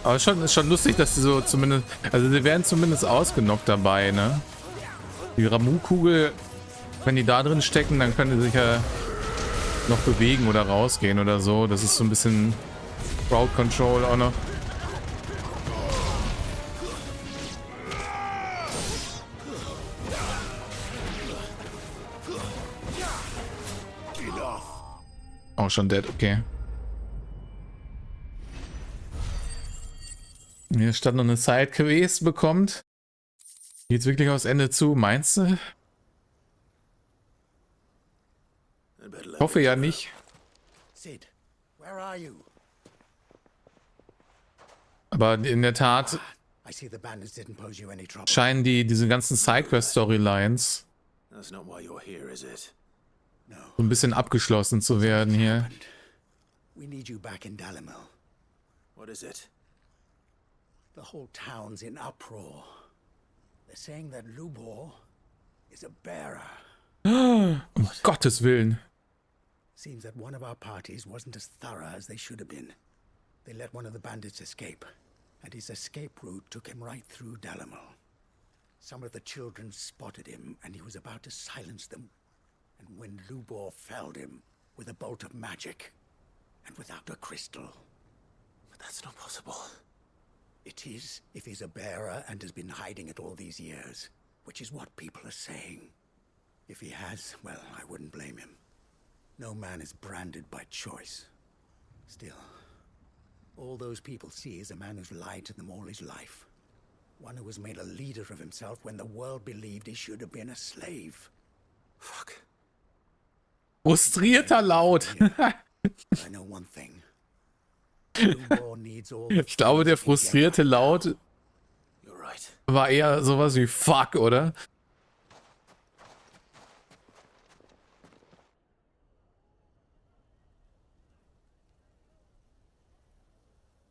Aber ist schon lustig, dass sie so zumindest, also sie werden zumindest ausgenockt dabei, ne? Die Ramu-Kugel, wenn die da drin stecken, dann können die sich ja noch bewegen oder rausgehen oder so. Das ist so ein bisschen Crowd Control auch noch. Auch schon dead, okay. Hier stand noch eine Side-Quest bekommt. Geht's wirklich aufs Ende zu, meinst du? Ich hoffe ja nicht. Sid, where are you? Aber in der Tat I see the bandits didn't pose you any trouble. scheinen diese ganzen Sidequest-Storylines That's not why you're here, is it? so ein bisschen abgeschlossen zu werden hier. We need you back in Dalimil. What is it? The whole town's in uproar. They're saying that Lubor is a bearer. Um Gottes Willen. Seems that one of our parties wasn't as thorough as they should have been. They let one of the bandits escape, and his escape route took him right through Dalimil. Some of the children spotted him, and he was about to silence them. And when Lubor felled him with a bolt of magic, and without a crystal. But that's not possible. It is, if he's a bearer and has been hiding it all these years, which is what people are saying. If he has, well, I wouldn't blame him. No man is branded by choice. Still, all those people see is a man who's lied to them all his life. One who has made a leader of himself when the world believed he should have been a slave. Fuck. Frustrierter Laut. I know one thing. Ich glaube, der frustrierte Laut war eher sowas wie Fuck, oder?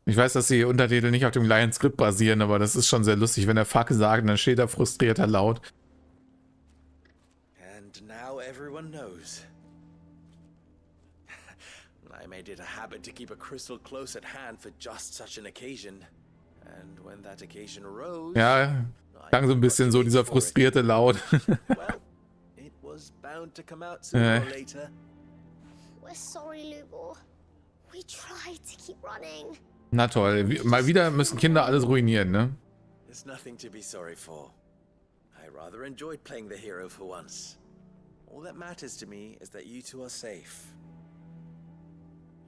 Ich weiß, dass die Untertitel nicht auf dem Lion-Skript basieren, aber das ist schon sehr lustig. Wenn er Fuck sagt, dann steht da frustrierter Laut. And now everyone knows. I made it a habit to keep a crystal close at hand for just such an occasion. And when that occasion arose, Ja, klang so ein bisschen so dieser frustrierte Laut. well, it was bound to come out sooner or later. We're sorry, Lubor. We tried to keep running. Na toll, mal wieder müssen Kinder alles ruinieren, ne? There's nothing to be sorry for. I rather enjoyed playing the hero for once. All that matters to me is that you two are safe.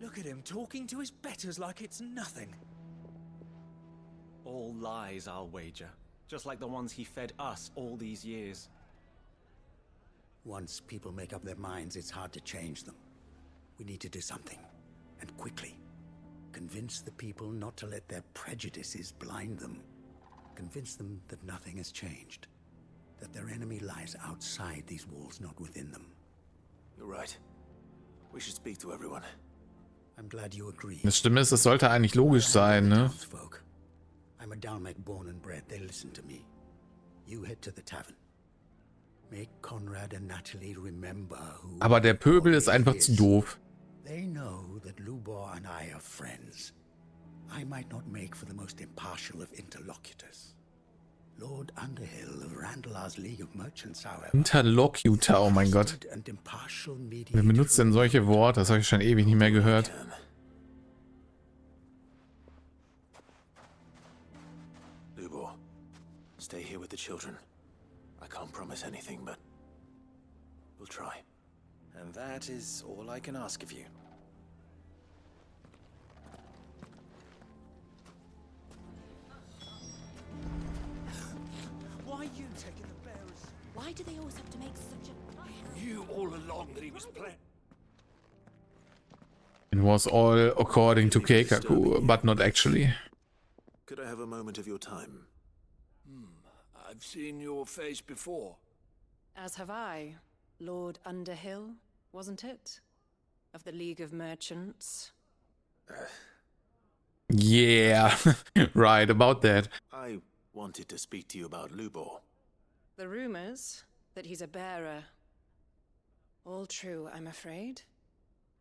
Look at him talking to his betters like it's nothing. All lies, I'll wager. Just like the ones he fed us all these years. Once people make up their minds, it's hard to change them. We need to do something, and quickly. Convince the people not to let their prejudices blind them. Convince them that nothing has changed. That their enemy lies outside these walls, not within them. You're right. We should speak to everyone. I'm glad you agree. Das Stimme ist, es sollte eigentlich logisch sein, ne? I'm a Dalmek born and bred. They listen to me. You head to the tavern. Make Conrad and Natalie remember who. Aber der Pöbel ist einfach zu doof. They know that Lubor and I are friends. I might not make for the most impartial of interlocutors. Lord Underhill of Randalar's League of Merchants, however. Interlocutor, oh mein Gott. Wer benutzt denn solche Worte? Das habe ich schon ewig nicht mehr gehört. Lubor, stay here with the children. I can't promise anything, but we'll try. And that is all I can ask of you. Why are you taking the bearers? Why do they always have to make such a... You all along that he was playing. It was all according to Keikaku, but not actually. Could I have a moment of your time? I've seen your face before. As have I. Lord Underhill, wasn't it? Of the League of Merchants. Yeah, right, about that. I wanted to speak to you about Lubor. The rumors that he's a bearer. All true, I'm afraid.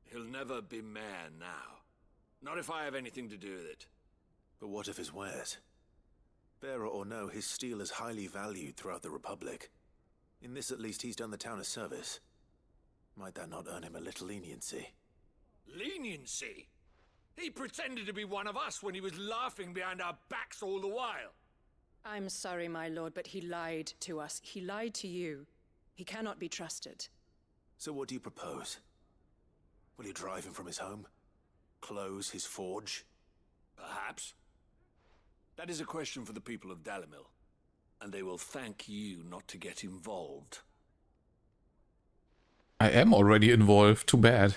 He'll never be mayor now. Not if I have anything to do with it. But what of his wares? Bearer or no, his steel is highly valued throughout the Republic. In this at least, he's done the town a service. Might that not earn him a little leniency? Leniency? He pretended to be one of us when he was laughing behind our backs all the while. I'm sorry, my lord, but he lied to us. He lied to you. He cannot be trusted. So what do you propose? Will you drive him from his home? Close his forge? Perhaps. That is a question for the people of Dalimil, and they will thank you not to get involved. I am already involved, too bad.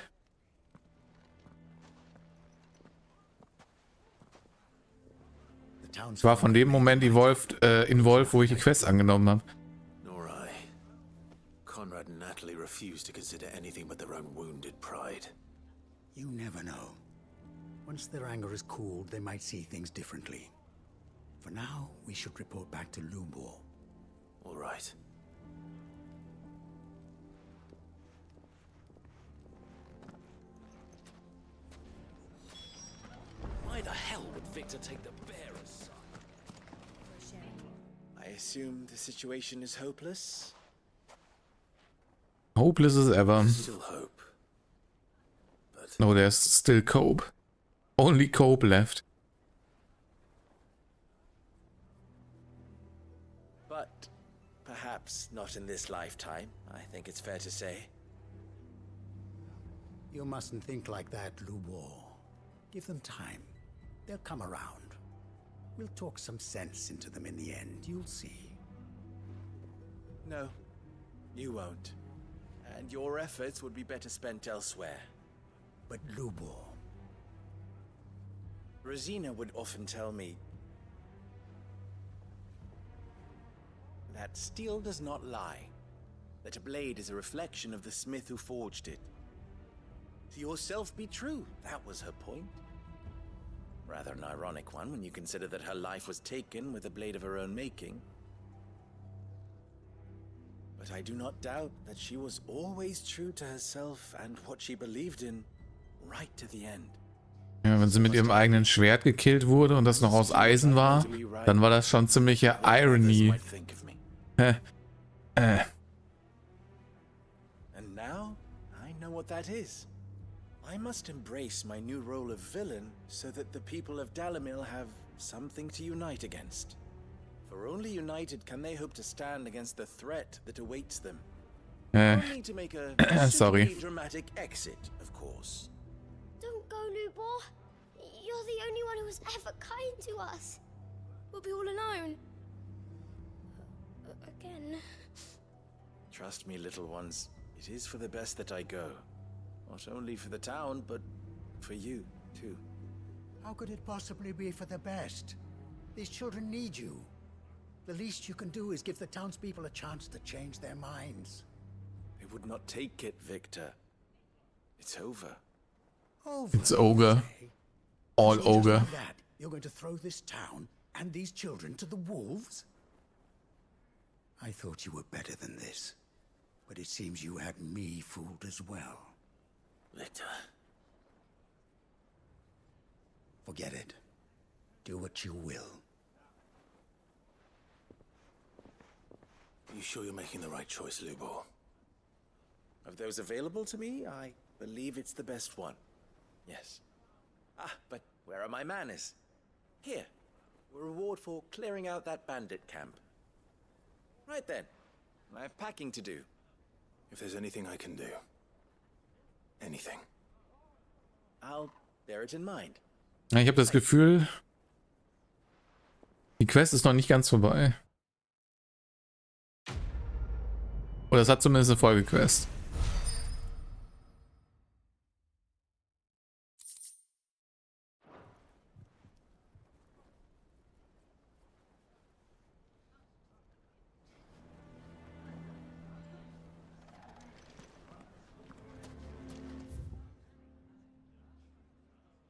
Ich war von dem Moment involved, wo ich die Quest angenommen habe. Nor I. Conrad and Natalie refuse to consider anything but their own wounded pride. You never know. Once their anger is cooled, they might see things differently. For now, we should report back to Lubor. All right. Why the hell would Victor take the bearers? I assume the situation is hopeless? Hopeless as ever. Still hope. But No, there's still cope. Only cope left. But perhaps not in this lifetime, I think it's fair to say. You mustn't think like that, Lubor. Give them time. They'll come around. We'll talk some sense into them in the end, you'll see. No, you won't. And your efforts would be better spent elsewhere. But Lubor... Rosina would often tell me that steel does not lie, that a blade is a reflection of the smith who forged it. To yourself be true, that was her point. Rather an ironic one when you consider that her life was taken with a blade of her own making. But I do not doubt that she was always true to herself and what she believed in, right to the end. Ja, wenn sie mit ihrem eigenen Schwert gekillt wurde und das noch aus Eisen war, dann war das schon ziemliche Irony. And now, I know what that is. I must embrace my new role of villain so that the people of Dalimil have something to unite against. For only united can they hope to stand against the threat that awaits them. Only to make a sorry. dramatic exit, of course. Don't go, Lubor. You're the only one who was ever kind to us. We'll be all alone. Again. Trust me, little ones. It is for the best that I go. Not only for the town, but for you, too. How could it possibly be for the best? These children need you. The least you can do is give the townspeople a chance to change their minds. They would not take it, Victor. It's over. Over? It's ogre. All So just ogre. like that, you're going to throw this town and these children to the wolves? I thought you were better than this. But it seems you had me fooled as well. Victor. Forget it. Do what you will. Are you sure you're making the right choice, Lubor? Of those available to me, I believe it's the best one. Yes. Ah, but where are my manners? Here. A reward for clearing out that bandit camp. Right then. I have packing to do. If there's anything I can do. Anything. I'll bear it in mind. Ja, ich habe das Gefühl, die Quest ist noch nicht ganz vorbei. Oder es hat zumindest eine Folgequest.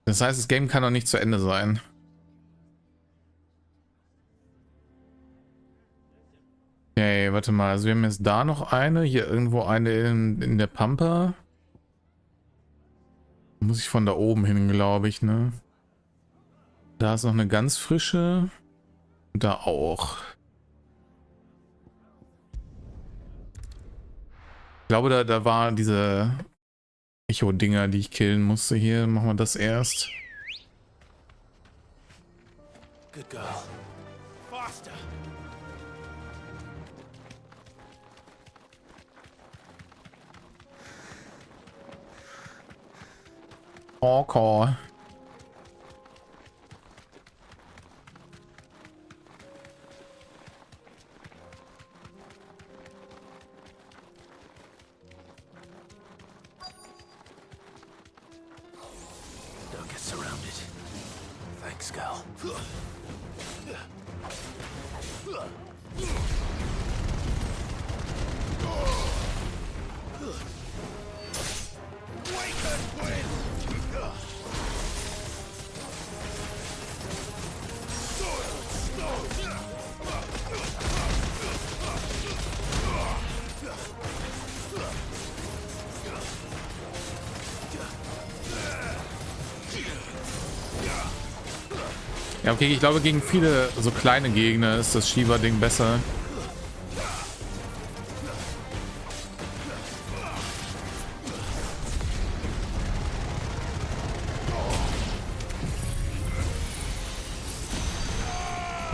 Das heißt, das Game kann noch nicht zu Ende sein. Okay, warte mal. Also wir haben jetzt da noch eine. Hier irgendwo eine in der Pampa. Muss ich von da oben hin, glaube ich, ne? Da ist noch eine ganz frische. Da auch. glaube, da waren diese Echo-Dinger, die ich killen musste. Hier machen wir das erst. Good girl. Faster. Caw. Don't get surrounded. Thanks, girl. Ja, okay, ich glaube, gegen viele so kleine Gegner ist das Shiva-Ding besser.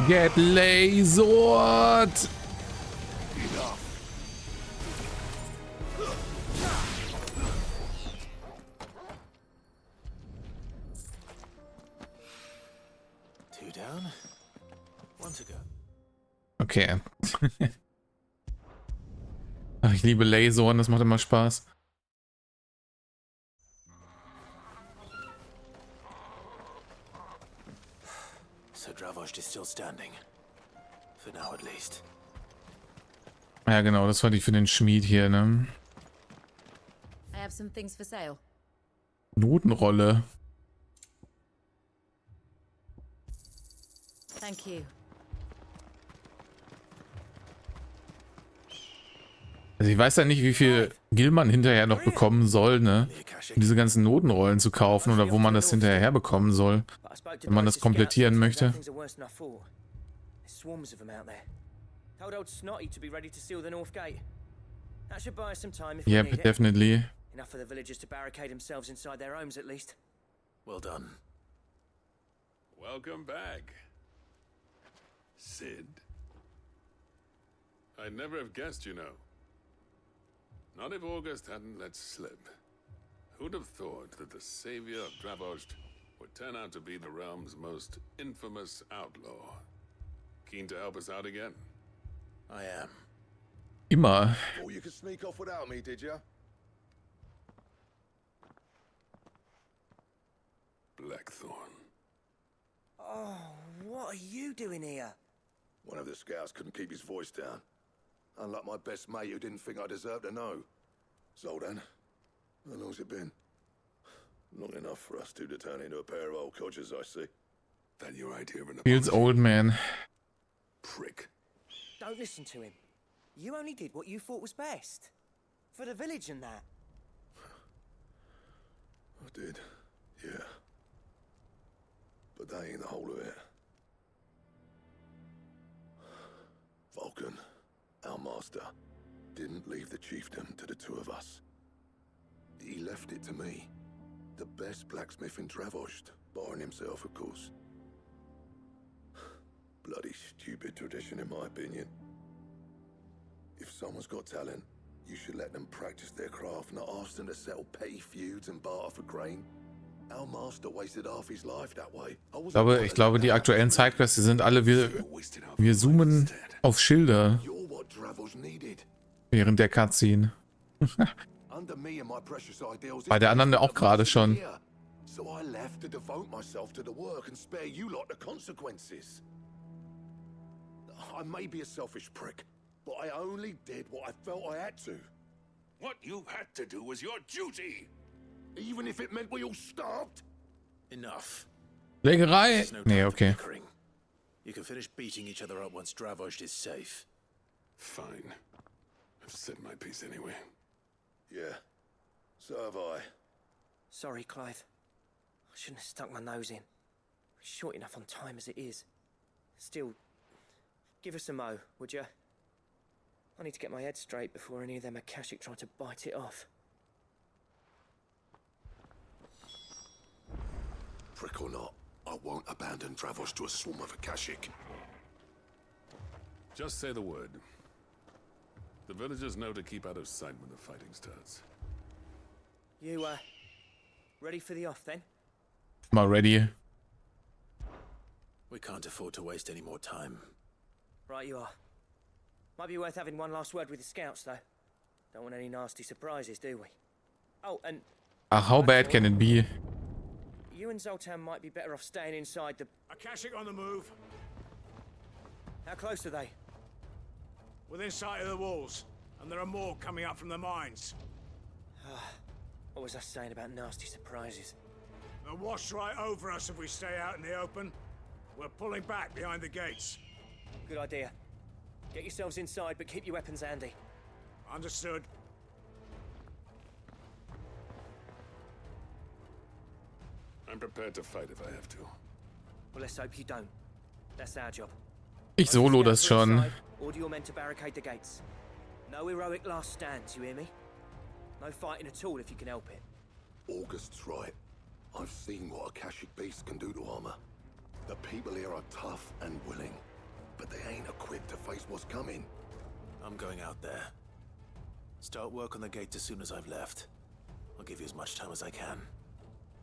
Get lasered! Two down, one to go. Okay. Ach, ich liebe Laseren, das macht immer Spaß. So Dravost is still standing. For now at least. Ja, genau, das war die für den Schmied hier, ne? I have some things for sale. Notenrolle. Thank you. Also ich weiß ja nicht, wie viel Gil man hinterher noch bekommen soll, ne? Um diese ganzen Notenrollen zu kaufen oder wo man das hinterher herbekommen soll, wenn man das komplettieren möchte. Swarms of them out there. Told old Snotty to be ready to seal the north gate. That should buy us some time if we Yep, need it. definitely. Enough for the villagers to barricade themselves inside their homes at least. Well done. Welcome back, Sid. I'd never have guessed, you know. Not if August hadn't let slip. Who'd have thought that the savior of Dravost would turn out to be the realm's most infamous outlaw? Keen to help us out again? I am. Immer. Thought you could sneak off without me, did you? Blackthorn. Oh, what are you doing here? One of the scouts couldn't keep his voice down. Unlike my best mate who didn't think I deserved to know. Zoldan, how long's it been? Long enough for us two to turn into a pair of old codgers, I see. That your idea of an Feels old man. Prick. Don't listen to him. You only did what you thought was best. For the village and that. I did, yeah. But that ain't the whole of it. Vulcan, our master, didn't leave the chiefdom to the two of us. He left it to me. The best blacksmith in Dravost, barring himself, of course. Bloody stupid tradition, in my opinion. If someone's got talent, you should let them practice their craft, not ask them to settle petty feuds and barter for grain. Our master wasted half his life that way. Ich glaube, die aktuellen Sidequests, die sind alle, wir zoomen auf Schilder während der Cutscene. Bei der anderen auch gerade schon. So I left to devote myself to the work and spare you lot the consequences. I may be a selfish prick, but I only did what I felt I had to. What you had to do was your duty. Even if it meant we all starved? Enough. Legerei? Nee, okay. You can finish beating each other up once Dravost is safe. Fine. I've said my piece anyway. Yeah. So have I. Sorry, Clive. I shouldn't have stuck my nose in. We're short enough on time as it is. Still, give us a mo, would you? I need to get my head straight before any of them Akashic try to bite it off. Prick or not, I won't abandon Dravos to a swarm of Akashic. Just say the word. The villagers know to keep out of sight when the fighting starts. You, ready for the off then? Mal ready. We can't afford to waste any more time. Right you are. Might be worth having one last word with the scouts, though. Don't want any nasty surprises, do we? Oh, and... How bad can it be? You and Zoltan might be better off staying inside the... Akashic on the move. How close are they? Within sight of the walls. And there are more coming up from the mines. What was I saying about nasty surprises? They'll wash right over us if we stay out in the open. We're pulling back behind the gates. Good idea. Get yourselves inside, but keep your weapons handy. Understood. I'm prepared to fight if I have to. Well, let's hope you don't. That's our job. Ich solo das schon. Order your men to barricade the gates. No heroic last stands, you hear me? No fighting at all if you can help it. August's right. I've seen what Akashic beasts can do to armor. The people here are tough and willing, but they ain't equipped to face what's coming. I'm going out there. Start work on the gate as soon as I've left. I'll give you as much time as I can.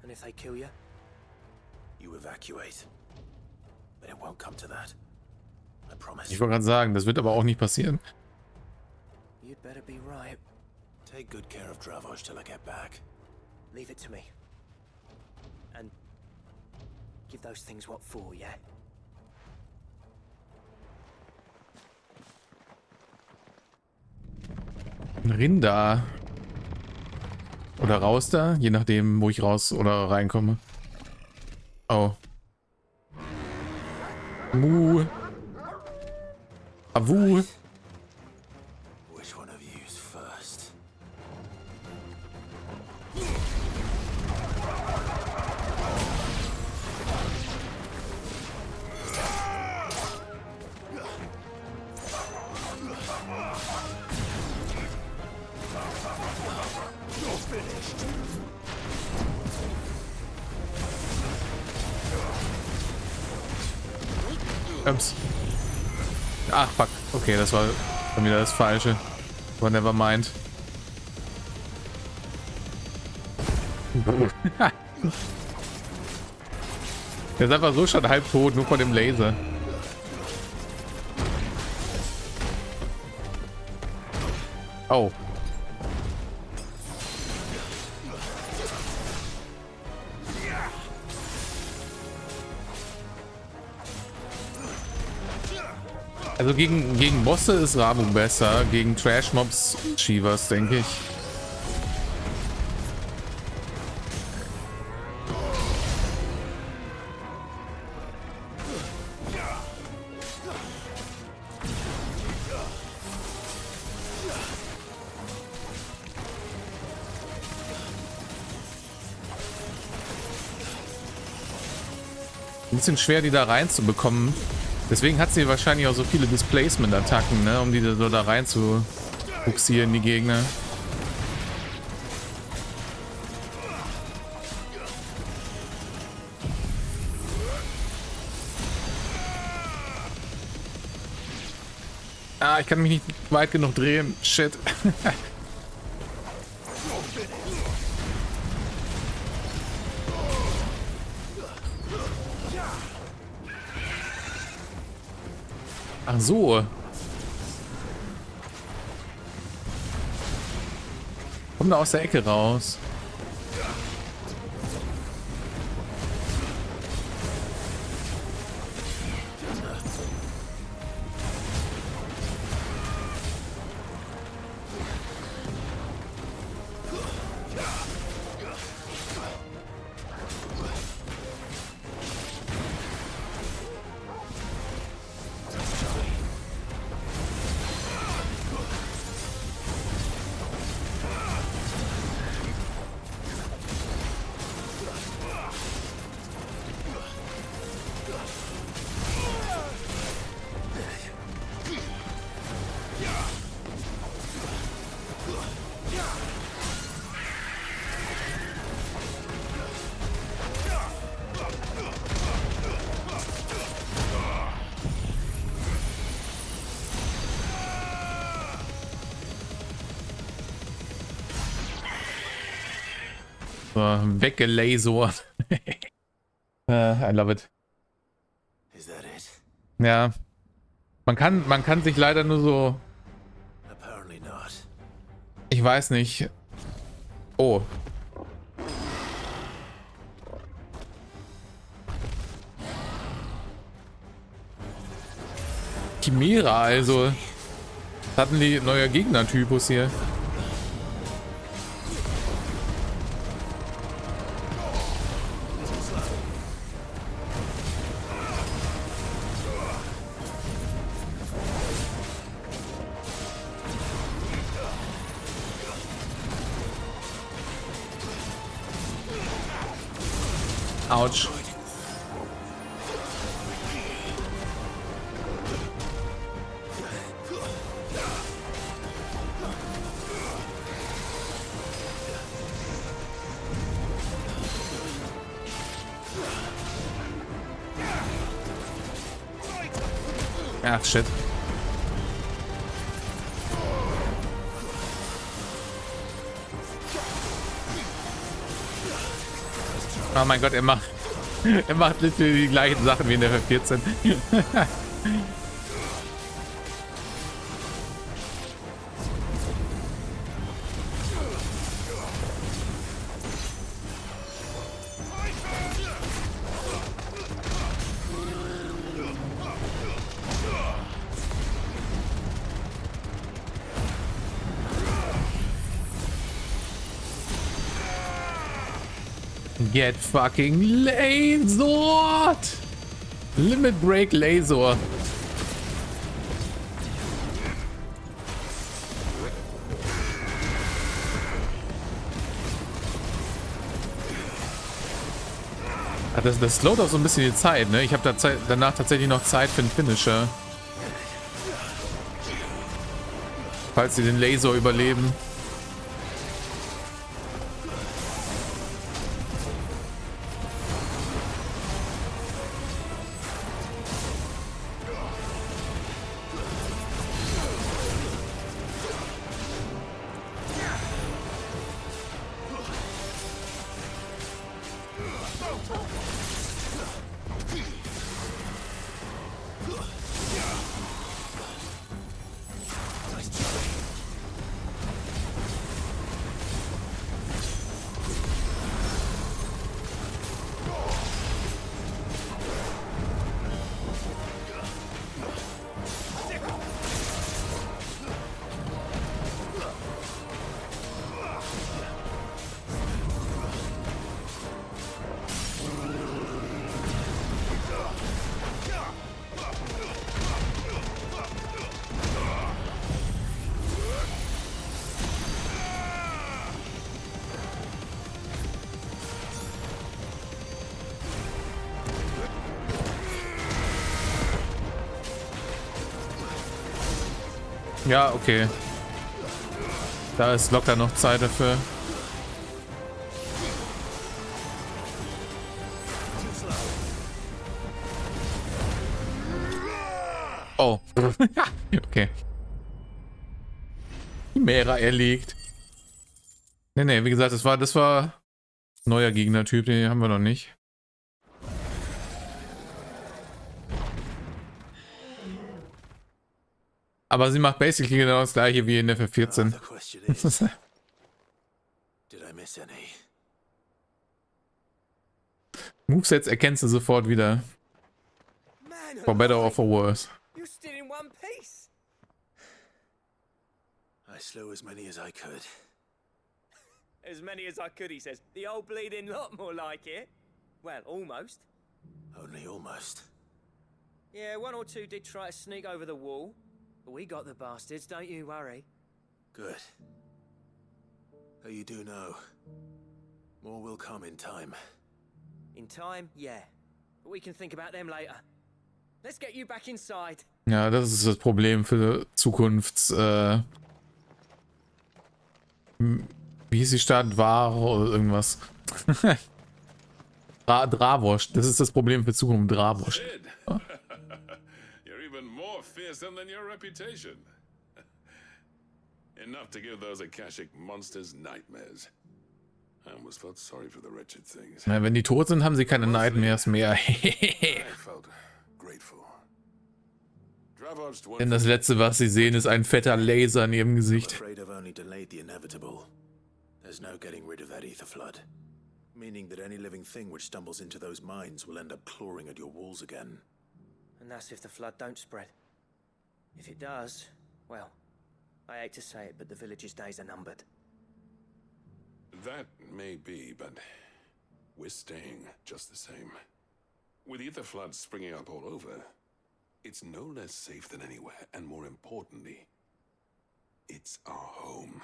And if they kill you? You evacuate. But it won't come to that. I promise. Ich wollte gerade sagen, das wird aber auch nicht passieren. You'd better be right. Take good care of Dravos till I get back. Leave it to me. And give those things what for, yeah? Rinder. Oder raus da, je nachdem, wo ich raus oder reinkomme. Oh. Mu. Avu. Which one of you's first? You're finished. Ups. Ach, fuck. Okay, das war dann wieder das Falsche. Aber never mind. Der ist einfach so schon halb tot, nur von dem Laser. Oh. Also gegen Bosse ist Rabu besser, gegen Trash-Mobs Shivas, denke ich. Ein bisschen schwer, die da reinzubekommen. Deswegen hat sie wahrscheinlich auch so viele Displacement-Attacken, ne, um die so da rein zu buxieren, die Gegner. Ah, ich kann mich nicht weit genug drehen. Shit. Ach so. Komm da aus der Ecke raus. So, weggelasert. I love it. Is that it? Ja. Man kann sich leider nur so... Apparently not. Ich weiß nicht. Oh. Chimera, also. Was hatten die neuer Gegnertypus hier? Autsch. Ach, shit. Oh mein Gott, er macht literally die gleichen Sachen wie in der F14. Get fucking lasered! Limit Break Laser. Das slowt auch so ein bisschen die Zeit, ne? Ich habe da danach tatsächlich noch Zeit für den Finisher. Falls sie den Laser überleben. Ja, okay. Da ist locker noch Zeit dafür. Oh. Okay. Chimera erlegt. Nee, wie gesagt, das war neuer Gegnertyp, den haben wir noch nicht. Aber sie macht basically genau das gleiche wie in der F14. Movesets erkennst du sofort wieder. For better or for worse. You're still in one piece. I slew as many as I could. As many as I could, he says. The old bleeding lot, more like it. Well, almost. Only almost. Yeah, one or two did try to sneak over the wall. But we got the bastards, don't you worry. Good. Though you do know, more will come in time. In time, yeah. But we can think about them later. Let's get you back inside. Ja, das ist das Problem für Zukunfts... wie hieß die Stadt? War oder irgendwas. Dravosch. Das ist das Problem für Zukunft. Dravosch. Oh. Fearsome than your reputation. Enough to give those Akashic monsters nightmares. I almost felt sorry for the wretched things. Na, wenn die tot sind, haben sie keine Nightmares mehr. I felt grateful. Dravaged Denn das letzte, was sie sehen, ist ein fetter Laser in ihrem I'm Gesicht. afraid I've only delayed the inevitable. There's no getting rid of that ether flood. Meaning that any living thing which stumbles into those mines will end up clawing at your walls again. And that's if the flood don't spread. If it does, well, I hate to say it, but the village's days are numbered. That may be, but we're staying just the same. With ether floods springing up all over, it's no less safe than anywhere, and more importantly, it's our home.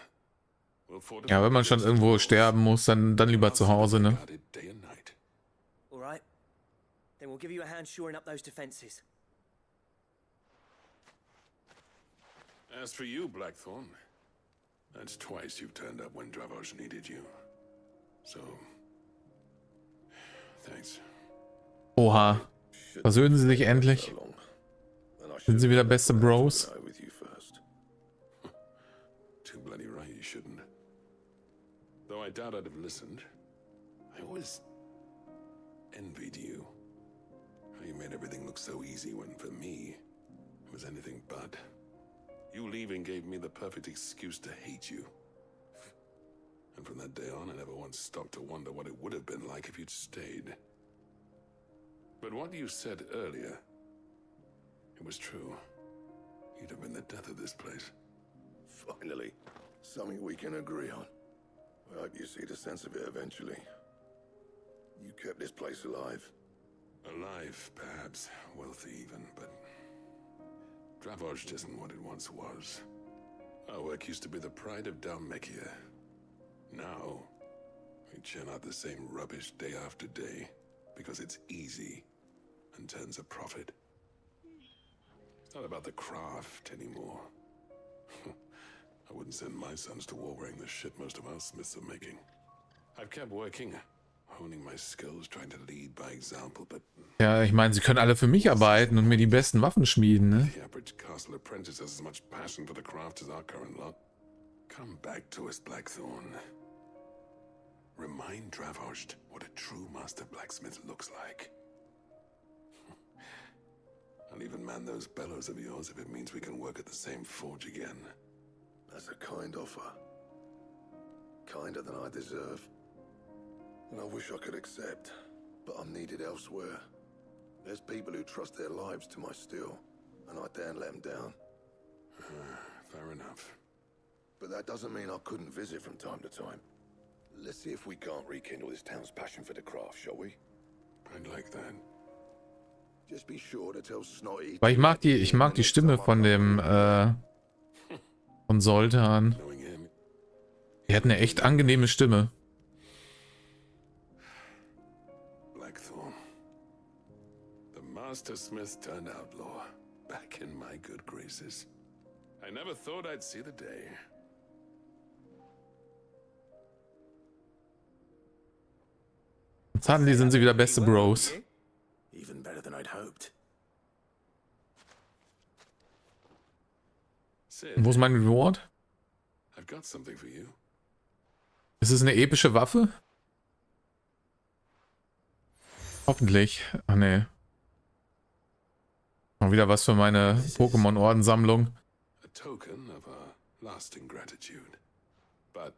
Ja, wenn man schon irgendwo sterben muss, dann lieber zu Hause, ne? All right. Then we'll give you a hand shoring up those defenses. As for you, Blackthorn, that's twice you've turned up when Dravage needed you. So, thanks. Oha. Versöhnen sie sich endlich? Sind sie wieder beste Bros? Too bloody right you shouldn't. Though I doubt I'd have listened. I always envied you. How you made everything look so easy when, for me, it was anything but. You leaving gave me the perfect excuse to hate you. And from that day on, I never once stopped to wonder what it would have been like if you'd stayed. But what you said earlier, it was true. You'd have been the death of this place. Finally, something we can agree on. I hope you see the sense of it eventually. You kept this place alive. Alive, perhaps. Wealthy even, but Dravage isn't what it once was. Our work used to be the pride of Dalmekia. Now, we churn out the same rubbish day after day because it's easy and turns a profit. It's not about the craft anymore. I wouldn't send my sons to war wearing the shit most of our smiths are making. I've kept working, honing my skills, trying to lead by example, but Ja, ich meine, sie können alle für mich arbeiten und mir die besten Waffen schmieden, ne? the average castle apprentice has as much passion for the craft as our current lot. Come back to us, Blackthorn. Remind Dravaged what a true master blacksmith looks like. I'll even man those bellows of yours if it means we can work at the same forge again. That's a kind offer. Kinder than I deserve. And I wish I could accept, but I'm needed elsewhere. There's people who trust their lives to my steel, and I daren't let them down. Fair enough. But that doesn't mean I couldn't visit from time to time. Let's see if we can't rekindle this town's passion for the craft, shall we? I'd like that. Just be sure to tell Snotty. Weil ich mag die Stimme von dem, von Zoltan. Die hat eine echt angenehme Stimme. Blackthorn. The master smith turned outlaw. Back in my good graces. I never thought I'd see the day. Suddenly sind sie wieder beste Bros. Even better than I'd hoped. Und wo ist mein Reward? I've got something for you. Ist es eine epische Waffe? Hoffentlich. Ach nee. Mal wieder was für meine Pokémon-Ordensammlung. A token of a lasting gratitude. But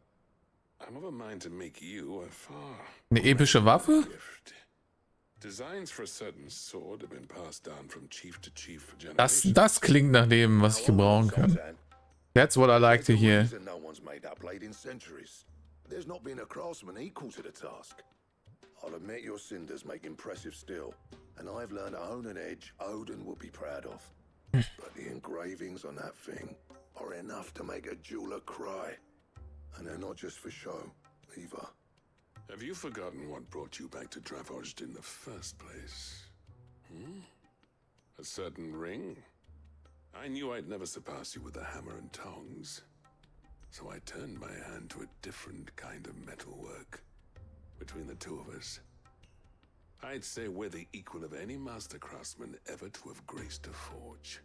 I'm of a mind to make you a far Eine epische Waffe? Designs for a certain sword have been passed down from chief to chief for generations. Das klingt nach dem, was ich gebrauchen kann. That's what I like to hear. No one's made that blade in centuries. There's not been a craftsman equal to the task. I'll admit your cinders make impressive steel, and I've learned to hone an edge Odin would be proud of. But the engravings on that thing are enough to make a jeweler cry. And they're not just for show, either. Have you forgotten what brought you back to Dravaged in the first place? A certain ring? I knew I'd never surpass you with the hammer and tongs. So I turned my hand to a different kind of metalwork. Between the two of us, I'd say we're the equal of any master craftsman ever to have graced a forge.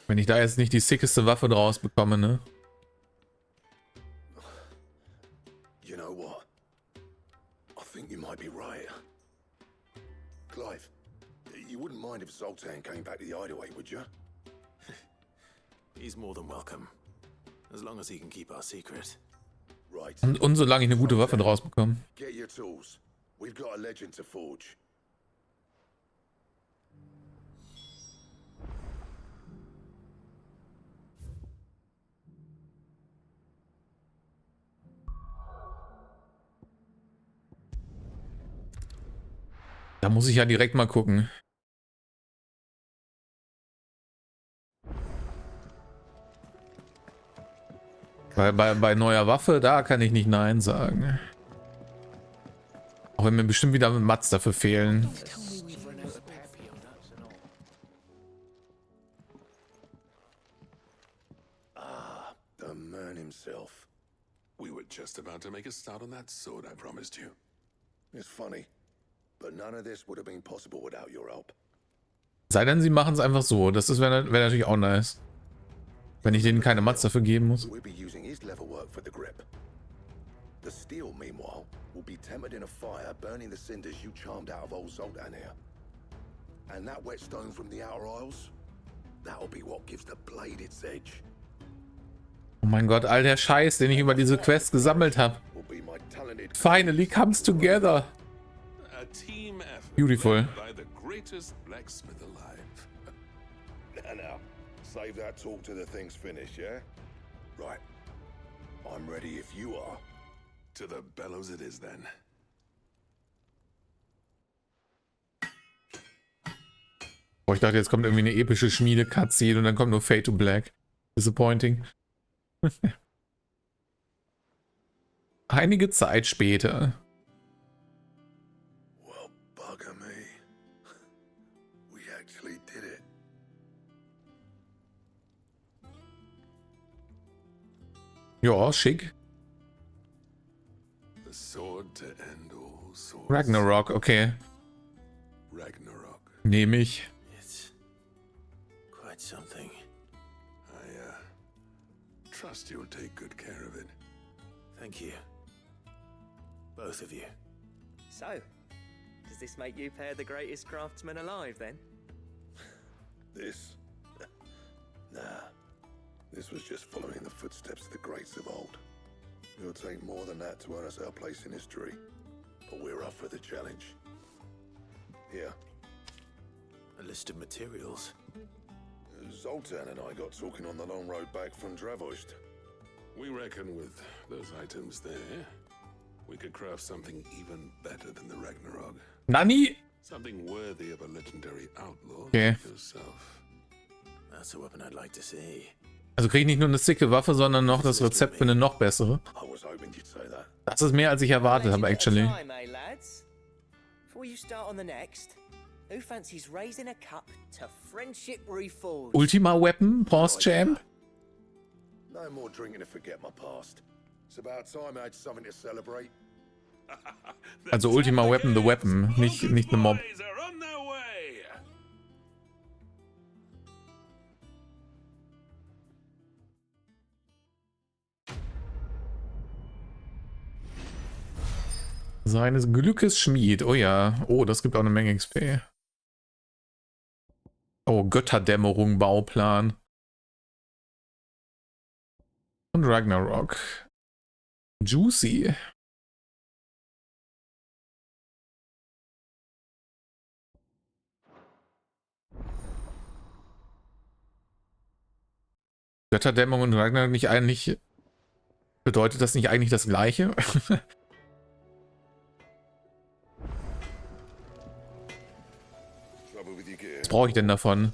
Wenn ich da jetzt nicht die sickeste Waffe draus bekomme, ne? You know what? might be right. Clive, you wouldn't mind if Zoltan came back to the Hideaway, would you? He's more than welcome. As long as he can keep our secret. Right. Und solange ich eine gute Waffe draus bekomme. Get your tools. We've got a legend to forge. Da muss ich ja direkt mal gucken. Weil bei neuer Waffe, da kann ich nicht Nein sagen. Auch wenn mir bestimmt wieder Mats dafür fehlen. Ah, the man himself. We were just about to make a start on that sword I promised you. It's funny, but none of this would have been possible without your help. Sei denn, sie machen es einfach so. Das wäre natürlich auch nice. Wenn ich denen keine Mats dafür geben muss. We'll be using his leather work for the grip. The steel, meanwhile, will be tempered in a fire, burning the cinders you charmed out of old Zoltan here. And that wet stone from the Outer Isles, that'll be what gives the blade its edge. Oh mein Gott, all der Scheiß, den ich über diese Quest gesammelt habe. Finally comes together. A team effort Beautiful. by the greatest blacksmith alive. Now, save that talk till the thing's finished, yeah? Right. I'm ready if you are. To the bellows it is then. Oh, ich dachte, jetzt kommt irgendwie eine epische Schmiede-Cutscene und dann kommt nur Fade to Black. Disappointing. Einige Zeit später. Well, bugger me. We actually did it. Ja, schick. The sword to end all swords. Ragnarok, okay. Ragnarok. Nehme ich. It's quite something. I trust you'll take good care of it. Thank you. Both of you. So, does this make you pair the greatest craftsmen alive then? This? Nah. This was just following the footsteps of the greats of old. It'll take more than that to earn us our place in history. But we're up for the challenge. Here. A list of materials. Zoltan and I got talking on the long road back from Dravost. We reckon with those items there, we could craft something even better than the Ragnarok. Nani? Something worthy of a legendary outlaw Okay. like yourself. That's a weapon I'd like to see. Also kriege ich nicht nur eine sicke Waffe, sondern noch das Rezept für eine noch bessere. I was hoping you'd say that. Das ist mehr, als ich erwartet habe, actually. Time, eh, lads? Before you start on the next, who fancies raising a cup to friendship reforged? Ultima Weapon, Pause Champ. No more drinking to forget my past. It's about time I had something to celebrate. Also Ultima Weapon, the Weapon, nicht the Mob. Boys are on their way. Seines Glückes Schmied. Oh ja. Oh, das gibt auch eine Menge XP. Oh, Götterdämmerung, Bauplan. Und Ragnarok. Juicy. Götterdämmerung und Ragnarok nicht eigentlich... Bedeutet das nicht eigentlich das Gleiche? Was brauche ich denn davon?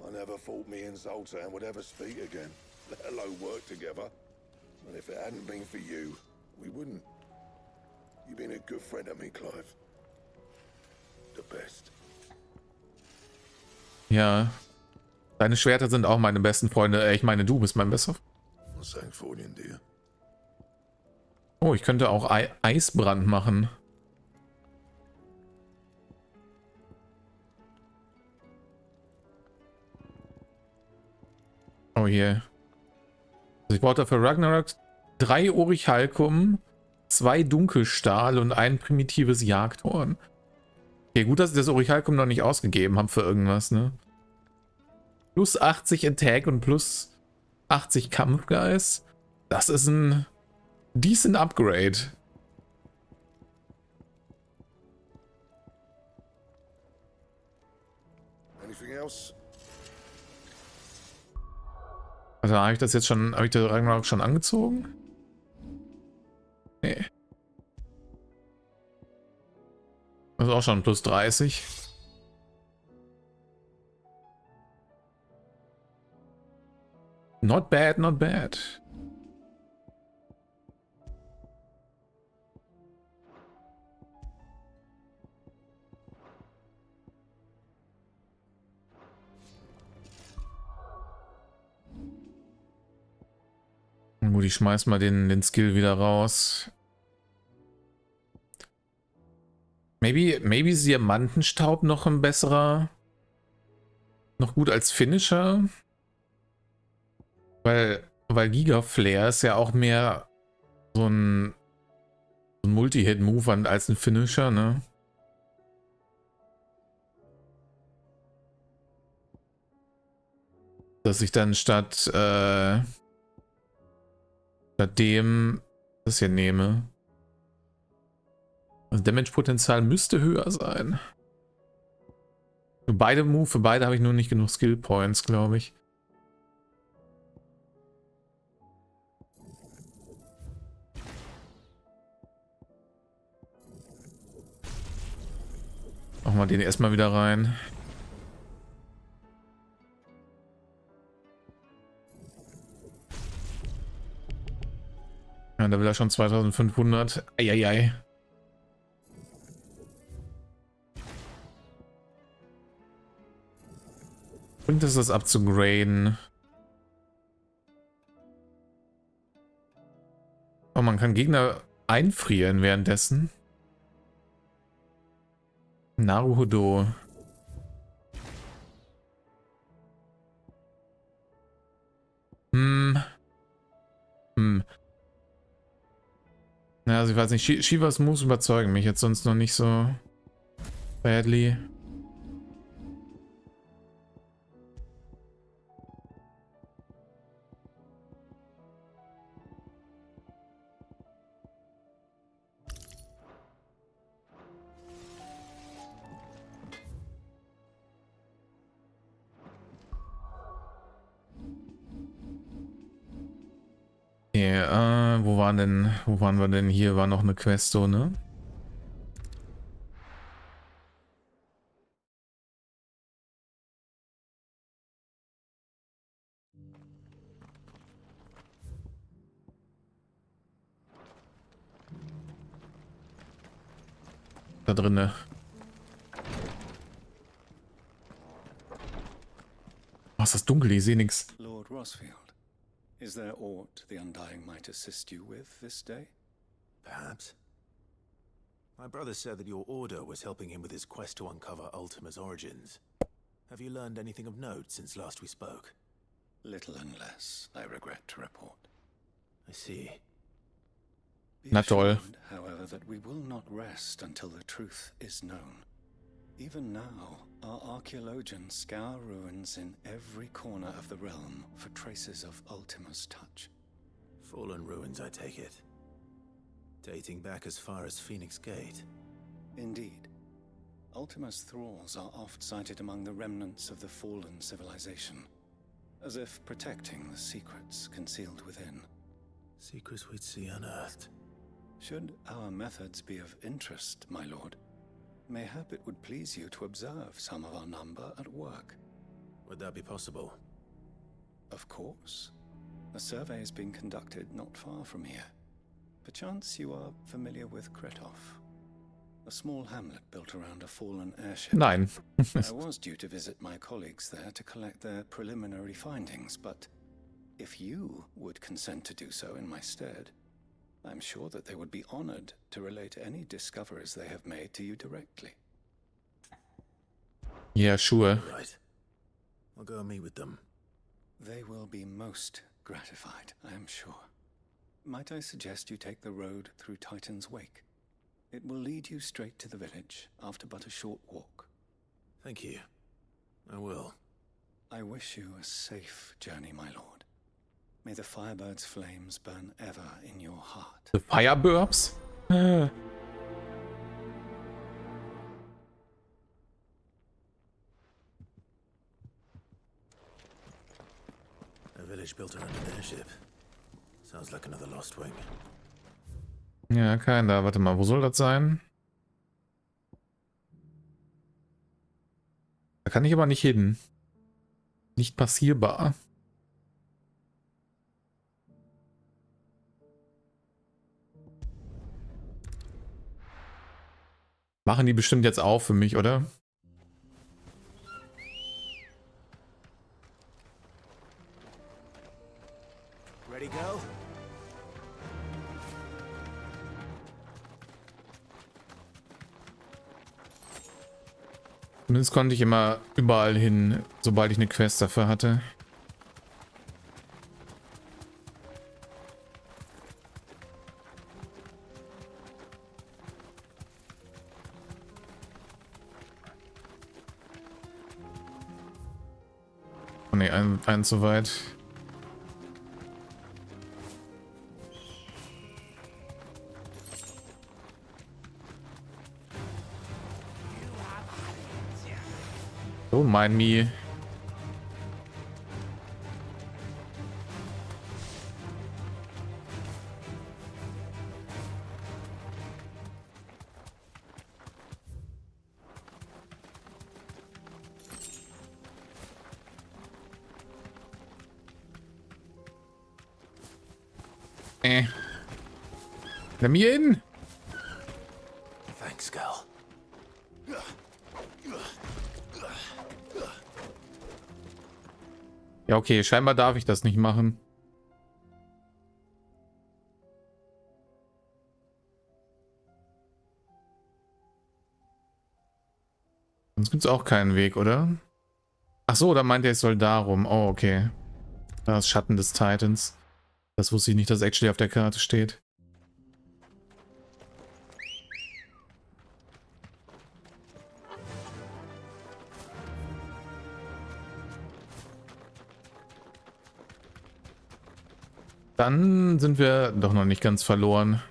I never thought me and Zoltan would ever speak again, let alone work together. And if it hadn't been for you, we wouldn't. You've been a good friend to me, Clive. The best. Ja. Deine Schwerter sind auch meine besten Freunde. Ich meine, du bist mein bester. Oh, ich könnte auch Eisbrand machen. Oh je. Also ich brauche dafür Ragnarok 3 Orichalcum, 2 Dunkelstahl und ein primitives Jagdhorn. Okay, gut, dass ich das Orichalcum noch nicht ausgegeben habe für irgendwas, ne? Plus 80 Attack und plus 80 Kampfgeist. Das ist ein decent Upgrade. Anything else? Also habe ich das jetzt schon, habe ich den Ragnarok schon angezogen? Nee. Das ist auch schon plus 30. Not bad, not bad. Gut, ich schmeiß mal den Skill wieder raus. Maybe ist Diamantenstaub noch ein besserer. Noch gut als Finisher. Weil Gigaflare ist ja auch mehr so ein Multi-Hit-Move als ein Finisher, ne? Dass ich dann statt dem das hier nehme. Das Damage-Potenzial müsste höher sein. Für beide habe ich nur nicht genug Skill Points, glaube ich. Machen wir den erstmal wieder rein. Ja, da will er schon 2500. Eieiei. Bringt es das abzugraden? Oh, man kann Gegner einfrieren währenddessen. Naruhodo. Ja, also ich weiß nicht, Shivas Moves überzeugen mich jetzt sonst noch nicht so badly. Okay, wo waren wir denn? Hier war noch eine Quest, so, ne? Da drinne. Was ist das dunkel? Ich sehe nichts. Lord Rosfield, is there aught the Undying might assist you with this day? Perhaps. My brother said that your order was helping him with his quest to uncover Ultima's origins. Have you learned anything of note since last we spoke? Little and less, I regret to report. I see. Na toll. However, that we will not rest until the truth is known. Even now, our archaeologians scour ruins in every corner of the realm for traces of Ultima's touch. Fallen ruins, I take it. Dating back as far as Phoenix Gate. Indeed. Ultima's thralls are oft sighted among the remnants of the fallen civilization, as if protecting the secrets concealed within. Secrets we'd see unearthed. Should our methods be of interest, my lord, mayhap it would please you to observe some of our number at work. Would that be possible? Of course. A survey is being conducted not far from here. Perchance you are familiar with Kretov, a small hamlet built around a fallen airship. Nein. I was due to visit my colleagues there to collect their preliminary findings, but if you would consent to do so in my stead, I'm sure that they would be honored to relate any discoveries they have made to you directly. Yeah, sure. Right. I'll go and meet with them. They will be most gratified, I am sure. Might I suggest you take the road through Titan's Wake? It will lead you straight to the village after but a short walk. Thank you. I will. I wish you a safe journey, my lord. May the Firebird's flames burn ever in your heart. The Fireburbs? A village built around an airship. Sounds like another lost wing. Ja, keiner. Warte mal, wo soll das sein? Da kann ich aber nicht hin. Nicht passierbar. Machen die bestimmt jetzt auf für mich, oder? Ready, go? Zumindest konnte ich immer überall hin, sobald ich eine Quest dafür hatte. Oh ne, ein zu weit. Don't mind me. Let me in. Thanks, girl. Ja, okay, scheinbar darf ich das nicht machen. Sonst gibt es auch keinen Weg, oder? Ach so, da meint er, es soll darum. Oh, okay. Das Schatten des Titans. Das wusste ich nicht, dass actually auf der Karte steht. Dann sind wir doch noch nicht ganz verloren.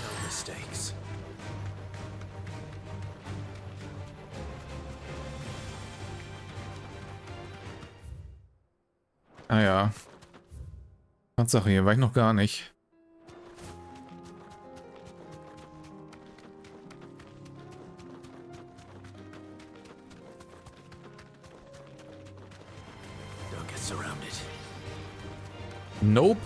No mistakes. Ah ja. Tatsache, hier war ich noch gar nicht. Don't get surrounded. Nope.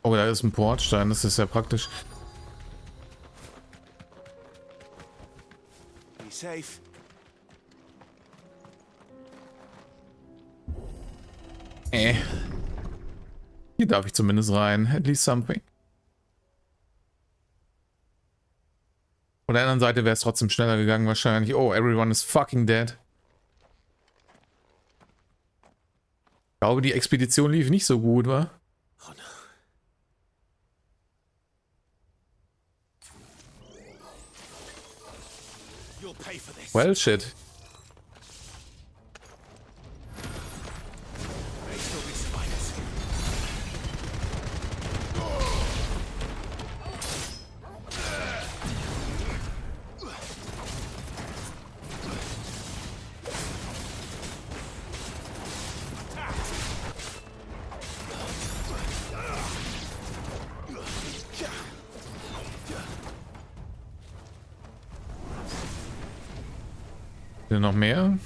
Oh, da ist ein Portstein, das ist ja praktisch. Be safe. Hier darf ich zumindest rein. At least something. Von der anderen Seite wäre es trotzdem schneller gegangen wahrscheinlich. Oh, everyone is fucking dead. Ich glaube, die Expedition lief nicht so gut, wa? Oh no. You'll pay for this. Well, shit. May still be spiders. Sind noch mehr?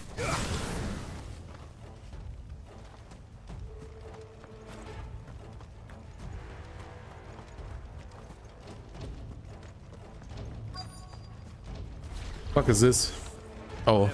Fuck is this? Oh.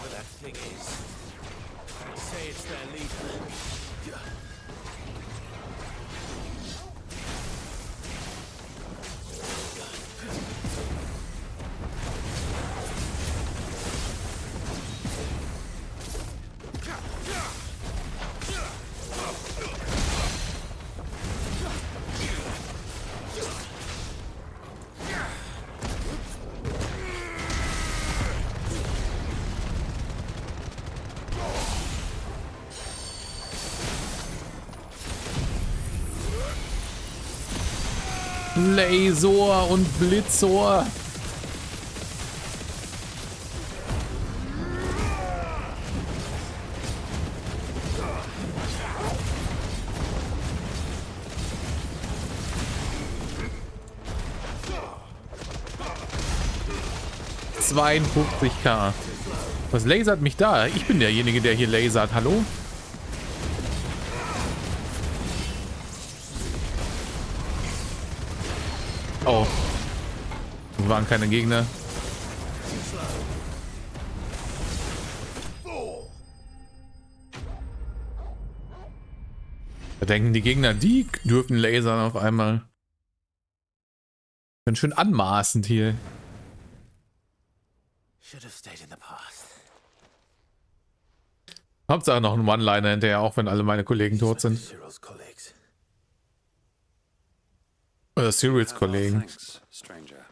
Laser und Blitzohr. $52.000. Was lasert mich da? Ich bin derjenige, der hier lasert. Hallo? Oh. Das waren keine Gegner. Da denken die Gegner, die dürfen lasern auf einmal. Bin schön anmaßend hier. Hauptsache noch ein One-Liner hinterher, auch wenn alle meine Kollegen tot sind. Oder Cyrils Kollegen. Thanks, stranger.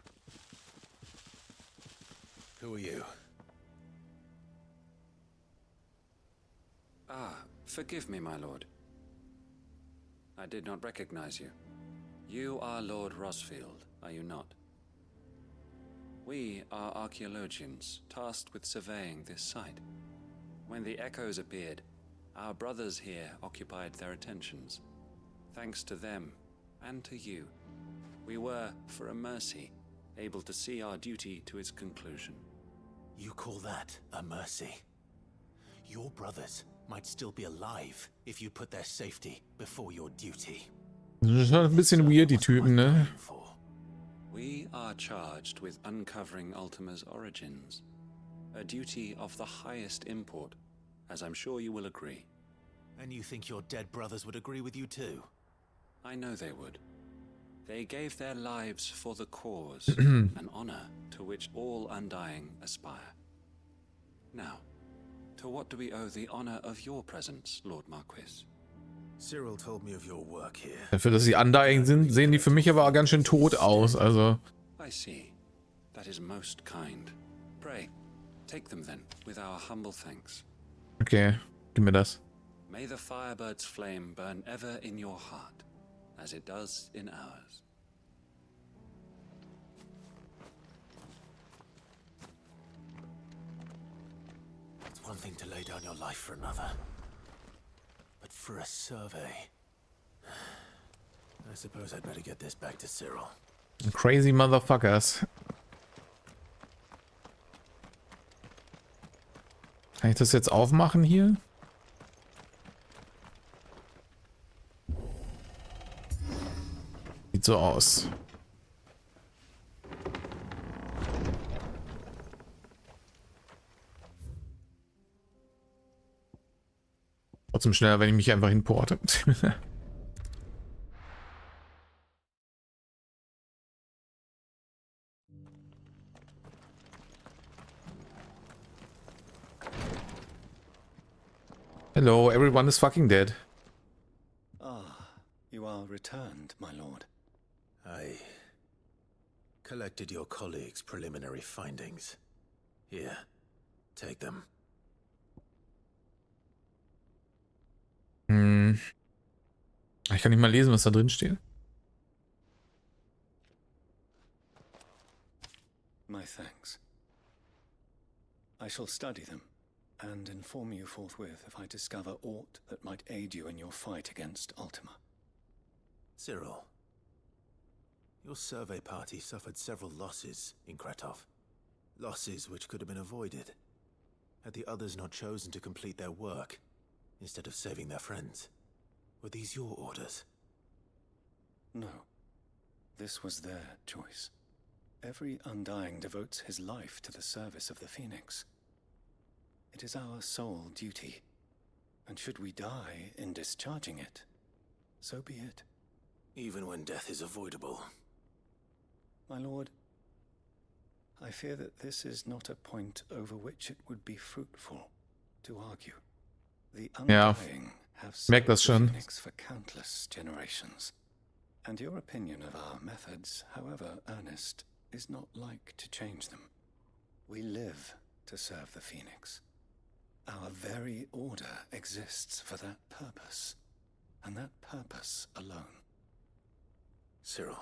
Who are you? Ah, forgive me, my lord. I did not recognize you. You are Lord Rosfield, are you not? We are archaeologians, tasked with surveying this site. When the echoes appeared, our brothers here occupied their attentions. Thanks to them, and to you, we were, for a mercy, able to see our duty to its conclusion. You call that a mercy? Your brothers might still be alive if you put their safety before your duty. Das ist schon ein bisschen weird, die Typen, ne? We are charged with uncovering Ultima's origins. A duty of the highest import, as I'm sure you will agree. And you think your dead brothers would agree with you too? I know they would. They gave their lives for the cause, an honor to which all Undying aspire. Now, to what do we owe the honor of your presence, Lord Marquis? Cyril told me of your work here. Dafür, dass sie Undying sind, sehen die für mich aber auch ganz schön tot aus, also. I see. That is most kind. Pray, take them then, with our humble thanks. Okay, gib mir das. May the Firebird's flame burn ever in your heart, as it does in ours. It's one thing to lay down your life for another. But for a survey... I suppose I'd better get this back to Cyril. Crazy motherfuckers. Kann ich das jetzt aufmachen hier? Sieht so aus. Trotzdem schneller, wenn ich mich einfach hinporte. Hello, everyone is fucking dead. Ah, you are returned, my lord. I collected your colleagues' preliminary findings. Here, take them. Ich kann nicht mal lesen, was da drin steht. My thanks. I shall study them and inform you forthwith if I discover aught that might aid you in your fight against Ultima. Cyril, your survey party suffered several losses in Kratov. Losses which could have been avoided. Had the others not chosen to complete their work, instead of saving their friends? Were these your orders? No. This was their choice. Every Undying devotes his life to the service of the Phoenix. It is our sole duty, and should we die in discharging it, so be it. Even when death is avoidable. My lord, I fear that this is not a point over which it would be fruitful to argue. The Undying have served the Phoenix for countless generations, and your opinion of our methods, however earnest, is not like to change them. We live to serve the Phoenix. Our very order exists for that purpose, and that purpose alone. Cyril,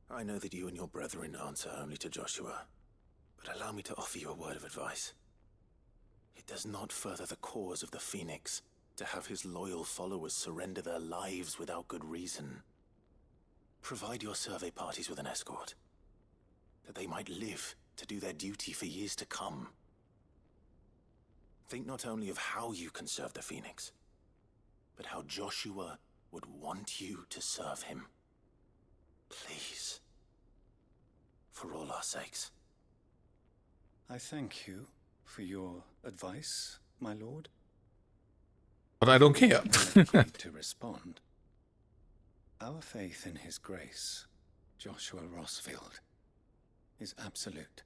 I know that you and your brethren answer only to Joshua, but allow me to offer you a word of advice. It does not further the cause of the Phoenix to have his loyal followers surrender their lives without good reason. Provide your survey parties with an escort, that they might live to do their duty for years to come. Think not only of how you can serve the Phoenix, but how Joshua would want you to serve him. Please. For all our sakes. I thank you for your advice, my lord. But I don't care. To respond. Our faith in his grace, Joshua Rossfield, is absolute.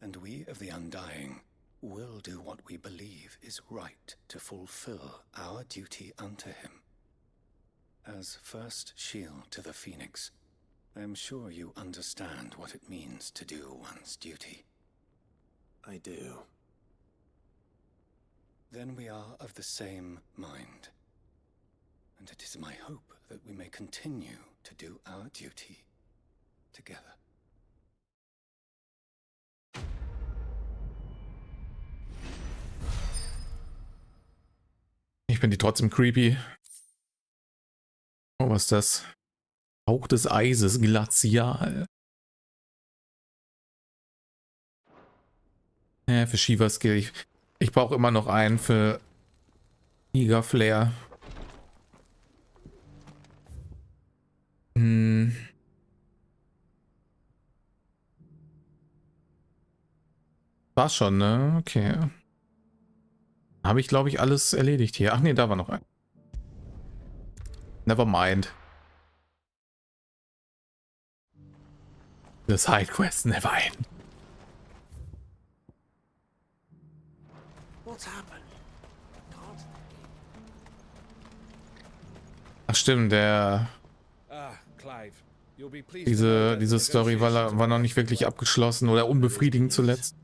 And we of the Undying will do what we believe is right to fulfill our duty unto him. As first shield to the Phoenix, I am sure you understand what it means to do one's duty. I do. Then we are of the same mind. And it is my hope that we may continue to do our duty together. Ich finde die trotzdem creepy. Oh, was ist das? Hauch des Eises, Glazial. Für Shiva Skill. Ich brauche immer noch einen für Giga Flare. War schon, ne? Okay. Habe ich, glaube ich, alles erledigt hier. Ach nee, da war noch ein. Never mind. The side quest never end. What's happened? Ach stimmt, der... Diese Story war noch nicht wirklich abgeschlossen oder unbefriedigend zuletzt.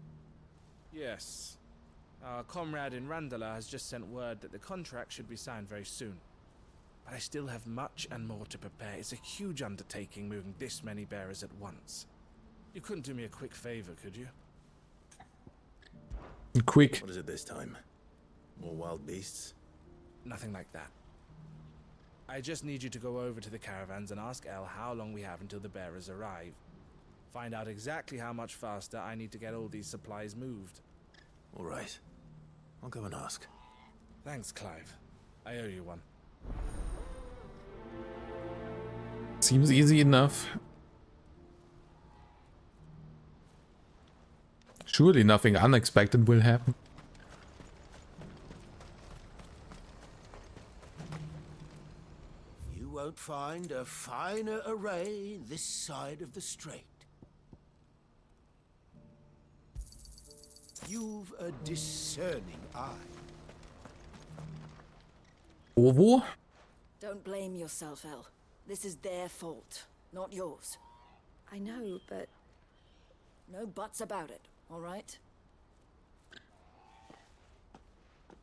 Yes. Our comrade in Randala has just sent word that the contract should be signed very soon. But I still have much and more to prepare. It's a huge undertaking moving this many bearers at once. You couldn't do me a quick favor, could you? Quick. What is it this time? More wild beasts? Nothing like that. I just need you to go over to the caravans and ask El how long we have until the bearers arrive. Find out exactly how much faster I need to get all these supplies moved. All right. I'll go and ask. Thanks, Clive. I owe you one. Seems easy enough. Surely nothing unexpected will happen. You won't find a finer array this side of the strait. You've a discerning eye. Ovo? Don't blame yourself, El. This is their fault, not yours. I know, but... No buts about it, all right?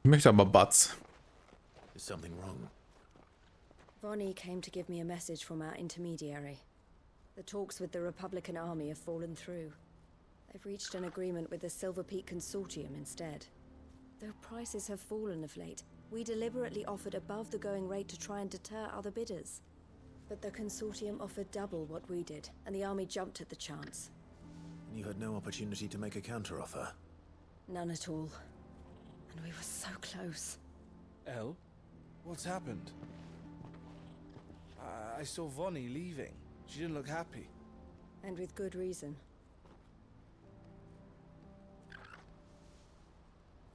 Ich möchte aber Butts. Is something wrong? Vonnie came to give me a message from our intermediary. The talks with the Republican army have fallen through. They've reached an agreement with the Silver Peak Consortium instead. Though prices have fallen of late, we deliberately offered above the going rate to try and deter other bidders. But the Consortium offered double what we did, and the army jumped at the chance. And you had no opportunity to make a counteroffer? None at all. And we were so close. Elle? What's happened? I saw Vonnie leaving. She didn't look happy. And with good reason.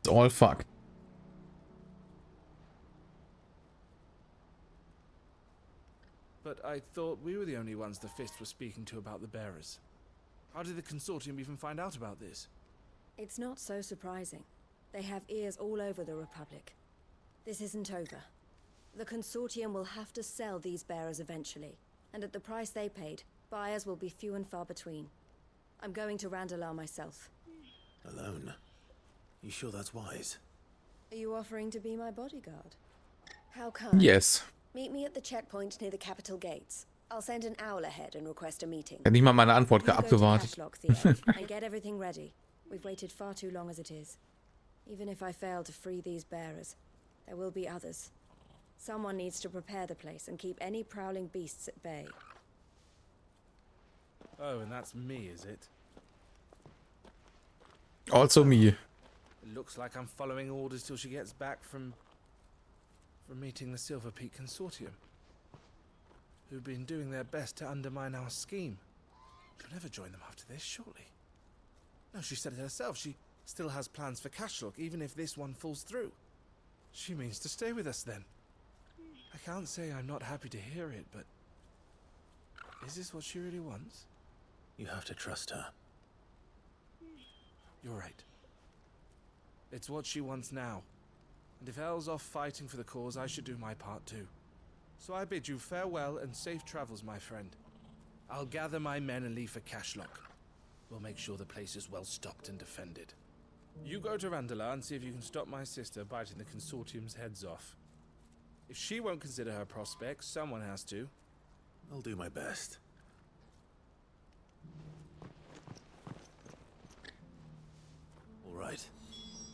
It's all fucked. But I thought we were the only ones the Fist was speaking to about the bearers. How did the Consortium even find out about this? It's not so surprising. They have ears all over the Republic. This isn't over. The Consortium will have to sell these bearers eventually, and at the price they paid, buyers will be few and far between. I'm going to Randalar myself. Alone? You sure that's wise? Are you offering to be my bodyguard? How come? Yes. Meet me at the checkpoint near the capital gates. I'll send an owl ahead and request a meeting. Hätte nicht mal meine Antwort You go to abgewartet. Cashlock, Theo, and get everything ready. We've waited far too long as it is. Even if I fail to free these bearers, there will be others. Someone needs to prepare the place and keep any prowling beasts at bay. Oh, and that's me, is it? Also me. It looks like I'm following orders till she gets back from meeting the Silver Peak Consortium, who've been doing their best to undermine our scheme. She'll never join them after this, surely. No, she said it herself. She still has plans for Cashlock, even if this one falls through. She means to stay with us then. I can't say I'm not happy to hear it, but is this what she really wants? You have to trust her. You're right. It's what she wants now. And if Elle's off fighting for the cause, I should do my part too. So I bid you farewell and safe travels, my friend. I'll gather my men and leave for Cashlock. We'll make sure the place is well stocked and defended. You go to Randalar and see if you can stop my sister biting the Consortium's heads off. If she won't consider her prospects, someone has to. I'll do my best. All right.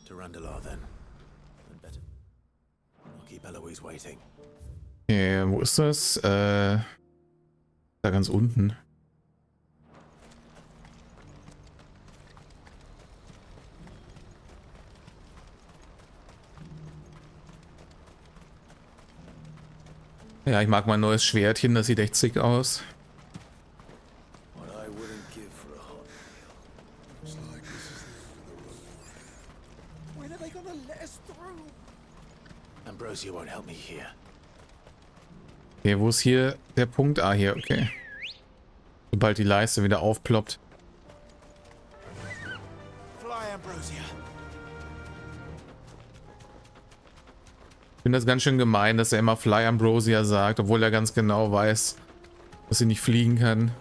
To Randalar then. And better. I'll keep Eloise waiting. Okay, wo ist das? Da ganz unten. Ja, ich mag mein neues Schwertchen, das sieht echt sick aus. What I wouldn't give for a hot meal. Looks like this is the end of the road. When are they gonna let us through? Ambrosia won't help me here. Okay, wo ist hier der Punkt? Ah, hier, okay. Sobald die Leiste wieder aufploppt. Fly, Ambrosia. Ich finde das ganz schön gemein, dass er immer Fly Ambrosia sagt, obwohl er ganz genau weiß, dass sie nicht fliegen kann.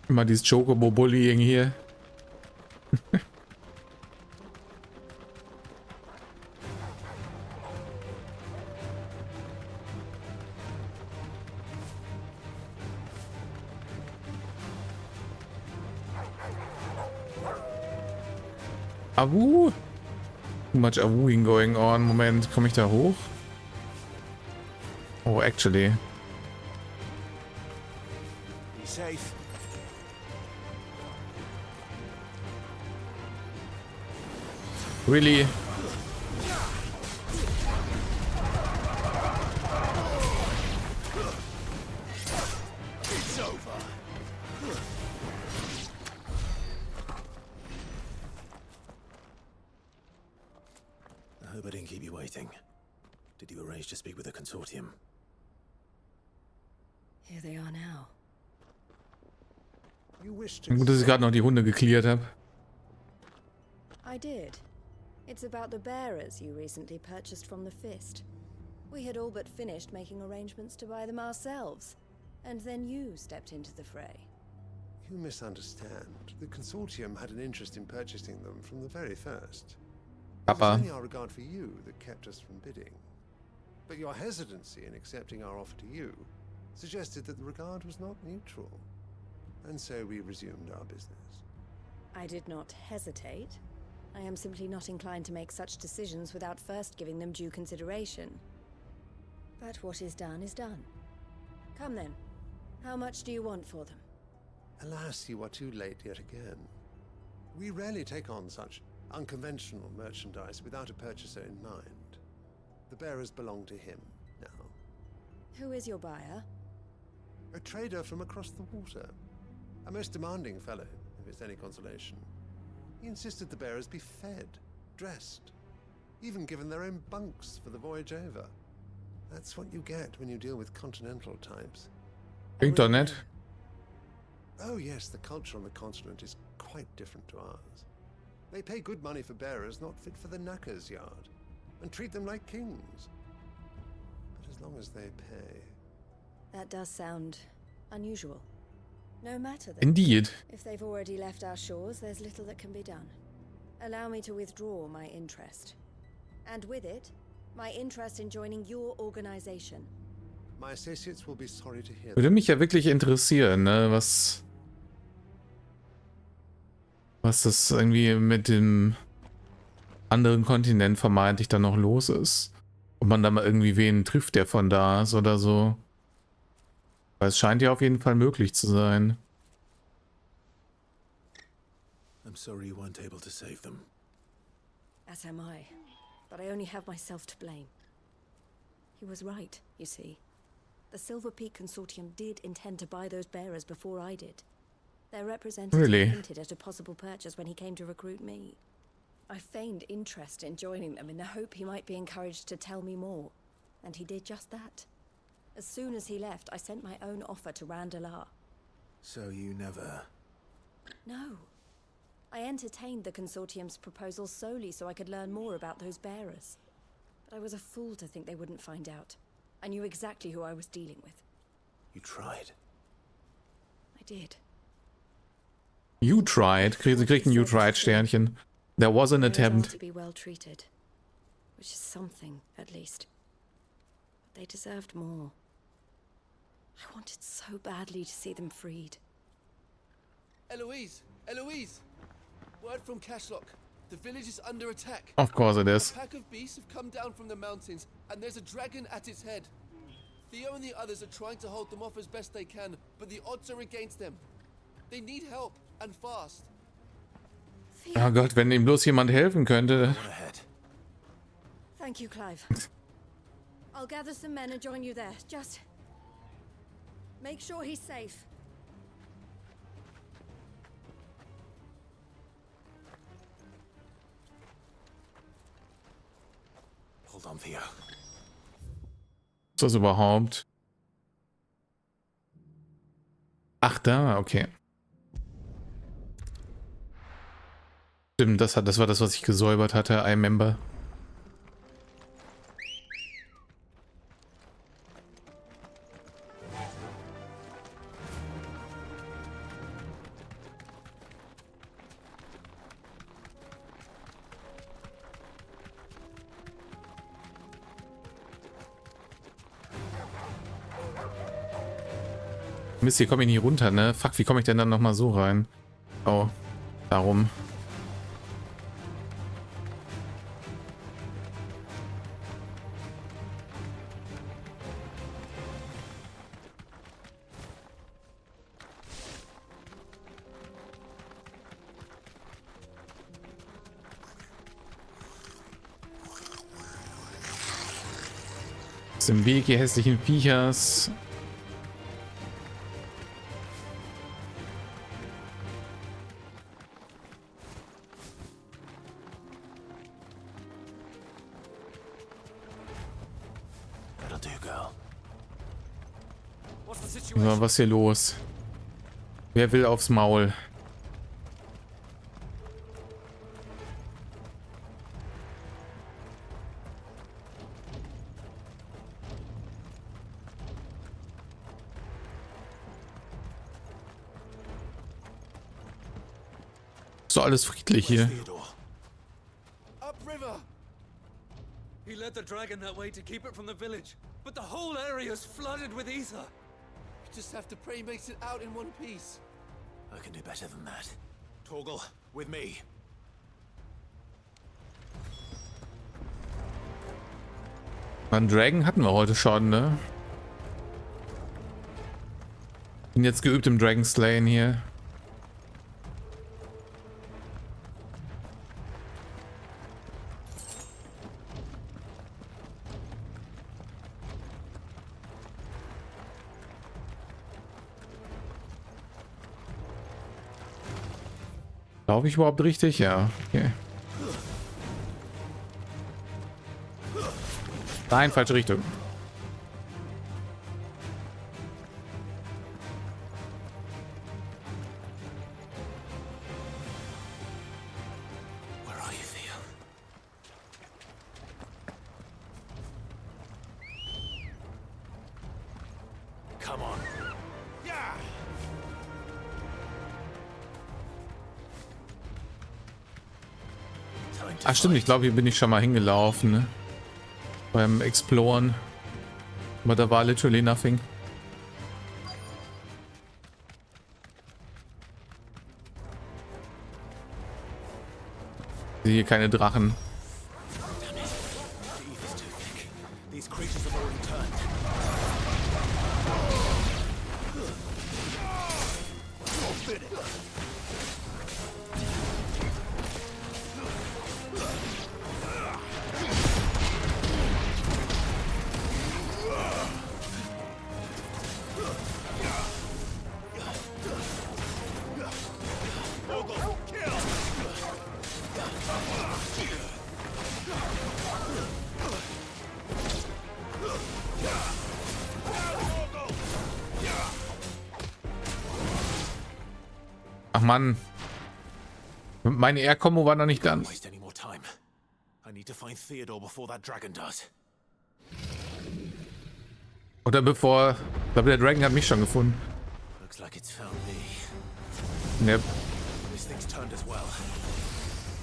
Immer dieses Chocobo-Bullying hier. Awu! Too much awooing going on. Moment, komme ich da hoch? Oh, actually. Be safe. Really? It's over. I hope I didn't keep you waiting. Did you arrange to speak with the Consortium? Here they are now. You wish to Gut, dass ich gerade noch die Hunde geklärt habe. I did. It's about the bearers you recently purchased from the Fist. We had all but finished making arrangements to buy them ourselves. And then you stepped into the fray. You misunderstand. The Consortium had an interest in purchasing them from the very first. It was Papa. only our regard for you that kept us from bidding. But your hesitancy in accepting our offer to you suggested that the regard was not neutral. And so we resumed our business. I did not hesitate. I am simply not inclined to make such decisions without first giving them due consideration. But what is done is done. Come then. How much do you want for them? Alas, you are too late yet again. We rarely take on such unconventional merchandise without a purchaser in mind. The bearers belong to him now. Who is your buyer? A trader from across the water. A most demanding fellow, if it's any consolation. He insisted the bearers be fed, dressed, even given their own bunks for the voyage over. That's what you get when you deal with continental types. Klingt doch nett. Oh yes, the culture on the continent is quite different to ours. They pay good money for bearers not fit for the knacker's yard, and treat them like kings. But as long as they pay... That does sound unusual. No matter then. Indeed. If they've already left our shores, there's little that can be done. Allow me to withdraw my interest. And with it, my interest in joining your organization. My associates will be sorry to hear. Würde mich ja wirklich interessieren, ne, was das irgendwie mit dem anderen Kontinent vermeintlich dann noch los ist. Ob man da mal irgendwie wen trifft, der von da ist oder so. Weil es scheint ja auf jeden Fall möglich zu sein. I'm sorry you weren't able to save them. As am I. But I only have myself to blame. He was right, you see. The Silver Peak Consortium did intend to buy those bearers before I did. Their representative hinted at a possible purchase when he came to recruit me. I feigned interest in joining them in the hope he might be encouraged to tell me more. And he did just that. As soon as he left, I sent my own offer to Randalar. So you never... No. I entertained the Consortium's proposal solely so I could learn more about those bearers. But I was a fool to think they wouldn't find out. I knew exactly who I was dealing with. You tried. I did. You tried. Sie kriegt ein You tried Sternchen. There was an attempt. To be well treated, which is something at least. But they deserved more. I wanted so badly to see them freed. Eloise! Eloise! Word from Cashlock. The village is under attack. Of course it is. A pack of beasts have come down from the mountains, and there's a dragon at its head. Theo and the others are trying to hold them off as best they can, but the odds are against them. They need help, and fast. Oh Gott, wenn ihm bloß jemand helfen könnte. Thank you, Clive. I'll gather some men and join you there. Just make sure he's safe. Hold on, Theo. Was ist das überhaupt? Ach, da, okay. Stimmt, das war das, was ich gesäubert hatte, I remember. Mist, hier komme ich nicht runter, ne? Fuck, wie komme ich denn dann nochmal so rein? Oh, darum. Aus dem Weg, ihr hässlichen Viechers. So, was ist hier los? Wer will aufs Maul? Ist doch alles friedlich hier. Upriver! He led the dragon that way to keep it from the village, but the whole area is flooded with ether. You just have to pray he makes it out in one piece. I can do better than that. Torgal, with me. Einen Dragon hatten wir heute schon, ne? Bin jetzt geübt im Dragon Slayen hier. Laufe ich überhaupt richtig? Ja, okay. Nein, falsche Richtung. Where are you, Theo? Come on. Ach stimmt, ich glaube, hier bin ich schon mal hingelaufen, ne? Beim Exploren. Aber da war literally nothing. Ich sehe hier keine Drachen. These creatures have already turned. Ach Mann. Meine Air-Kombo war noch nicht dran. Waste any more time. I need to find Theodore before that dragon does. Oder bevor... Ich glaube, der Dragon hat mich schon gefunden. Looks like it's found me. Yep. This thing's turned as well.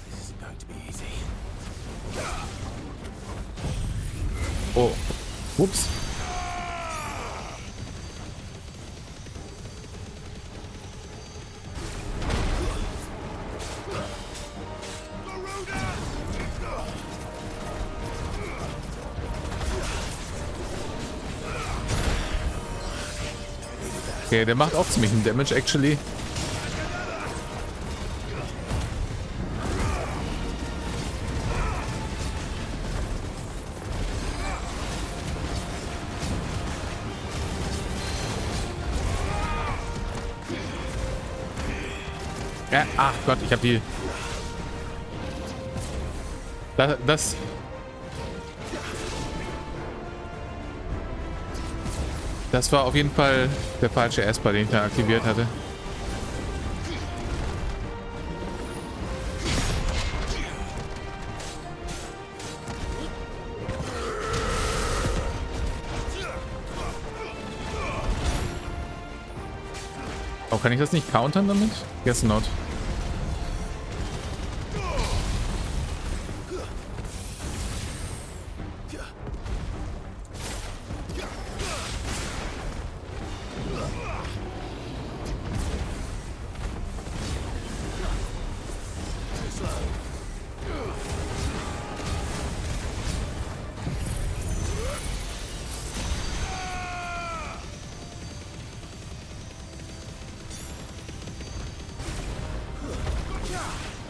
This isn't going to be easy. Oh. Ups. Okay, der macht auch ziemlich einen Damage, actually. Ja, ach Gott, ich habe die... Das... Das war auf jeden Fall der falsche Esper, den ich da aktiviert hatte. Oh, kann ich das nicht countern damit? Guess not.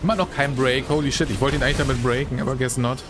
Immer noch kein Break. Holy shit, ich wollte ihn eigentlich damit breaken, aber guess not.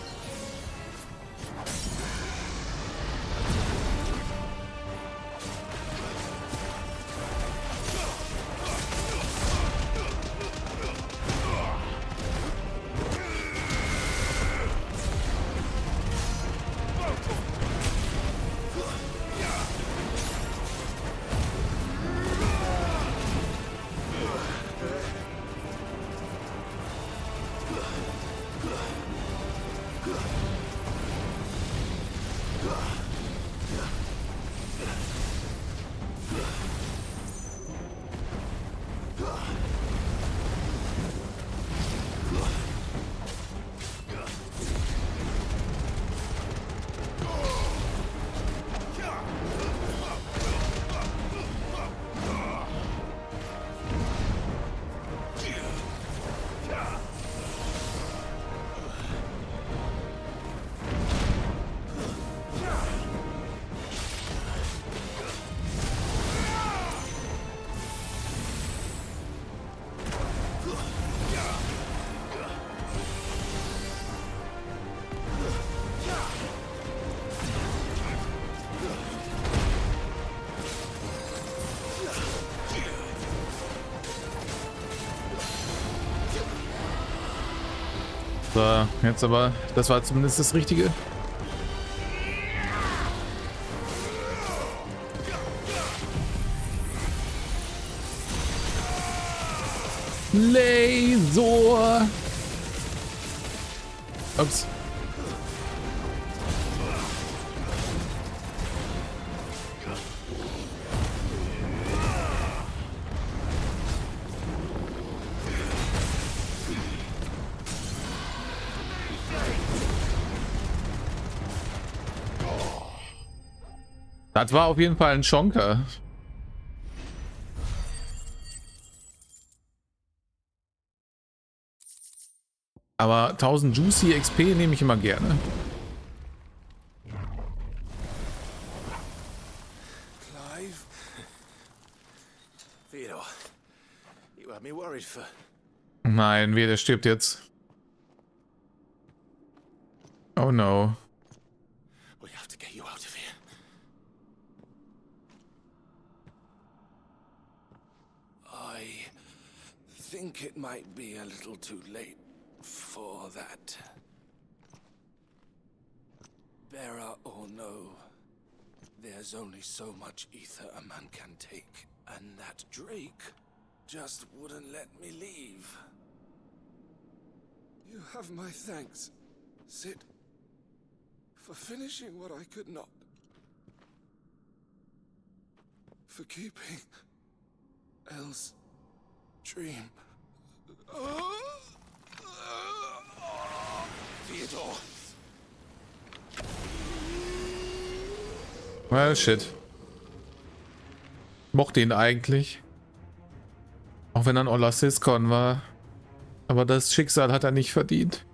So, jetzt aber, das war zumindest das Richtige. Laser! Ups. Das war auf jeden Fall ein Schonker. Aber 1000 Juicy XP nehme ich immer gerne. Clive? Theodore, you had me worried for... Nein, wer, der stirbt jetzt. Oh no. We have to get you out of here. I think it might be a little too late for that. Bearer or no, there's only so much ether a man can take, and that Drake just wouldn't let me leave. You have my thanks, Sid, for finishing what I could not. For keeping Elle's dream. Theodore! Well, shit. Mochte ihn eigentlich. Auch wenn er ein Ola Siskon war. Aber das Schicksal hat er nicht verdient.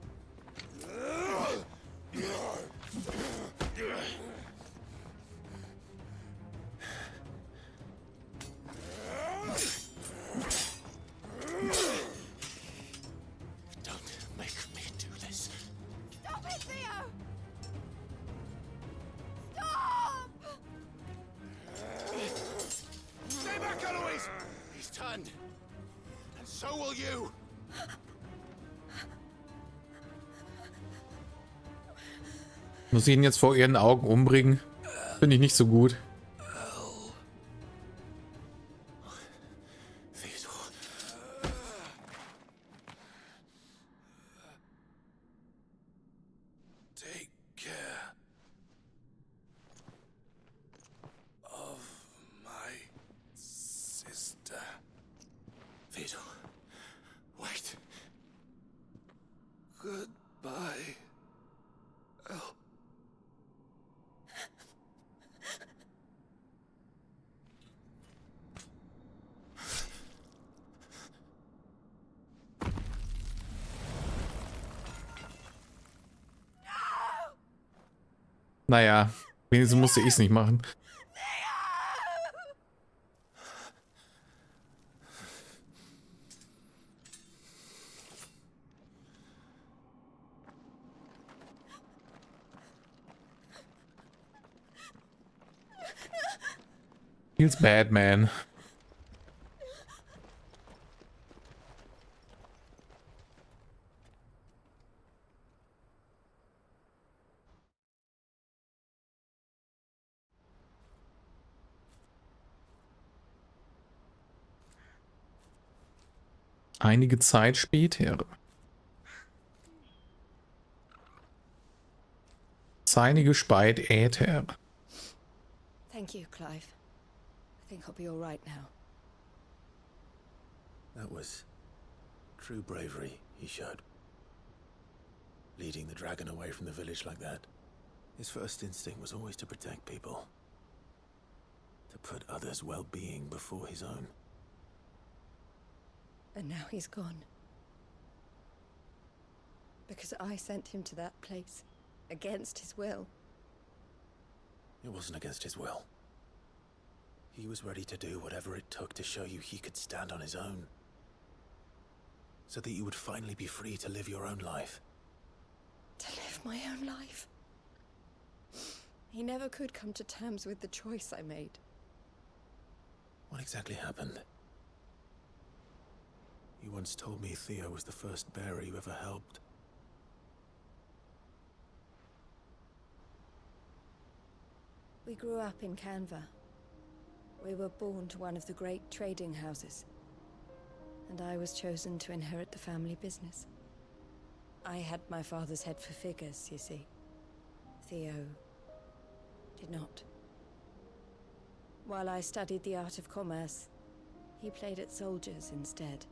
Muss ich ihn jetzt vor ihren Augen umbringen? Finde ich nicht so gut. Take care of my sister. Theodore, wait. Goodbye, Elle. Naja, wenigstens musste ich es nicht machen. Feels bad, man. Einige Zeit später. Einige Speit Äther. Thank you, Clive. I think I'll be all right now. That was true bravery he showed. Leading the dragon away from the village like that. His first instinct was always to protect people. To put others' well-being before his own. And now he's gone. Because I sent him to that place, against his will. It wasn't against his will. He was ready to do whatever it took to show you he could stand on his own. So that you would finally be free to live your own life. To live my own life. He never could come to terms with the choice I made. What exactly happened? You once told me Theo was the first bearer you ever helped. We grew up in Canva. We were born to one of the great trading houses. And I was chosen to inherit the family business. I had my father's head for figures, you see. Theo did not. While I studied the art of commerce, he played at soldiers instead.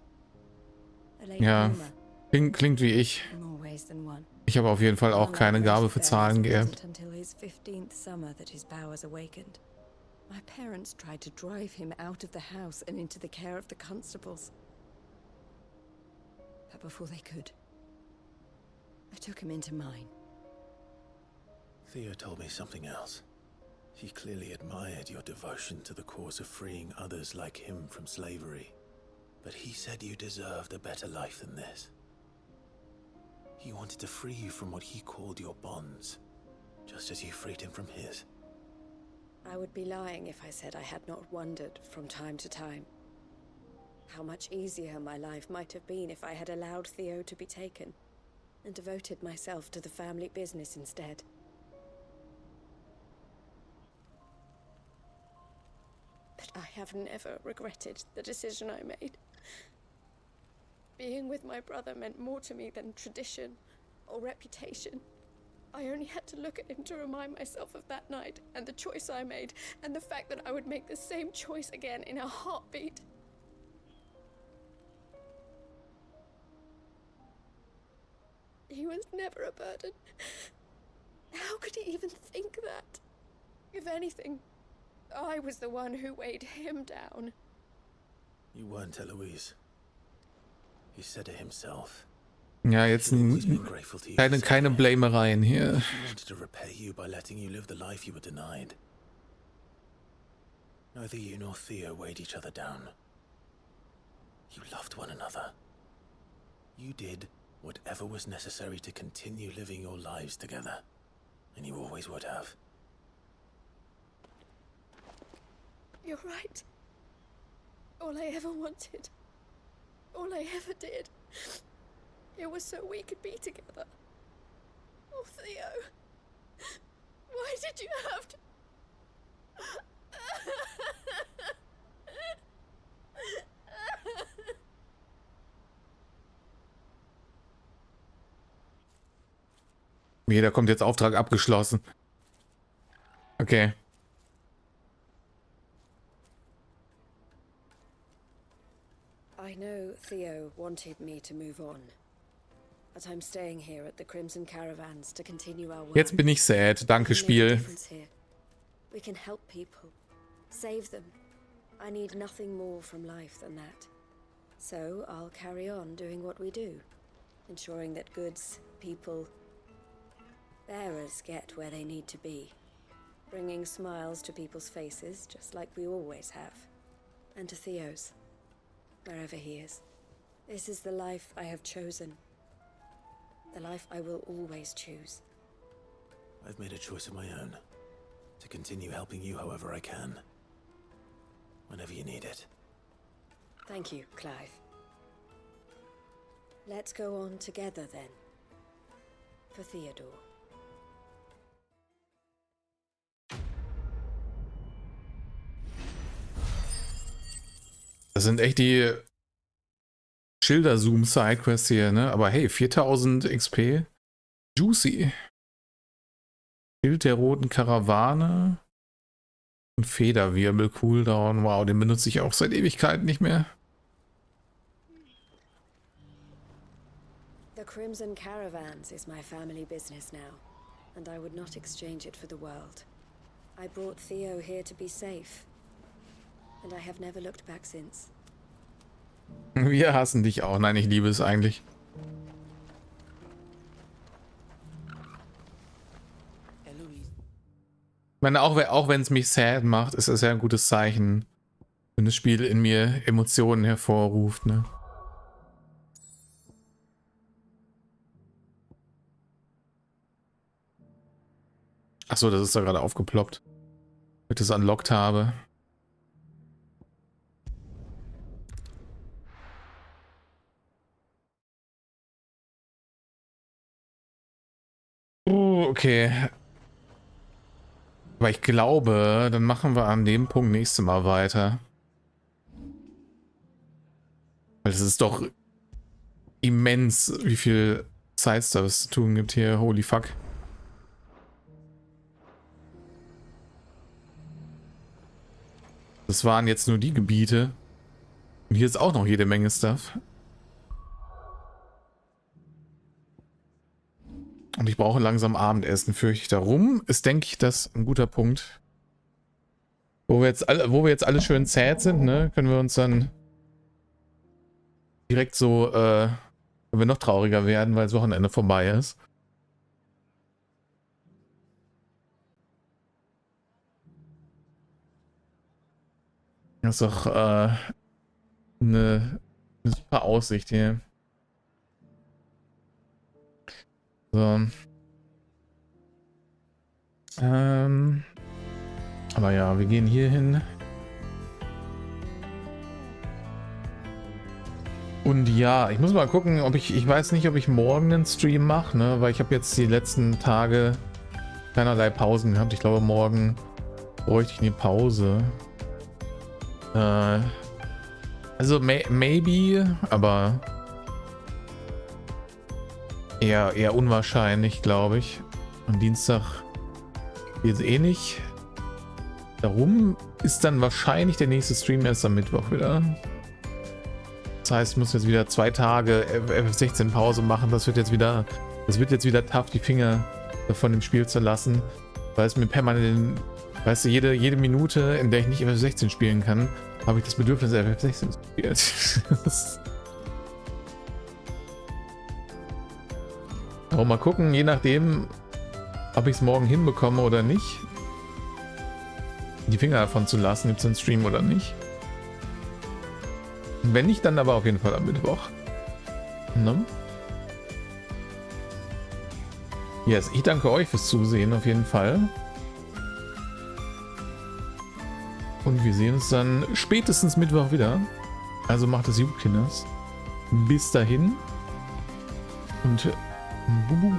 A late Ja, bloomer. klingt wie ich. In more ways than one. Ich habe auf jeden Fall auch keine Gabe für Zahlen It gehabt. wasn't until his 15th summer that his powers awakened. My parents tried to drive him out of the house and into the care of the constables. But before they could, I took him into mine. Theo told me something else. He clearly admired your devotion to the cause of freeing others like him from slavery. But he said you deserved a better life than this. He wanted to free you from what he called your bonds, just as you freed him from his. I would be lying if I said I had not wondered from time to time how much easier my life might have been if I had allowed Theo to be taken and devoted myself to the family business instead. But I have never regretted the decision I made. Being with my brother meant more to me than tradition or reputation. I only had to look at him to remind myself of that night and the choice I made and the fact that I would make the same choice again in a heartbeat. He was never a burden. How could he even think that? If anything, I was the one who weighed him down. You weren't, Eloise. He said it himself. Ja, jetzt keine Blamereien hier. She wanted to repay you by letting you live the life you were denied. Neither you nor Theo weighed each other down. You loved one another. You did whatever was necessary to continue living your lives together, and you always would have. You're right. All I ever wanted, all I ever did, it was so we could be together. Oh, Theo, why did you have to... Da kommt jetzt Auftrag abgeschlossen. Okay. I know Theo wanted me to move on, but I'm staying here at the Crimson Caravans to continue our work. Jetzt bin ich sad. Danke, Spiel. We can help people, save them. I need nothing more from life than that. So I'll carry on doing what we do, ensuring that goods, people, bearers get where they need to be, bringing smiles to people's faces, just like we always have, and to Theo's, wherever he is. This is the life I have chosen, the life I will always choose. I've made a choice of my own, to continue helping you however I can, whenever you need it. Thank you, Clive. Let's go on together then, for Theodore. Das sind echt die Schilder-Zoom-Sidequests hier, ne? Aber hey, 4000 XP. Juicy. Schild der roten Karawane. Und Federwirbel-Cooldown. Wow, den benutze ich auch seit Ewigkeiten nicht mehr. The Crimson Caravans is my family business now, and I would not exchange it for the world. I brought Theo here to be safe, and I have never looked back since. Wir hassen dich auch. Nein, ich liebe es eigentlich. Ich meine, auch wenn es mich sad macht, ist es ja ein gutes Zeichen, wenn das Spiel in mir Emotionen hervorruft, ne? Achso, das ist da gerade aufgeploppt. Wenn ich das unlocked habe. Oh, okay. Aber ich glaube, dann machen wir an dem Punkt nächstes Mal weiter. Weil es ist doch immens, wie viel Side-Stuff zu tun gibt hier. Holy fuck. Das waren jetzt nur die Gebiete. Und hier ist auch noch jede Menge Stuff. Und ich brauche langsam Abendessen, fürchte ich. Darum ist, denke ich, das ein guter Punkt. Wo wir jetzt alle schön zäh sind, ne, können wir uns dann direkt so, wenn wir noch trauriger werden, weil das Wochenende vorbei ist. Das ist doch eine super Aussicht hier. So. Aber ja, wir gehen hier hin. Und ja, ich muss mal gucken, ob ich weiß nicht, ob ich morgen einen Stream mache, ne, weil ich habe jetzt die letzten Tage keinerlei Pausen gehabt. Ich glaube, morgen bräuchte ich eine Pause. Also maybe, aber eher unwahrscheinlich, glaube ich. Am Dienstag geht es eh nicht. Darum ist dann wahrscheinlich der nächste Stream erst am Mittwoch wieder. Das heißt, ich muss jetzt wieder 2 Tage FF16 Pause machen. Das wird jetzt wieder tough, die Finger von dem Spiel zu lassen, weil es mir permanent, weißt du, jede Minute, in der ich nicht FF16 spielen kann, habe ich das Bedürfnis, FF16 zu spielen. Aber mal gucken, je nachdem, ob ich es morgen hinbekomme oder nicht, die Finger davon zu lassen, gibt es einen Stream oder nicht. Wenn nicht, dann aber auf jeden Fall am Mittwoch. Ne? Yes, ich danke euch fürs Zusehen auf jeden Fall. Und wir sehen uns dann spätestens Mittwoch wieder. Also macht es gut, Kinders. Bis dahin. Und Bubu.